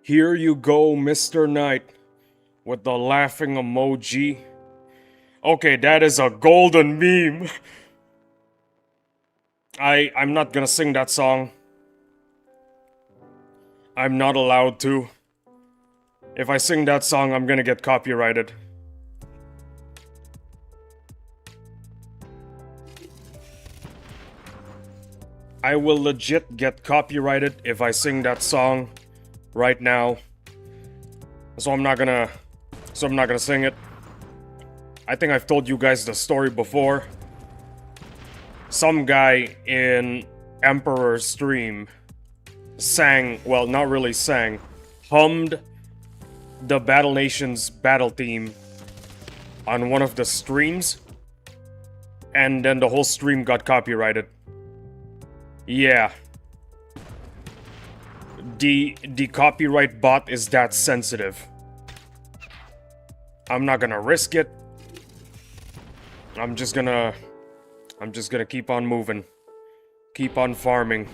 Here you go, Mr. Knight, with the laughing emoji. Okay, that is a golden meme. I'm not gonna sing that song. I'm not allowed to. If I sing that song, I'm gonna get copyrighted. I will legit get copyrighted if I sing that song right now. So I'm not gonna sing it. I think I've told you guys the story before. Some guy in Emperor's stream sang, well, not really sang, hummed the Battle Nations battle theme on one of the streams, and then the whole stream got copyrighted. Yeah. The copyright bot is that sensitive. I'm not gonna risk it. I'm just gonna keep on moving. Keep on farming.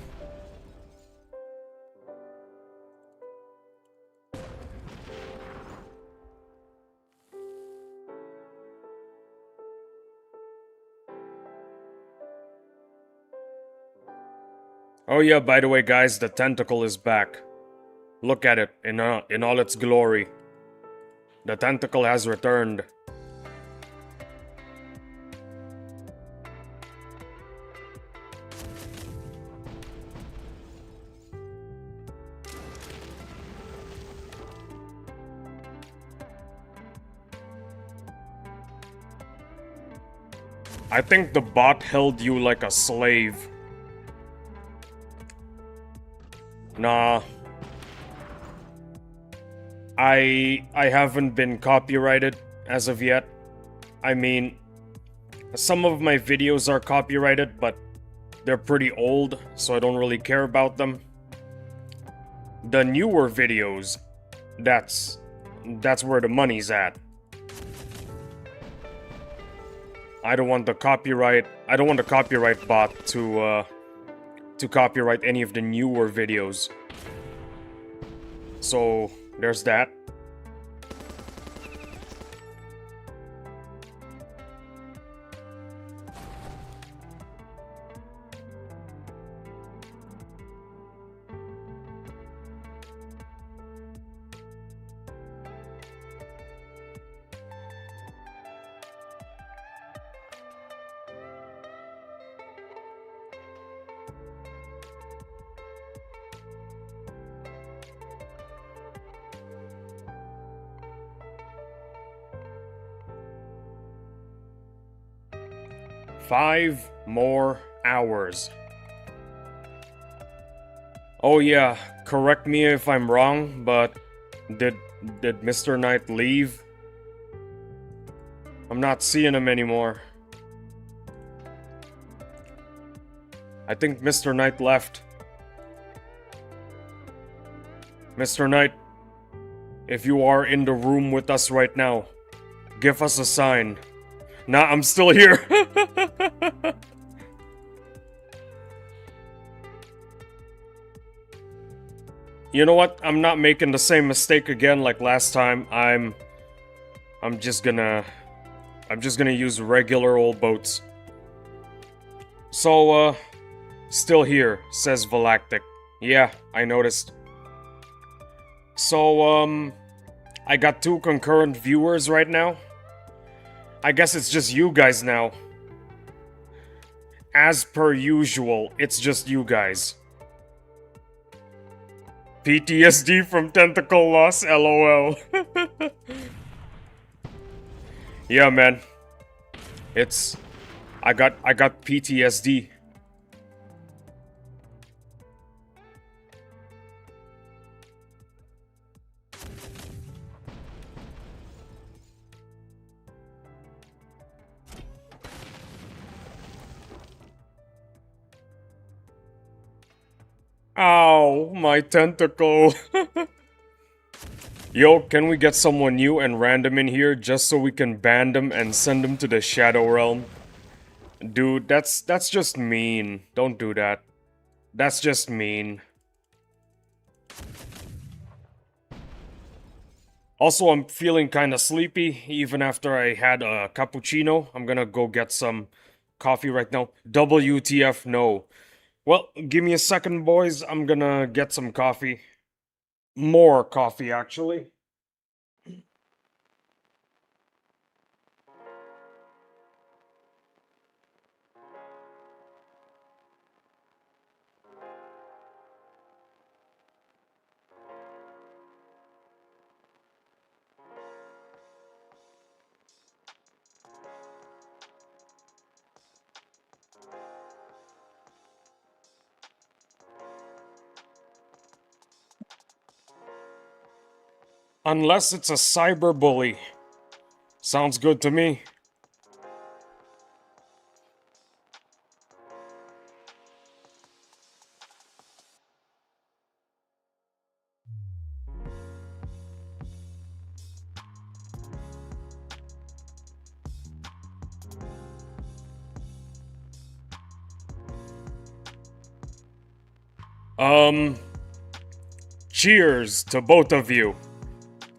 Oh yeah, by the way guys, the tentacle is back. Look at it in all its glory. The tentacle has returned. I think the bot held you like a slave. Nah. I haven't been copyrighted as of yet. I mean, some of my videos are copyrighted, but they're pretty old, so I don't really care about them. The newer videos, that's where the money's at. I don't want the copyright bot to copyright any of the newer videos. So, there's that. 5 more hours. Oh yeah, correct me if I'm wrong, but did Mr. Knight leave? I'm not seeing him anymore. I think Mr. Knight left. Mr. Knight, if you are in the room with us right now, give us a sign. Nah, I'm still here. You know what? I'm not making the same mistake again like last time. I'm just gonna use regular old boats. So, still here, says Valactic. Yeah, I noticed. So, I got 2 concurrent viewers right now. I guess it's just you guys now. As per usual, it's just you guys. PTSD from tentacle loss, lol. Yeah, man. I got PTSD. Ow, my tentacle. Yo, can we get someone new and random in here just so we can ban them and send them to the Shadow Realm? Dude, that's just mean. Don't do that. That's just mean. Also, I'm feeling kinda sleepy even after I had a cappuccino. I'm gonna go get some coffee right now. WTF, no. Well, give me a second, boys. I'm gonna get some coffee. More coffee, actually. Unless it's a cyberbully. Sounds good to me. Cheers to both of you.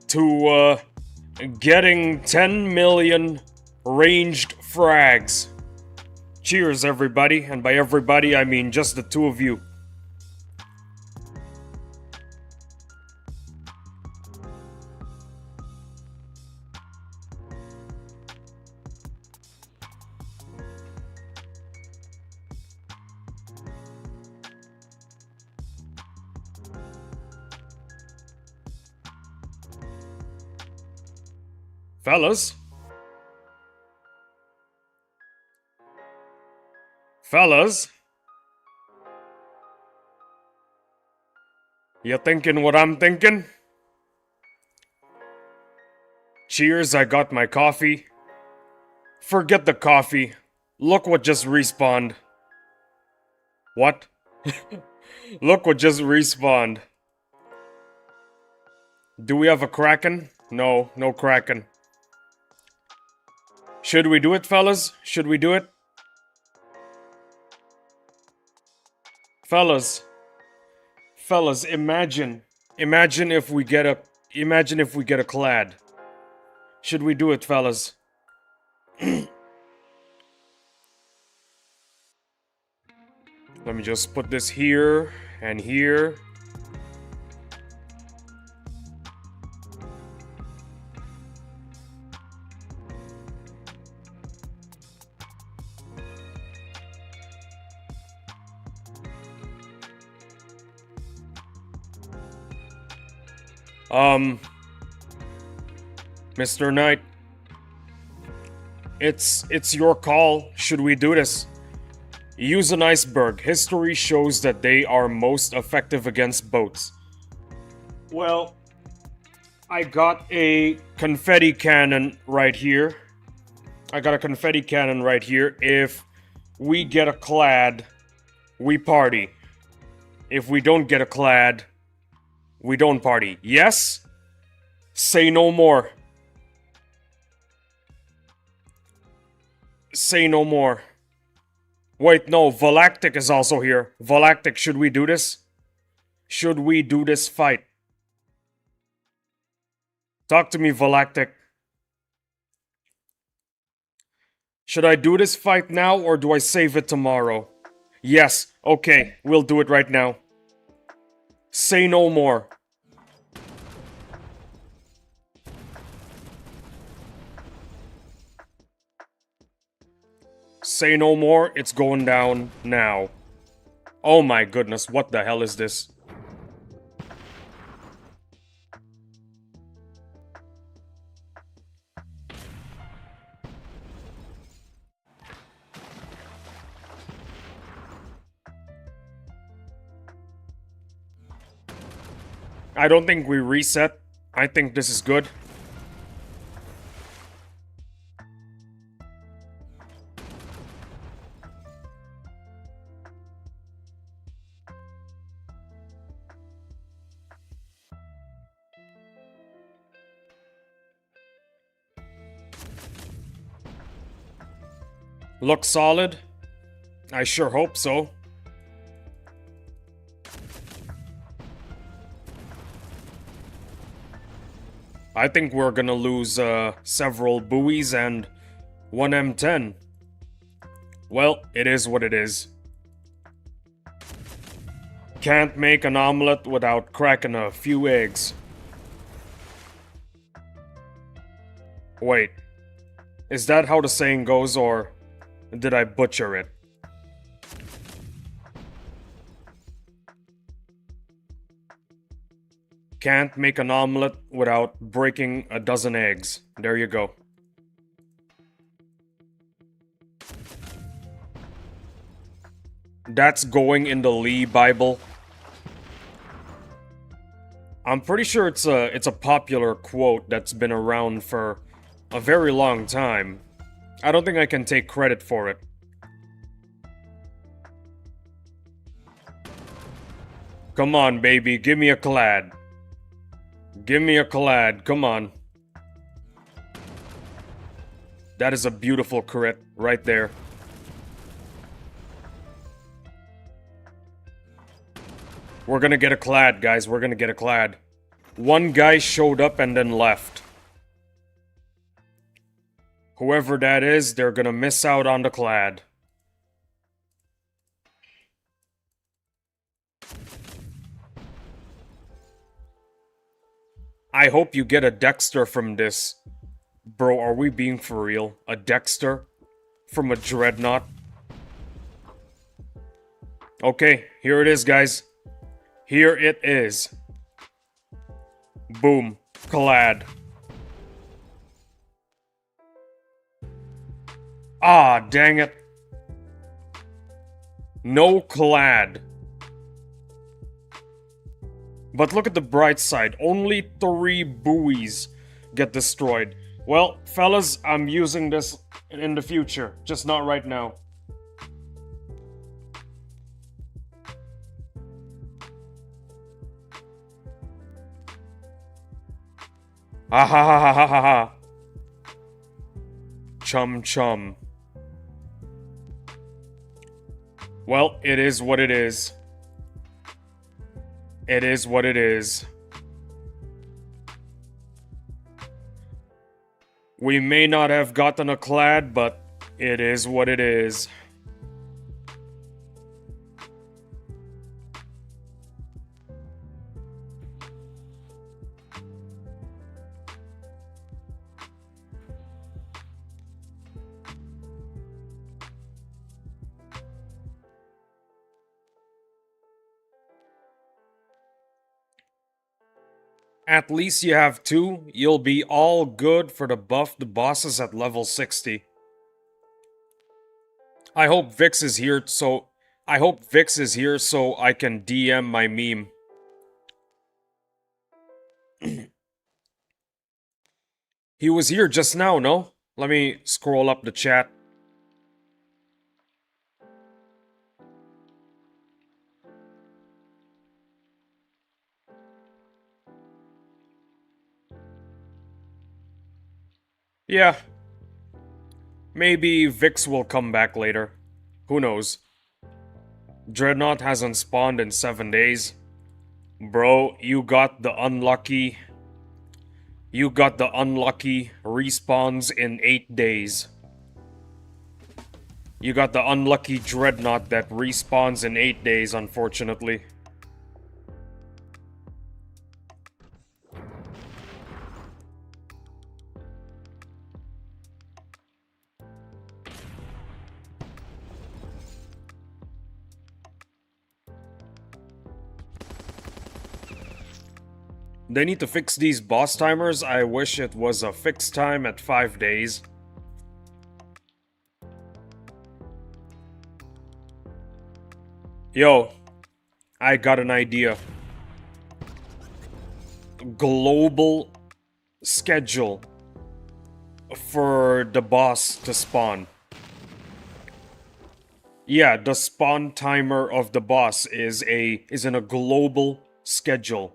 To, getting 10 million ranged frags. Cheers, everybody. And by everybody, I mean just the 2 of you. Fellas? Fellas? You thinking what I'm thinking? Cheers, I got my coffee. Forget the coffee. Look what just respawned. What? Look what just respawned. Do we have a Kraken? No, no Kraken. Should we do it, fellas? Should we do it? Fellas. Fellas, imagine if we get a clad. Should we do it, fellas? Let me just put this here and here. Mr. Knight, It's your call. Should we do this? Use an iceberg. History shows that they are most effective against boats. Well, I got a confetti cannon right here. If we get a clad, we party. If we don't get a clad, we don't party. Yes? Say no more. Say no more. Wait, no, Volactic is also here. Volactic, should we do this? Should we do this fight? Talk to me, Volactic. Should I do this fight now or do I save it tomorrow? Yes, okay, we'll do it right now. Say no more. Say no more, it's going down now. Oh my goodness, what the hell is this? I don't think we reset. I think this is good. Looks solid? I sure hope so. I think we're gonna lose several buoys and one M10. Well, it is what it is. Can't make an omelet without cracking a few eggs. Wait, is that how the saying goes, or did I butcher it? Can't make an omelet without breaking a dozen eggs. There you go. That's going in the Lee Bible. I'm pretty sure it's a popular quote that's been around for a very long time. I don't think I can take credit for it. Come on, baby, give me a clad. Give me a clad, come on. That is a beautiful crit right there. We're gonna get a clad, guys. We're gonna get a clad. One guy showed up and then left. Whoever that is, they're gonna miss out on the clad. I hope you get a Dexter from this. Bro, are we being for real? A Dexter? From a Dreadnought? Okay, here it is, guys. Here it is. Boom. Clad. Ah, dang it. No clad. But look at the bright side. Only 3 buoys get destroyed. Well, fellas, I'm using this in the future. Just not right now. Ah ha ha ha ha ha ha. Chum chum. Well, it is what it is. It is what it is. We may not have gotten a clad, but it is what it is. At least you have 2. You'll be all good for the buff the bosses at level 60. I hope Vix is here so I can DM my meme. He was here just now, no? Let me scroll up the chat. Yeah. Maybe Vix will come back later. Who knows? Dreadnought hasn't spawned in 7 days. Bro, you got the unlucky... You got the unlucky respawns in 8 days. You got the unlucky Dreadnought that respawns in 8 days, unfortunately. They need to fix these boss timers. I wish it was a fixed time at 5 days. Yo, I got an idea. Global schedule for the boss to spawn. Yeah, the spawn timer of the boss is in a global schedule.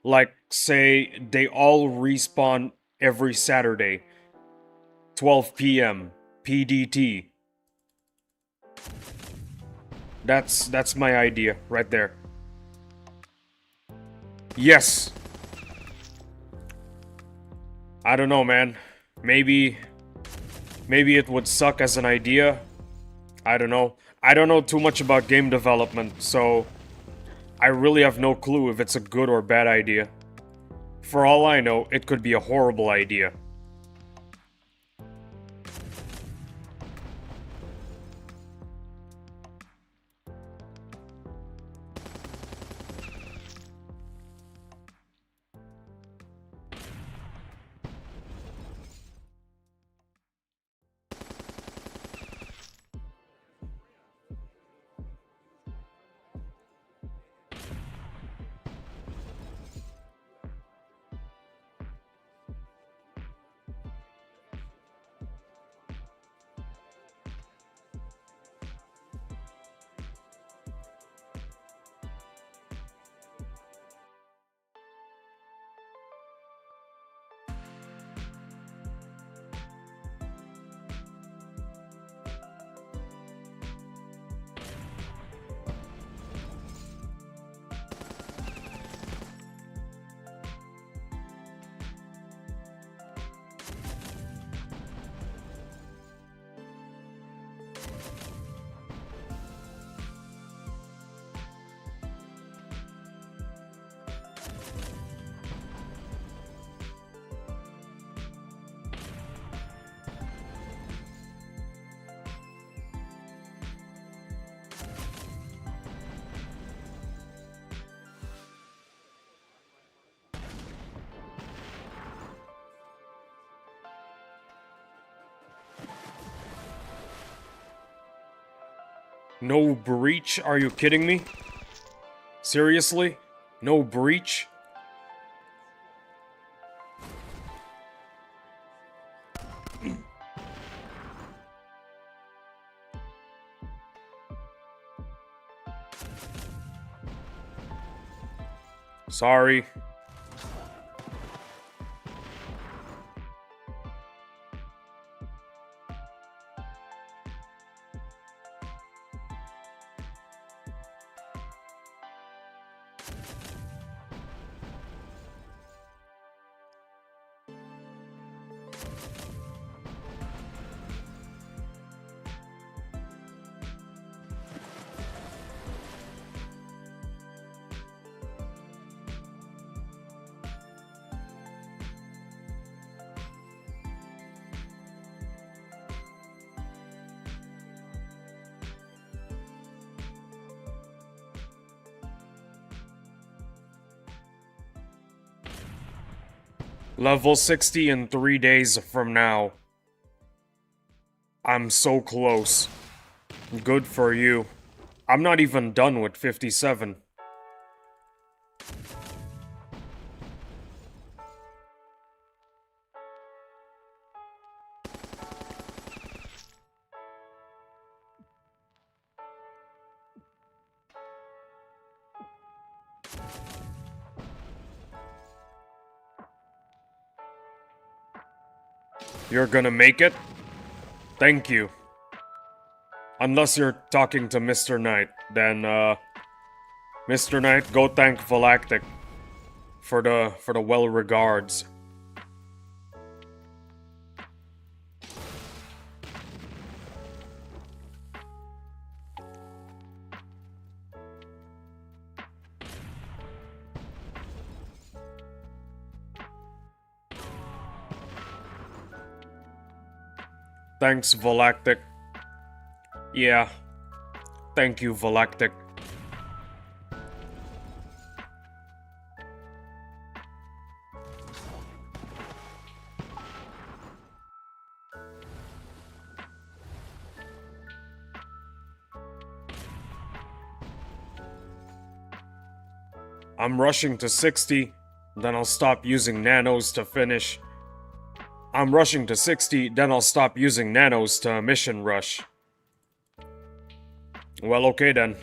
Like, say, they all respawn every Saturday, 12 p.m. PDT. That's my idea right there. Yes. I don't know, man. Maybe it would suck as an idea. I don't know. I don't know too much about game development, so I really have no clue if it's a good or bad idea. For all I know, it could be a horrible idea. No breach? Are you kidding me? Seriously? No breach? Sorry. Level 60 in 3 days from now. I'm so close. Good for you. I'm not even done with 57. You're gonna make it? Thank you. Unless you're talking to Mr. Knight, then, Mr. Knight, go thank Galactic for the well regards. Thanks, Galactic. Yeah. Thank you, Galactic. I'm rushing to 60, then I'll stop using nanos to finish. I'm rushing to 60, then I'll stop using nanos to mission rush. Well, okay then.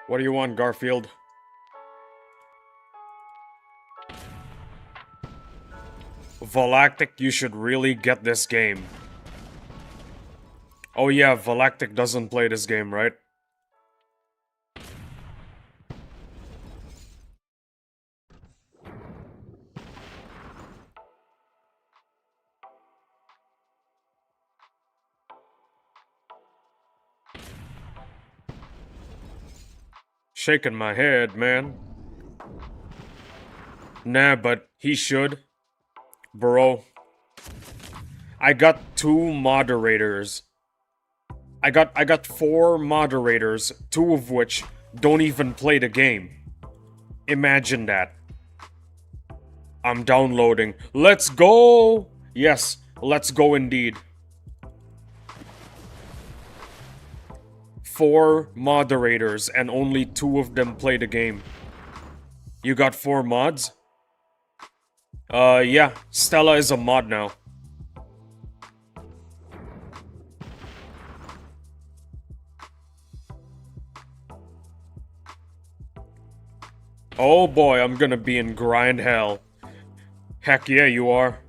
What do you want, Garfield? Galactic, you should really get this game. Oh yeah, Galactic doesn't play this game, right? Shaking my head, man. Nah, but he should. Bro. I got 2 moderators. I got 4 moderators, 2 of which don't even play the game. Imagine that. I'm downloading. Let's go! Yes, let's go indeed. 4 moderators and only 2 of them play the game. You got 4 mods? Yeah, Stella is a mod now. Oh boy, I'm gonna be in grind hell. Heck yeah, you are.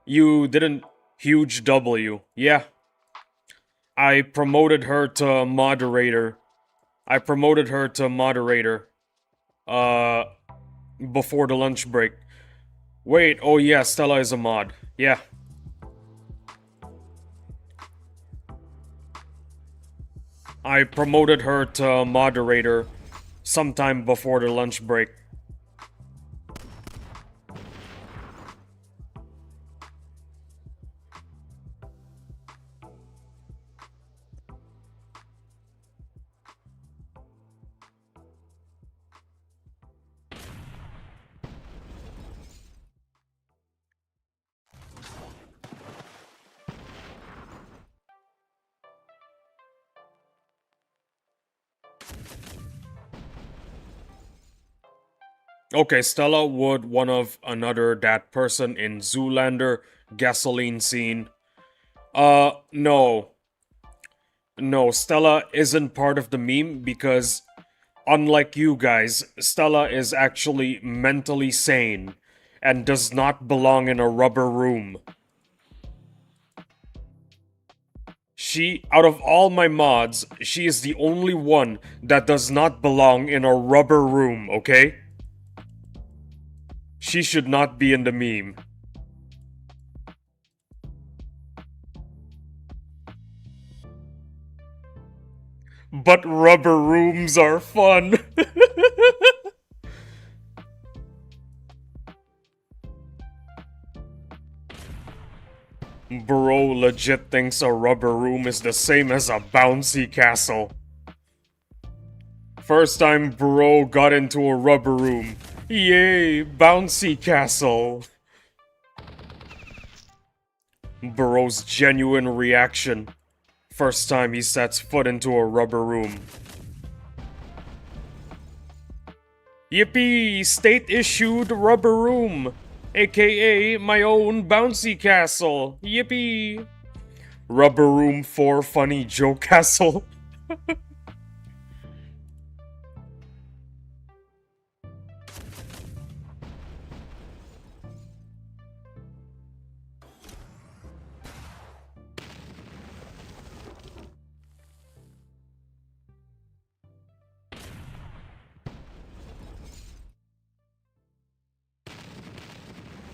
You didn't huge W. Yeah. I promoted her to moderator. I promoted her to moderator. Before the lunch break. Wait, oh yeah, Stella is a mod. Yeah. I promoted her to moderator sometime before the lunch break. Okay, Stella would one of another that person in Zoolander gasoline scene. No. No, Stella isn't part of the meme because, unlike you guys, Stella is actually mentally sane and does not belong in a rubber room. Out of all my mods, she is the only one that does not belong in a rubber room, okay? She should not be in the meme. But rubber rooms are fun. Bro legit thinks a rubber room is the same as a bouncy castle. First time bro got into a rubber room. Yay, bouncy castle. Bro's genuine reaction. First time he sets foot into a rubber room. Yippee! State-issued rubber room! AKA my own bouncy castle! Yippee! Rubber room 4 funny joke castle.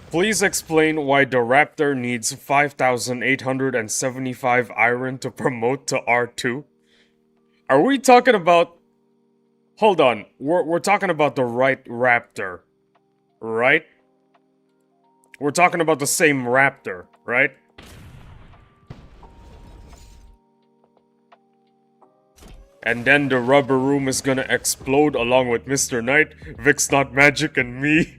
Please explain why the Raptor needs 5,875 iron to promote to R2? Are we talking about... Hold on, we're talking about the right Raptor, right? We're talking about the same Raptor, right? And then the rubber room is gonna explode along with Mr. Knight, Vic's Not Magic, and me.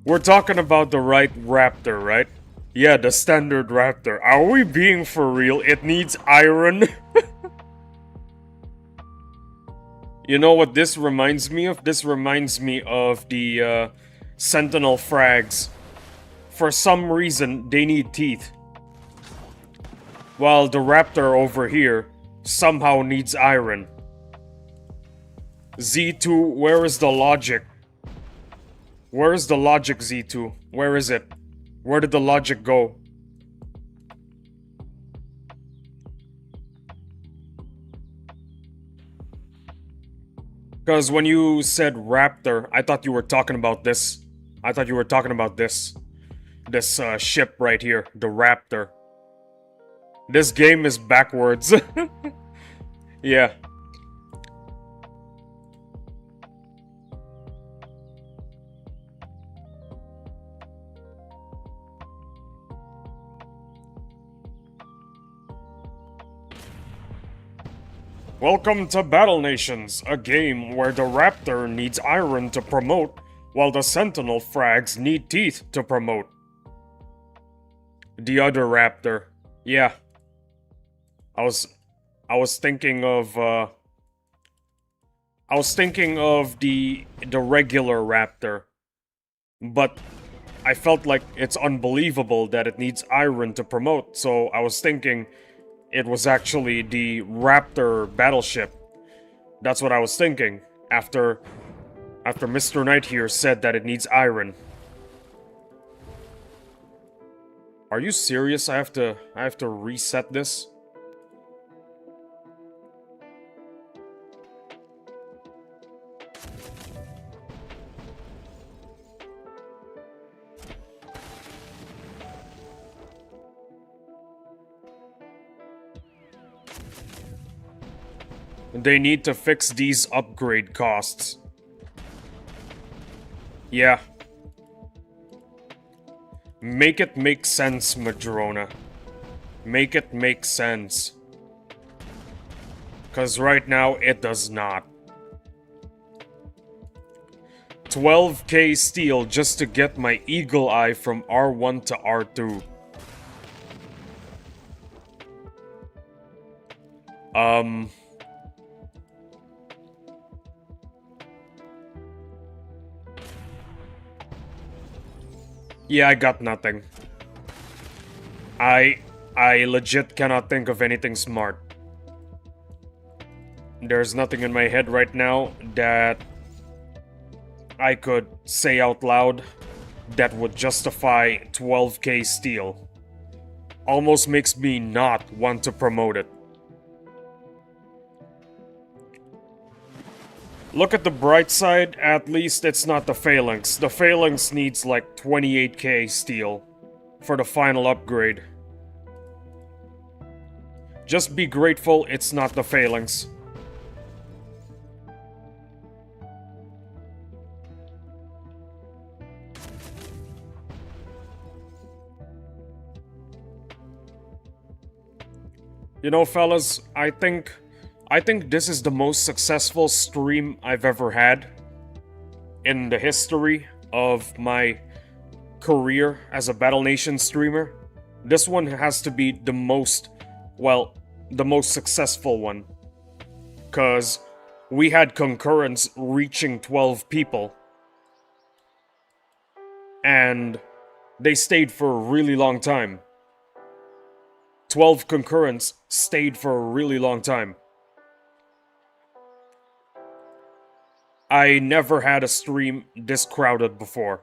We're talking about the right Raptor, right? Yeah, the standard Raptor. Are we being for real? It needs iron? You know what this reminds me of? This reminds me of the Sentinel frags. For some reason, they need teeth. While the Raptor over here somehow needs iron. Z2, where is the logic? Where is the logic, Z2? Where is it? Where did the logic go? Because when you said Raptor, I thought you were talking about this. I thought you were talking about this. This ship right here, the Raptor. This game is backwards. Yeah. Welcome to Battle Nations, a game where the Raptor needs iron to promote, while the Sentinel frags need teeth to promote. The other Raptor. Yeah. I was thinking of the regular Raptor. But I felt like it's unbelievable that it needs iron to promote, so I was thinking it was actually the Raptor battleship. That's what I was thinking after Mr. Knight here said that it needs iron. Are you serious? I have to reset this? They need to fix these upgrade costs. Yeah. Make it make sense, Madrona. Make it make sense. 'Cause right now, it does not. 12k steel just to get my Eagle Eye from R1 to R2. Yeah, I got nothing. I legit cannot think of anything smart. There's nothing in my head right now that I could say out loud that would justify 12k steel. Almost makes me not want to promote it. Look at the bright side, at least it's not the Phalanx. The Phalanx needs like 28k steel for the final upgrade. Just be grateful it's not the Phalanx. You know, fellas, I think this is the most successful stream I've ever had in the history of my career as a Battle Nation streamer. This one has to be the most, well, the most successful one. Cause we had concurrence reaching 12 people. And they stayed for a really long time. 12 concurrents stayed for a really long time. I never had a stream this crowded before.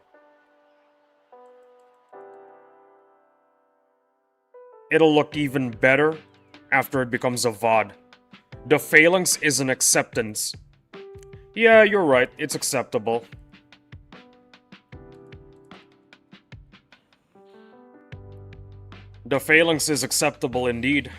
It'll look even better after it becomes a VOD. The phalanx is an acceptance. Yeah, you're right, it's acceptable. The phalanx is acceptable indeed.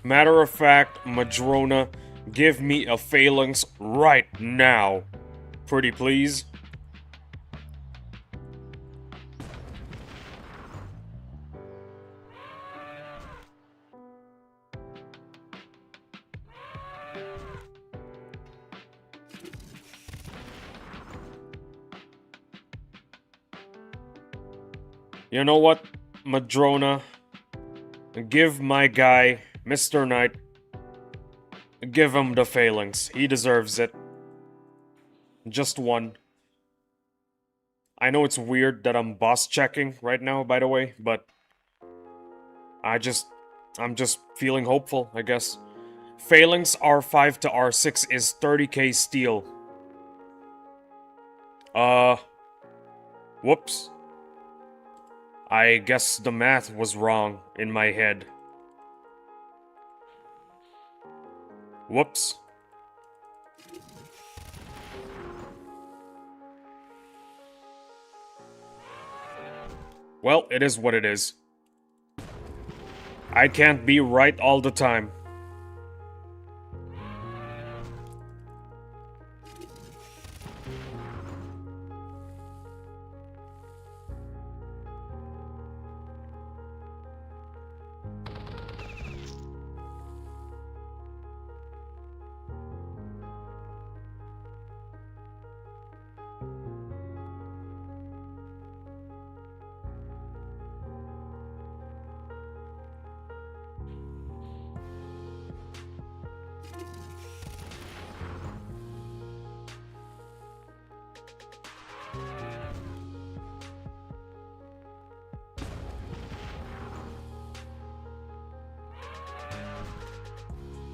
Matter of fact, Madrona, give me a phalanx right now. Pretty please. You know what, Madrona? Give my guy, Mr. Knight, give him the phalanx. He deserves it. Just one. I know it's weird that I'm boss checking right now, by the way, but I'm just feeling hopeful, I guess. Phalanx R5 to R6 is 30k steel. Whoops. I guess the math was wrong in my head. Whoops. Well, it is what it is. I can't be right all the time.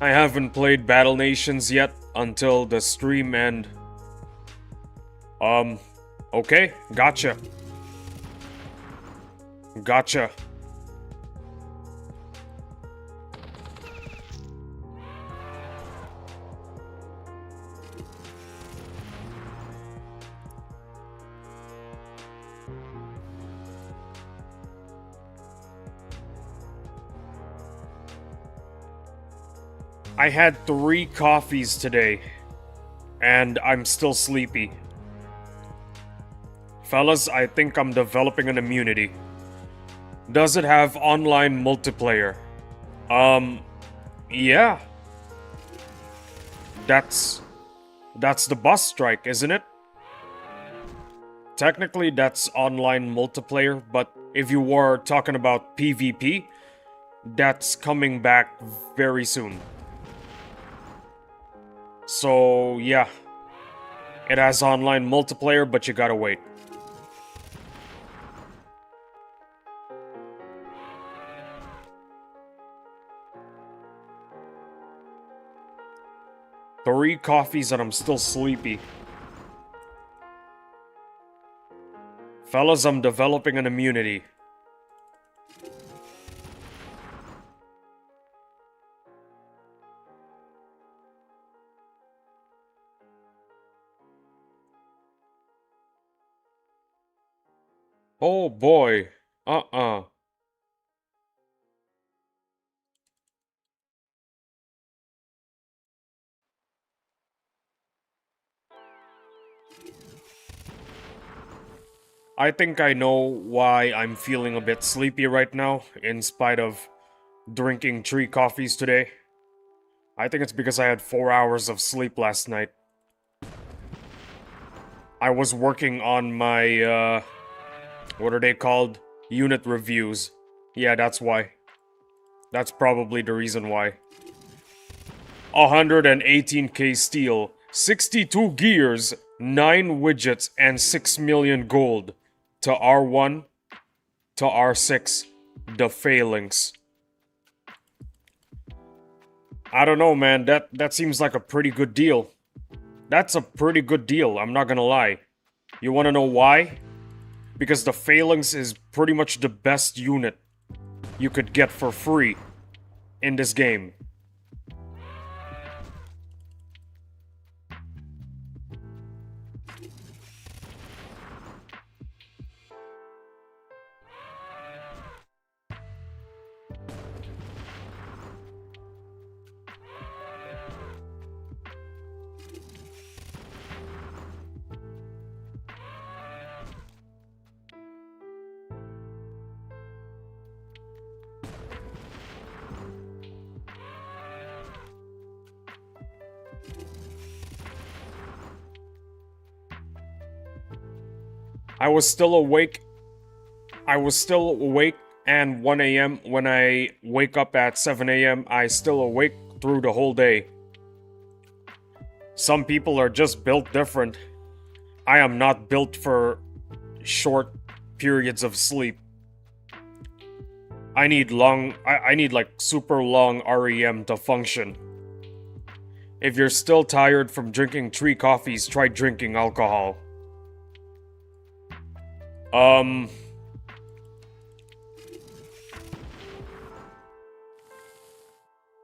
I haven't played Battle Nations yet until the stream end. Okay, gotcha. Gotcha. I had 3 coffees today, and I'm still sleepy. Fellas, I think I'm developing an immunity. Does it have online multiplayer? Yeah. That's the bus strike, isn't it? Technically, that's online multiplayer, but if you were talking about PvP, that's coming back very soon. So, yeah. It has online multiplayer, but you gotta wait. Three coffees and I'm still sleepy. Fellas, I'm developing an immunity. Oh boy. Uh-uh. I think I know why I'm feeling a bit sleepy right now, in spite of drinking 3 coffees today. I think it's because I had 4 hours of sleep last night. I was working on my, what are they called? Unit reviews. Yeah, that's why. That's probably the reason why. 118k steel, 62 gears, 9 widgets, and 6 million gold. To R1, to R6, the phalanx. I don't know, man. That seems like a pretty good deal. That's a pretty good deal, I'm not gonna lie. You wanna know why? Because the phalanx is pretty much the best unit you could get for free in this game. I was still awake. I was still awake and 1 a.m. When I wake up at 7 a.m., I still awake through the whole day. Some people are just built different. I am not built for short periods of sleep. I need like super long REM to function. If you're still tired from drinking 3 coffees, try drinking alcohol.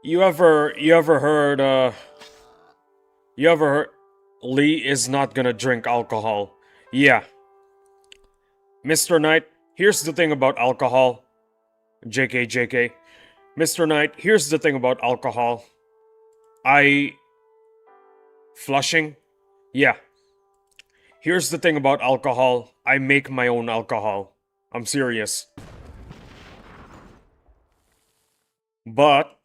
You ever heard Lee is not gonna drink alcohol? Yeah. Mr. Knight, here's the thing about alcohol. JK. Mr. Knight, here's the thing about alcohol. Flushing? Yeah. Here's the thing about alcohol. I make my own alcohol. I'm serious. But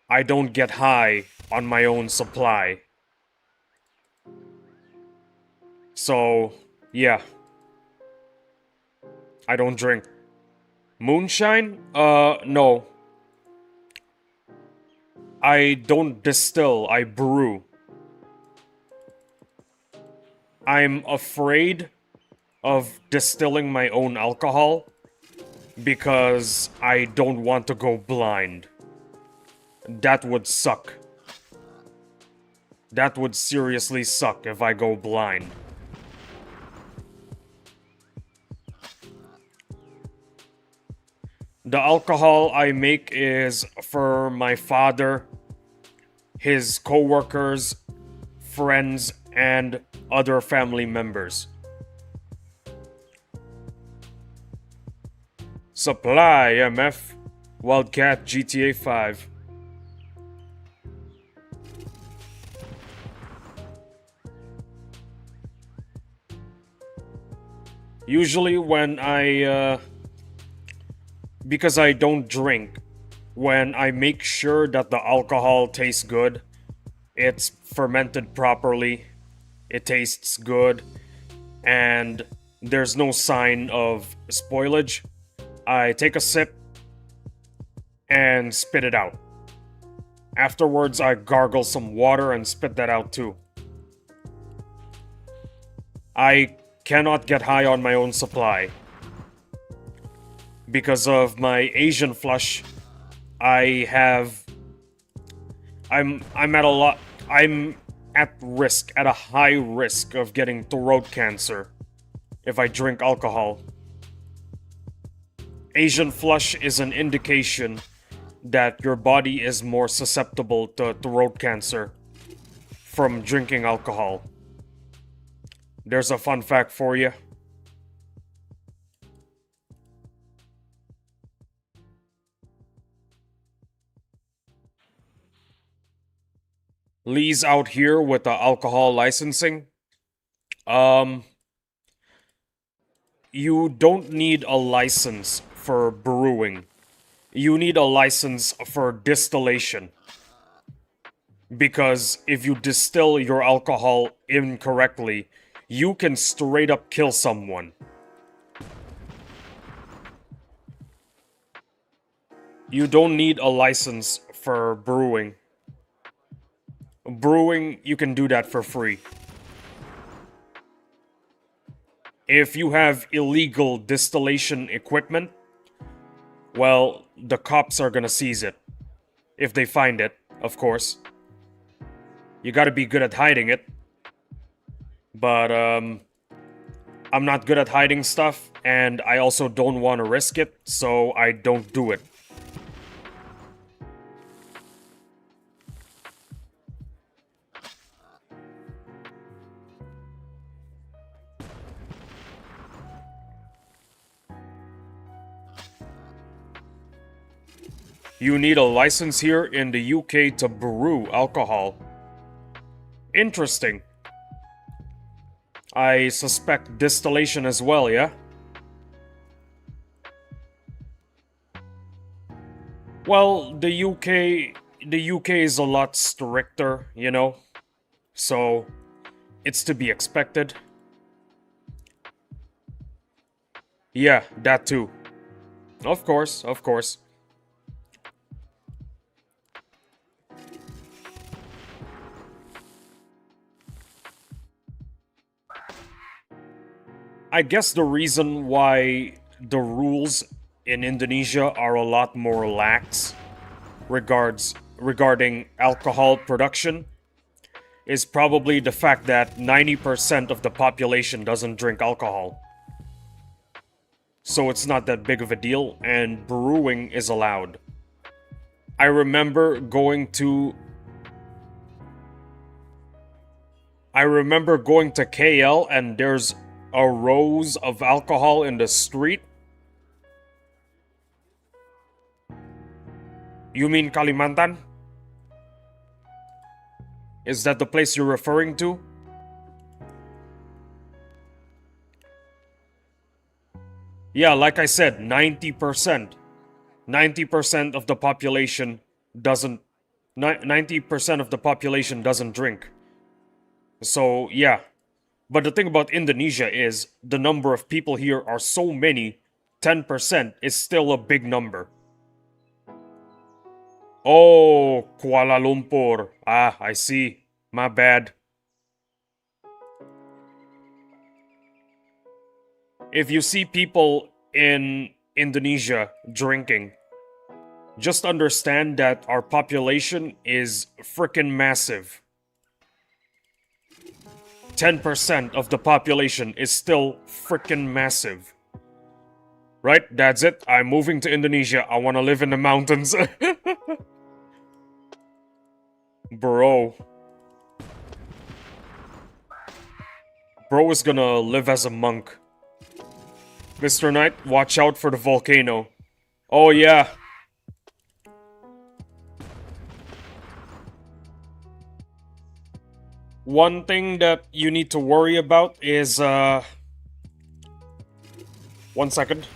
I don't get high on my own supply. So, yeah. I don't drink. Moonshine? No. I don't distill, I brew. I'm afraid of distilling my own alcohol because I don't want to go blind. That would suck. That would seriously suck if I go blind. The alcohol I make is for my father, his co-workers, friends, and other family members. Supply MF, Wildcat GTA 5. Usually when because I don't drink, when I make sure that the alcohol tastes good, it's fermented properly, it tastes good, and there's no sign of spoilage, I take a sip and spit it out. Afterwards, I gargle some water and spit that out too. I cannot get high on my own supply. Because of my Asian flush, I'm at risk, at a high risk of getting throat cancer if I drink alcohol. Asian flush is an indication that your body is more susceptible to throat cancer from drinking alcohol. There's a fun fact for you. Lee's out here with the alcohol licensing. Um, you don't need a license for brewing. You need a license for distillation. Because if you distill your alcohol incorrectly, you can straight up kill someone. You don't need a license for brewing. Brewing, you can do that for free. If you have illegal distillation equipment, well, the cops are gonna seize it. If they find it, of course. You gotta be good at hiding it. But, I'm not good at hiding stuff, and I also don't want to risk it, so I don't do it. You need a license here in the UK to brew alcohol. Interesting. I suspect distillation as well, yeah? Well, the UK is a lot stricter, you know? So, it's to be expected. Yeah, that too. Of course, of course. I guess the reason why the rules in Indonesia are a lot more lax regarding alcohol production is probably the fact that 90% of the population doesn't drink alcohol. So it's not that big of a deal, and brewing is allowed. I remember going to KL and there's a rows of alcohol in the street. You mean Kalimantan? Is that the place you're referring to? Yeah, like I said, 90%. 90% of the population doesn't 90% of the population doesn't drink. So, yeah. But the thing about Indonesia is the number of people here are so many, 10% is still a big number. Oh, Kuala Lumpur. Ah, I see. My bad. If you see people in Indonesia drinking, just understand that our population is frickin' massive. 10% of the population is still frickin' massive. Right, that's it. I'm moving to Indonesia. I want to live in the mountains. Bro. Bro is gonna live as a monk. Mr. Knight, watch out for the volcano. Oh yeah. One thing that you need to worry about is, 1 second.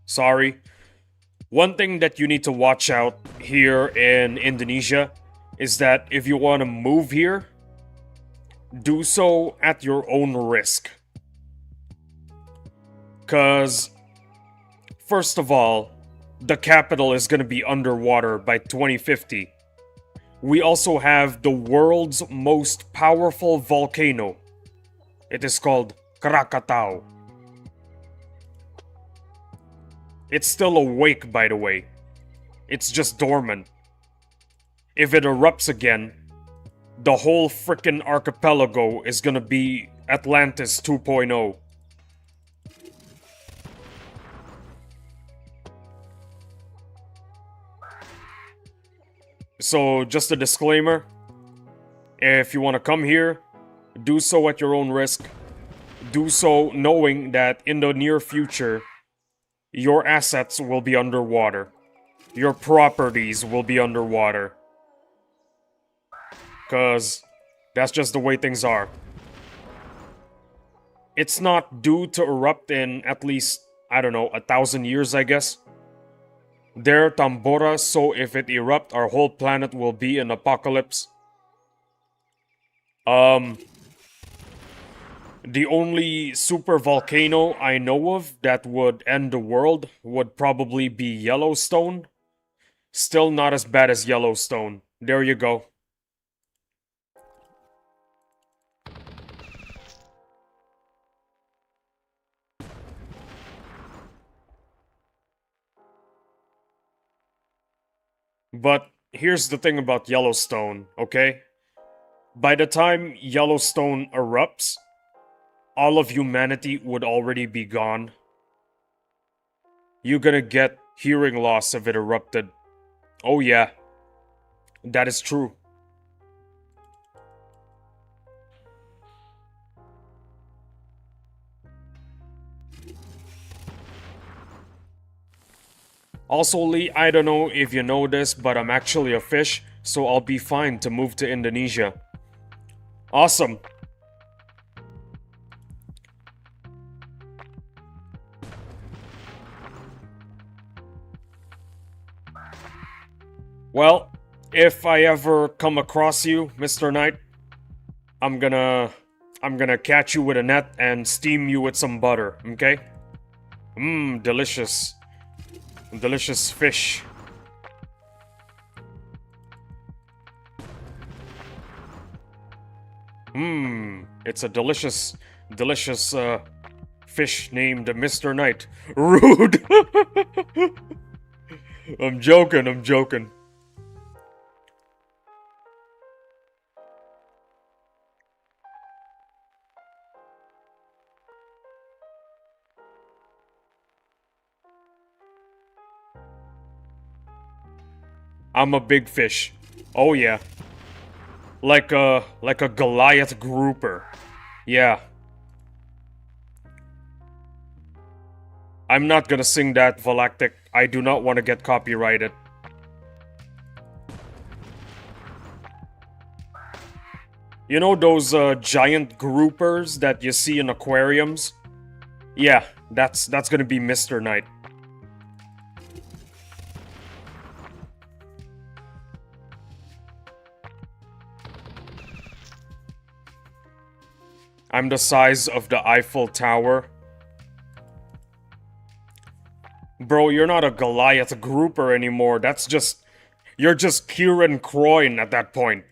Sorry. One thing that you need to watch out here in Indonesia is that if you want to move here, do so at your own risk. Because, first of all, the capital is going to be underwater by 2050. We also have the world's most powerful volcano. It is called Krakatau. It's still awake, by the way. It's just dormant. If it erupts again, the whole frickin' archipelago is gonna be Atlantis 2.0. So, just a disclaimer. If you want to come here, do so at your own risk. Do so knowing that in the near future, your assets will be underwater. Your properties will be underwater. Because that's just the way things are. It's not due to erupt in at least, I don't know, 1,000 years, I guess. There, Tambora, so if it erupt, our whole planet will be in apocalypse. The only super volcano I know of that would end the world would probably be Yellowstone. Still not as bad as Yellowstone. There you go. But here's the thing about Yellowstone, okay? By the time Yellowstone erupts, all of humanity would already be gone. You're gonna get hearing loss if it erupted. Oh yeah, that is true. Also, Lee, I don't know if you know this, but I'm actually a fish, so I'll be fine to move to Indonesia. Awesome. Well, if I ever come across you, Mr. Knight, I'm gonna catch you with a net and steam you with some butter, okay? Mmm, delicious. Delicious fish. Mmm, it's a delicious fish named Mr. Knight. Rude! I'm joking. I'm a big fish. Oh yeah. Like a Goliath grouper. Yeah. I'm not gonna sing that, Valactic. I do not want to get copyrighted. You know those giant groupers that you see in aquariums? Yeah, that's gonna be Mr. Knight. I'm the size of the Eiffel Tower. Bro, you're not a Goliath grouper anymore. That's just... You're just Kieran Croyne at that point.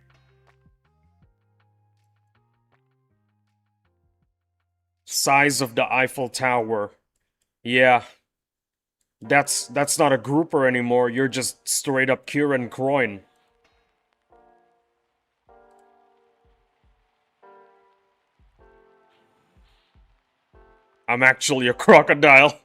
Size of the Eiffel Tower. Yeah. That's not a grouper anymore. You're just straight up Kieran Croyne. I'm actually a crocodile.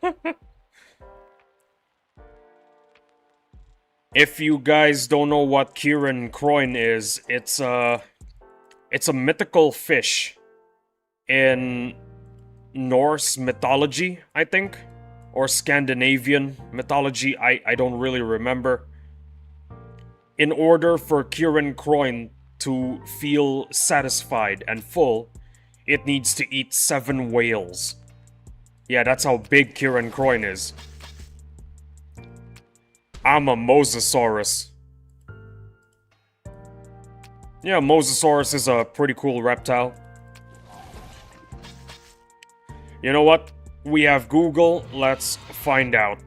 If you guys don't know what Kieran Croyne is, it's a mythical fish in Norse mythology, I think, or Scandinavian mythology. I don't really remember. In order for Kieran Croyne to feel satisfied and full, it needs to eat 7 whales. Yeah, that's how big Kieran Croyne is. I'm a Mosasaurus. Yeah, Mosasaurus is a pretty cool reptile. You know what? We have Google, let's find out.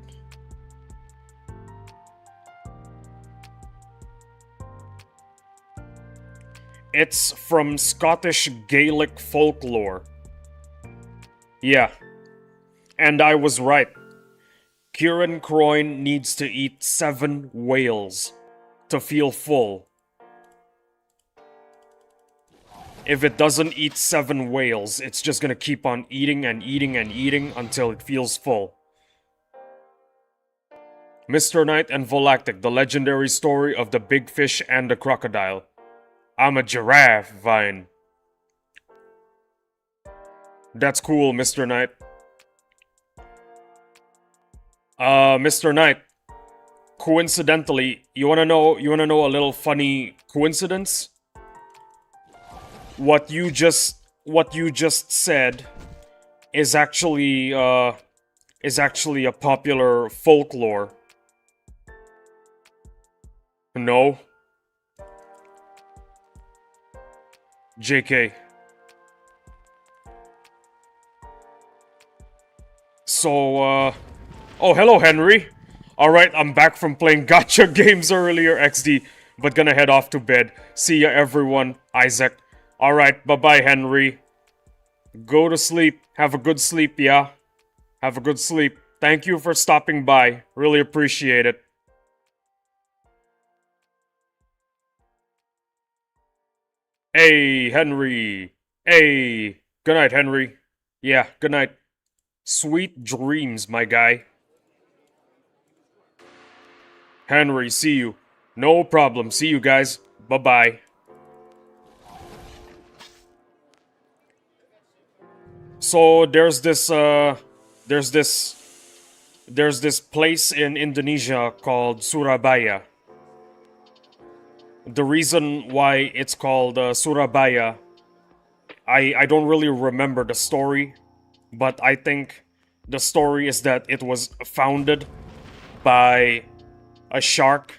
It's from Scottish Gaelic folklore. Yeah. And I was right. Kieran Croyne needs to eat 7 whales to feel full. If it doesn't eat 7 whales, it's just gonna keep on eating and eating and eating until it feels full. Mr. Knight and Volactic, the legendary story of the big fish and the crocodile. I'm a giraffe, Vine. That's cool, Mr. Knight. Mr. Knight, coincidentally, you wanna know a little funny coincidence? What you just said is actually a popular folklore. No, JK. So, oh, hello, Henry. Alright, I'm back from playing gotcha games earlier, XD, but gonna head off to bed. See ya, everyone. Isaac. Alright, bye-bye, Henry. Go to sleep. Have a good sleep, yeah? Have a good sleep. Thank you for stopping by. Really appreciate it. Hey, Henry. Hey. Good night, Henry. Yeah, good night. Sweet dreams, my guy. Henry, see you. No problem. See you guys. Bye-bye. So there's this there's this place in Indonesia called Surabaya. The reason why it's called Surabaya, I don't really remember the story, but I think the story is that it was founded by a shark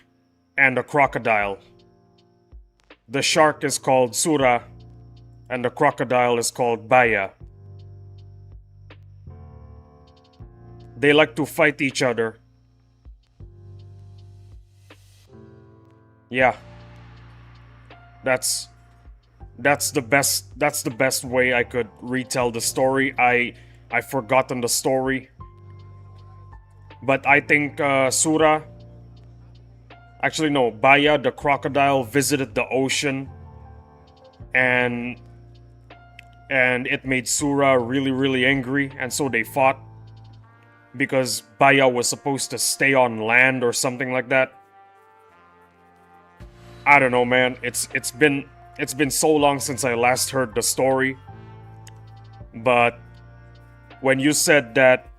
and a crocodile. The shark is called Sura, and the crocodile is called Baya. They like to fight each other. Yeah. That's that's the best way I could retell the story. I've forgotten the story. But I think Sura, actually no, Baya the crocodile visited the ocean, and it made Sura really angry, and so they fought because Baya was supposed to stay on land or something like that. I don't know, man. It's been so long since I last heard the story. But when you said that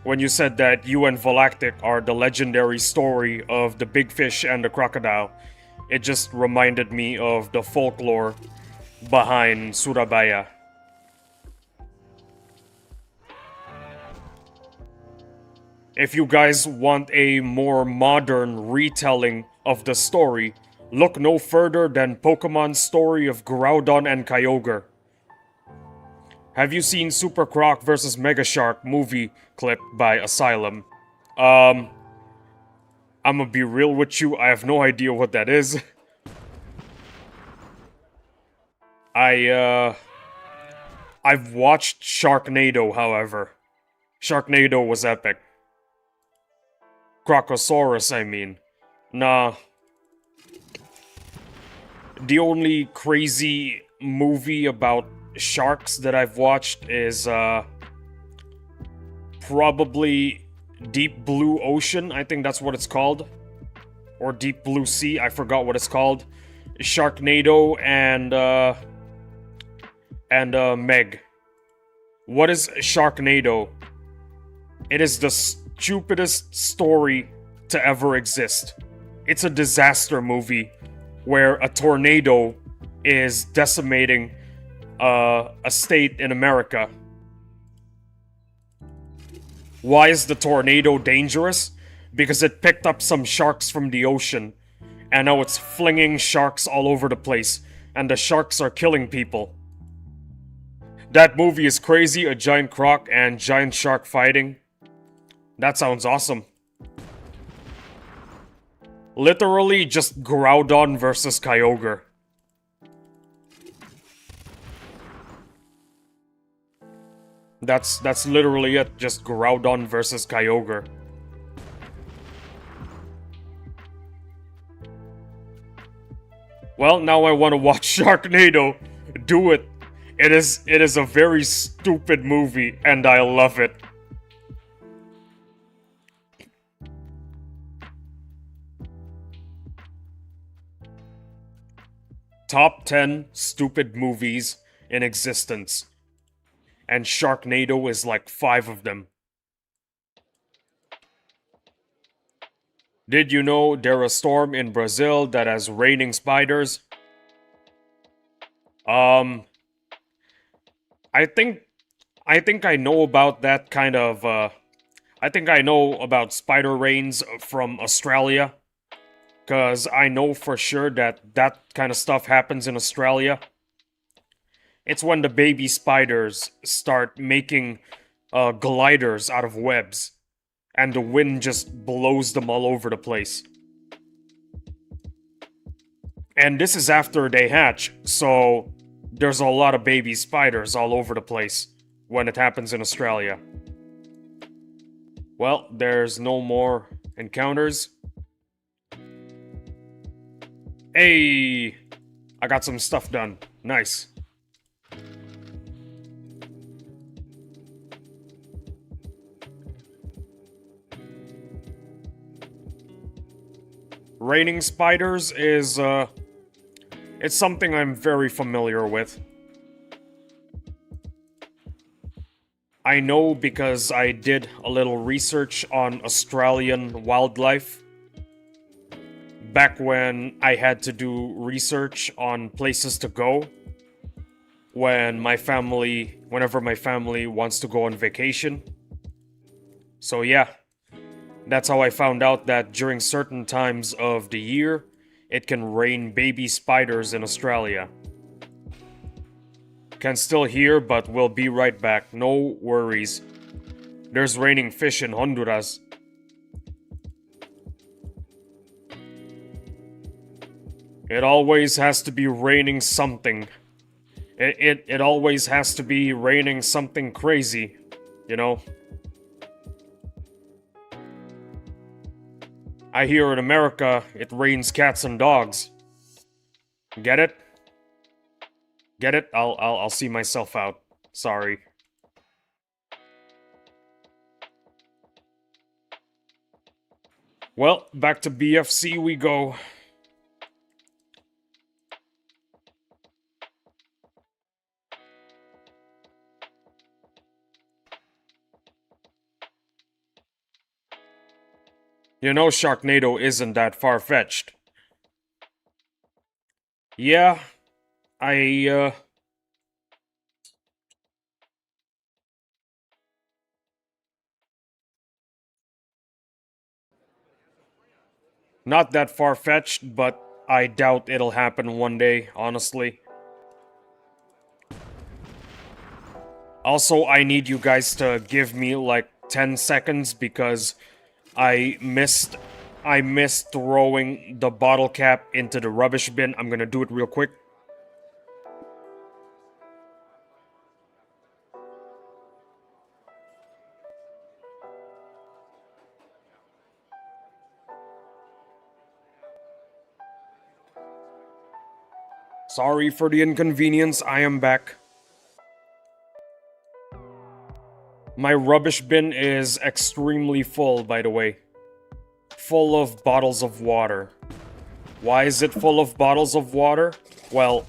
you and Volactic are the legendary story of the big fish and the crocodile, it just reminded me of the folklore behind Surabaya. If you guys want a more modern retelling of the story, look no further than Pokemon's story of Groudon and Kyogre. Have you seen Super Croc vs. Mega Shark movie clip by Asylum? I'm gonna be real with you, I have no idea what that is. I've watched Sharknado, however. Sharknado was epic. Crocosaurus, I mean. Nah. The only crazy movie about sharks that I've watched is, probably Deep Blue Ocean, I think that's what it's called. Or Deep Blue Sea, I forgot what it's called. Sharknado and Meg. What is Sharknado? It is the stupidest story to ever exist. It's a disaster movie where a tornado is decimating a state in America. Why is the tornado dangerous? Because it picked up some sharks from the ocean, and now it's flinging sharks all over the place, and the sharks are killing people. That movie is crazy, a giant croc and giant shark fighting. That sounds awesome. Literally just Groudon versus Kyogre. That's literally it, just Groudon versus Kyogre. Well, now I want to watch Sharknado. Do it. It is a very stupid movie, and I love it. Top 10 stupid movies in existence. and Sharknado is like 5 of them. Did you know there's a storm in Brazil that has raining spiders? I think I know about that kind of I think I know about spider rains from Australia, cuz I know for sure that that kind of stuff happens in Australia. It's when the baby spiders start making gliders out of webs and the wind just blows them all over the place. And this is after they hatch, so there's a lot of baby spiders all over the place when it happens in Australia. Well, there's no more encounters. Hey! I got some stuff done. Nice. Raining spiders is, it's something I'm very familiar with. I know because I did a little research on Australian wildlife back when I had to do research on places to go whenever my family wants to go on vacation. So yeah, that's how I found out that during certain times of the year, it can rain baby spiders in Australia. Can still hear, but we'll be right back. No worries. There's raining fish in Honduras. It always has to be raining something. It always has to be raining something crazy, you know? I hear in America, it rains cats and dogs. Get it? Get it? I'll see myself out. Sorry. Well, back to BFC we go. You know Sharknado isn't that far-fetched. Yeah, not that far-fetched, but I doubt it'll happen one day, honestly. Also, I need you guys to give me like 10 seconds because I missed throwing the bottle cap into the rubbish bin. I'm gonna do it real quick. Sorry for the inconvenience, I am back. My rubbish bin is extremely full, by the way. Full of bottles of water. Why is it full of bottles of water? Well,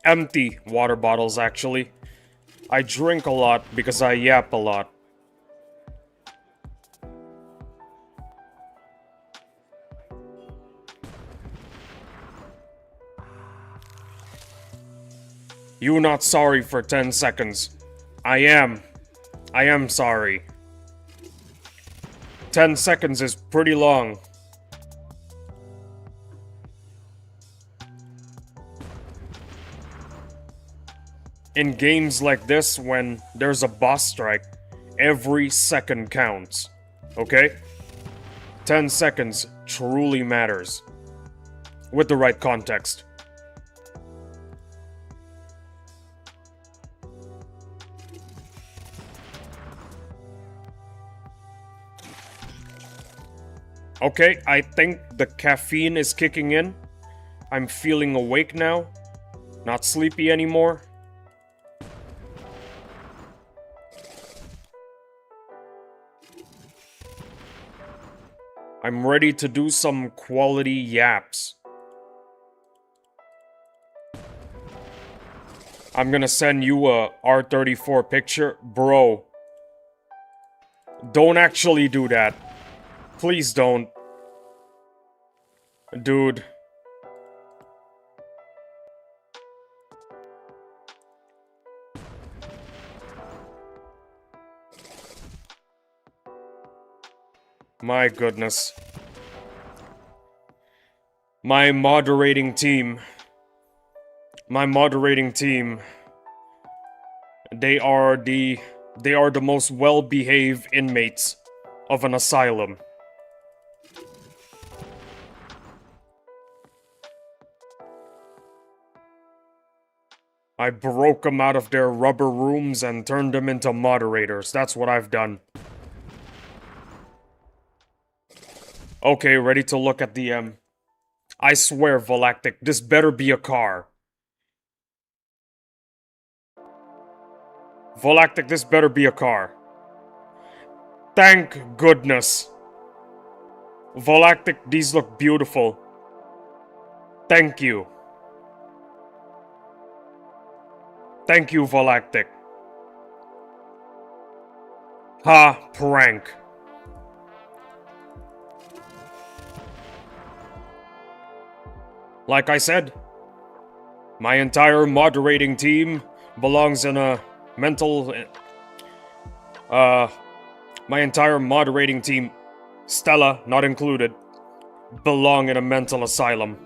empty water bottles, actually. I drink a lot because I yap a lot. You not sorry for 10 seconds. I am. I am sorry. 10 seconds is pretty long. In games like this, when there's a boss strike, every second counts. Okay? 10 seconds truly matters. With the right context. Okay, I think the caffeine is kicking in. I'm feeling awake now. Not sleepy anymore. I'm ready to do some quality yaps. I'm gonna send you a R34 picture. Bro, don't actually do that. Please don't. Dude. My goodness. My moderating team. My moderating team. They are the most well-behaved inmates of an asylum. I broke them out of their rubber rooms and turned them into moderators. That's what I've done. Okay, ready to look at the, I swear, Volactic, this better be a car. Volactic, this better be a car. Thank goodness. Volactic, these look beautiful. Thank you. Thank you, Volactic. Ha, prank. Like I said, my entire moderating team belongs in a mental... my entire moderating team, Stella not included, belong in a mental asylum.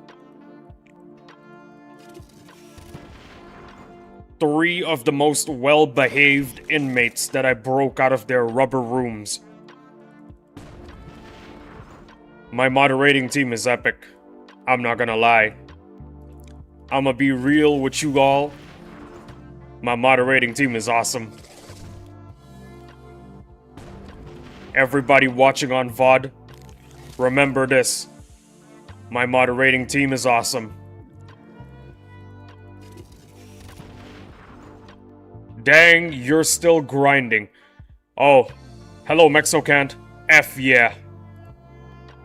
3 of the most well-behaved inmates that I broke out of their rubber rooms. My moderating team is epic. I'm not gonna lie. I'ma be real with you all. My moderating team is awesome. Everybody watching on VOD, remember this. My moderating team is awesome. Dang, you're still grinding. Oh, hello Mexocant. F yeah.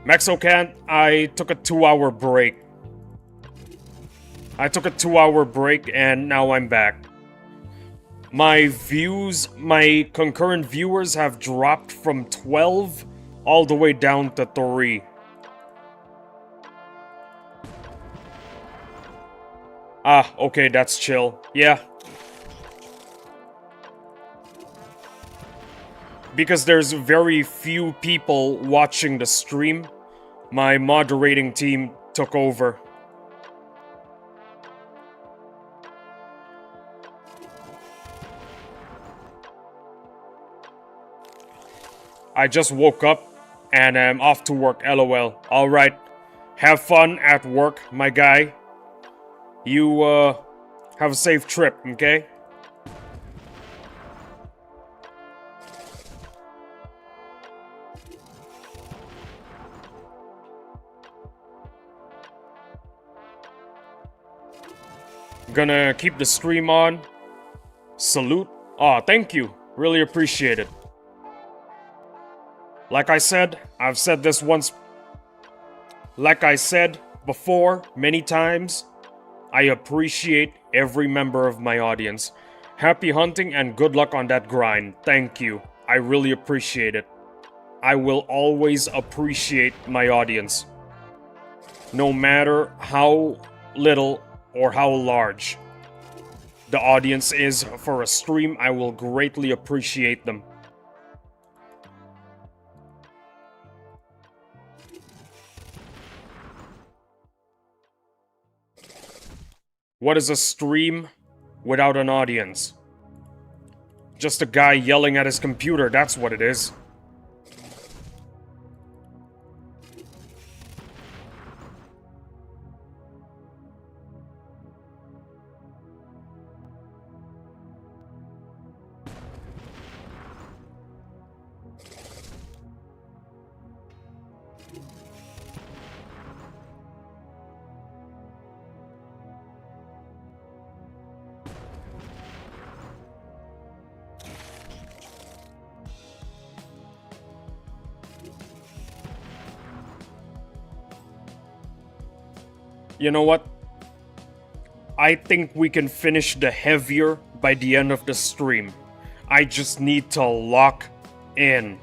Mexocant, I took a 2-hour break. I took a 2-hour break and now I'm back. My views, my concurrent viewers have dropped from 12 all the way down to 3. Ah, okay, that's chill. Yeah. Because there's very few people watching the stream, my moderating team took over. I just woke up and I'm off to work, lol. Alright, have fun at work, my guy. You, have a safe trip, okay? Gonna keep the stream on. Salute. Aw, thank you. Really appreciate it. Like I said, I've said this once. Like I said before, many times, I appreciate every member of my audience. Happy hunting and good luck on that grind. Thank you. I really appreciate it. I will always appreciate my audience. No matter how little or how large the audience is for a stream, I will greatly appreciate them. What is a stream without an audience? Just a guy yelling at his computer, that's what it is. You know what? I think we can finish the heavier by the end of the stream. I just need to lock in.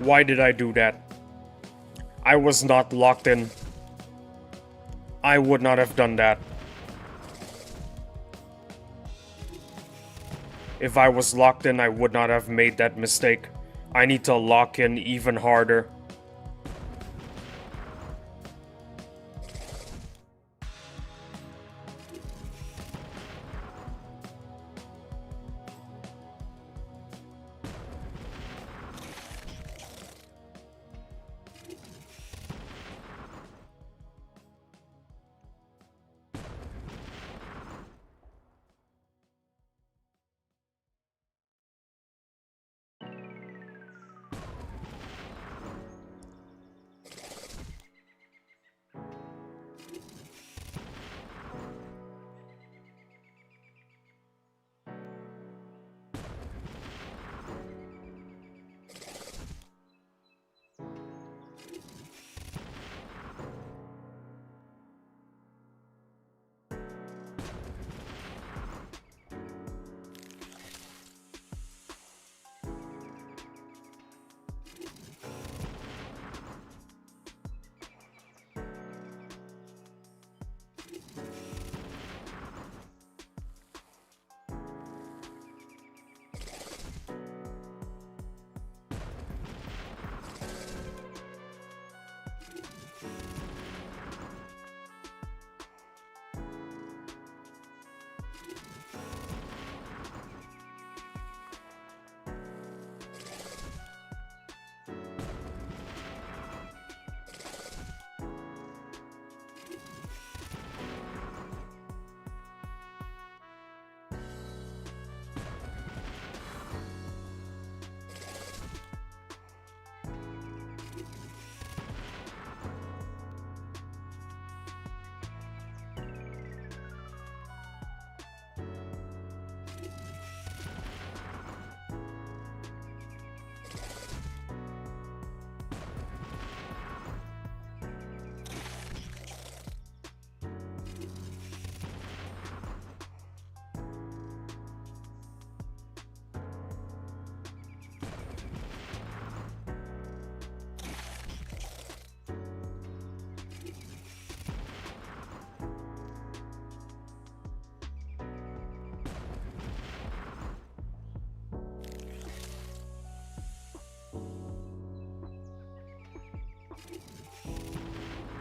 Why did I do that? I was not locked in. I would not have done that. If I was locked in, I would not have made that mistake. I need to lock in even harder.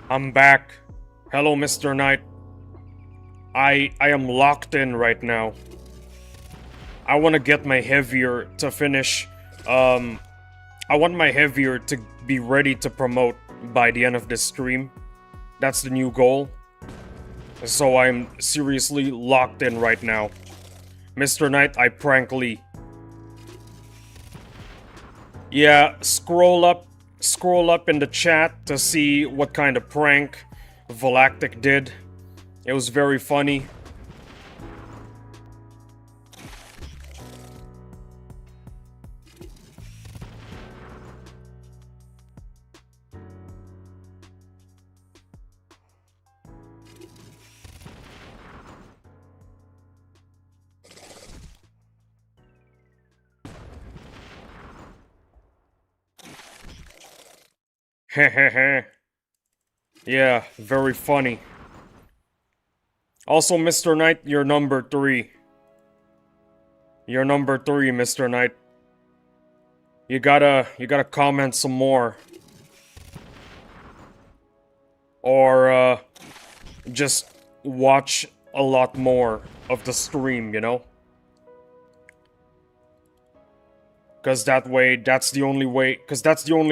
I'm back. Hello, Mr. Knight. I am locked in right now. I want to get my heavier to finish. I want my heavier to be ready to promote by the end of this stream. That's the new goal. So I'm seriously locked in right now. Mr. Knight, I prank Lee. Yeah, scroll up in the chat to see what kind of prank Volactic did. It was very funny. Hehehe. Yeah, very funny. Also, Mr. Knight, you're number 3. You're number 3, Mr. Knight. You gotta comment some more. Or, just watch a lot more of the stream, you know? Cause that's the only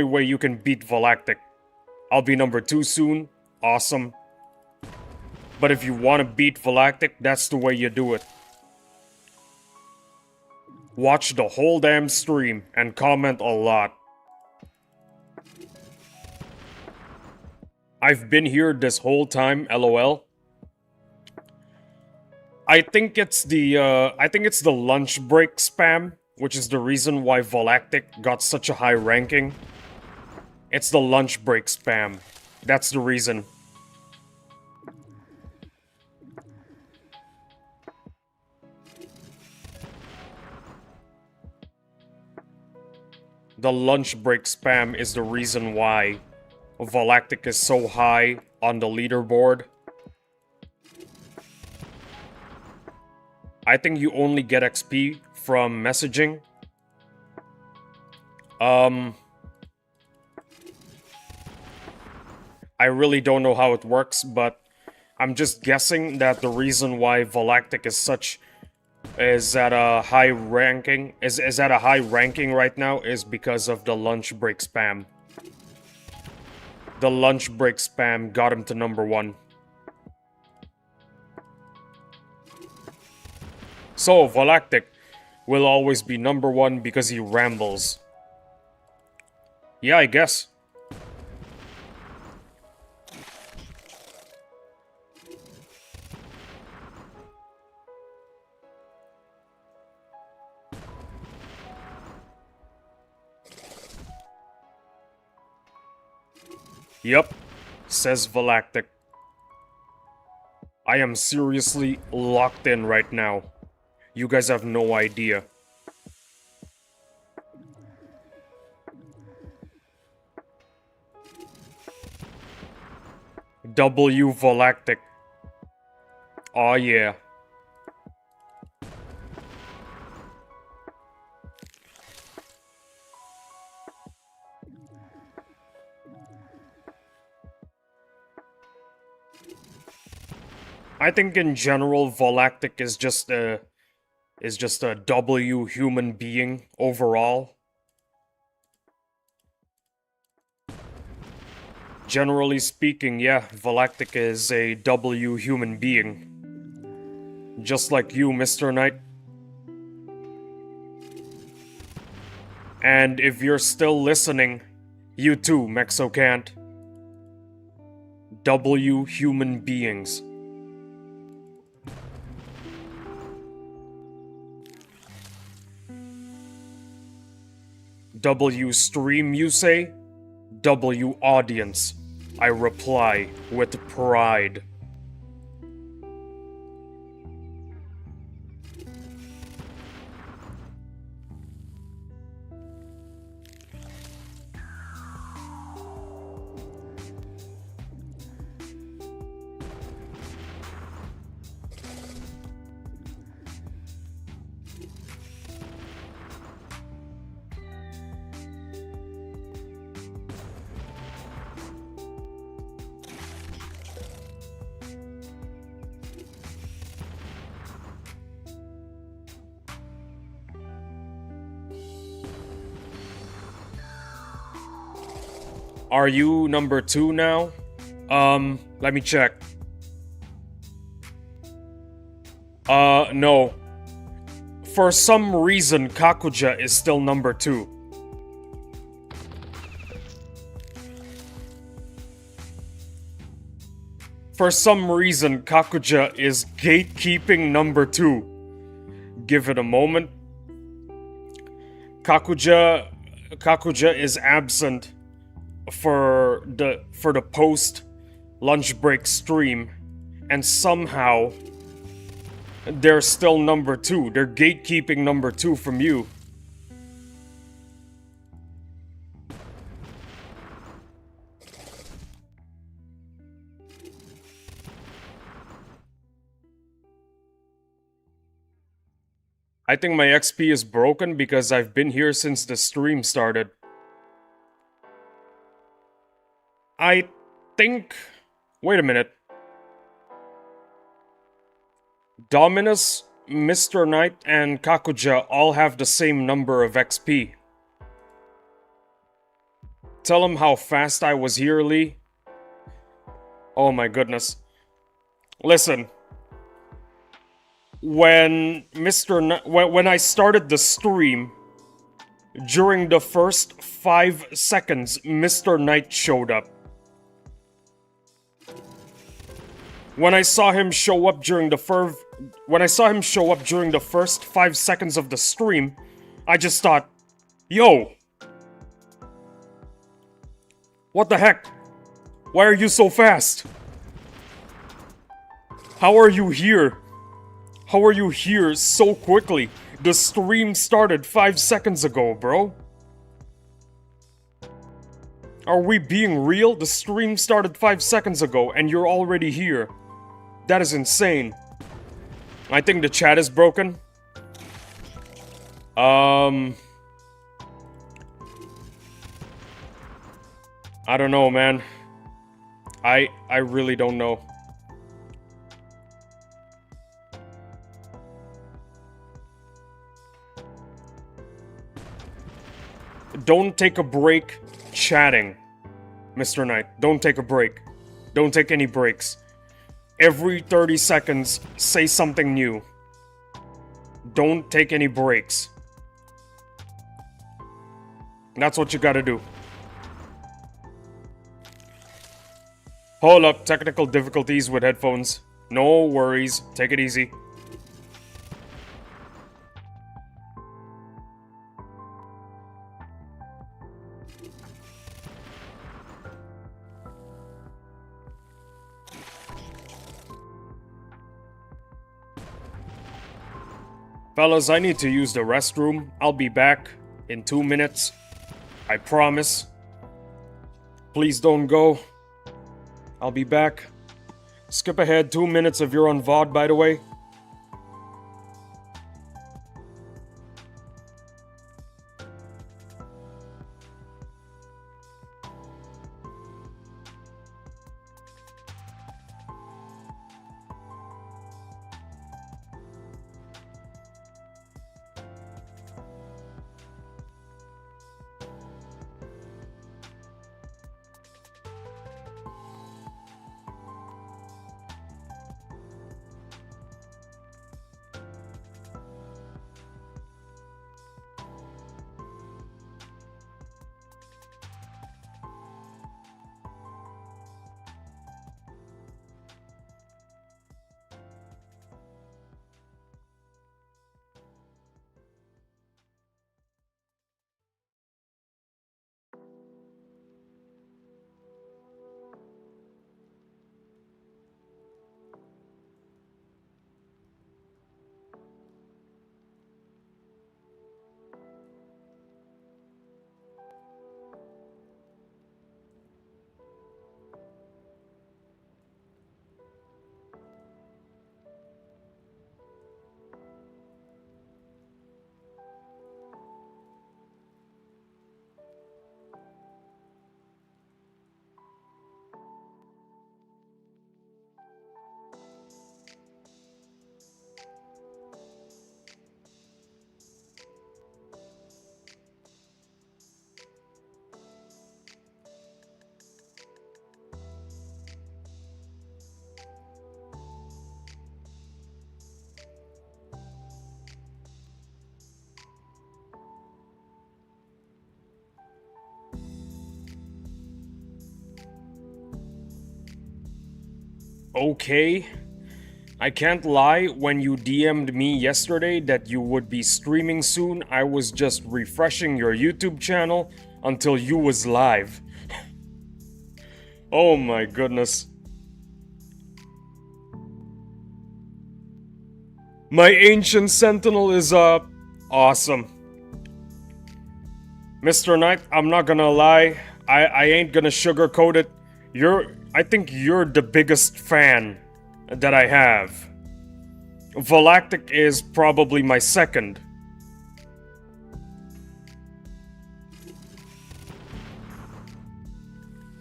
way you can beat Galactic. I'll be number 2 soon. Awesome. But if you want to beat Galactic, that's the way you do it. Watch the whole damn stream and comment a lot. I've been here this whole time, LOL. I think it's the lunch break spam, which is the reason why Galactic got such a high ranking. It's the lunch break spam. That's the reason. The lunch break spam is the reason why Galactic is so high on the leaderboard. I think you only get XP from messaging. I really don't know how it works, but I'm just guessing that the reason why Galactic is at a high ranking right now is because of the lunch break spam. The lunch break spam got him to number 1. So Galactic will always be number 1 because he rambles. Yeah, I guess. Yep, says Galactic. I am seriously locked in right now. You guys have no idea. W Galactic. Aw yeah. I think in general, Galactic is just a W human being overall. Generally speaking, yeah, Galactic is a W human being. Just like you, Mr. Knight. And if you're still listening, you too, Mexocant. W human beings. W stream, you say? W audience. I reply with pride. Are you number 2 now? Let me check. No. For some reason, Kakuja is still number 2. For some reason, Kakuja is gatekeeping number 2. Give it a moment. Kakuja is absent for the post lunch break stream, and somehow they're still number 2. They're gatekeeping number 2 from you. I think my XP is broken because I've been here since the stream started. I think... Wait a minute. Dominus, Mr. Knight, and Kakuja all have the same number of XP. Tell him how fast I was here, Lee. Oh my goodness. Listen. When when I started the stream, during the first 5 seconds, Mr. Knight showed up. When I saw him show up during the first 5 seconds of the stream, I just thought, yo, what the heck? Why are you so fast? How are you here? How are you here so quickly? The stream started 5 seconds ago, bro. Are we being real? The stream started 5 seconds ago and you're already here. That is insane. I think the chat is broken. I don't know, man. I really don't know. Don't take a break chatting, Mr. Knight. Don't take a break. Don't take any breaks. Every 30 seconds, say something new. Don't take any breaks. That's what you gotta do. Hold up, technical difficulties with headphones. No worries, take it easy. Fellas, I need to use the restroom. I'll be back in 2 minutes. I promise. Please don't go. I'll be back. Skip ahead 2 minutes if you're on VOD, by the way. Okay. I can't lie, when you DM'd me yesterday that you would be streaming soon, I was just refreshing your YouTube channel until you was live. Oh my goodness. My Ancient Sentinel is, awesome. Mr. Knight, I'm not gonna lie, I ain't gonna sugarcoat it. I think you're the biggest fan that I have. Volactic is probably my second.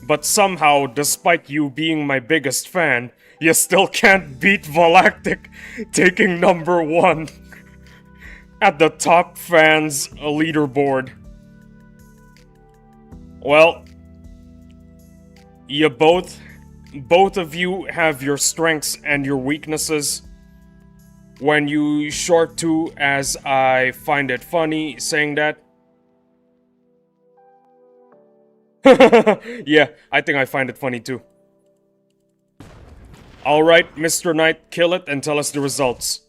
But somehow, despite you being my biggest fan, you still can't beat Volactic taking number 1 at the top fans leaderboard. Well, you both of you have your strengths and your weaknesses. When you short to, as I find it funny saying that. Yeah, I think I find it funny too. Alright, Mr. Knight, kill it and tell us the results.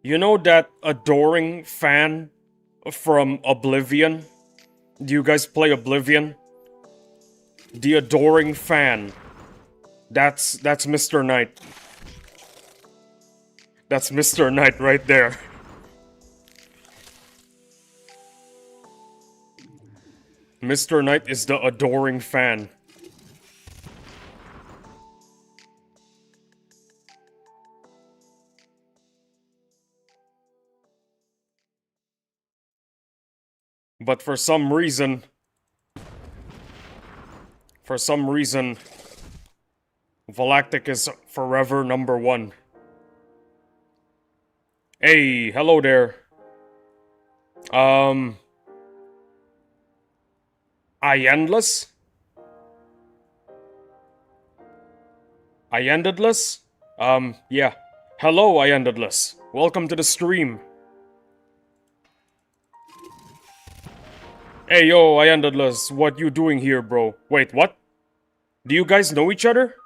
You know that adoring fan from Oblivion? Do you guys play Oblivion? The adoring fan. That's Mr. Knight. That's Mr. Knight right there. Mr. Knight is the adoring fan. But for some reason, Volactic is forever number 1. Hey, hello there. Endless? Endedless? Yeah. Hello, Endedless. Welcome to the stream. Hey, yo, Endedless, what you doing here, bro? Wait, what? Do you guys know each other?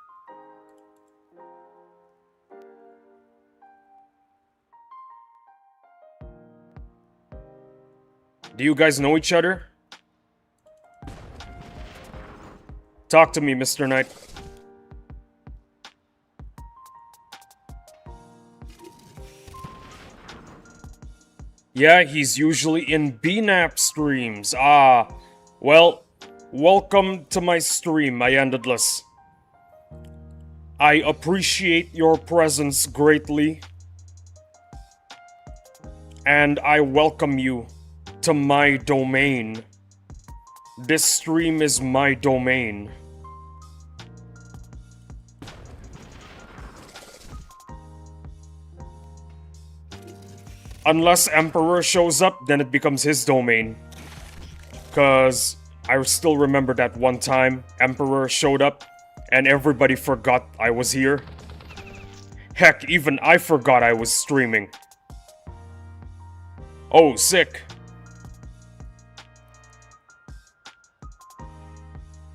Do you guys know each other? Talk to me, Mr. Knight. Yeah, he's usually in BNAP streams. Ah, well, welcome to my stream, Endedless. I appreciate your presence greatly. And I welcome you to my domain. This stream is my domain. Unless Emperor shows up, then it becomes his domain. Cause I still remember that one time Emperor showed up and everybody forgot I was here. Heck, even I forgot I was streaming. Oh, sick.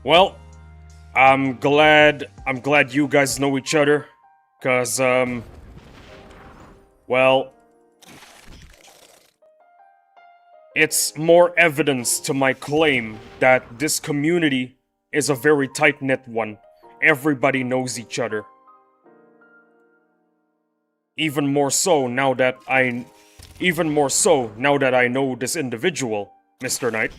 Well, I'm glad you guys know each other. Cause, well, it's more evidence to my claim that this community is a very tight-knit one. Everybody knows each other. Even more so now that I know this individual, Mr. Knight.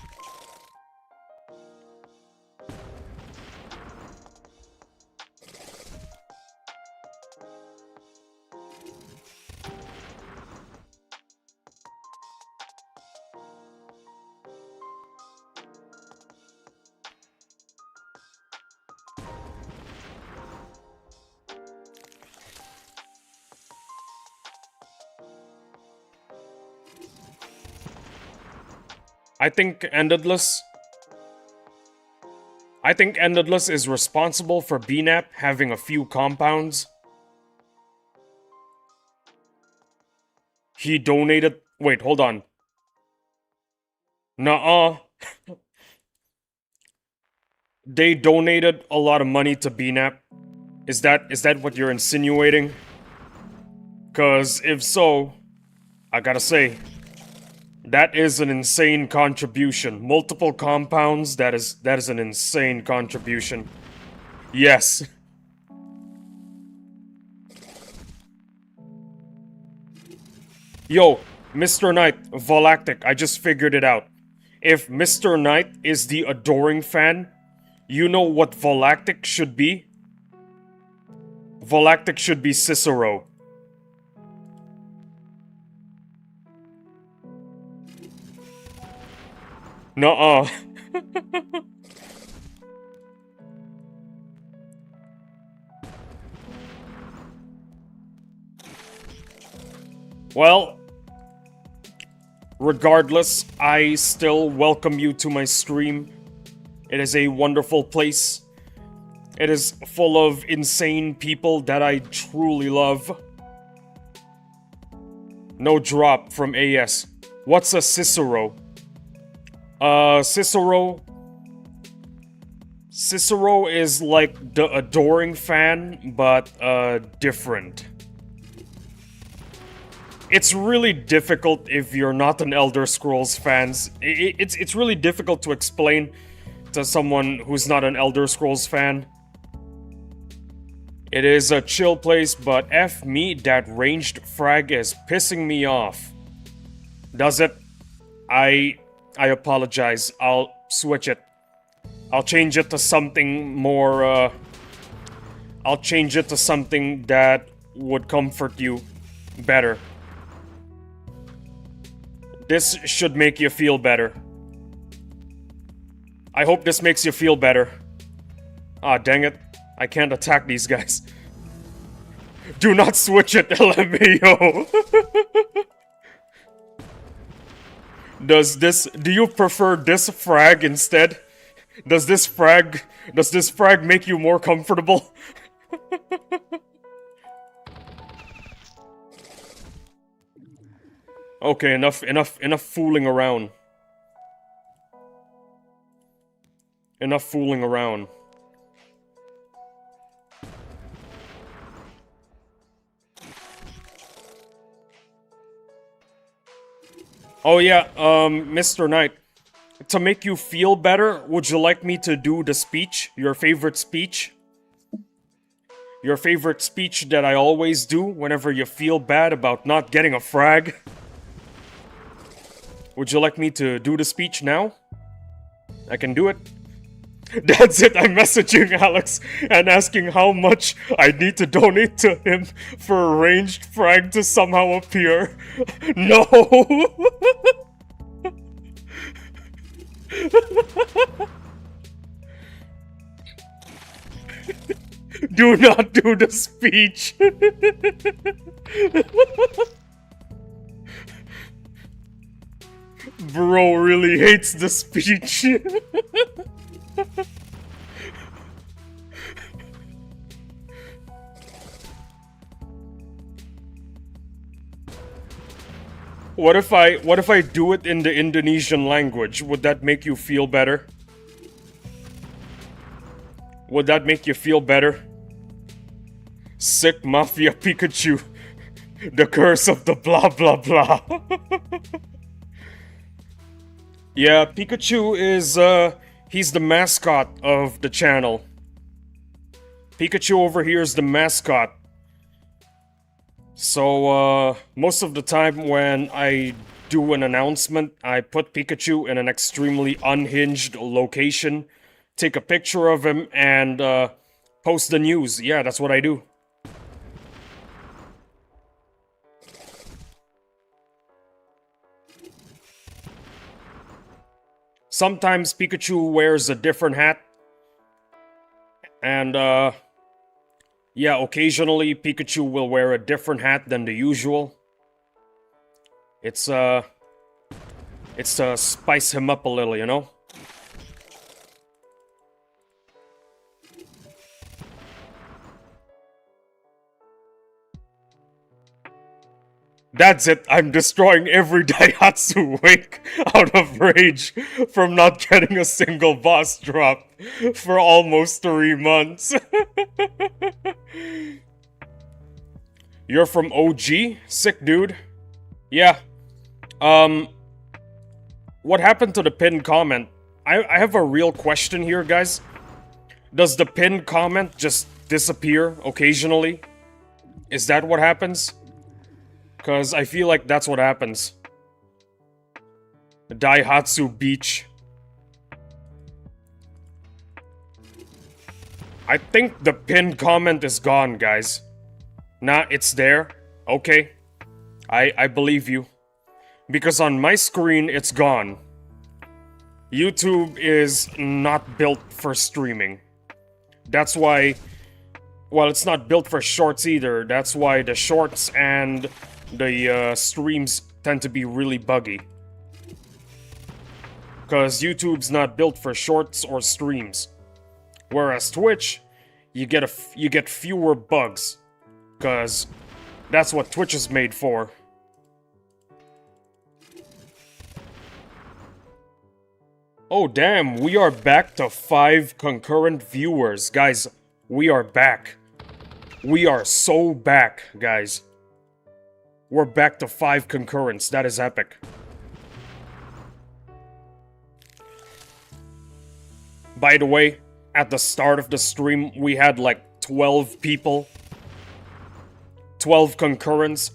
I think Endedless is responsible for BNAP having a few compounds. He donated... Wait, hold on. Nuh-uh. They donated a lot of money to BNAP. Is that what you're insinuating? Cause if so, I gotta say, that is an insane contribution. Multiple compounds, that is an insane contribution. Yes. Yo, Mr. Knight, Volactic, I just figured it out. If Mr. Knight is the adoring fan, you know what Volactic should be? Volactic should be Cicero. Nuh-uh. Well, regardless, I still welcome you to my stream. It is a wonderful place. It is full of insane people that I truly love. No drop from AS. What's a Cicero? Cicero is like the adoring fan, but different. It's really difficult if you're not an Elder Scrolls fan. It's really difficult to explain to someone who's not an Elder Scrolls fan. It is a chill place, but F me, that ranged frag is pissing me off. Does it? I apologize. I'll switch it. I'll change it to something more, I'll change it to something that would comfort you better. This should make you feel better. I hope this makes you feel better. Ah, dang it. I can't attack these guys. Do not switch it, LMAO. Do you prefer this frag instead? Does this frag make you more comfortable? Okay, enough fooling around. Enough fooling around. Oh yeah, Mr. Knight. To make you feel better, would you like me to do the speech? Your favorite speech? Your favorite speech that I always do whenever you feel bad about not getting a frag? Would you like me to do the speech now? I can do it. That's it, I'm messaging Alex and asking how much I need to donate to him for a ranged frag to somehow appear. No! Do not do the speech! Bro really hates the speech. What if I do it in the Indonesian language? Would that make you feel better? Would that make you feel better? Sick Mafia Pikachu. The curse of the blah blah blah. Yeah, Pikachu is, he's the mascot of the channel. Pikachu over here is the mascot. So, most of the time when I do an announcement, I put Pikachu in an extremely unhinged location, take a picture of him, and, post the news. Yeah, that's what I do. Sometimes Pikachu wears a different hat. And, yeah, occasionally Pikachu will wear a different hat than the usual. It's to spice him up a little, you know? That's it, I'm destroying every Daihatsu Wake out of rage from not getting a single boss drop for almost 3 months. You're from OG? Sick dude. Yeah. What happened to the pinned comment? I have a real question here, guys. Does the pinned comment just disappear occasionally? Is that what happens? Because I feel like that's what happens. Daihatsu Beach. I think the pinned comment is gone, guys. Nah, it's there. Okay. I believe you. Because on my screen, it's gone. YouTube is not built for streaming. That's why... Well, it's not built for shorts either. That's why the shorts and the streams tend to be really buggy. Because YouTube's not built for shorts or streams. Whereas Twitch, you get fewer bugs. Because that's what Twitch is made for. Oh damn, we are back to 5 concurrent viewers. Guys, we are back. We are so back, guys. We're back to 5 concurrents. That is epic. By the way, at the start of the stream, we had like 12 people. 12 concurrents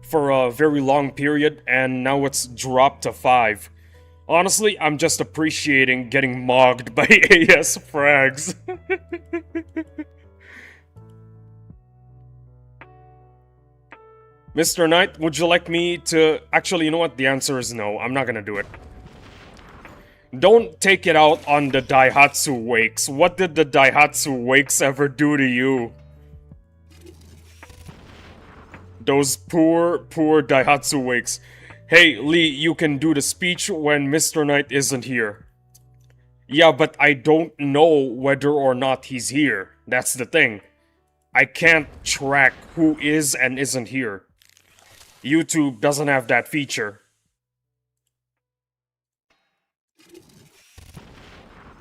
for a very long period, and now it's dropped to 5. Honestly, I'm just appreciating getting mogged by AS frags. Mr. Knight, would you like me to... Actually, you know what? The answer is no. I'm not gonna do it. Don't take it out on the Daihatsu Wakes. What did the Daihatsu Wakes ever do to you? Those poor Daihatsu Wakes. Hey, Lee, you can do the speech when Mr. Knight isn't here. Yeah, but I don't know whether or not he's here. That's the thing. I can't track who is and isn't here. YouTube doesn't have that feature.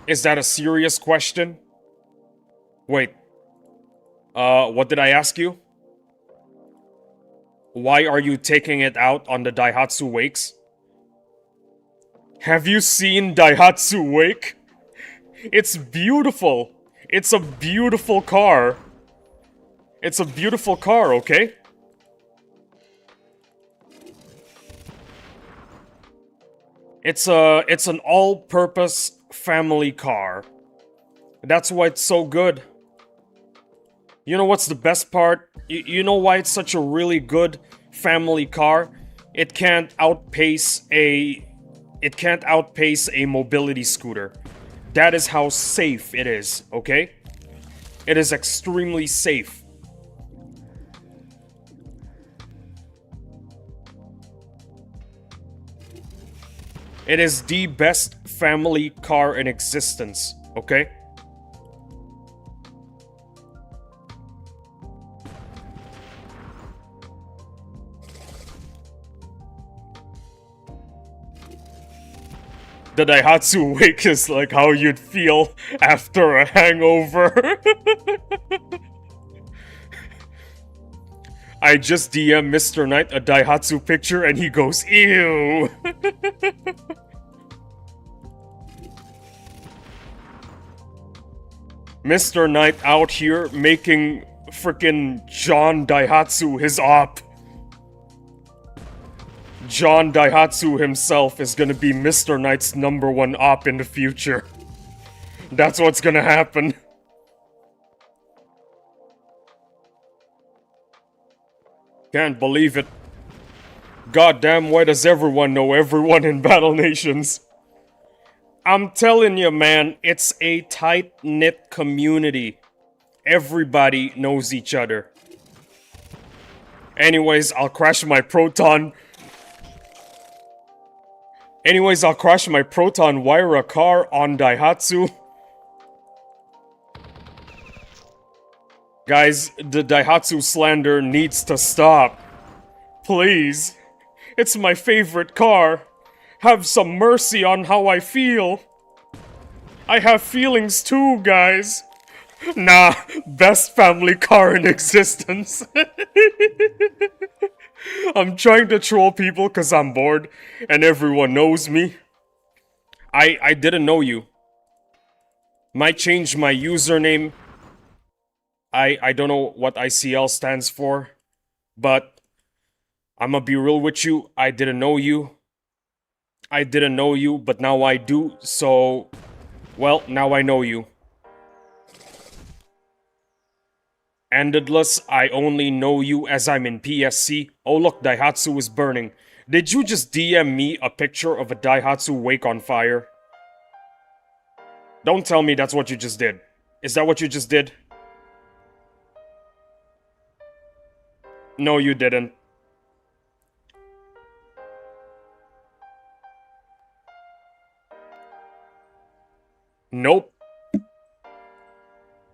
Is that a serious question? Wait. What did I ask you? Why are you taking it out on the Daihatsu Wakes? Have you seen Daihatsu Wake? It's beautiful. It's a beautiful car. It's a beautiful car, okay? It's an all-purpose family car. That's why it's so good. You know what's the best part? You know why it's such a really good family car? It can't outpace a mobility scooter. That is how safe it is, okay? It is extremely safe. It is the best family car in existence, okay? The Daihatsu Wake is like how you'd feel after a hangover. I just DM Mr. Knight a Daihatsu picture and he goes, ew. Mr. Knight out here making frickin' John Daihatsu his op. John Daihatsu himself is gonna be Mr. Knight's #1 op in the future. That's what's gonna happen. Can't believe it. Goddamn, why does everyone know everyone in Battle Nations? I'm telling you, man, it's a tight-knit community. Everybody knows each other. Anyways, I'll crash my Proton wire a car on Daihatsu. Guys, the Daihatsu slander needs to stop. Please. It's my favorite car. Have some mercy on how I feel. I have feelings too, guys. Nah, best family car in existence. I'm trying to troll people because I'm bored and everyone knows me. I didn't know you. Might change my username. I don't know what ICL stands for, but I'ma be real with you, I didn't know you. I didn't know you, but now I do, so... Well, now I know you. Endless, I only know you as I'm in PSC. Oh look, Daihatsu is burning. Did you just DM me a picture of a Daihatsu wake on fire? Don't tell me that's what you just did. Is that what you just did? No, you didn't. Nope.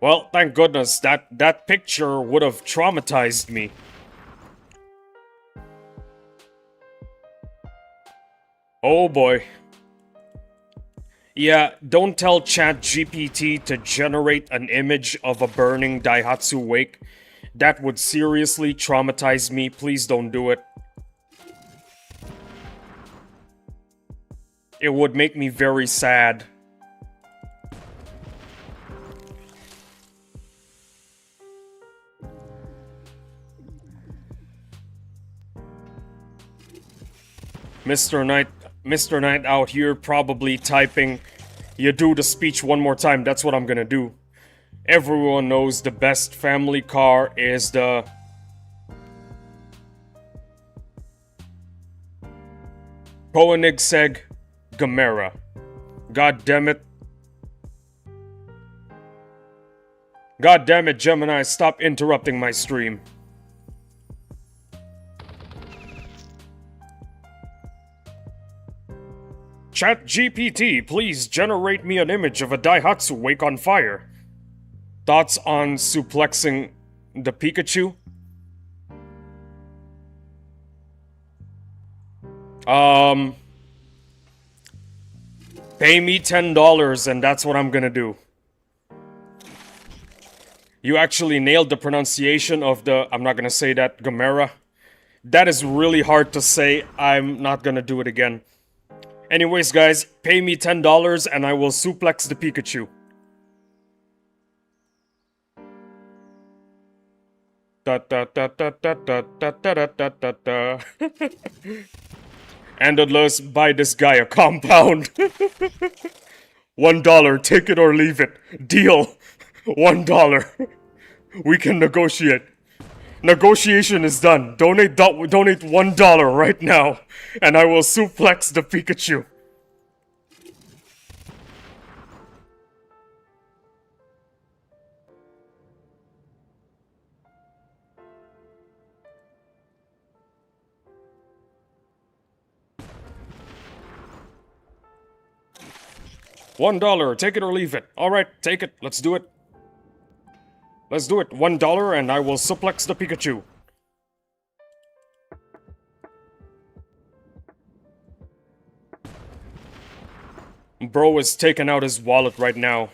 Well, thank goodness, that picture would have traumatized me. Oh boy. Yeah, don't tell ChatGPT to generate an image of a burning Daihatsu wake. That would seriously traumatize me. Please don't do it. It would make me very sad. Mr. Knight out here probably typing, "You do the speech one more time, that's what I'm gonna do." Everyone knows the best family car is the... Koenigsegg Gamera. God damn it. God damn it, Gemini, stop interrupting my stream. ChatGPT, please generate me an image of a Daihatsu wake on fire. Thoughts on suplexing the Pikachu? Pay me $10 and that's what I'm gonna do. You actually nailed the pronunciation of the... I'm not gonna say that, Gamera. That is really hard to say. I'm not gonna do it again. Anyways, guys, pay me $10 and I will suplex the Pikachu. Da da da da da da da da da da da. And let's buy this guy a compound. $1, take it or leave it. Deal. $1. We can negotiate. Negotiation is done. Donate $1 right now, and I will suplex the Pikachu. $1, take it or leave it. Alright, take it. Let's do it. Let's do it. $1 and I will suplex the Pikachu. Bro is taking out his wallet right now.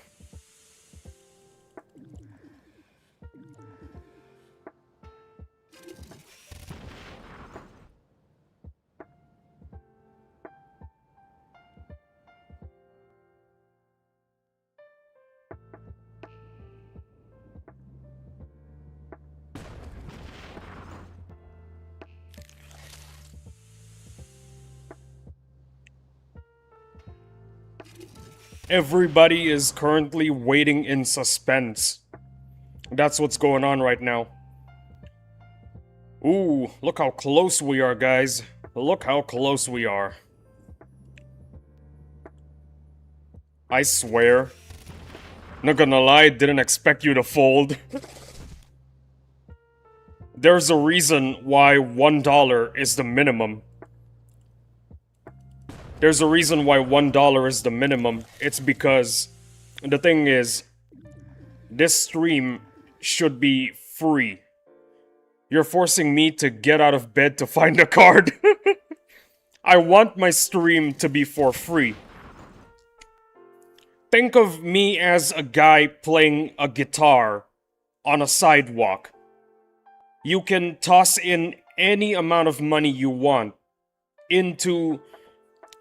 Everybody is currently waiting in suspense. That's what's going on right now. Ooh, look how close we are, guys. Look how close we are. I swear. Not gonna lie, didn't expect you to fold. There's a reason why $1 is the minimum. There's a reason why $1 is the minimum. It's because the thing is, this stream should be free. You're forcing me to get out of bed to find a card. I want my stream to be for free. Think of me as a guy playing a guitar on a sidewalk. You can toss in any amount of money you want into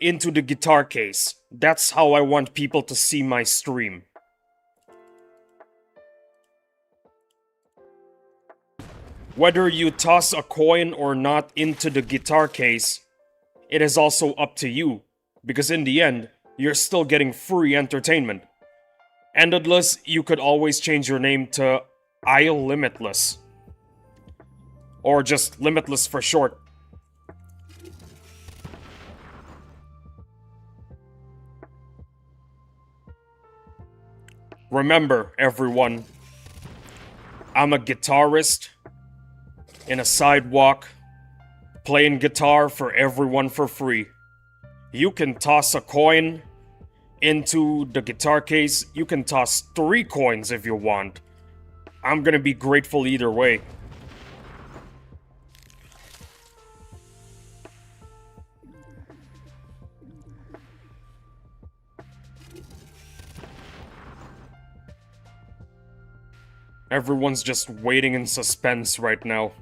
the guitar case. That's how I want people to see my stream. Whether you toss a coin or not into the guitar case, it is also up to you. Because in the end, you're still getting free entertainment. Endless, you could always change your name to Isle Limitless. Or just Limitless for short. Remember, everyone, I'm a guitarist in a sidewalk, playing guitar for everyone for free. You can toss a coin into the guitar case. You can toss 3 coins if you want. I'm gonna be grateful either way. Everyone's just waiting in suspense right now.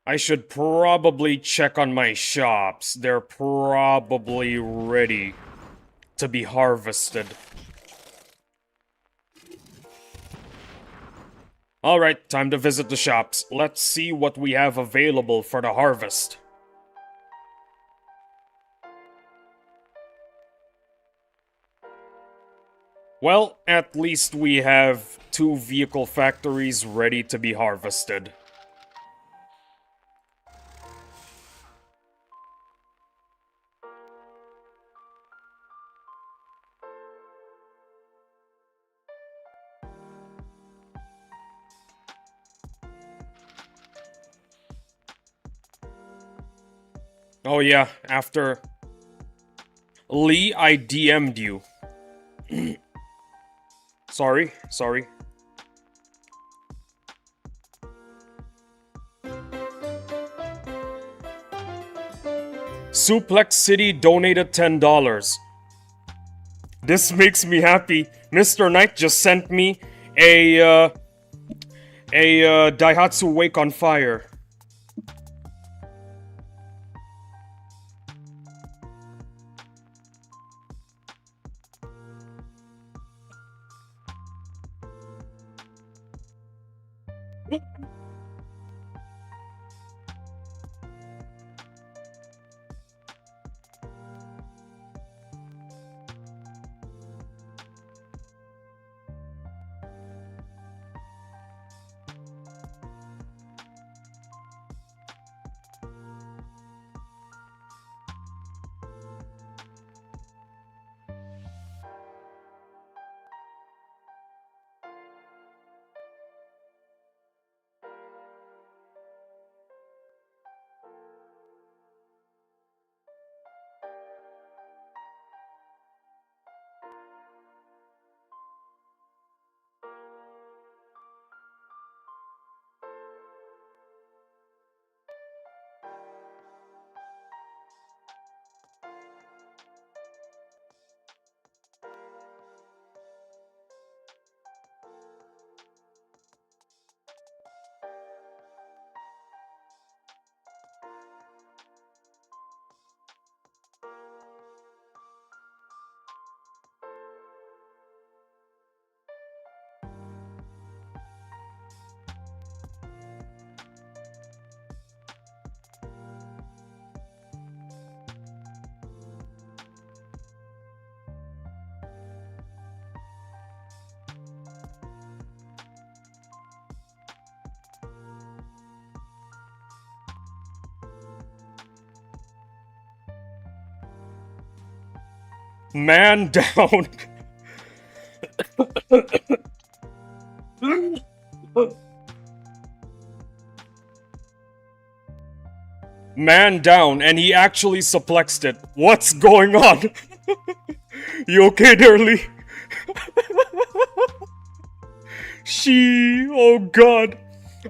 I should probably check on my shops. They're probably ready to be harvested. Alright, time to visit the shops. Let's see what we have available for the harvest. Well, at least we have 2 vehicle factories ready to be harvested. Oh yeah, after Lee, I DM'd you. Sorry. Suplex City donated $10. This makes me happy. Mr. Knight just sent me a Daihatsu Wake on Fire. Man down. Man down, and he actually suplexed it. What's going on? You okay there, Lee? Oh god.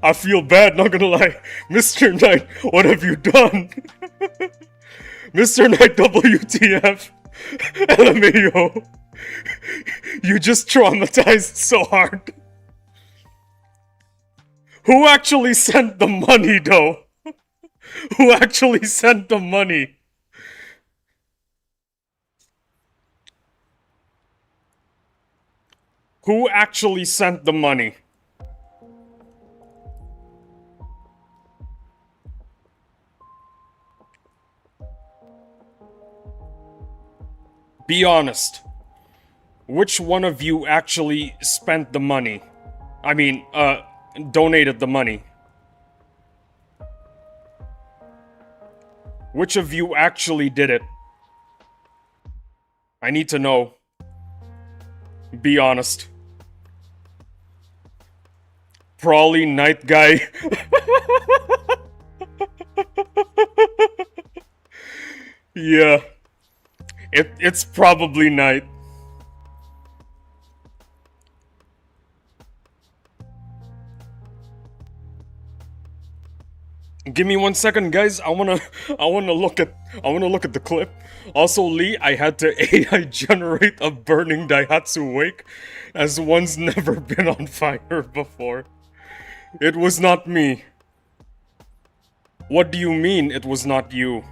I feel bad, not gonna lie. Mr. Knight, what have you done? Mr. Knight, WTF? LMAO. You just traumatized so hard. Who actually sent the money, though? Who actually sent the money? Who actually sent the money? Be honest. Which one of you actually spent the money? I mean, donated the money? Which of you actually did it? I need to know. Be honest. Probably night guy. Yeah. It's probably night. Give me 1 second, guys. I wanna look at the clip. Also, Lee, I had to AI generate a burning Daihatsu wake, as one's never been on fire before. It was not me. What do you mean it was not you?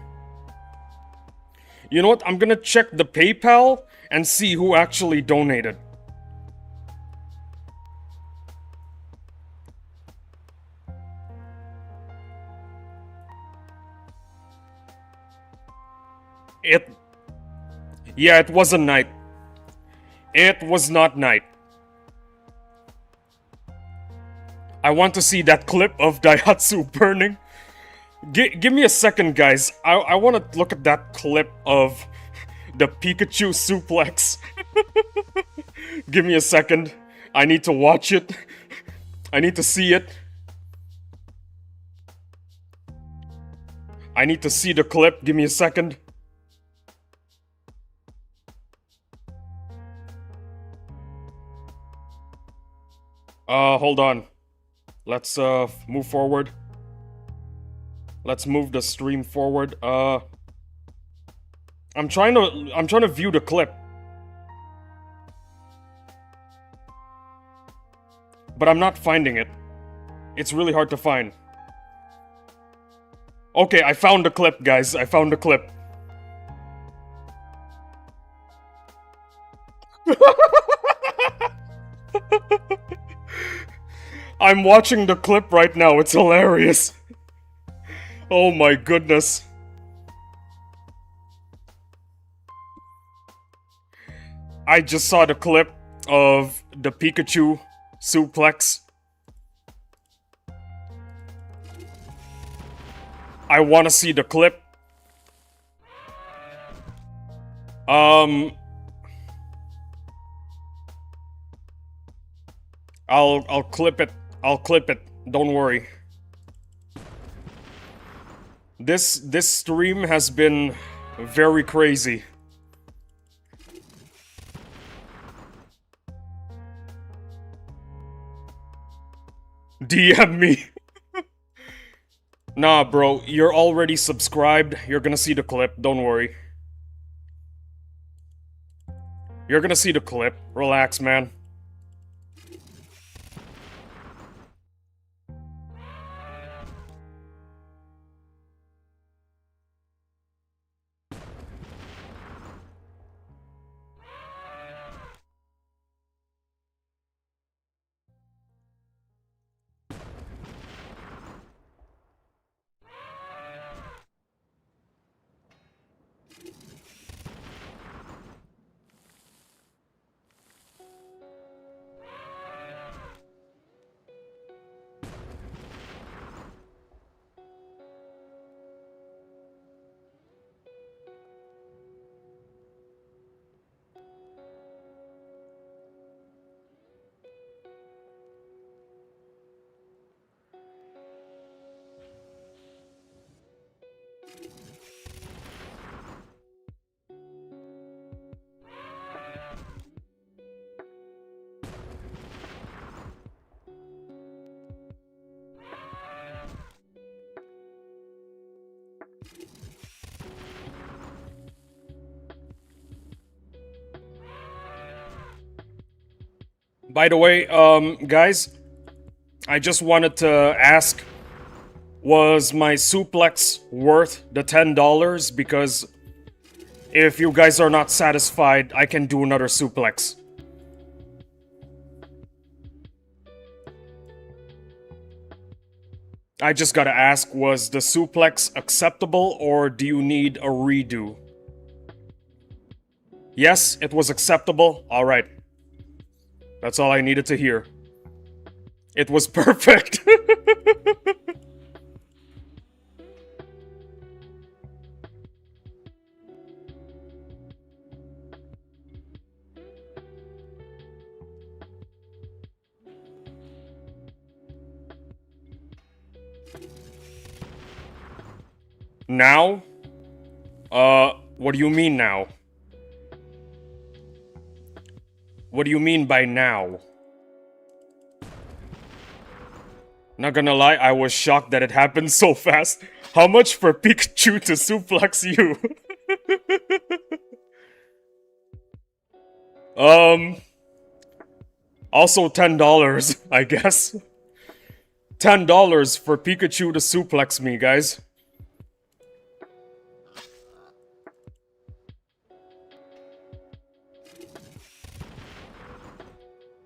You know what? I'm gonna check the PayPal and see who actually donated. Yeah, it wasn't night. It was not night. I want to see that clip of Daihatsu burning. Give me a second, guys. I want to look at that clip of the Pikachu suplex. Give me a second. I need to watch it. I need to see it. I need to see the clip. Give me a second. Hold on. Let's, move forward. Let's move the stream forward. I'm trying to view the clip. But I'm not finding it. It's really hard to find. Okay, I found the clip, guys. I found the clip. I'm watching the clip right now. It's hilarious. Oh my goodness. I just saw the clip of the Pikachu suplex. I want to see the clip. I'll clip it. I'll clip it. Don't worry. This stream has been very crazy. DM me. Nah, bro, you're already subscribed. You're gonna see the clip. Don't worry. You're gonna see the clip. Relax, man. By the way, guys, I just wanted to ask, was my suplex worth the $10? Because if you guys are not satisfied, I can do another suplex. I just gotta ask, was the suplex acceptable or do you need a redo? Yes, it was acceptable? Alright. That's all I needed to hear. It was perfect. Now? What do you mean now? What do you mean by now? Not gonna lie, I was shocked that it happened so fast. How much for Pikachu to suplex you? Also $10, I guess. $10 for Pikachu to suplex me, guys.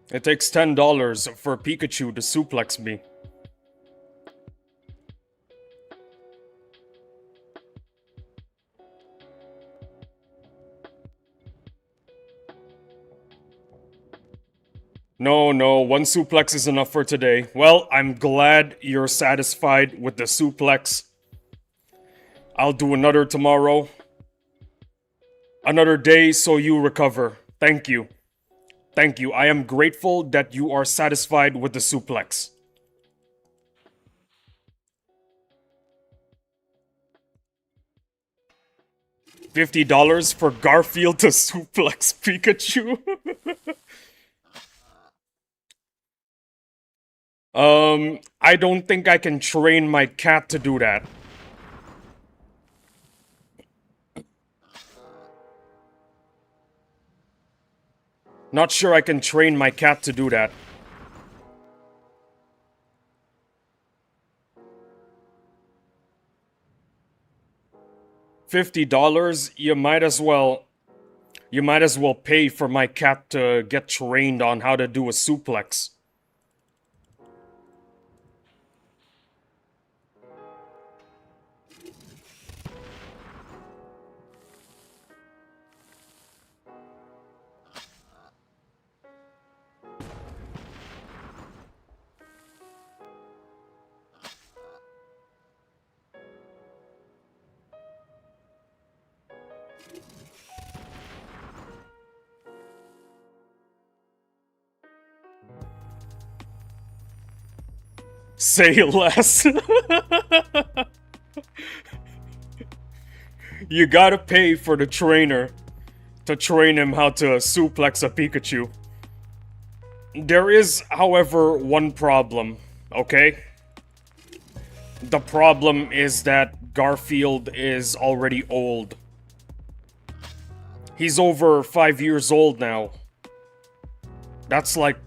It takes $10 for Pikachu to suplex me. No, one suplex is enough for today. Well, I'm glad you're satisfied with the suplex. I'll do another tomorrow. Another day so you recover. Thank you. Thank you. I am grateful that you are satisfied with the suplex. $50 for Garfield to suplex Pikachu? I don't think I can train my cat to do that. Not sure I can train my cat to do that. $50? You might as well pay for my cat to get trained on how to do a suplex. Say less. You gotta pay for the trainer to train him how to suplex a Pikachu. There is, however, one problem, okay? The problem is that Garfield is already old. He's over 5 years old now. That's like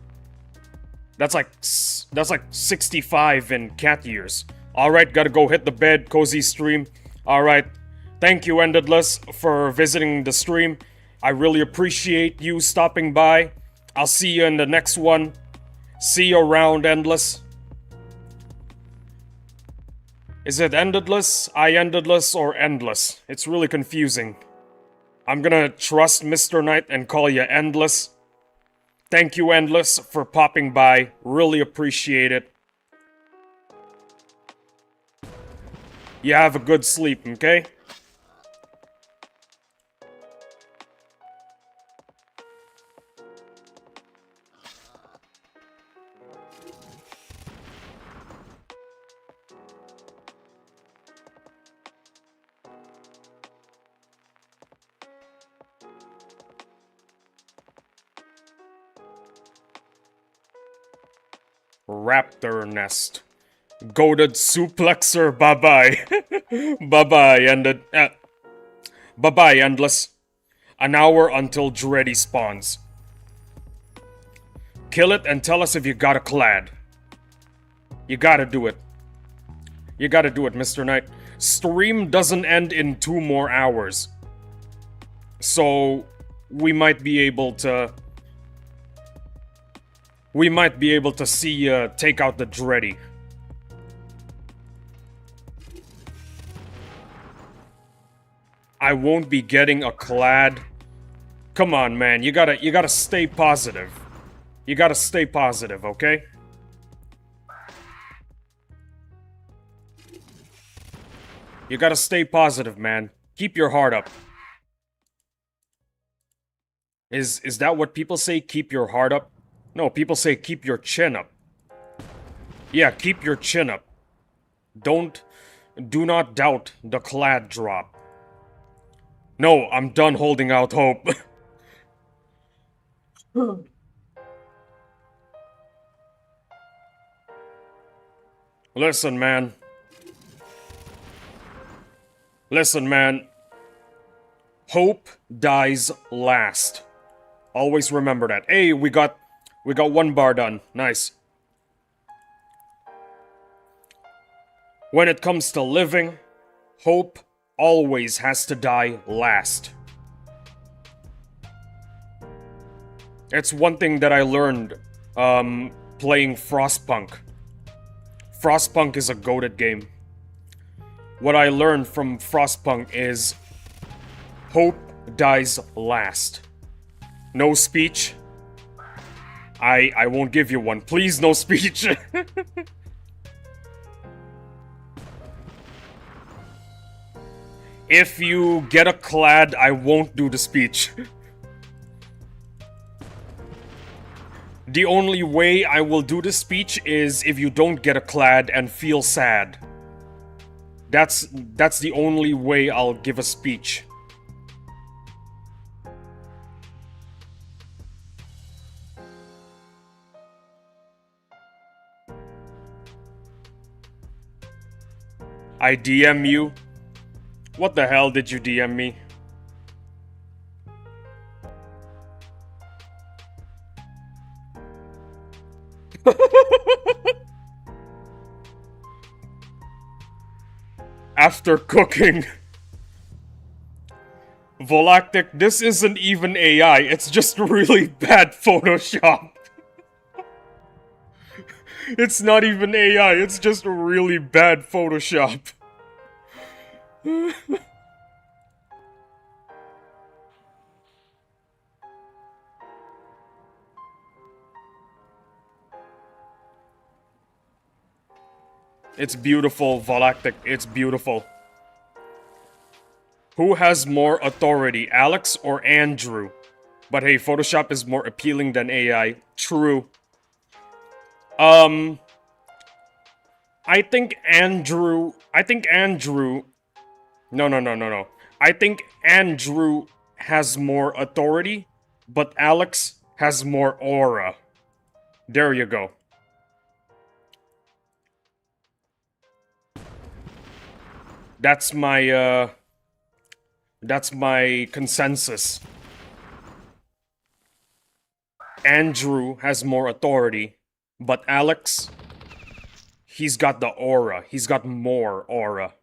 65 in cat years. Alright, gotta go hit the bed, cozy stream. Alright, thank you Endless for visiting the stream. I really appreciate you stopping by. I'll see you in the next one. See you around, Endless. Is it Endless, Endless, or Endless? It's really confusing. I'm gonna trust Mr. Knight and call you Endless. Thank you, Endless, for popping by. Really appreciate it. You have a good sleep, okay? Raptor nest. Goated suplexer, bye-bye. Bye-bye, bye-bye, Endless. An hour until Dreddy spawns. Kill it and tell us if you got a clad. You gotta do it. You gotta do it, Mr. Knight. Stream doesn't end in 2 more hours. So, we might be able to... We might be able to see you take out the Dreddy. I won't be getting a clad. Come on, man. You gotta stay positive. You gotta stay positive, okay? You gotta stay positive, man. Keep your heart up. Is that what people say? Keep your heart up? No, people say keep your chin up. Yeah, keep your chin up. Do not doubt the clad drop. No, I'm done holding out hope. Listen, man. Listen, man. Hope dies last. Always remember that. Hey, we got 1 bar done. Nice. When it comes to living, hope always has to die last. It's one thing that I learned playing Frostpunk. Frostpunk is a goated game. What I learned from Frostpunk is hope dies last. No speech. I won't give you one. Please, no speech. If you get a clad, I won't do the speech. The only way I will do the speech is if you don't get a clad and feel sad. That's the only way I'll give a speech. I DM you? What the hell did you DM me? After cooking. Volactic, this isn't even AI, it's just really bad Photoshop. It's not even AI, it's just really bad Photoshop. It's beautiful, Volactic, it's beautiful. Who has more authority, Alex or Andrew? But hey, Photoshop is more appealing than AI. True. I think Andrew... No. I think Andrew has more authority, but Alex has more aura. There you go. That's my consensus. Andrew has more authority, but Alex, he's got the aura. He's got more aura.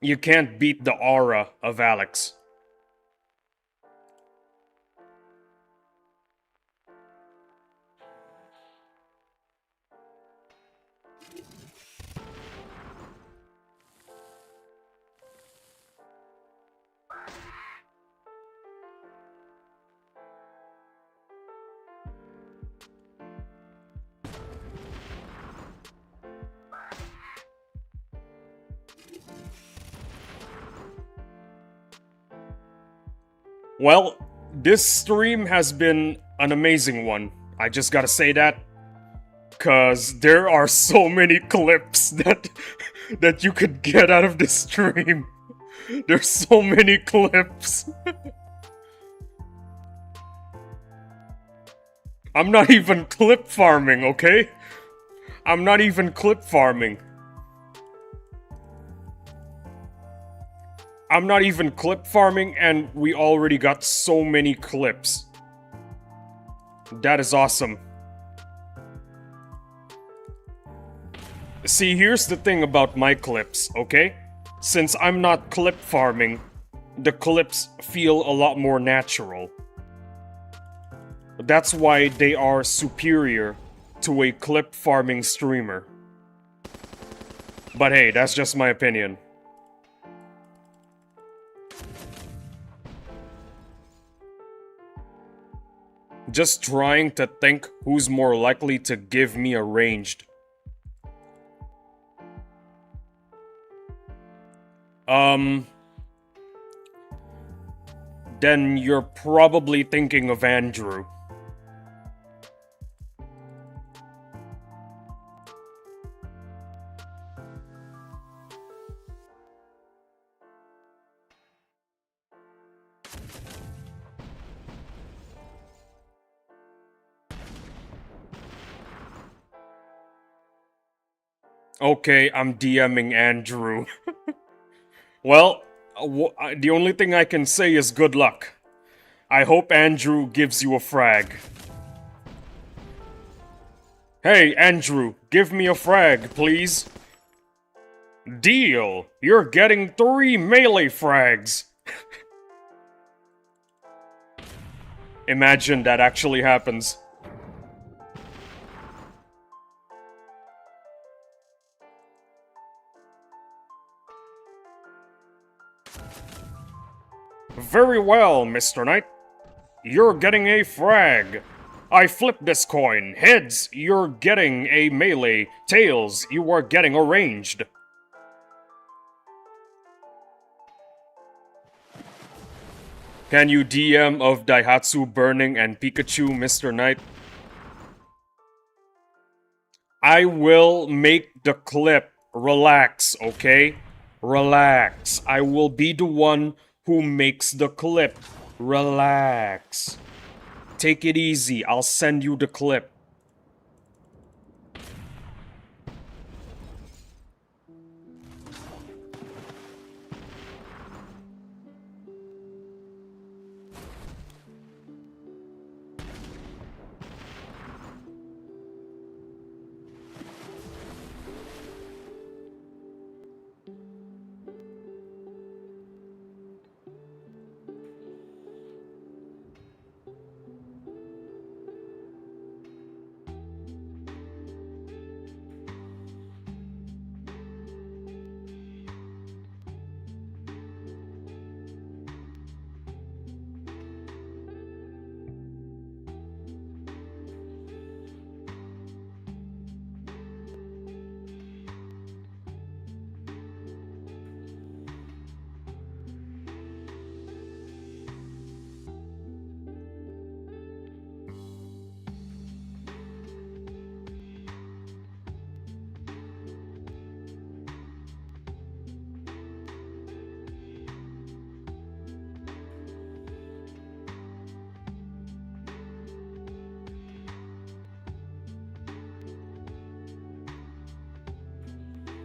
You can't beat the aura of Alex. Well, this stream has been an amazing one. I just gotta say that. Cause there are so many clips that you could get out of this stream. There's so many clips. I'm not even clip farming, okay? I'm not even clip farming. I'm not even clip farming, and we already got so many clips. That is awesome. See, here's the thing about my clips, okay? Since I'm not clip farming, the clips feel a lot more natural. That's why they are superior to a clip farming streamer. But hey, that's just my opinion. Just trying to think who's more likely to give me a ranged. Then you're probably thinking of Andrew. Okay, I'm DMing Andrew. Well, the only thing I can say is good luck. I hope Andrew gives you a frag. Hey, Andrew, give me a frag, please. Deal! You're getting 3 melee frags! Imagine that actually happens. Very well, Mr. Knight. You're getting a frag. I flip this coin. Heads, you're getting a melee. Tails, you are getting a ranged. Can you DM of Daihatsu burning and Pikachu, Mr. Knight? I will make the clip. Relax, okay? Relax. I will be the one who makes the clip. Relax. Take it easy. I'll send you the clip.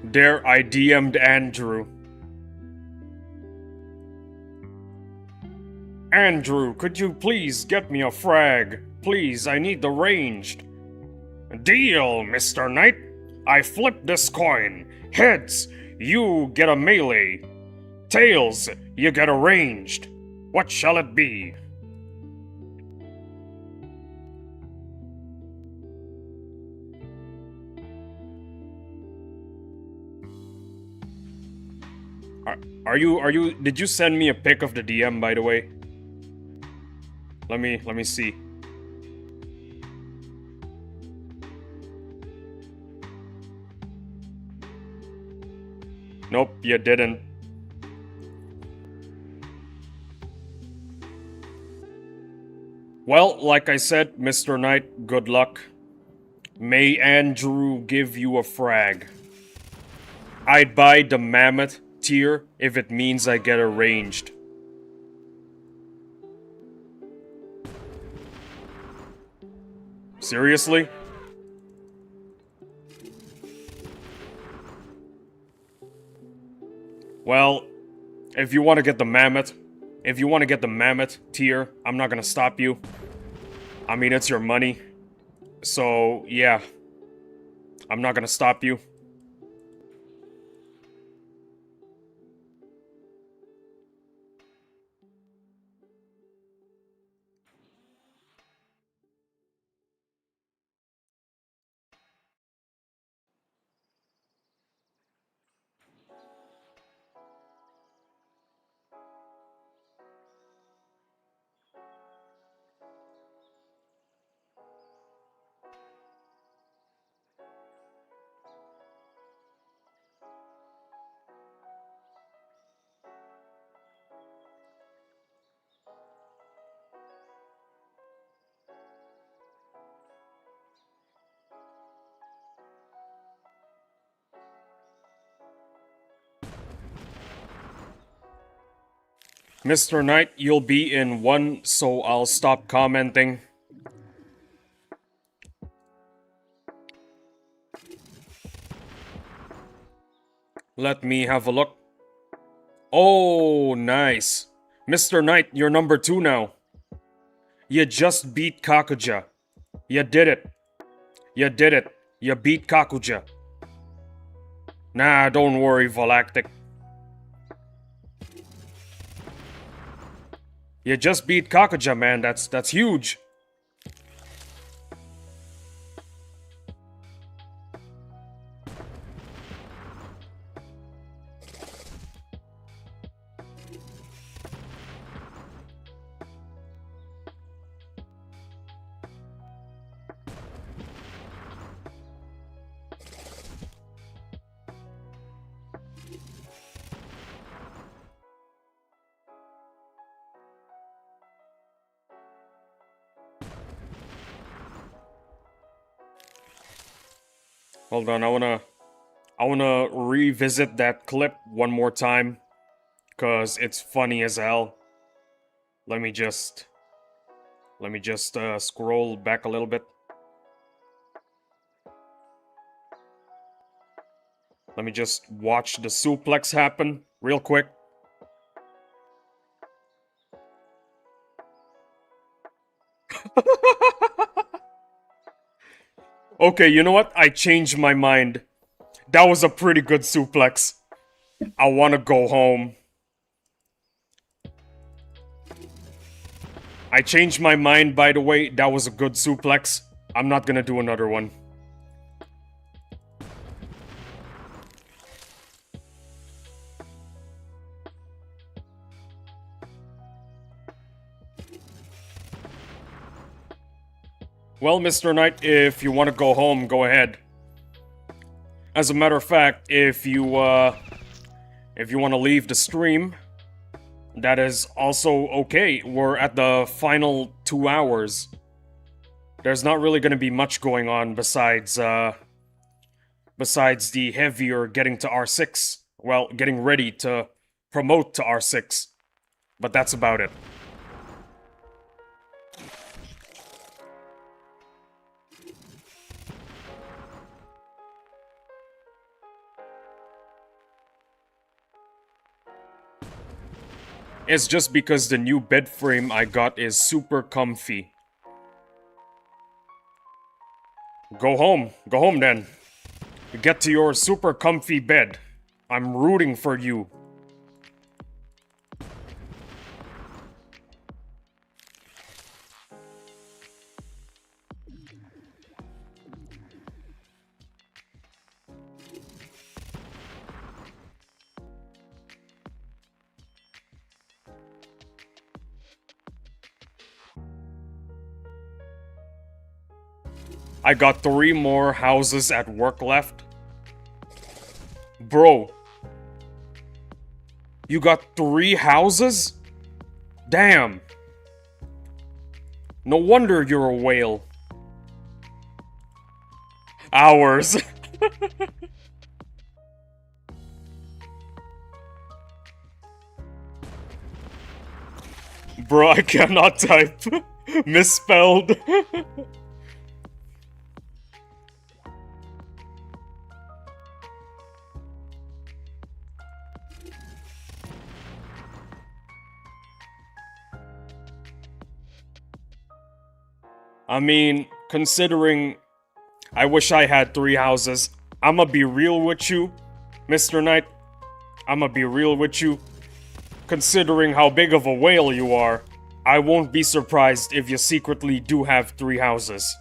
There, I DM'd Andrew. Andrew, could you please get me a frag? Please, I need the ranged. Deal, Mr. Knight. I flip this coin. Heads, you get a melee. Tails, you get a ranged. What shall it be? Did you send me a pic of the DM, by the way? Let me see. Nope, you didn't. Well, like I said, Mr. Knight, good luck. May Andrew give you a frag. I'd buy the mammoth tier if it means I get a ranged. Seriously? Well, if you want to get the mammoth tier, I'm not gonna stop you. I mean, it's your money. So, yeah. I'm not gonna stop you. Mr. Knight, you'll be in one, so I'll stop commenting. Let me have a look. Oh, nice. Mr. Knight, you're number 2 now. You just beat Kakuja. You did it. You did it. You beat Kakuja. Nah, don't worry, Volactic. You just beat Kakuja, man. That's huge. Hold on, I wanna revisit that clip one more time, cause it's funny as hell. Let me just scroll back a little bit. Let me just watch the suplex happen real quick. Okay, you know what? I changed my mind. That was a pretty good suplex. I wanna go home. I changed my mind, by the way. That was a good suplex. I'm not gonna do another one. Well, Mr. Knight, if you want to go home, go ahead. As a matter of fact, if you want to leave the stream, that is also okay. We're at the final 2 hours. There's not really going to be much going on besides the heavier getting to R6. Well, getting ready to promote to R6. But that's about it. It's just because the new bed frame I got is super comfy. Go home then. Get to your super comfy bed. I'm rooting for you. I got 3 more houses at work left. Bro. You got 3 houses? Damn. No wonder you're a whale. Hours. Bro, I cannot type. Misspelled. I mean, considering I wish I had 3 houses, I'ma be real with you, Mr. Knight. I'ma be real with you. Considering how big of a whale you are, I won't be surprised if you secretly do have 3 houses.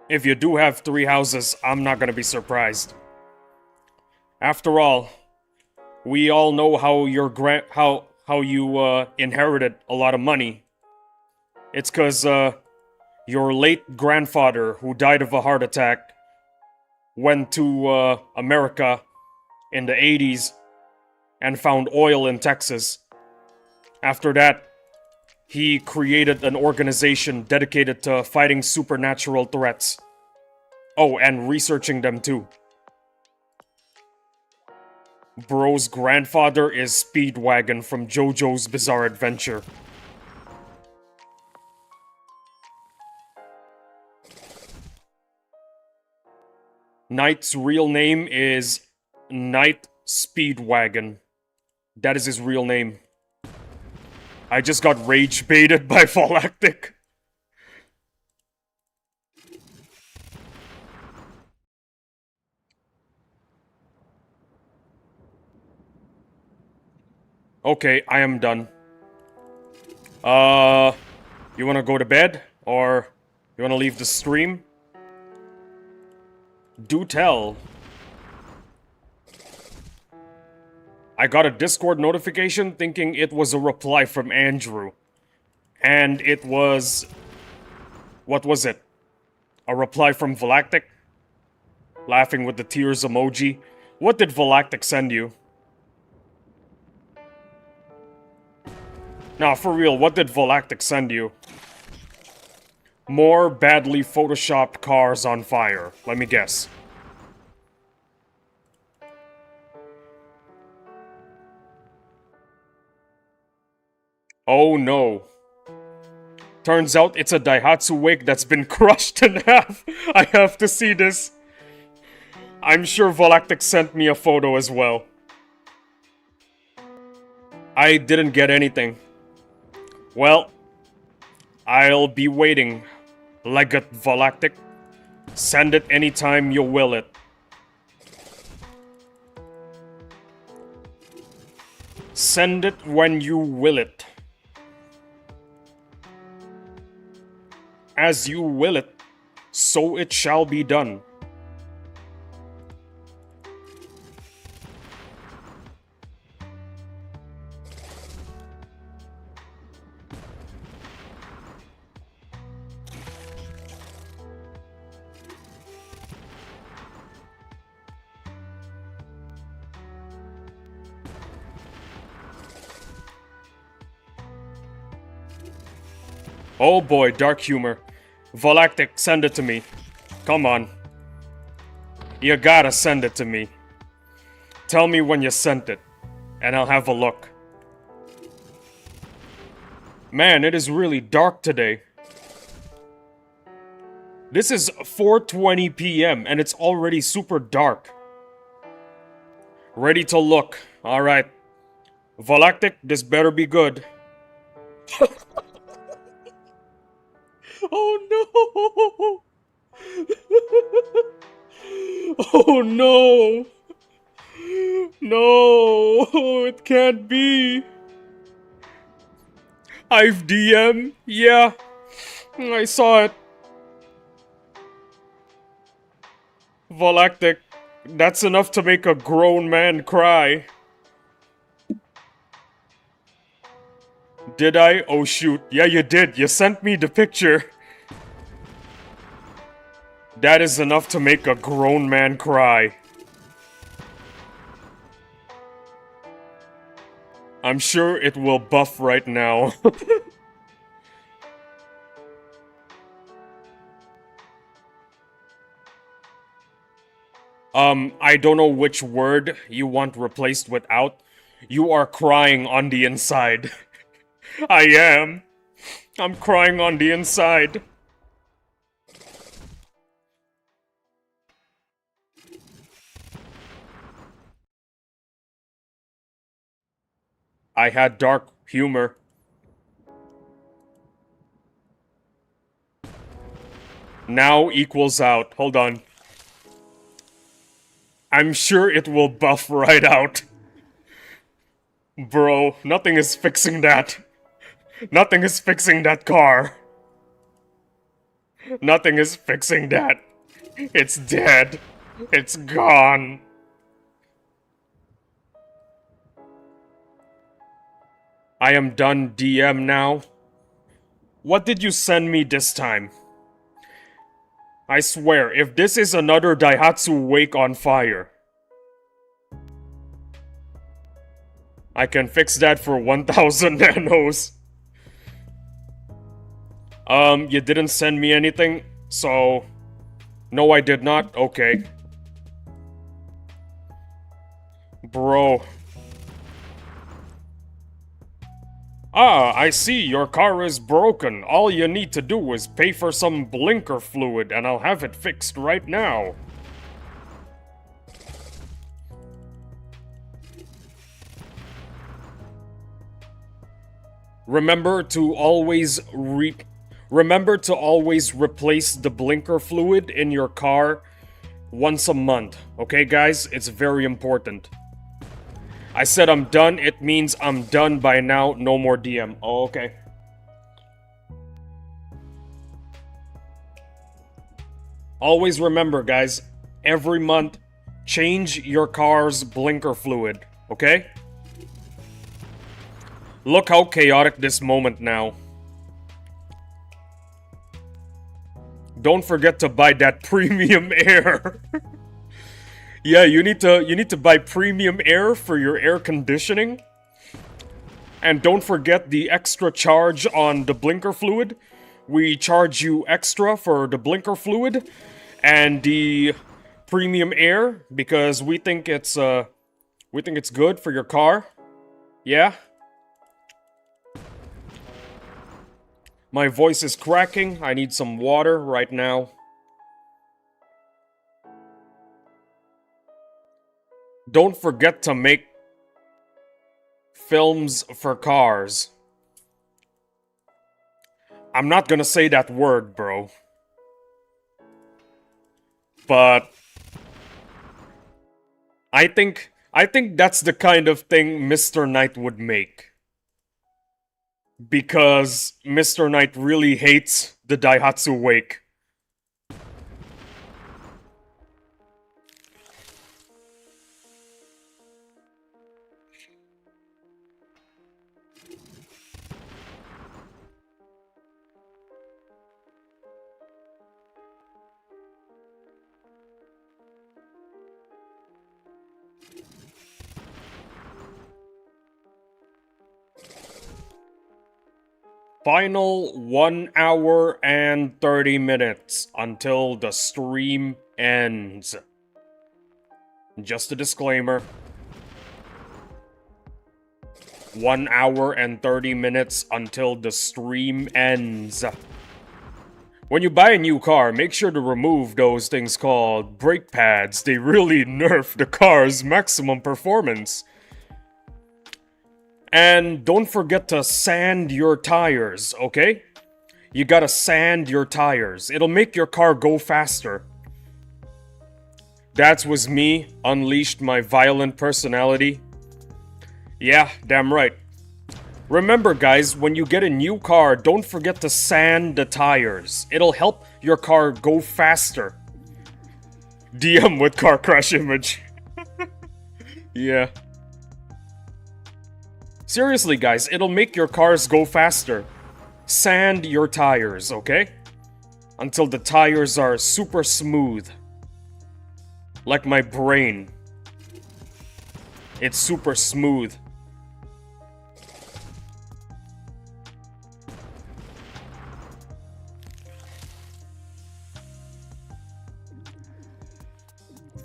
If you do have 3 houses, I'm not gonna be surprised. After all, we all know how you inherited a lot of money. It's cause your late grandfather, who died of a heart attack, went to America in the 80s and found oil in Texas. After that, he created an organization dedicated to fighting supernatural threats. Oh, and researching them too. Bro's grandfather is Speedwagon from JoJo's Bizarre Adventure. Knight's real name is Knight Speedwagon. That is his real name. I just got rage baited by Volactic. Okay, I am done. You wanna go to bed? Or you wanna leave the stream? Do tell. I got a Discord notification thinking it was a reply from Andrew. And it was... What was it? A reply from Volactic? Laughing with the tears emoji. What did Volactic send you? Nah, for real, what did Volactic send you? More badly photoshopped cars on fire. Let me guess. Oh no. Turns out it's a Daihatsu wake that's been crushed in half. I have to see this. I'm sure Volactic sent me a photo as well. I didn't get anything. Well, I'll be waiting. Legate Volactic. Send it anytime you will it. Send it when you will it. As you will it, so it shall be done. Oh boy, dark humor. Volactic, send it to me. Come on. You gotta send it to me. Tell me when you sent it, and I'll have a look. Man, it is really dark today. This is 4:20 p.m. and it's already super dark. Ready to look. Alright. Volactic, this better be good. Oh no! Oh no! No! It can't be! I've DM? Yeah. I saw it. Volactic, that's enough to make a grown man cry. Did I? Oh shoot. Yeah, you did. You sent me the picture. That is enough to make a grown man cry. I'm sure it will buff right now. I don't know which word you want replaced with out. You are crying on the inside. I am. I'm crying on the inside. I had dark humor. Now equals out. Hold on. I'm sure it will buff right out. Bro, nothing is fixing that. Nothing is fixing that car. Nothing is fixing that. It's dead. It's gone. I am done DM now. What did you send me this time? I swear, if this is another Daihatsu Wake on fire, I can fix that for 1000 nanos. You didn't send me anything, so... No, I did not? Okay. Bro. Ah, I see, your car is broken. All you need to do is pay for some blinker fluid, and I'll have it fixed right now. Remember to always replace the blinker fluid in your car once a month. Okay, guys? It's very important. I said I'm done, it means I'm done by now, no more DM. Oh, okay. Always remember, guys, every month, change your car's blinker fluid, okay? Look how chaotic this moment now. Don't forget to buy that premium air. Yeah, you need to buy premium air for your air conditioning. And don't forget the extra charge on the blinker fluid. We charge you extra for the blinker fluid and the premium air because we think it's good for your car. Yeah. My voice is cracking. I need some water right now. Don't forget to make films for cars. I'm not gonna say that word, bro. But I think that's the kind of thing Mr. Knight would make. Because Mr. Knight really hates the Daihatsu Wake. Final 1 hour and 30 minutes until the stream ends. Just a disclaimer. 1 hour and 30 minutes until the stream ends. When you buy a new car, make sure to remove those things called brake pads. They really nerf the car's maximum performance. And don't forget to sand your tires, okay? You gotta sand your tires. It'll make your car go faster. That was me, unleashed my violent personality. Yeah, damn right. Remember guys, when you get a new car, don't forget to sand the tires. It'll help your car go faster. DM with car crash image. Yeah. Seriously guys, it'll make your cars go faster. Sand your tires, okay? Until the tires are super smooth. Like my brain. It's super smooth.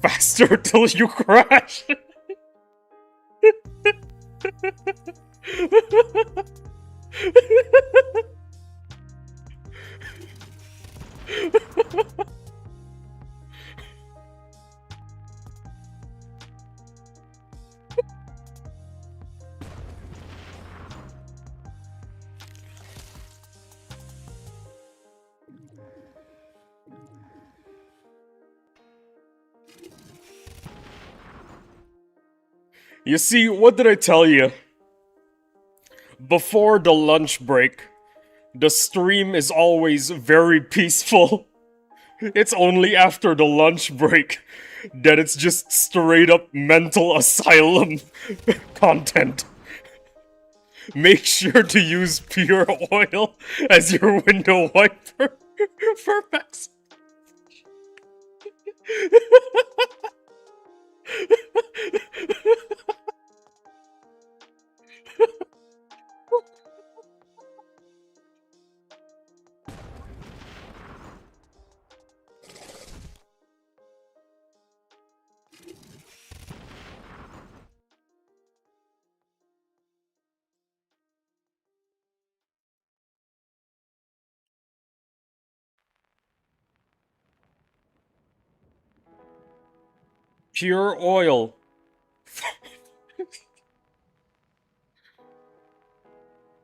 Faster till you crash. You see, what did I tell you? Before the lunch break, the stream is always very peaceful. It's only after the lunch break that it's just straight up mental asylum content. Make sure to use pure oil as your window wiper for max. Pure oil.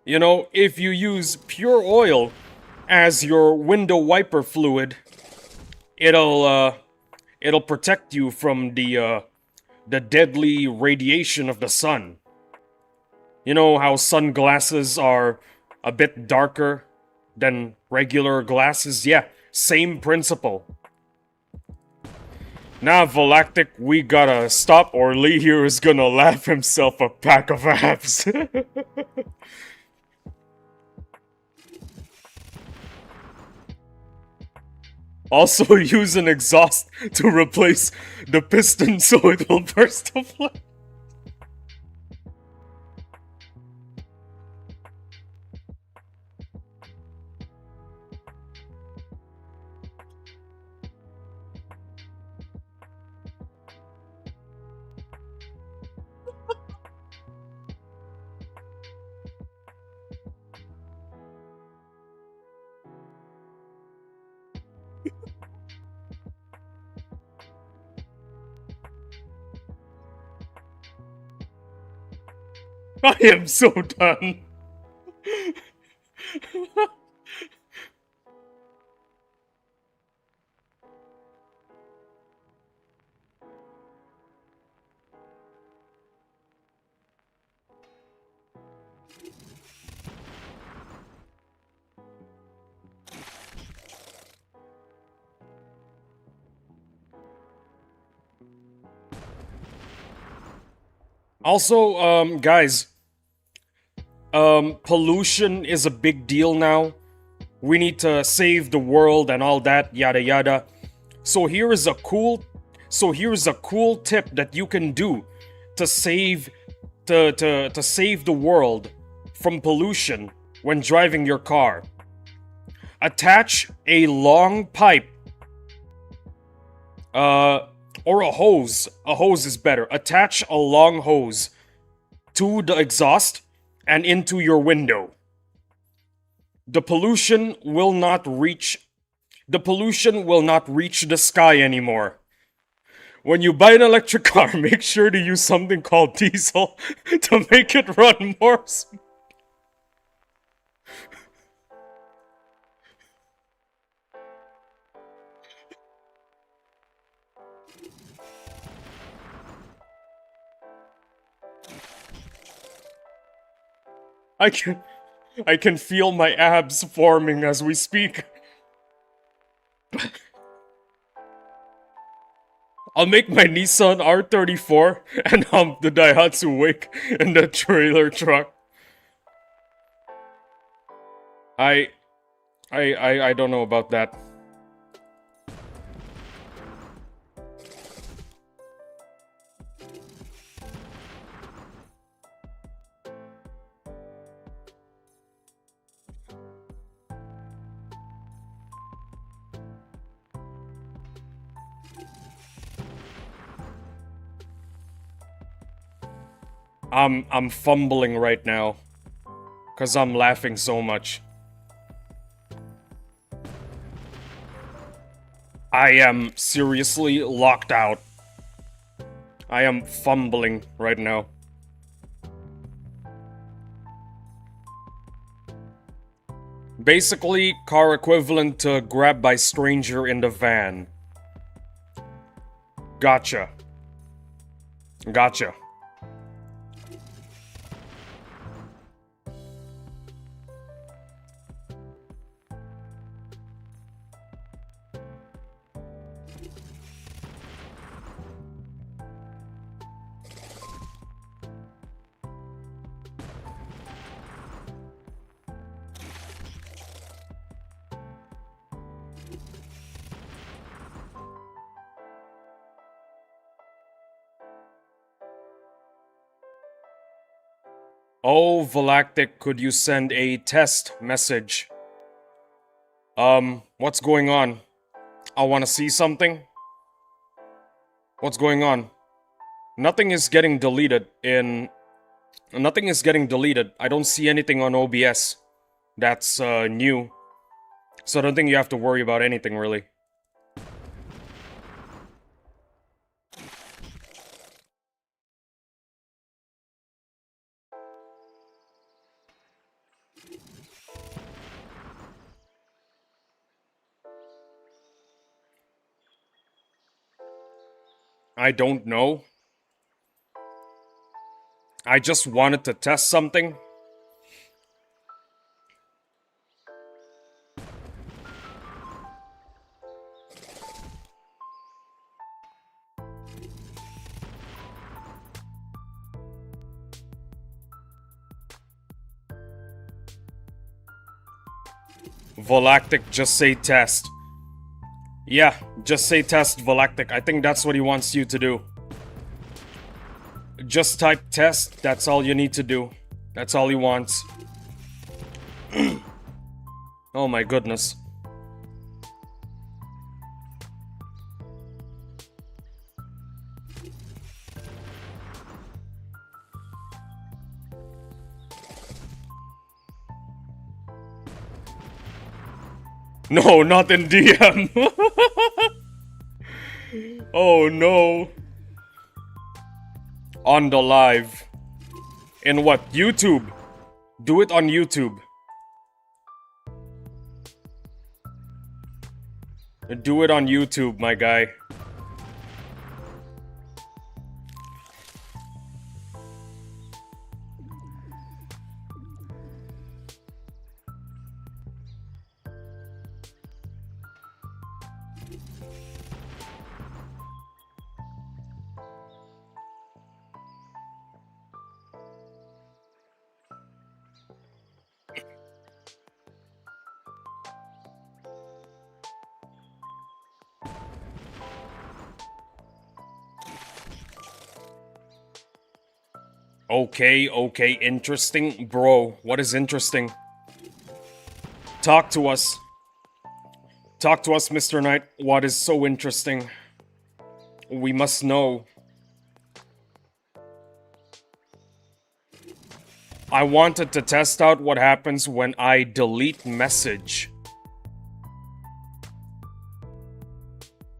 You know, if you use pure oil as your window wiper fluid, it'll protect you from the deadly radiation of the sun. You know how sunglasses are a bit darker than regular glasses? Yeah, same principle. Now, Galactic, we gotta stop or Lee here is gonna laugh himself a pack of abs. Also, use an exhaust to replace the piston so it will burst to flame. I am so done. Also, guys, pollution is a big deal now. We need to save the world and all that, yada yada. So here is a cool tip that you can do to save to save the world from pollution when driving your car. Attach a long pipe or a hose. A hose is better. Attach a long hose to the exhaust and into your window. The pollution will not reach the sky anymore. When you buy an electric car, make sure to use something called diesel to make it run more smooth. I can feel my abs forming as we speak. I'll make my Nissan R34 and hump the Daihatsu Wake in the trailer truck. I don't know about that. I'm fumbling right now, 'cause I'm laughing so much. I am seriously locked out. I am fumbling right now. Basically, car equivalent to grab by stranger in the van. Gotcha. Gotcha. Oh, Galactic, could you send a test message? What's going on? I wanna see something? What's going on? Nothing is getting deleted in... Nothing is getting deleted. I don't see anything on OBS. That's, new. So I don't think you have to worry about anything, really. I don't know. I just wanted to test something. Galactic, just say test. Yeah, just say test, Galactic. I think that's what he wants you to do. Just type test, that's all you need to do. That's all he wants. Oh my goodness. No, not in DM. Oh no. On the live. In what? YouTube. Do it on YouTube. Do it on YouTube, my guy. Okay, interesting. Bro, what is interesting? Talk to us. Talk to us, Mr. Knight. What is so interesting? We must know. I wanted to test out what happens when I delete message.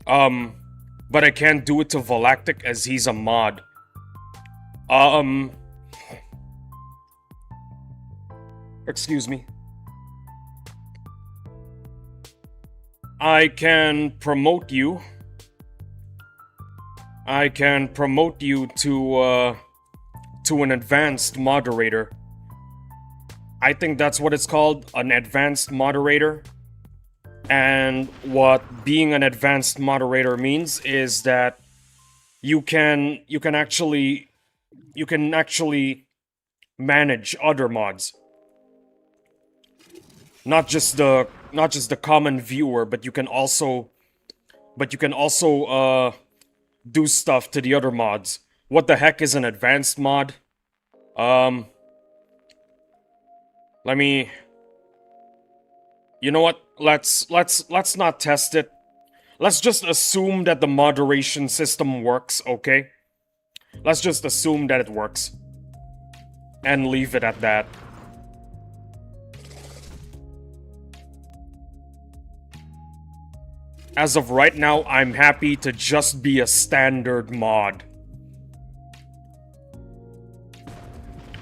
But I can't do it to Galactic as he's a mod. Excuse me. I can promote you. I can promote you to an advanced moderator. I think that's what it's called, an advanced moderator. And what being an advanced moderator means is that you can actually manage other mods. Not just the common viewer, but you can also do stuff to the other mods. What the heck is an advanced mod? Let me... You know what? Let's not test it. Let's just assume that the moderation system works, okay? Let's just assume that it works. And leave it at that. As of right now, I'm happy to just be a standard mod.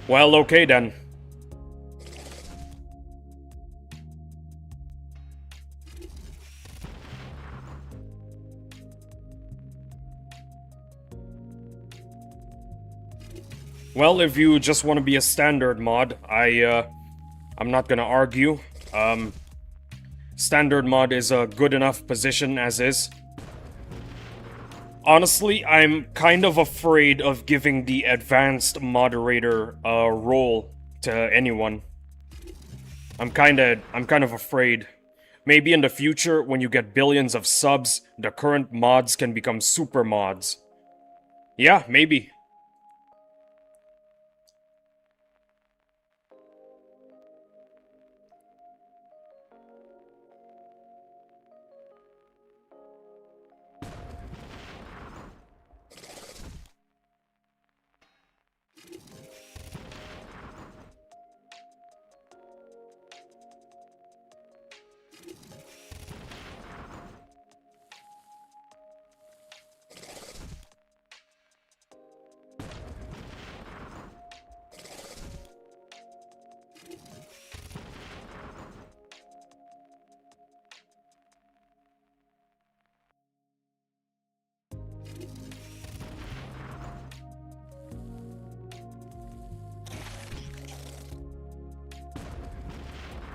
Well, okay then. Well, if you just want to be a standard mod, I'm not gonna argue. Standard mod is a good enough position as is. Honestly, I'm kind of afraid of giving the advanced moderator role to anyone. I'm kind of afraid. Maybe in the future, when you get billions of subs, the current mods can become super mods. Yeah, maybe.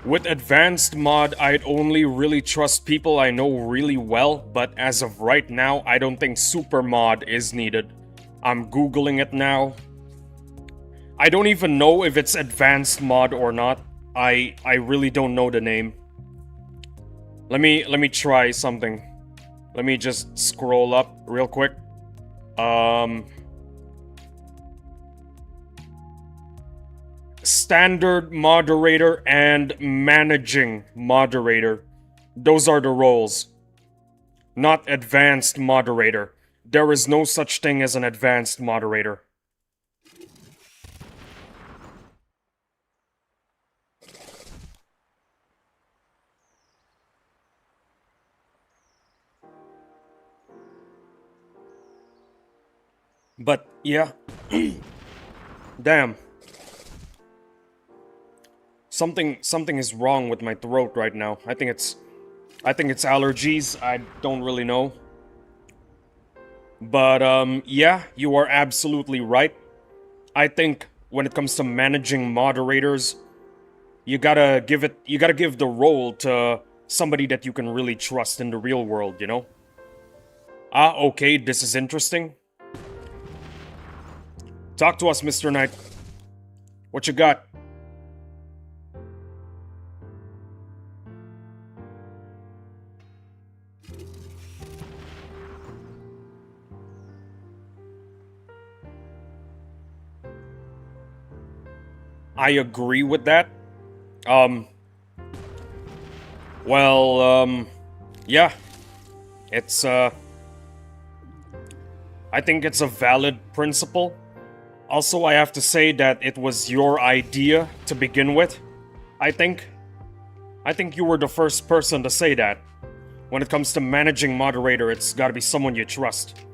With advanced mod, I'd only really trust people I know really well, but as of right now, I don't think super mod is needed. I'm googling it now. I don't even know if it's advanced mod or not. I really don't know the name. Let me try something. Let me just scroll up real quick. Standard moderator and managing moderator. Those are the roles. Not advanced moderator. There is no such thing as an advanced moderator. But yeah. Damn. Something is wrong with my throat right now. I think it's allergies. I don't really know. But yeah, you are absolutely right. I think when it comes to managing moderators, you gotta give the role to somebody that you can really trust in the real world, you know? Ah, okay, this is interesting. Talk to us, Mr. Knight. What you got? I agree with that. Well, yeah. It's, I think it's a valid principle. Also, I have to say that it was your idea to begin with. I think you were the first person to say that. When it comes to managing moderator, it's gotta be someone you trust.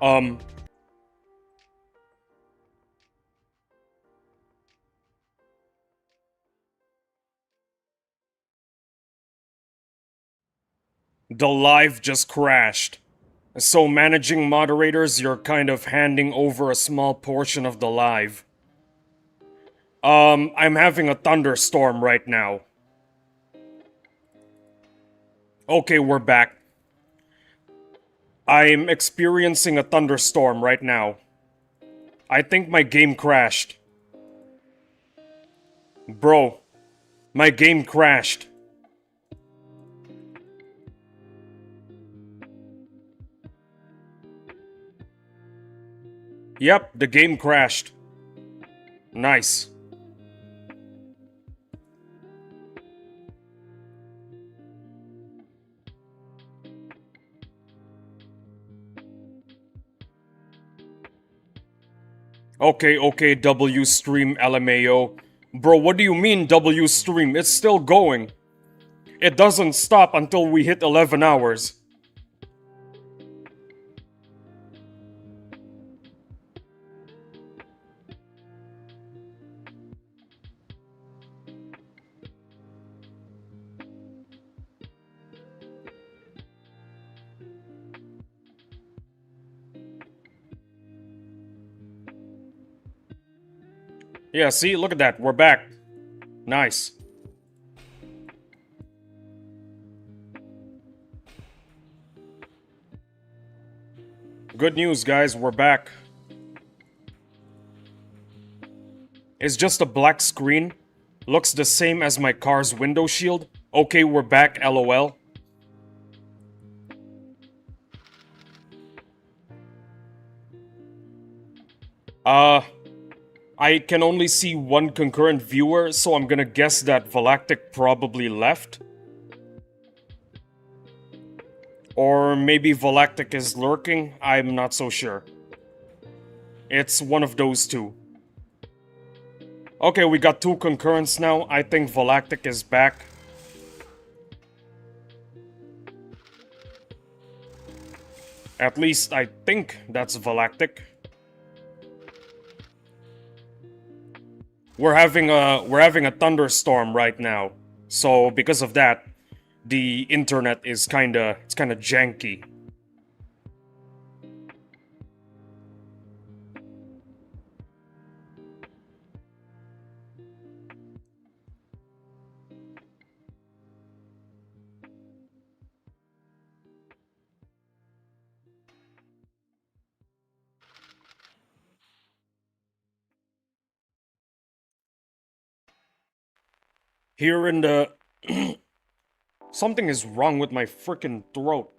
Um, the live just crashed. So managing moderators, you're kind of handing over a small portion of the live. I'm having a thunderstorm right now. Okay, we're back. I'm experiencing a thunderstorm right now. I think my game crashed. Bro, my game crashed. Yep, the game crashed. Nice. Okay, W stream LMAO. Bro, what do you mean W stream? It's still going. It doesn't stop until we hit 11 hours. Yeah, see? Look at that. We're back. Nice. Good news, guys. We're back. It's just a black screen. Looks the same as my car's window shield. Okay, we're back, LOL. I can only see one concurrent viewer, so I'm gonna guess that Valactic probably left. Or maybe Volactic is lurking? I'm not so sure. It's one of those two. Okay, we got two concurrents now. I think Volactic is back. At least I think that's Volactic. We're having a thunderstorm right now. So because of that, the internet is kinda janky. Here in the something is wrong with my frickin' throat.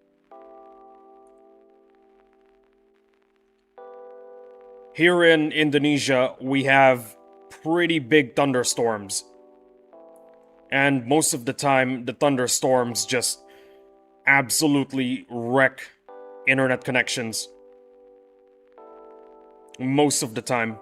Here in Indonesia, we have pretty big thunderstorms. And most of the time, the thunderstorms just absolutely wreck internet connections. Most of the time.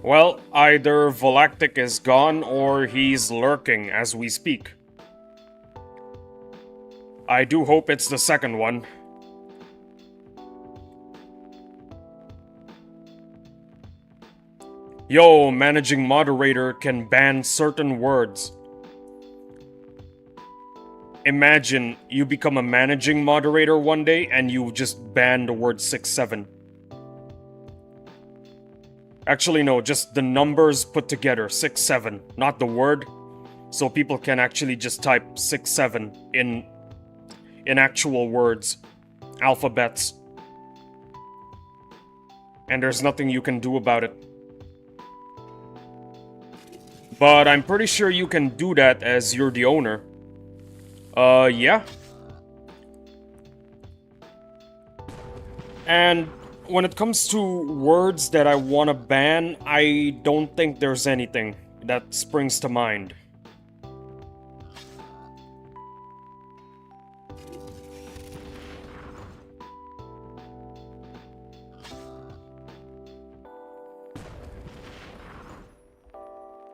Well, either Volactic is gone or he's lurking as we speak. I do hope it's the second one. Yo, managing moderator can ban certain words. Imagine you become a managing moderator one day and you just ban the word 67. Actually, no, just the numbers put together, 67, not the word. So people can actually just type 67 in actual words, alphabets. And there's nothing you can do about it. But I'm pretty sure you can do that as you're the owner. Yeah. And when it comes to words that I want to ban, I don't think there's anything that springs to mind.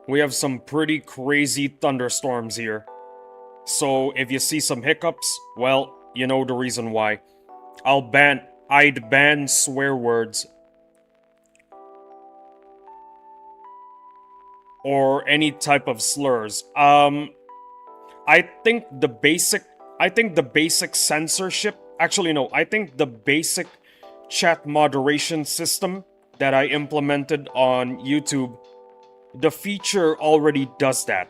We have some pretty crazy thunderstorms here. So if you see some hiccups, well, you know the reason why. I'd ban swear words. Or any type of slurs. I think the basic censorship, actually no, I think the basic chat moderation system that I implemented on YouTube, the feature already does that.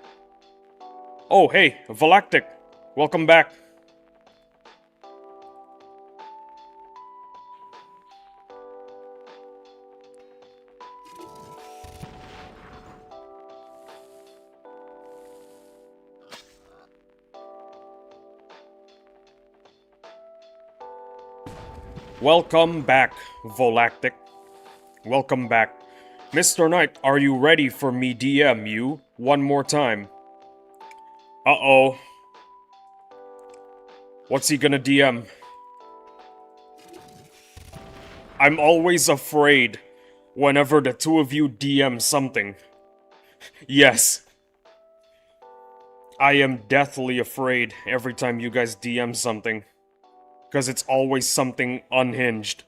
Oh, hey, Volactic, welcome back. Welcome back, Volactic. Welcome back. Mr. Knight, are you ready for me DM you one more time? Uh-oh. What's he gonna DM? I'm always afraid whenever the two of you DM something. Yes. I am deathly afraid every time you guys DM something. Because it's always something unhinged.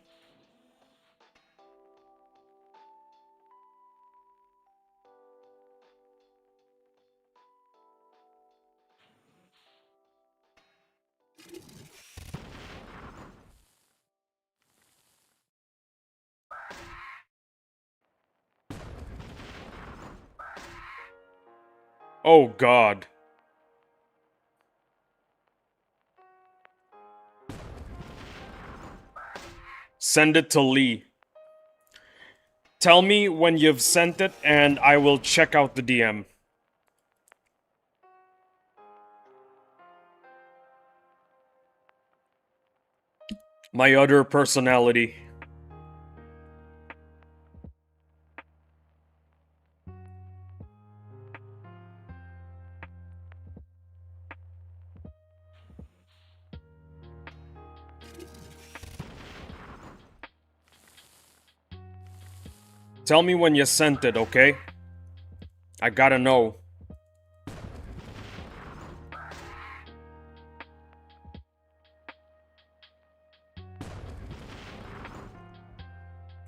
Oh god. Send it to Lee. Tell me when you've sent it, and I will check out the DM. My other personality. Tell me when you sent it, okay? I gotta know.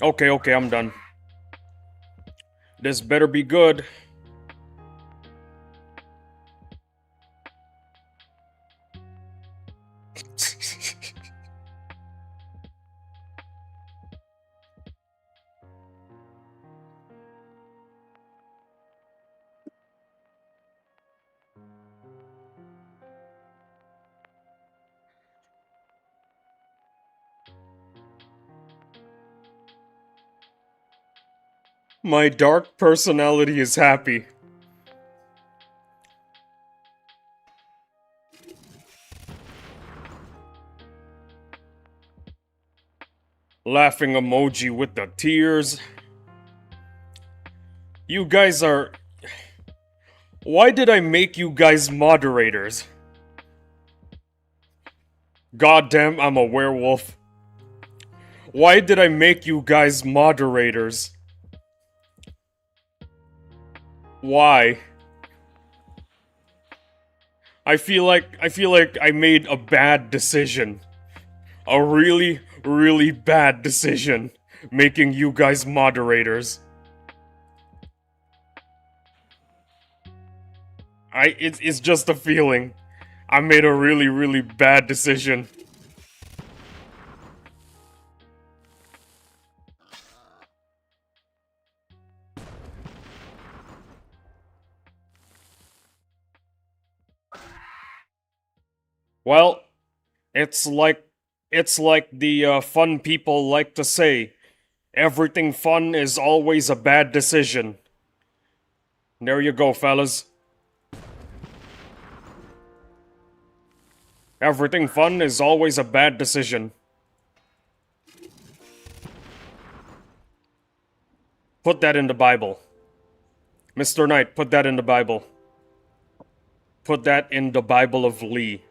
Okay, I'm done. This better be good. My dark personality is happy. Laughing emoji with the tears. You guys are... Why did I make you guys moderators? Goddamn, I'm a werewolf. Why did I make you guys moderators? Why? I feel like I made a bad decision. A really, really bad decision. Making you guys moderators. It's just a feeling. I made a really, really bad decision. Well, it's like the fun people like to say, everything fun is always a bad decision. There you go, fellas. Everything fun is always a bad decision. Put that in the Bible. Mr. Knight, put that in the Bible. Put that in the Bible of Lee.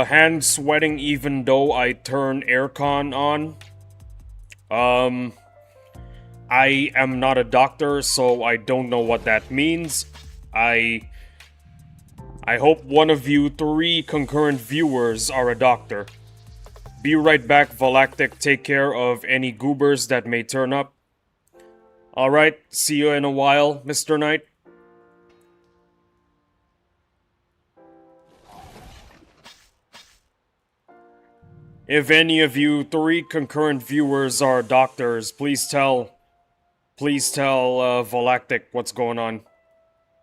Hand sweating even though I turn aircon on. I am not a doctor, so I don't know what that means. I hope one of you 3 concurrent viewers are a doctor. Be right back, Volactic. Take care of any goobers that may turn up. Alright, see you in a while, Mr. Knight. If any of you 3 concurrent viewers are doctors, please tell Volactic what's going on.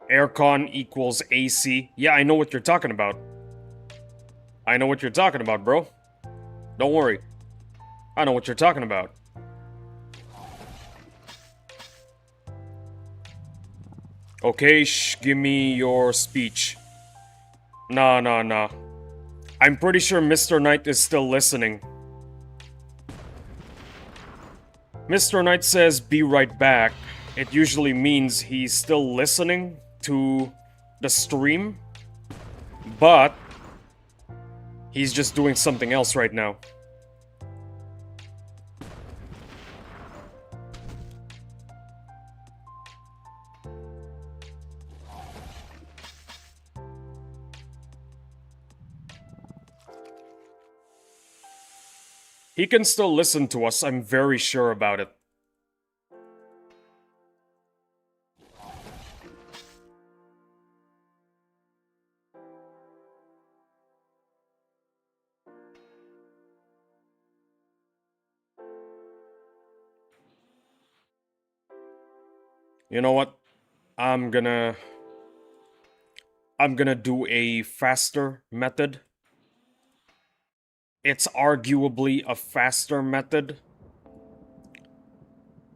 Aircon equals AC. Yeah, I know what you're talking about. I know what you're talking about, bro. Don't worry. I know what you're talking about. Okay, give me your speech. Nah. I'm pretty sure Mr. Knight is still listening. Mr. Knight says, be right back. it usually means he's still listening to the stream, but he's just doing something else right now. He can still listen to us, I'm very sure about it. You know what? I'm gonna do a faster method. It's arguably a faster method,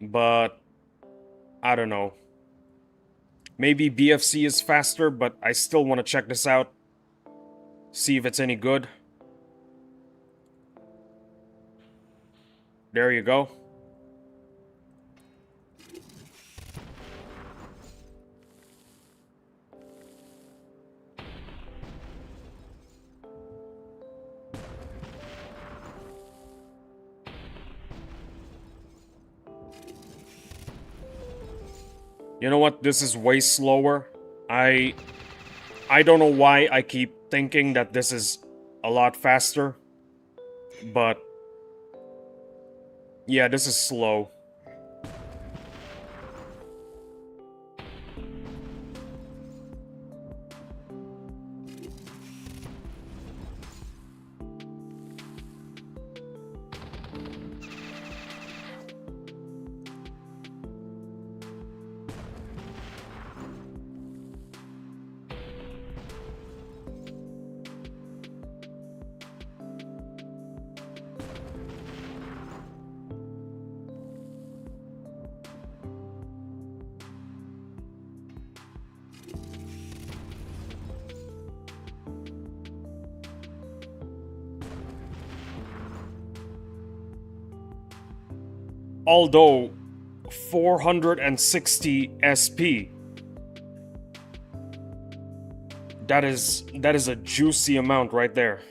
but I don't know. Maybe BFC is faster, but I still want to check this out. See if it's any good. There you go. You know what? This is way slower. I don't know why I keep thinking that this is a lot faster. But yeah, this is slow. Although 460 SP. That is a juicy amount right there.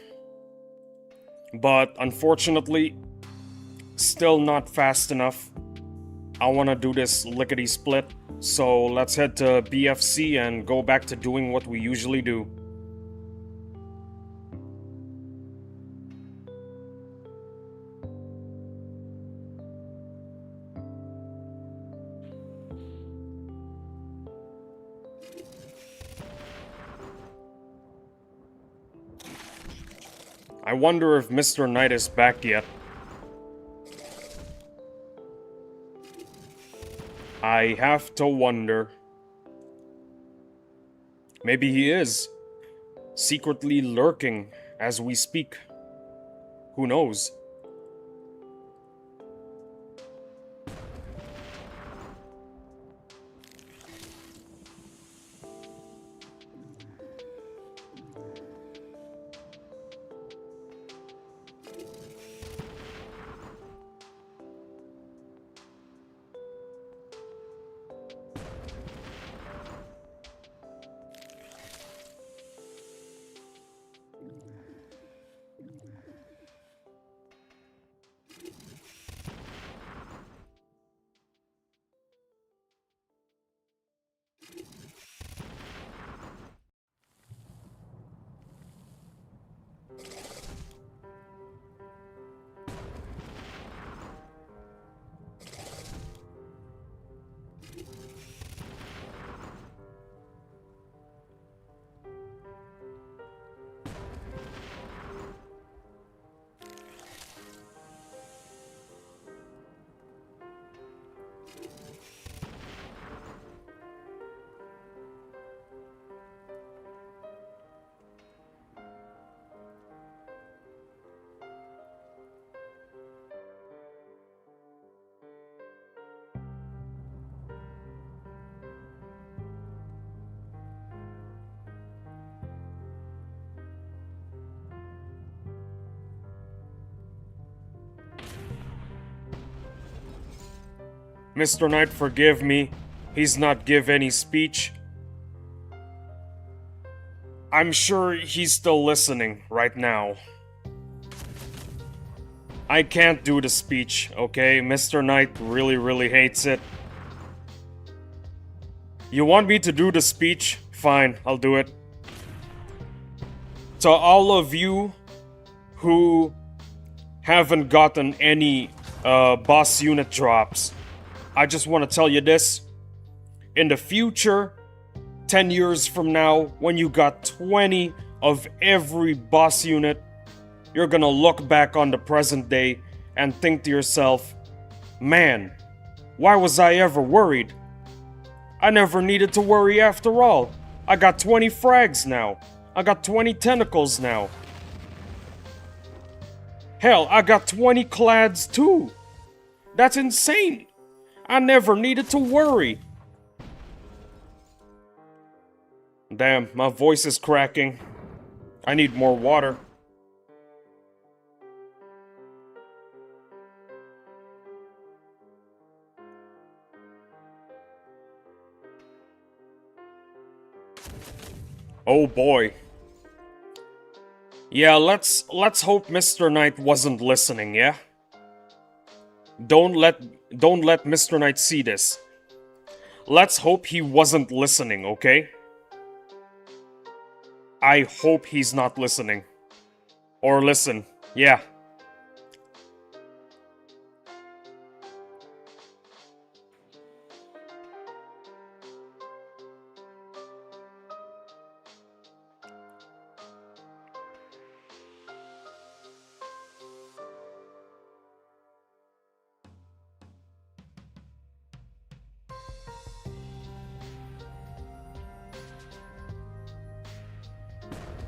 But unfortunately, still not fast enough. I want to do this lickety split, so let's head to BFC and go back to doing what we usually do. I wonder if Mr. Knight is back yet. I have to wonder. Maybe he is. Secretly lurking as we speak. Who knows? Mr. Knight, forgive me. He's not give any speech. I'm sure he's still listening right now. I can't do the speech, okay? Mr. Knight really hates it. You want me to do the speech? Fine, I'll do it. To all of you who haven't gotten any boss unit drops, I just want to tell you this. In the future, 10 years from now, when you got 20 of every boss unit, you're gonna look back on the present day and think to yourself, man, why was I ever worried? I never needed to worry after all. I got 20 frags now. I got 20 tentacles now. Hell, I got 20 clads too. That's insane. I never needed to worry. Damn, my voice is cracking. I need more water. Oh boy. Yeah, let's hope Mr. Knight wasn't listening, yeah? Don't let Mr. Knight see this. Let's hope he wasn't listening, okay? I hope he's not listening. Or listen, yeah.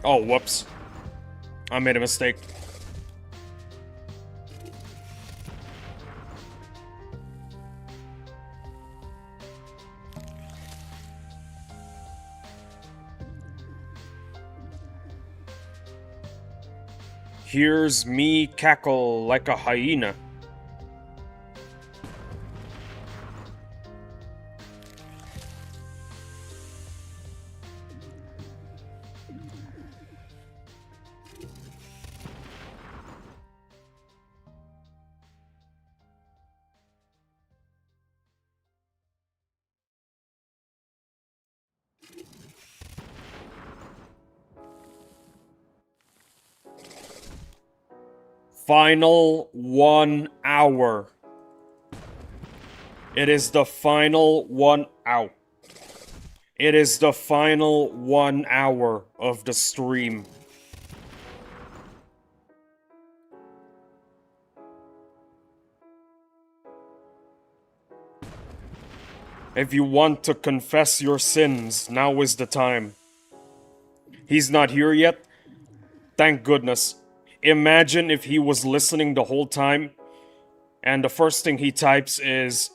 Oh, whoops. I made a mistake. Here's me cackle like a hyena. Final 1 hour. It is the final 1 hour. It is the final 1 hour of the stream. If you want to confess your sins, now is the time. He's not here yet? Thank goodness. Imagine if he was listening the whole time, and the first thing he types is,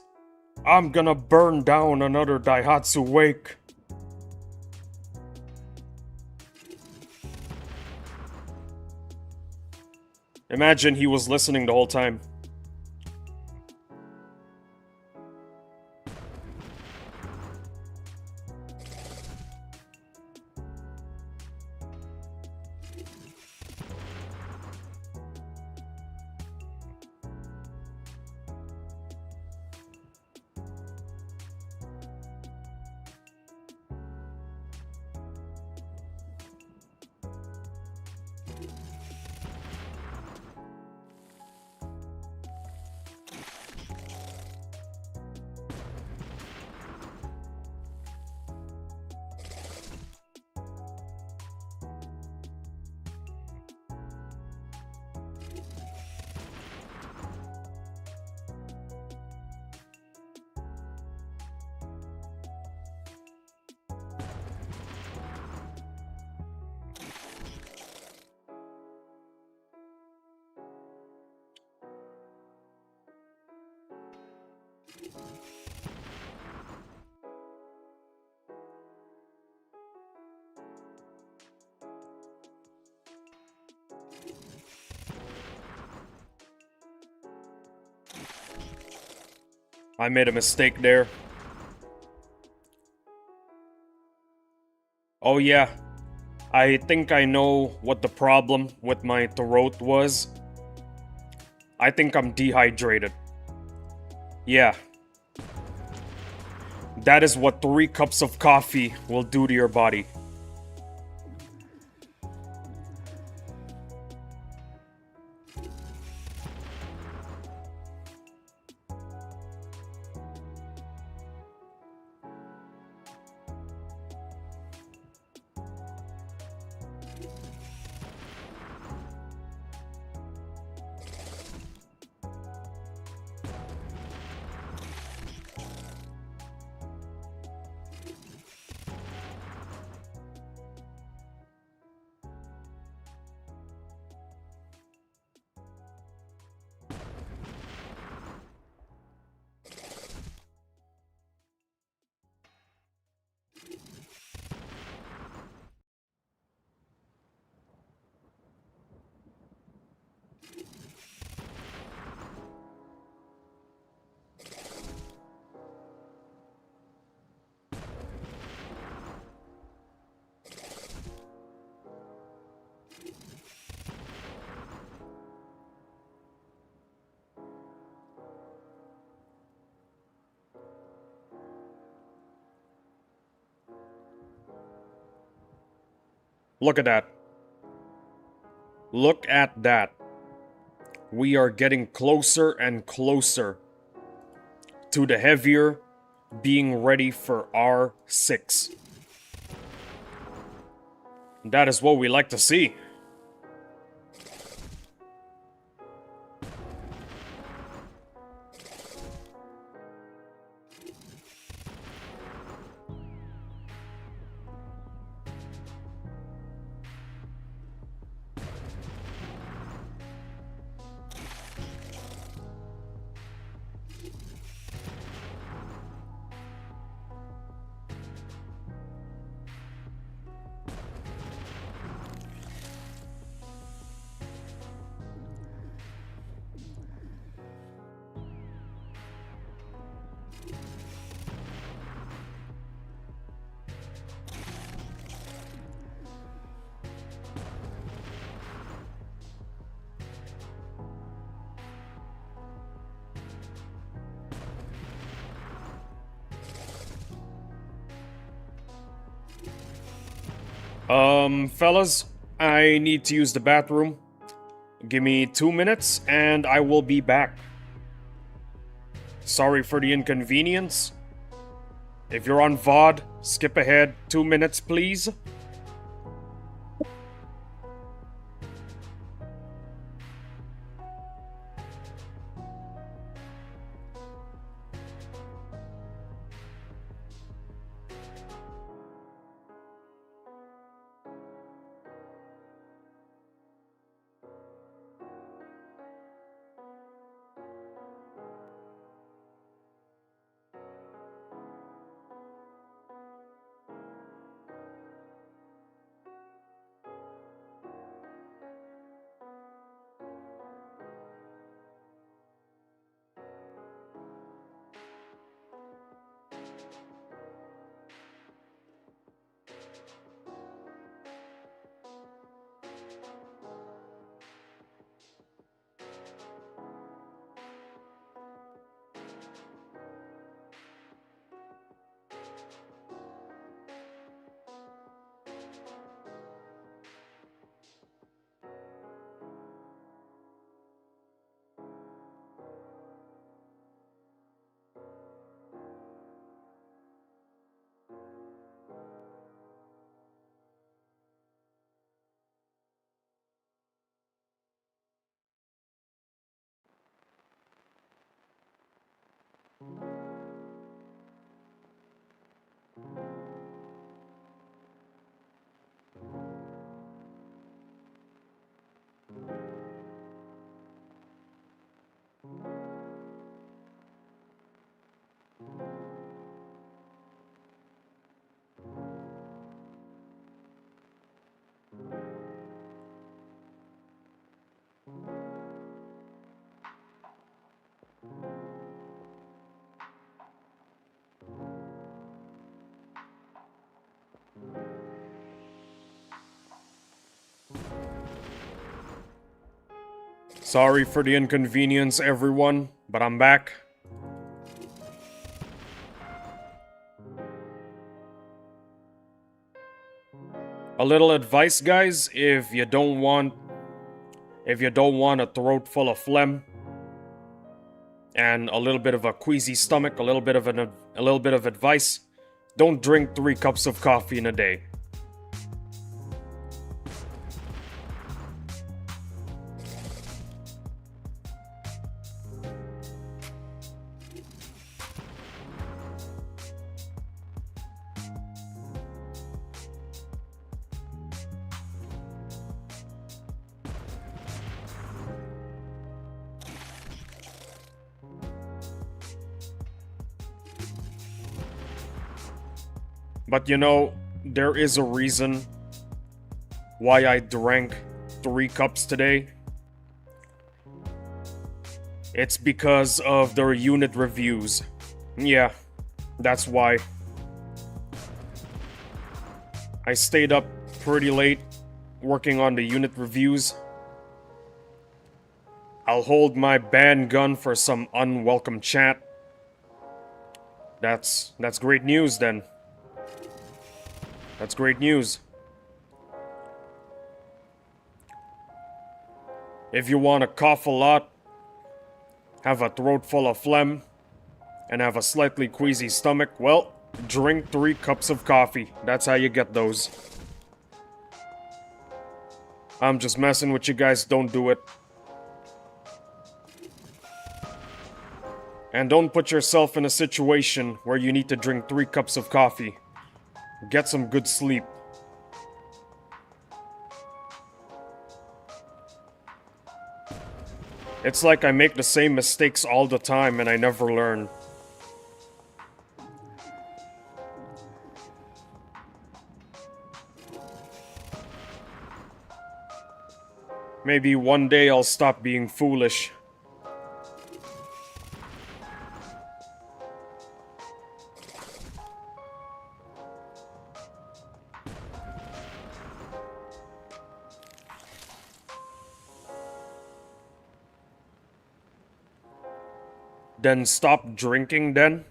I'm gonna burn down another Daihatsu Wake. Imagine he was listening the whole time. I made a mistake there. Oh yeah, I think I know what the problem with my throat was. I think I'm dehydrated. Yeah. That is what 3 cups of coffee will do to your body. Look at that. Look at that. We are getting closer and closer to the heavier being ready for R6. That is what we like to see. Fellas, I need to use the bathroom. Give me 2 minutes and I will be back. Sorry for the inconvenience. If you're on VOD, skip ahead 2 minutes, please. Sorry for the inconvenience, everyone, but I'm back. A little advice, guys, if you don't want a throat full of phlegm and a little bit of a queasy stomach, a little bit of advice, don't drink 3 cups of coffee in a day. But you know, there is a reason why I drank 3 cups today. It's because of their unit reviews. Yeah, that's why. I stayed up pretty late working on the unit reviews. I'll hold my band gun for some unwelcome chat. That's great news then. That's great news. If you want to cough a lot, have a throat full of phlegm, and have a slightly queasy stomach, well, drink 3 cups of coffee. That's how you get those. I'm just messing with you guys, don't do it. And don't put yourself in a situation where you need to drink 3 cups of coffee. Get some good sleep. It's like I make the same mistakes all the time and I never learn. Maybe one day I'll stop being foolish. Then stop drinking then?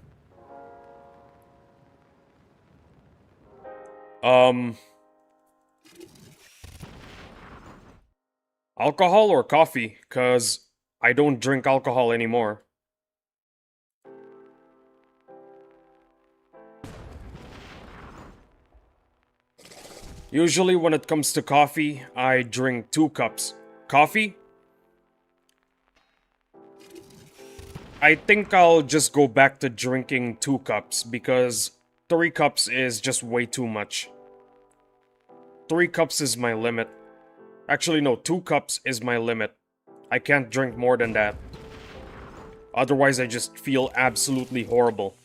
Alcohol or coffee? 'Cause I don't drink alcohol anymore. Usually when it comes to coffee, I drink 2 cups. Coffee? I think I'll just go back to drinking 2 cups because 3 cups is just way too much. 3 cups is my limit. Actually, no, 2 cups is my limit. I can't drink more than that. Otherwise, I just feel absolutely horrible.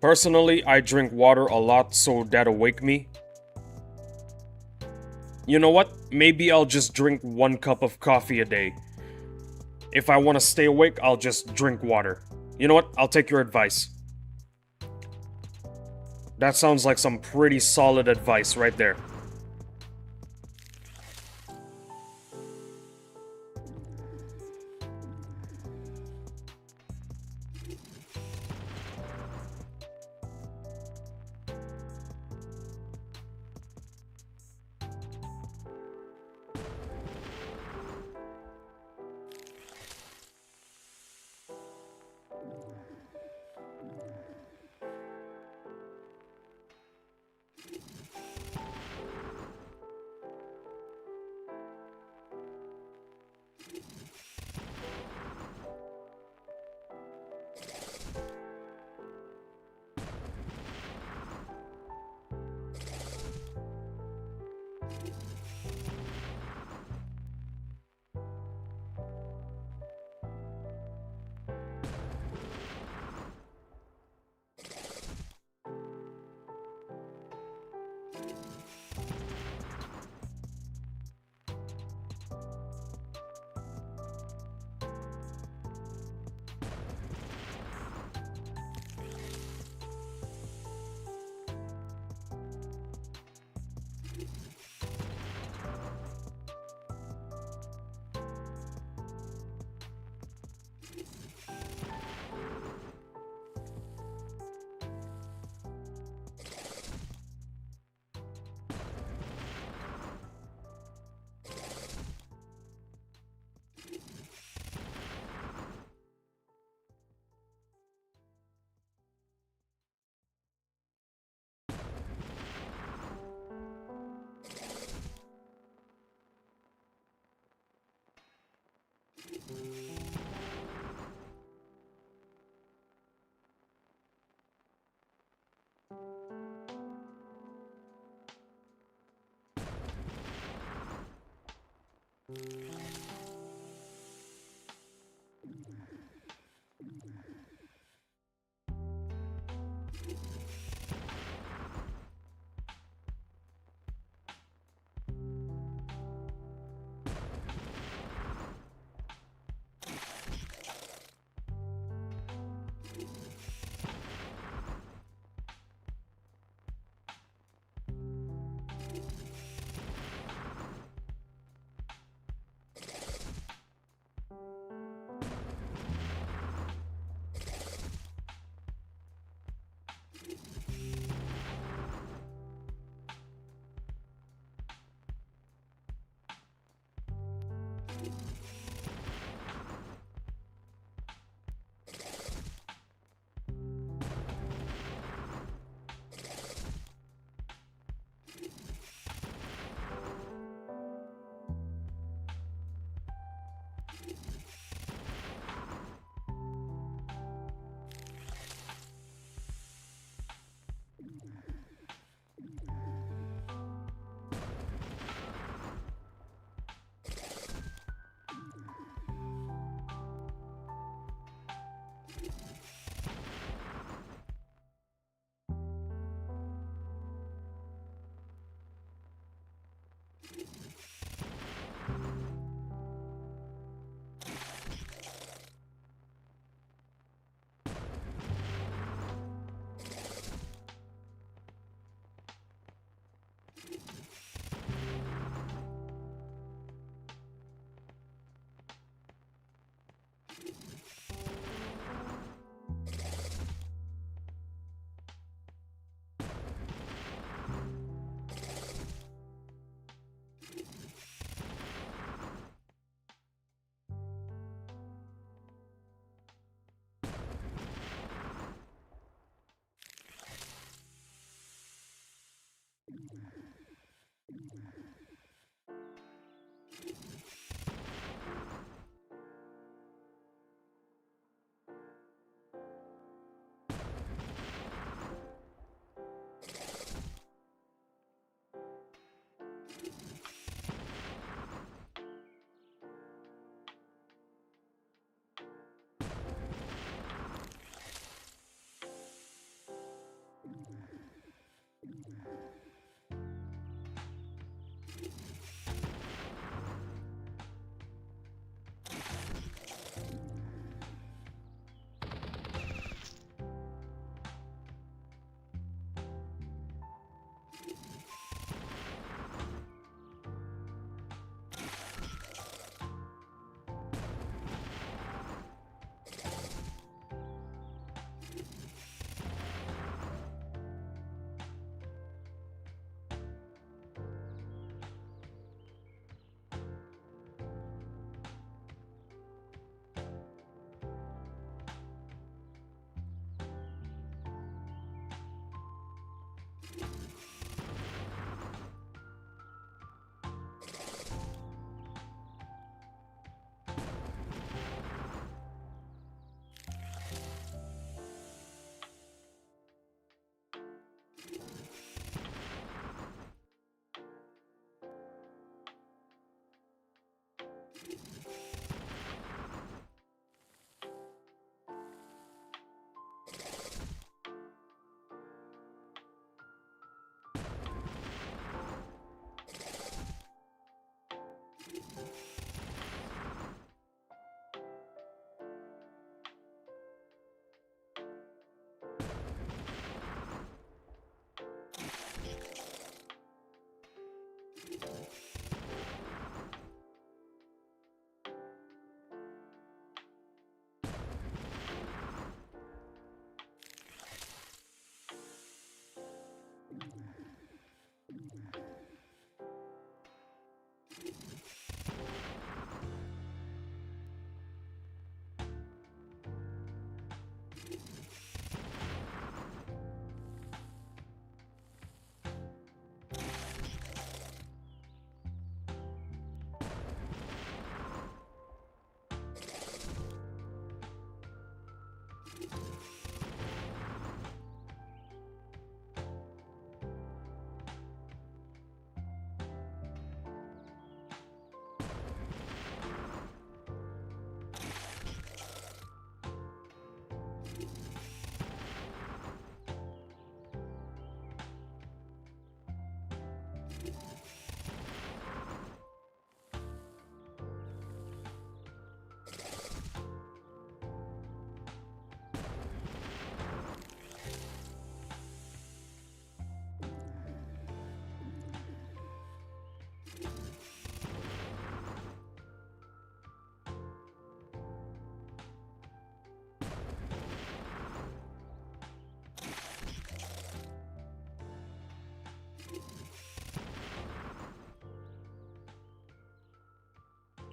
Personally, I drink water a lot so that'll wake me. You know what? Maybe I'll just drink 1 cup of coffee a day. If I want to stay awake, I'll just drink water. You know what? I'll take your advice. That sounds like some pretty solid advice right there.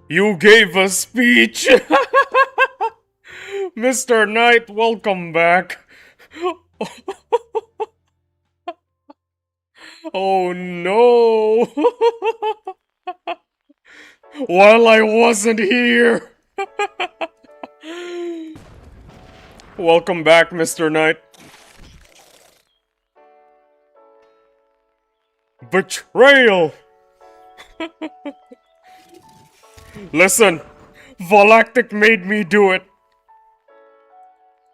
You gave a speech! Mr. Knight, welcome back. Oh no! While I wasn't here! Welcome back, Mr. Knight. Betrayal! Listen, Volactic made me do it.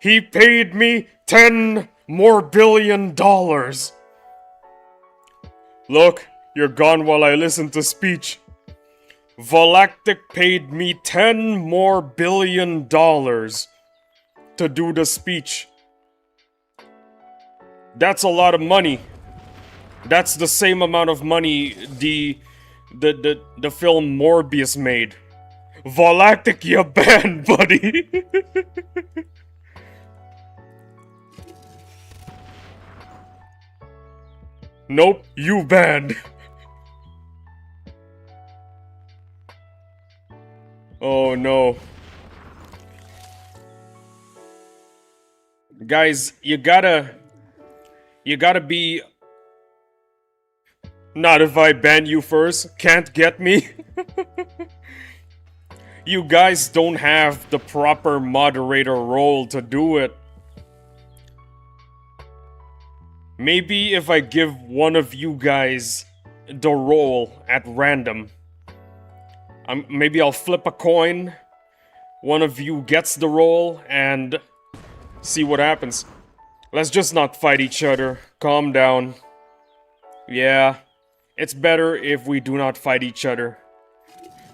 He paid me $10 more billion. Look, you're gone while I listen to speech. Volactic paid me $10 more billion to do the speech. That's a lot of money. That's the same amount of money the film Morbius made. Volactic, you banned, buddy. Nope, you banned. Oh no. Guys, you gotta be... Not if I ban you first. Can't get me. You guys don't have the proper moderator role to do it. Maybe if I give one of you guys the role at random. Maybe I'll flip a coin. One of you gets the role and see what happens. Let's just not fight each other. Calm down. Yeah, it's better if we do not fight each other.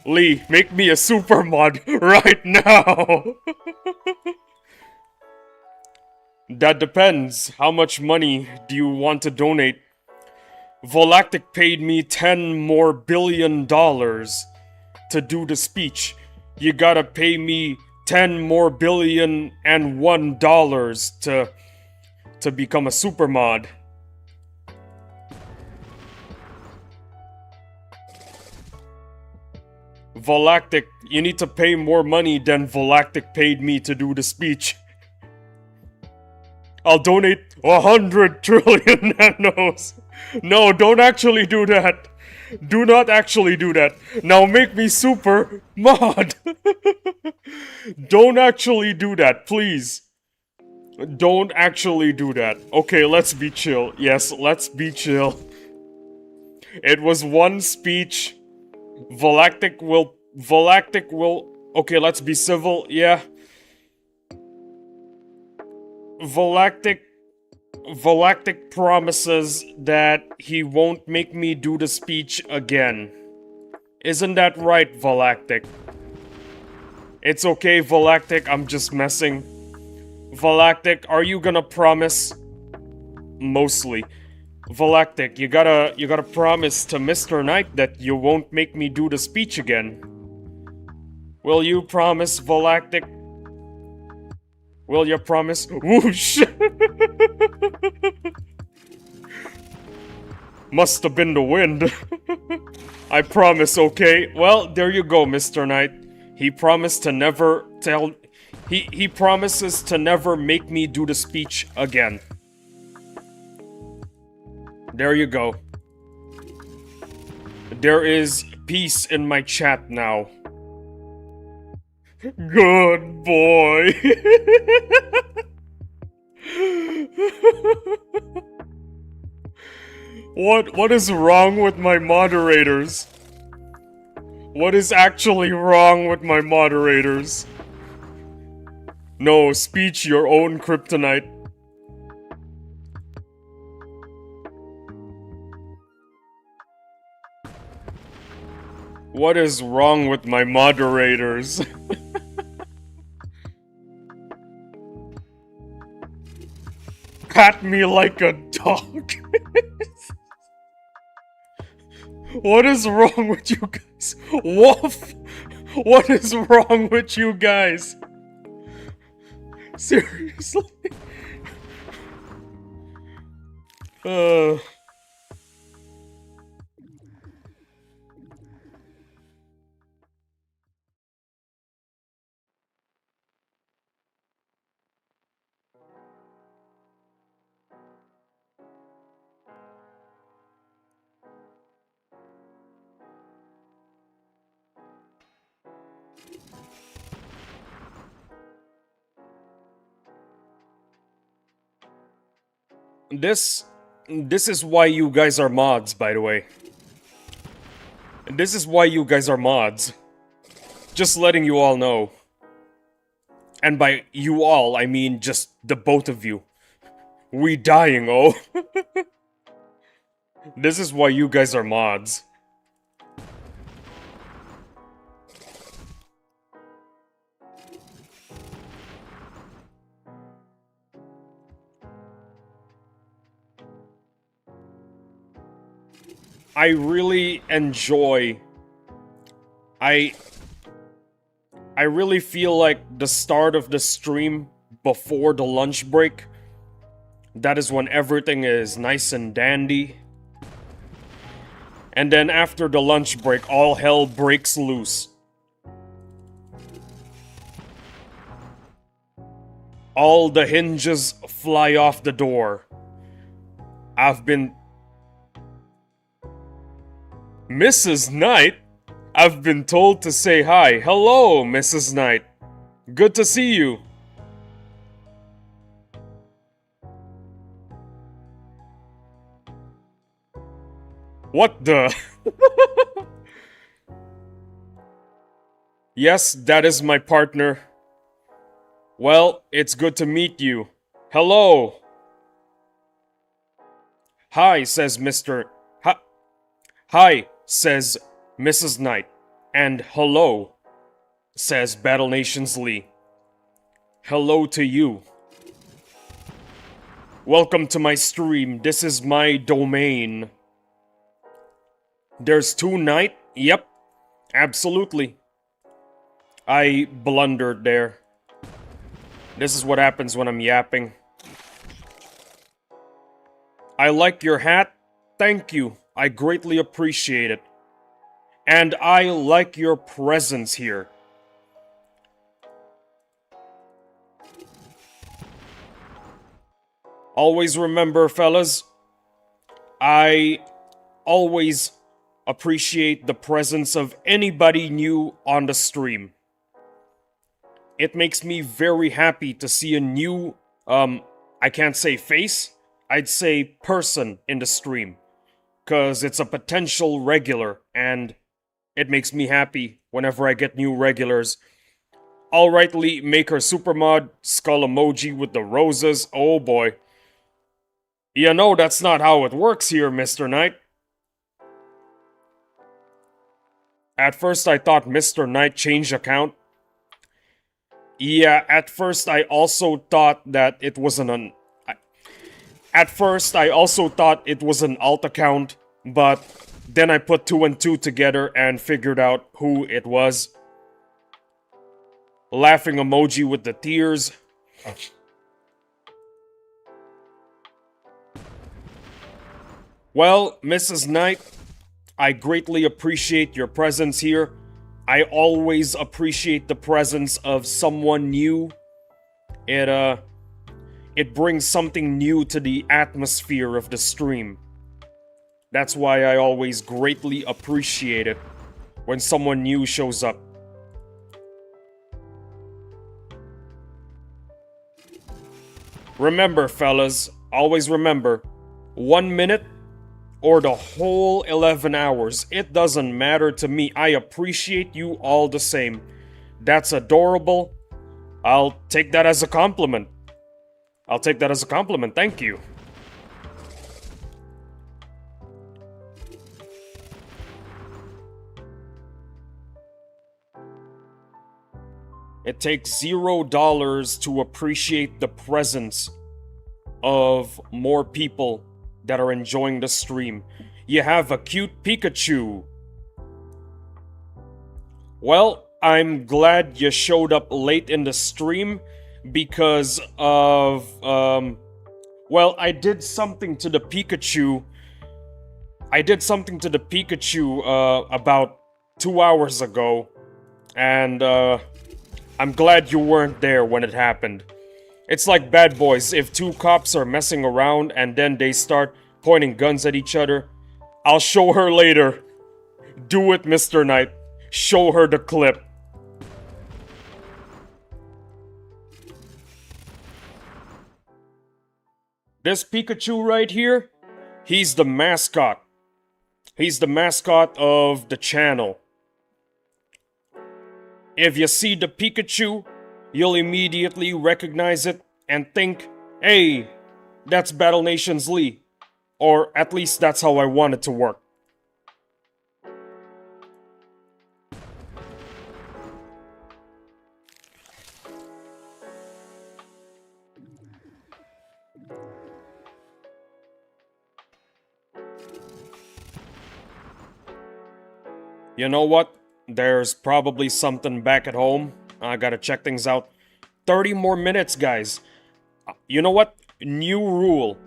Lee, make me a super mod right now! That depends. How much money do you want to donate? Volactic paid me $10 more billion to do the speech. You gotta pay me $10 more billion and $1 to become a super mod. Volactic, you need to pay more money than Volactic paid me to do the speech. I'll donate 100 trillion nanos. No, don't actually do that. Do not actually do that. Now make me super mod. Don't actually do that, please. Don't actually do that. Okay, let's be chill. Yes, let's be chill. It was one speech. Volactic will... Okay, let's be civil, yeah. Volactic promises that he won't make me do the speech again. Isn't that right, Volactic? It's okay, Volactic, I'm just messing. Volactic, are you gonna promise? Mostly. Volactic, you gotta promise to Mr. Knight that you won't make me do the speech again. Will you promise, Volactic? Will you promise? Whoosh! Must have been the wind. I promise, okay? Well, there you go, Mr. Knight. He promised to never tell... He promises to never make me do the speech again. There you go. There is peace in my chat now. Good boy. What is wrong with my moderators? What is actually wrong with my moderators? No, speech your own kryptonite. What is wrong with my moderators? Pat me like a dog. What is wrong with you guys? Wolf! What is wrong with you guys? Seriously? This is why you guys are mods, by the way. This is why you guys are mods. Just letting you all know. And by you all, I mean just the both of you. We dying, oh. This is why you guys are mods. I really enjoy... I really feel like the start of the stream before the lunch break. That is when everything is nice and dandy. And then after the lunch break, all hell breaks loose. All the hinges fly off the door. I've been... Mrs. Knight? I've been told to say hi. Hello, Mrs. Knight. Good to see you. What the? Yes, that is my partner. Well, it's good to meet you. Hello. Hi, says Mr. Hi, says Mrs. Knight. And hello, says Battle Nations Lee. Hello to you. Welcome to my stream. This is my domain. There's 2 Knight? Yep. Absolutely. I blundered there. This is what happens when I'm yapping. I like your hat. Thank you. I greatly appreciate it. And I like your presence here. Always remember, fellas, I always appreciate the presence of anybody new on the stream. It makes me very happy to see a new, I can't say face, I'd say person in the stream. 'Cause it's a potential regular, and it makes me happy whenever I get new regulars. Alrightly, Maker Supermod, skull emoji with the roses, oh boy. You know that's not how it works here, Mr. Knight. At first I thought Mr. Knight changed account. Yeah, at first I also thought that it was an At first I also thought it was an alt account, but then I put 2 and 2 together and figured out who it was. Laughing emoji with the tears. Well, Mrs. Knight, I greatly appreciate your presence here. I always appreciate the presence of someone new. It brings something new to the atmosphere of the stream. That's why I always greatly appreciate it when someone new shows up. Remember, fellas, always remember, 1 minute or the whole 11 hours, it doesn't matter to me. I appreciate you all the same. That's adorable. I'll take that as a compliment. I'll take that as a compliment, thank you. It takes $0 to appreciate the presence of more people that are enjoying the stream. You have a cute Pikachu. Well, I'm glad you showed up late in the stream because of, well, I did something to the Pikachu. About 2 hours ago, and, I'm glad you weren't there when it happened. It's like Bad Boys, if 2 cops are messing around and then they start pointing guns at each other. I'll show her later. Do it, Mr. Knight. Show her the clip. This Pikachu right here, he's the mascot. He's the mascot of the channel. If you see the Pikachu, you'll immediately recognize it and think, hey, that's Battle Nations Lee. Or at least that's how I want it to work. You know what? There's probably something back at home. I gotta check things out. 30 more minutes, guys. You know what? New rule.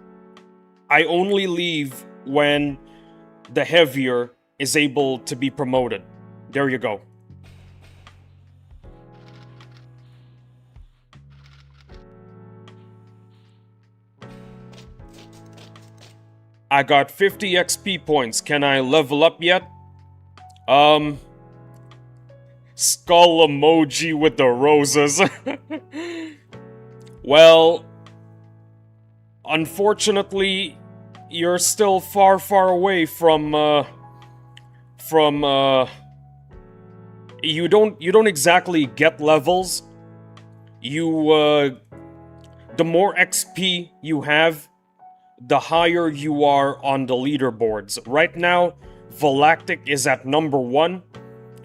I only leave when the heavier is able to be promoted. There you go. I got 50 XP points. Can I level up yet? Skull emoji with the roses. Well, unfortunately, you're still far, far away from you don't exactly get levels. The more XP you have, the higher you are on the leaderboards. Right now, Galactic is at number 1,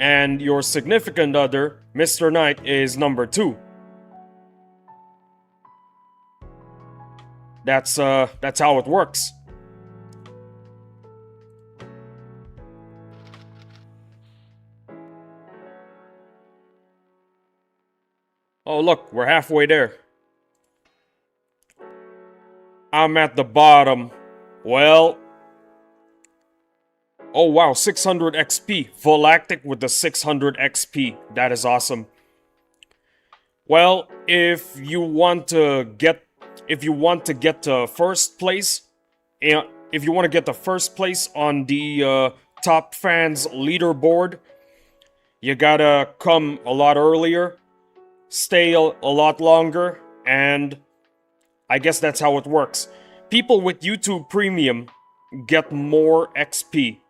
and your significant other, Mr. Knight, is number 2. That's how it works. Oh look, we're halfway there. I'm at the bottom. Well... Oh wow, 600 XP. Galactic with the 600 XP. That is awesome. Well, if you want to get to first place, if you want to get the first place on the top fans leaderboard, you gotta come a lot earlier, stay a lot longer, and I guess that's how it works. People with YouTube Premium get more XP.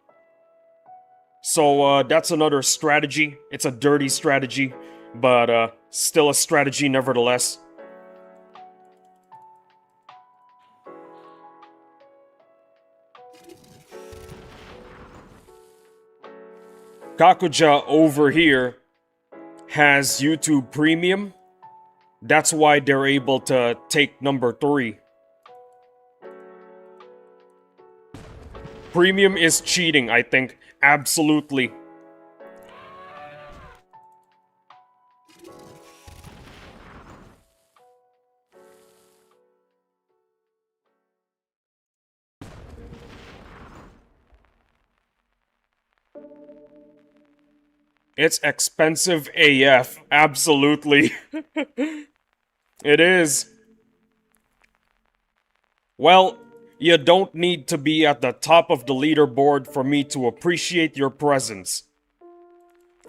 So that's another strategy. It's a dirty strategy, but still a strategy nevertheless. Kakuja over here has YouTube Premium. That's why they're able to take number 3. Premium is cheating, I think. Absolutely. It's expensive AF. Absolutely. It is. Well, you don't need to be at the top of the leaderboard for me to appreciate your presence.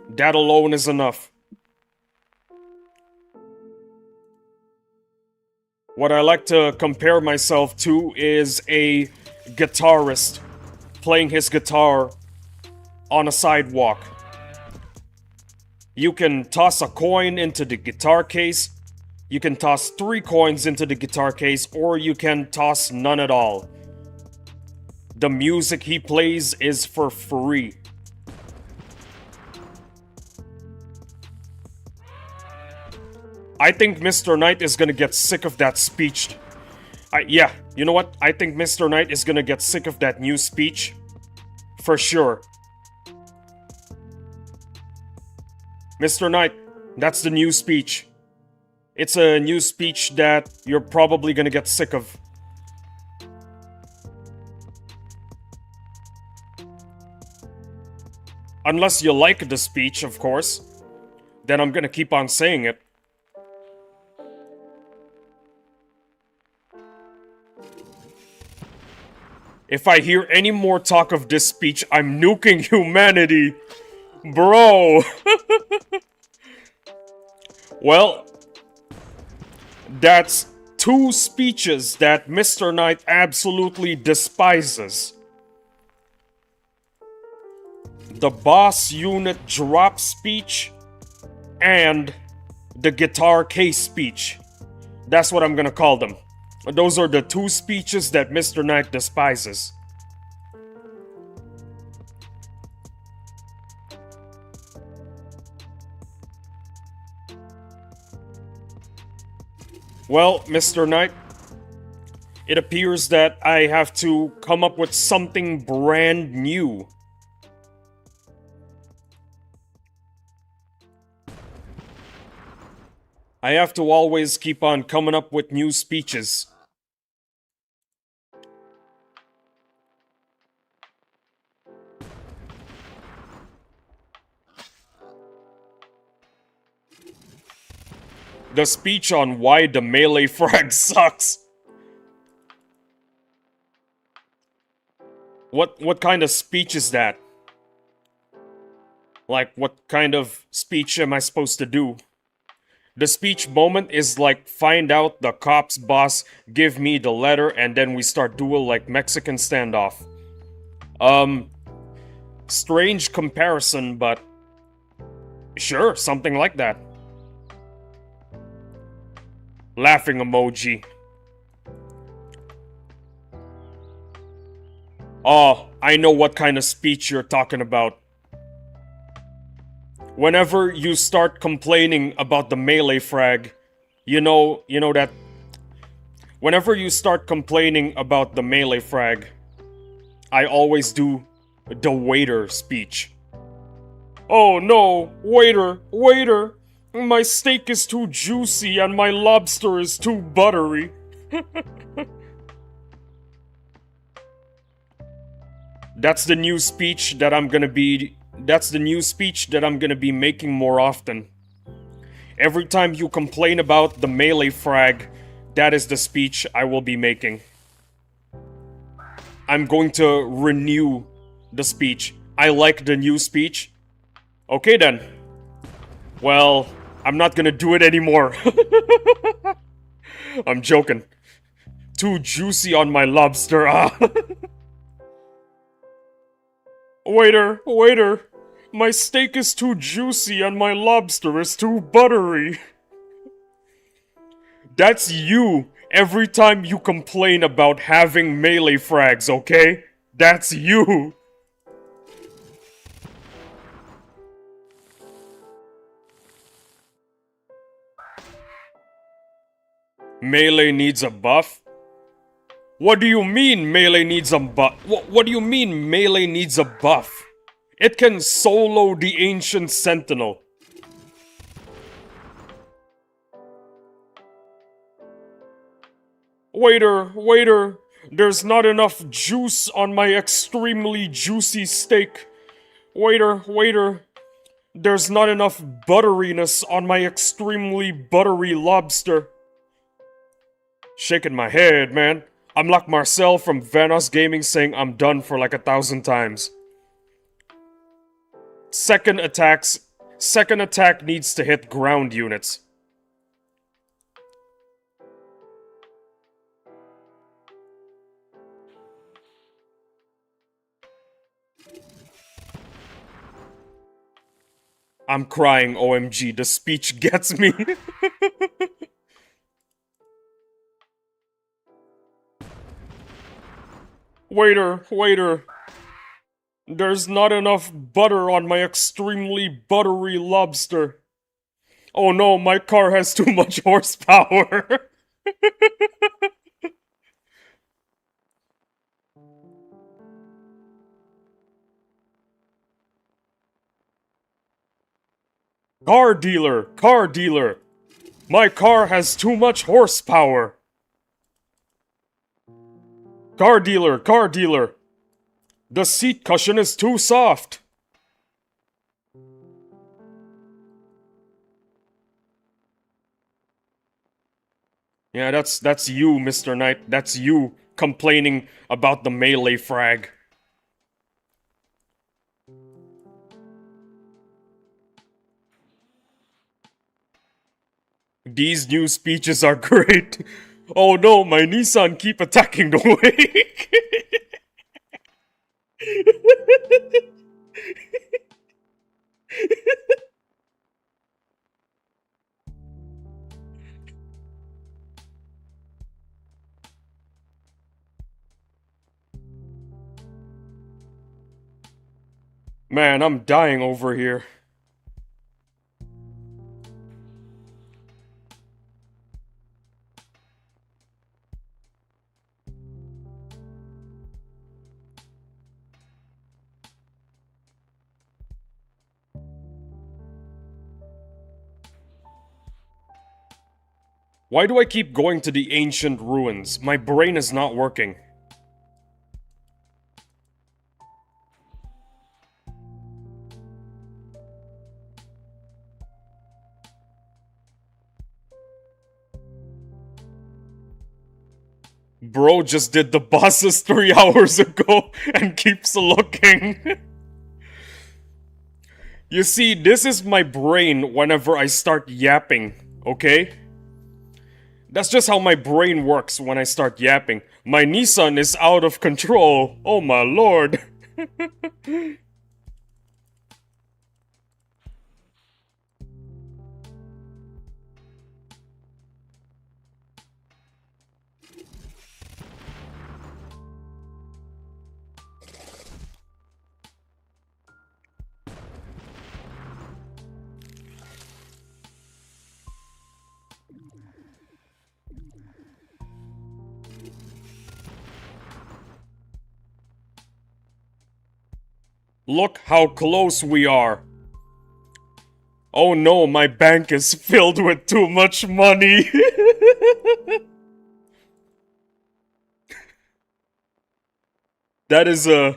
That alone is enough. What I like to compare myself to is a guitarist playing his guitar on a sidewalk. You can toss a coin into the guitar case, you can toss 3 coins into the guitar case, or you can toss none at all. The music he plays is for free. I think Mr. Knight is gonna get sick of that speech. Yeah, you know what? I think Mr. Knight is gonna get sick of that new speech. For sure. Mr. Knight, that's the new speech. It's a new speech that you're probably gonna get sick of. Unless you like the speech, of course. Then I'm gonna keep on saying it. If I hear any more talk of this speech, I'm nuking humanity. Bro. Well, that's two speeches that Mr. Knight absolutely despises. The boss unit drop speech and the guitar case speech. That's what I'm gonna call them. Those are the two speeches that Mr. Knight despises. Well, Mr. Knight, it appears that I have to come up with something brand new. I have to always keep on coming up with new speeches. The speech on why the melee frag sucks. What kind of speech is that? Like, what kind of speech am I supposed to do? The speech moment is like, find out the cop's boss, give me the letter, and then we start duel like Mexican standoff. Strange comparison, but sure, something like that. Laughing emoji. Oh, I know what kind of speech you're talking about. Whenever you start complaining about the melee frag, you know that... Whenever you start complaining about the melee frag, I always do the waiter speech. Oh no, waiter, waiter! My steak is too juicy and my lobster is too buttery. That's the new speech that I'm gonna be making more often. Every time you complain about the melee frag, that is the speech I will be making. I'm going to renew the speech. I like the new speech. Okay then. Well, I'm not gonna do it anymore. I'm joking. Too juicy on my lobster. Waiter, waiter. My steak is too juicy and my lobster is too buttery. That's you every time you complain about having melee frags, okay? That's you. Melee needs a buff? What do you mean melee needs a buff? What do you mean melee needs a buff? It can solo the Ancient Sentinel. Waiter, waiter, there's not enough juice on my extremely juicy steak. Waiter, waiter, there's not enough butteriness on my extremely buttery lobster. Shaking my head, man. I'm like Marcel from Vanos Gaming saying I'm done for like 1,000 times. Second attack needs to hit ground units. I'm crying, OMG, the speech gets me. Waiter, waiter. There's not enough butter on my extremely buttery lobster. Oh no, my car has too much horsepower. Car dealer, car dealer. My car has too much horsepower. Car dealer, car dealer. The seat cushion is too soft. Yeah, that's you, Mr. Knight. That's you complaining about the melee frag. These new speeches are great. Oh no, my Nissan keep attacking the wake. Man, I'm dying over here. Why do I keep going to the ancient ruins? My brain is not working. Bro just did the bosses 3 hours ago and keeps looking. You see, this is my brain whenever I start yapping, okay? That's just how my brain works when I start yapping. My Nissan is out of control. Oh my lord. Look how close we are. Oh no, my bank is filled with too much money. That is a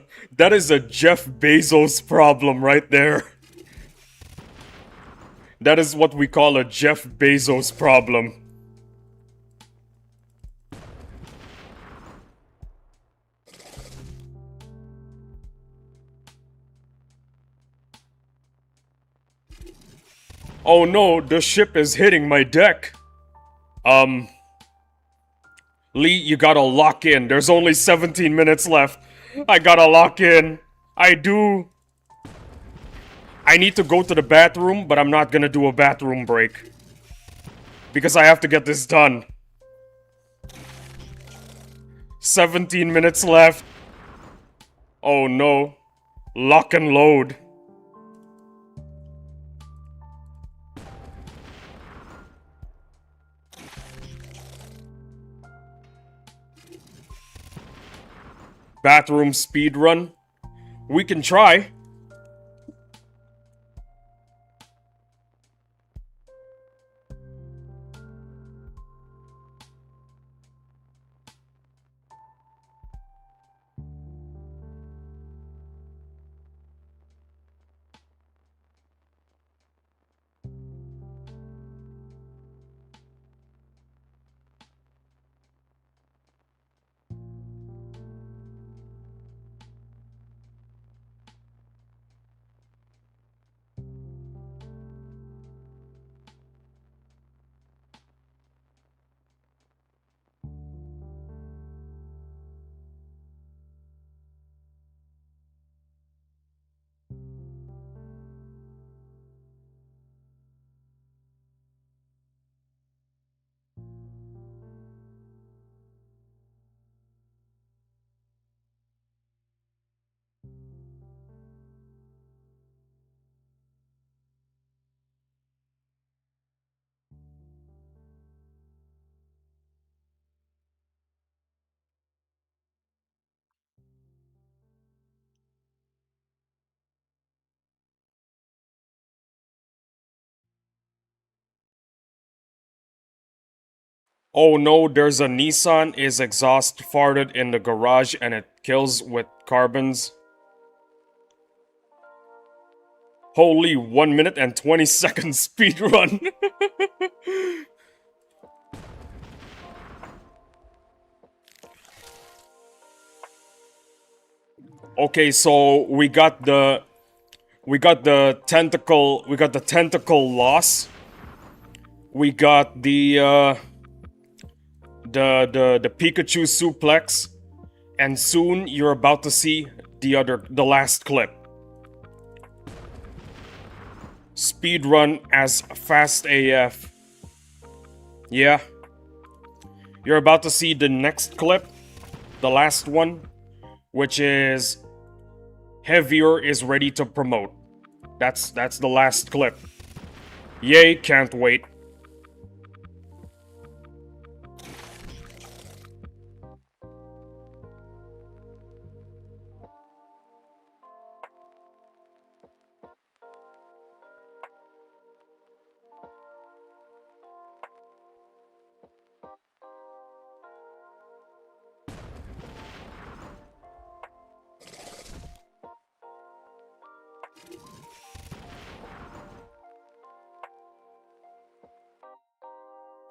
Jeff Bezos problem right there. That is what we call a Jeff Bezos problem. Oh no, the ship is hitting my deck. Lee, you gotta lock in. There's only 17 minutes left. I gotta lock in. I do. I need to go to the bathroom, but I'm not gonna do a bathroom break. Because I have to get this done. 17 minutes left. Oh no. Lock and load. Bathroom speed run. We can try. Oh no, there's a Nissan is exhaust farted in the garage and it kills with carbons. Holy 1 minute and 20 seconds speed run. Okay, so we got the tentacle loss. We got the the Pikachu suplex, and soon you're about to see the last clip. Speedrun as fast AF. Yeah. You're about to see the next clip, the last one, which is Heavier is ready to promote. That's the last clip. Yay, can't wait.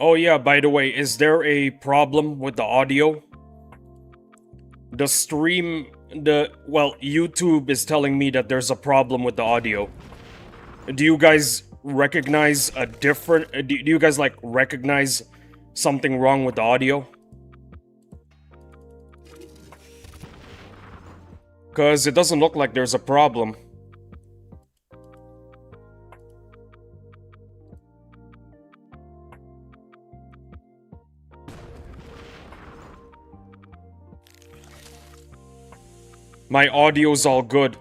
Oh yeah, by the way, is there a problem with the audio? The stream, well, YouTube is telling me that there's a problem with the audio. Do you guys recognize a different, do you guys like recognize something wrong with the audio? Cause it doesn't look like there's a problem. My audio's all good.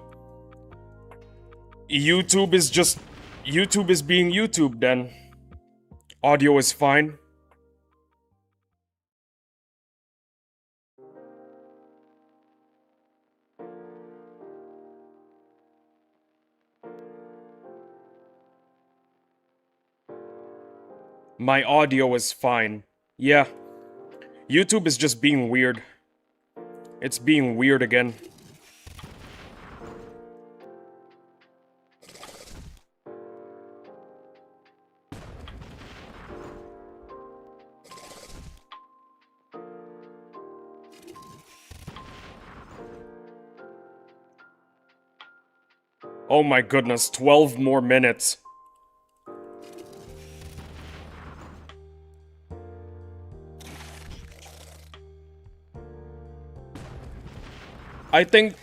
YouTube is being YouTube then. Audio is fine. My audio is fine. Yeah. YouTube is just being weird. It's being weird again. Oh my goodness, 12 more minutes. I think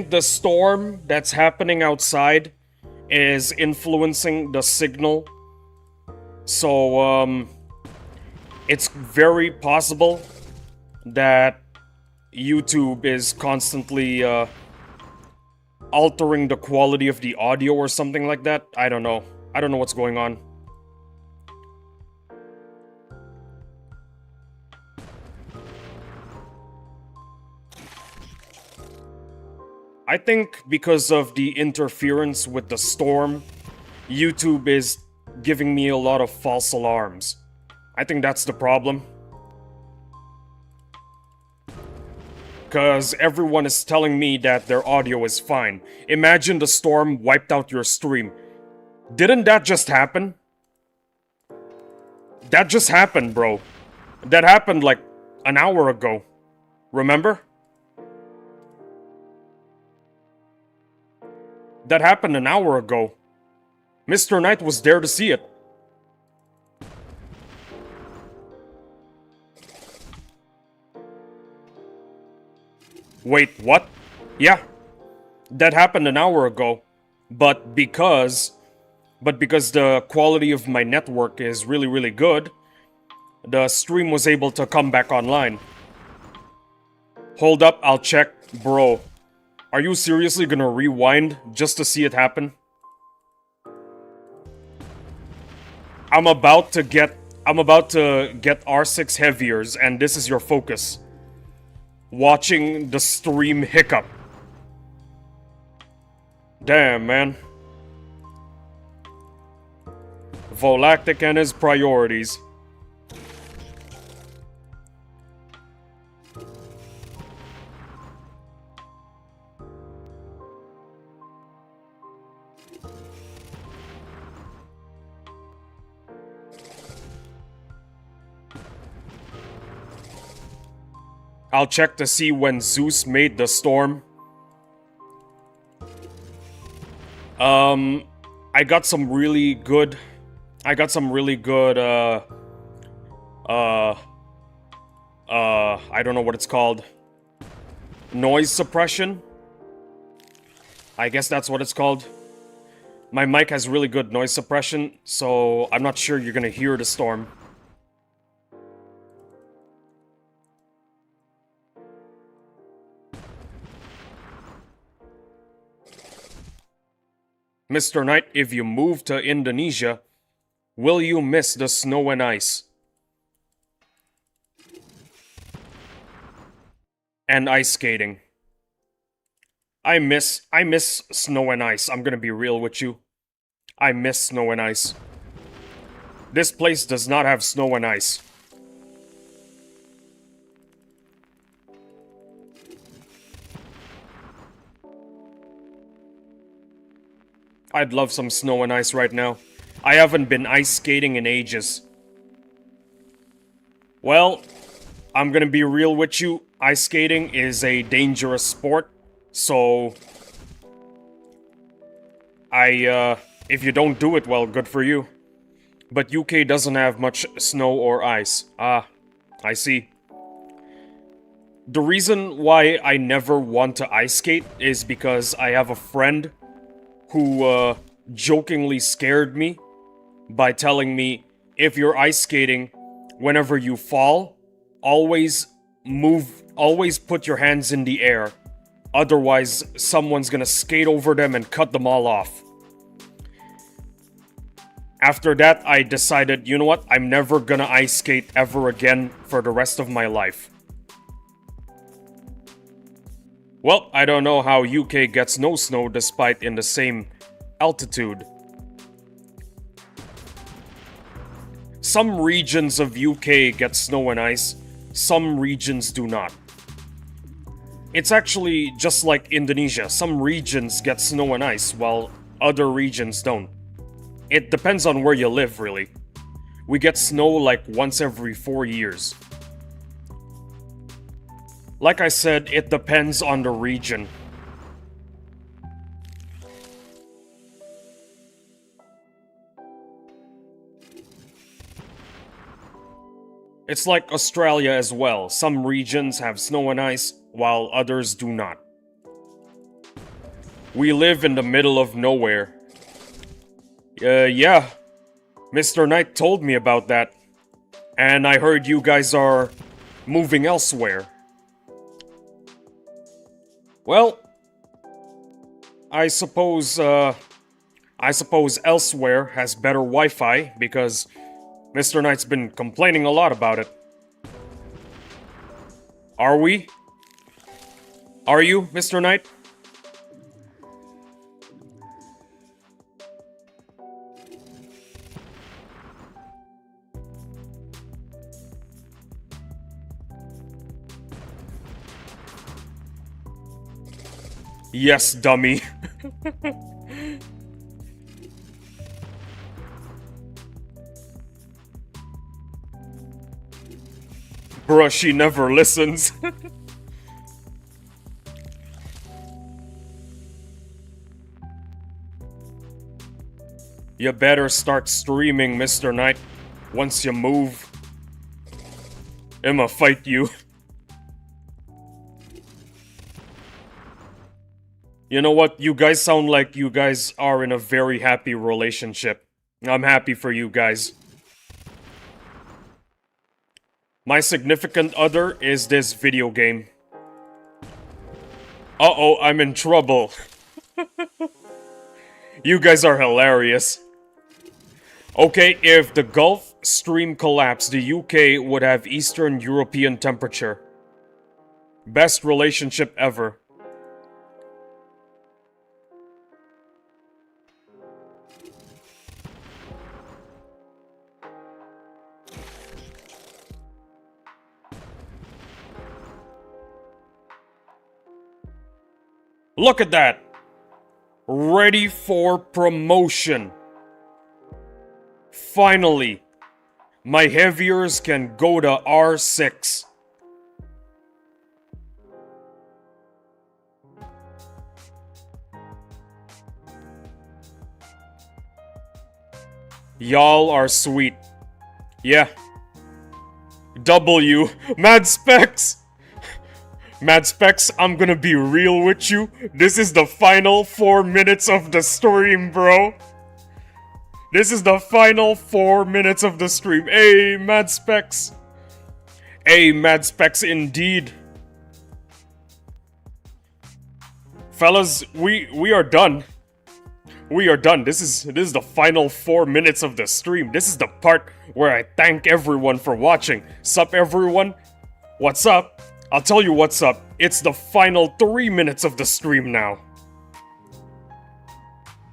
the storm that's happening outside is influencing the signal. So, it's very possible that YouTube is constantly, altering the quality of the audio or something like that. I don't know. I don't know what's going on. I think because of the interference with the storm, YouTube is giving me a lot of false alarms. I think that's the problem. Cause everyone is telling me that their audio is fine. Imagine the storm wiped out your stream. Didn't that just happen? That just happened, bro. That happened like an hour ago. Remember? That happened an hour ago. Mr. Knight was there to see it. Wait, what? Yeah. That happened an hour ago. But because the quality of my network is really, really good, the stream was able to come back online. Hold up, I'll check. Bro, are you seriously gonna rewind just to see it happen? I'm about to get R6 heaviers, and this is your focus. Watching the stream hiccup. Damn, man. Volactic and his priorities. I'll check to see when Zeus made the storm. I got some really good I don't know what it's called. Noise suppression? I guess that's what it's called. My mic has really good noise suppression, so I'm not sure you're gonna hear the storm. Mr. Knight, if you move to Indonesia, will you miss the snow and ice? And ice skating. I miss snow and ice. I'm gonna be real with you. I miss snow and ice. This place does not have snow and ice. I'd love some snow and ice right now. I haven't been ice skating in ages. Well, I'm gonna be real with you. Ice skating is a dangerous sport, so... if you don't do it well, good for you. But UK doesn't have much snow or ice. Ah, I see. The reason why I never want to ice skate is because I have a friend who, jokingly scared me by telling me, if you're ice skating, whenever you fall, always put your hands in the air. Otherwise, someone's gonna skate over them and cut them all off. After that, I decided, you know what? I'm never gonna ice skate ever again for the rest of my life. Well, I don't know how UK gets no snow despite in the same altitude. Some regions of UK get snow and ice, some regions do not. It's actually just like Indonesia. Some regions get snow and ice while other regions don't. It depends on where you live, really. We get snow like once every 4 years. Like I said, it depends on the region. It's like Australia as well. Some regions have snow and ice, while others do not. We live in the middle of nowhere. Yeah. Mr. Knight told me about that. And I heard you guys are moving elsewhere. Well, I suppose elsewhere has better Wi-Fi because Mr. Knight's been complaining a lot about it. Are we? Are you, Mr. Knight? Yes, dummy. Bruh, she never listens. You better start streaming, Mr. Knight. Once you move, I'ma fight you. You know what? You guys sound like you guys are in a very happy relationship. I'm happy for you guys. My significant other is this video game. Uh-oh, I'm in trouble. You guys are hilarious. Okay, if the Gulf Stream collapsed, the UK would have Eastern European temperature. Best relationship ever. Look at that! Ready for promotion. Finally, my heaviers can go to R6. Y'all are sweet. Yeah. W. Mad Specs! Mad Specs, I'm gonna be real with you. This is the final 4 minutes of the stream, bro. This is the final 4 minutes of the stream. Hey, Mad Specs. Hey, Mad Specs indeed. Fellas, we are done. We are done. This is the final 4 minutes of the stream. This is the part where I thank everyone for watching. Sup, everyone? What's up? I'll tell you what's up. It's the final 3 minutes of the stream now.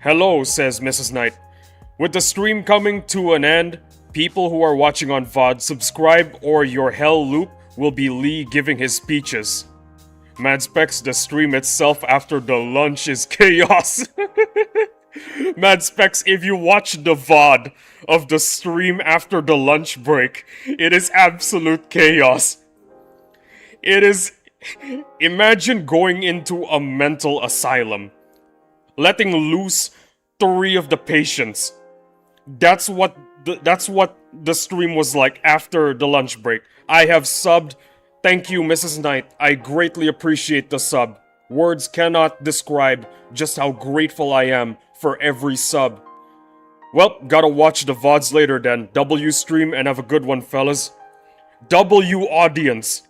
Hello, says Mrs. Knight. With the stream coming to an end, people who are watching on VOD, subscribe or your hell loop will be Lee giving his speeches. Mad Specs, the stream itself after the lunch is chaos. Mad Specs, if you watch the VOD of the stream after the lunch break, it is absolute chaos. It is... Imagine going into a mental asylum, letting loose 3 of the patients. That's what the stream was like after the lunch break. I have subbed. Thank you, Mrs. Knight. I greatly appreciate the sub. Words cannot describe just how grateful I am for every sub. Well, gotta watch the VODs later then. W stream and have a good one, fellas. W audience.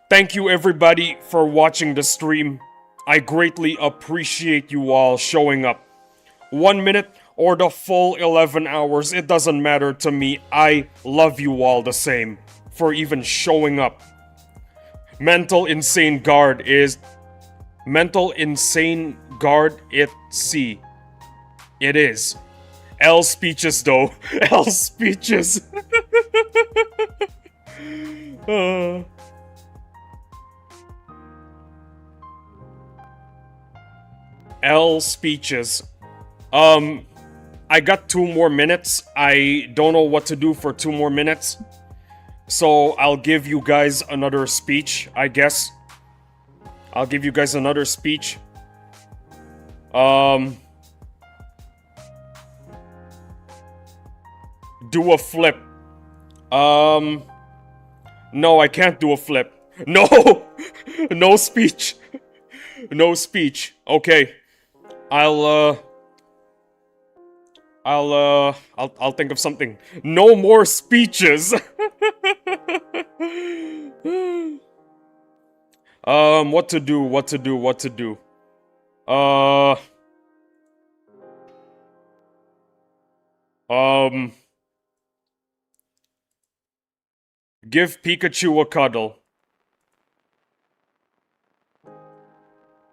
Thank you everybody for watching the stream. I greatly appreciate you all showing up. 1 minute or the full 11 hours, it doesn't matter to me. I love you all the same for even showing up. Mental Insane Guard, it's C. It is. L speeches though. L speeches. L speeches. I got 2 more minutes. I don't know what to do for 2 more minutes. So I'll give you guys another speech, I guess. I'll give you guys another speech. Do a flip. No, I can't do a flip. No! No speech. No speech. Okay. I'll think of something. No more speeches. What to do? Give Pikachu a cuddle.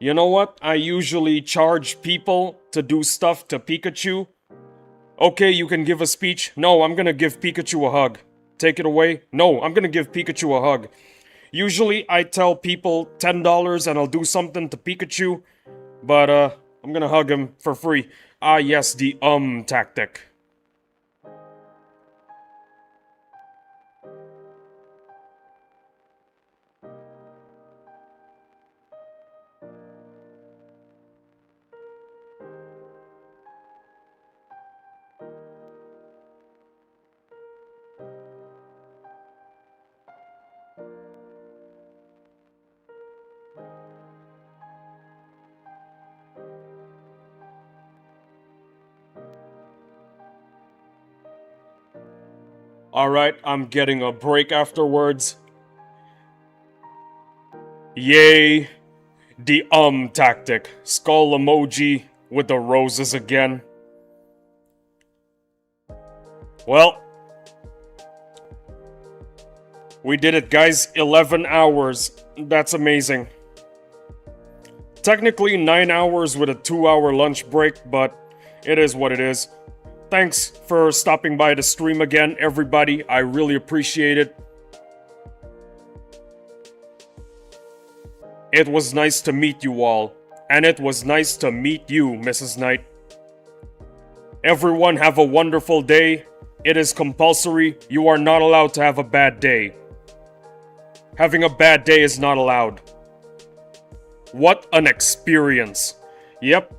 You know what? I usually charge people to do stuff to Pikachu. Okay, you can give a speech. No, I'm gonna give Pikachu a hug. Take it away. No, I'm gonna give Pikachu a hug. Usually, I tell people $10 and I'll do something to Pikachu. But, I'm gonna hug him for free. Ah, yes, the tactic. Alright, I'm getting a break afterwards. Yay! The tactic. Skull emoji with the roses again. Well, we did it, guys. 11 hours. That's amazing. Technically 9 hours with a 2-hour lunch break, but it is what it is. Thanks for stopping by the stream again, everybody. I really appreciate it. It was nice to meet you all. And it was nice to meet you, Mrs. Knight. Everyone have a wonderful day. It is compulsory. You are not allowed to have a bad day. Having a bad day is not allowed. What an experience. Yep.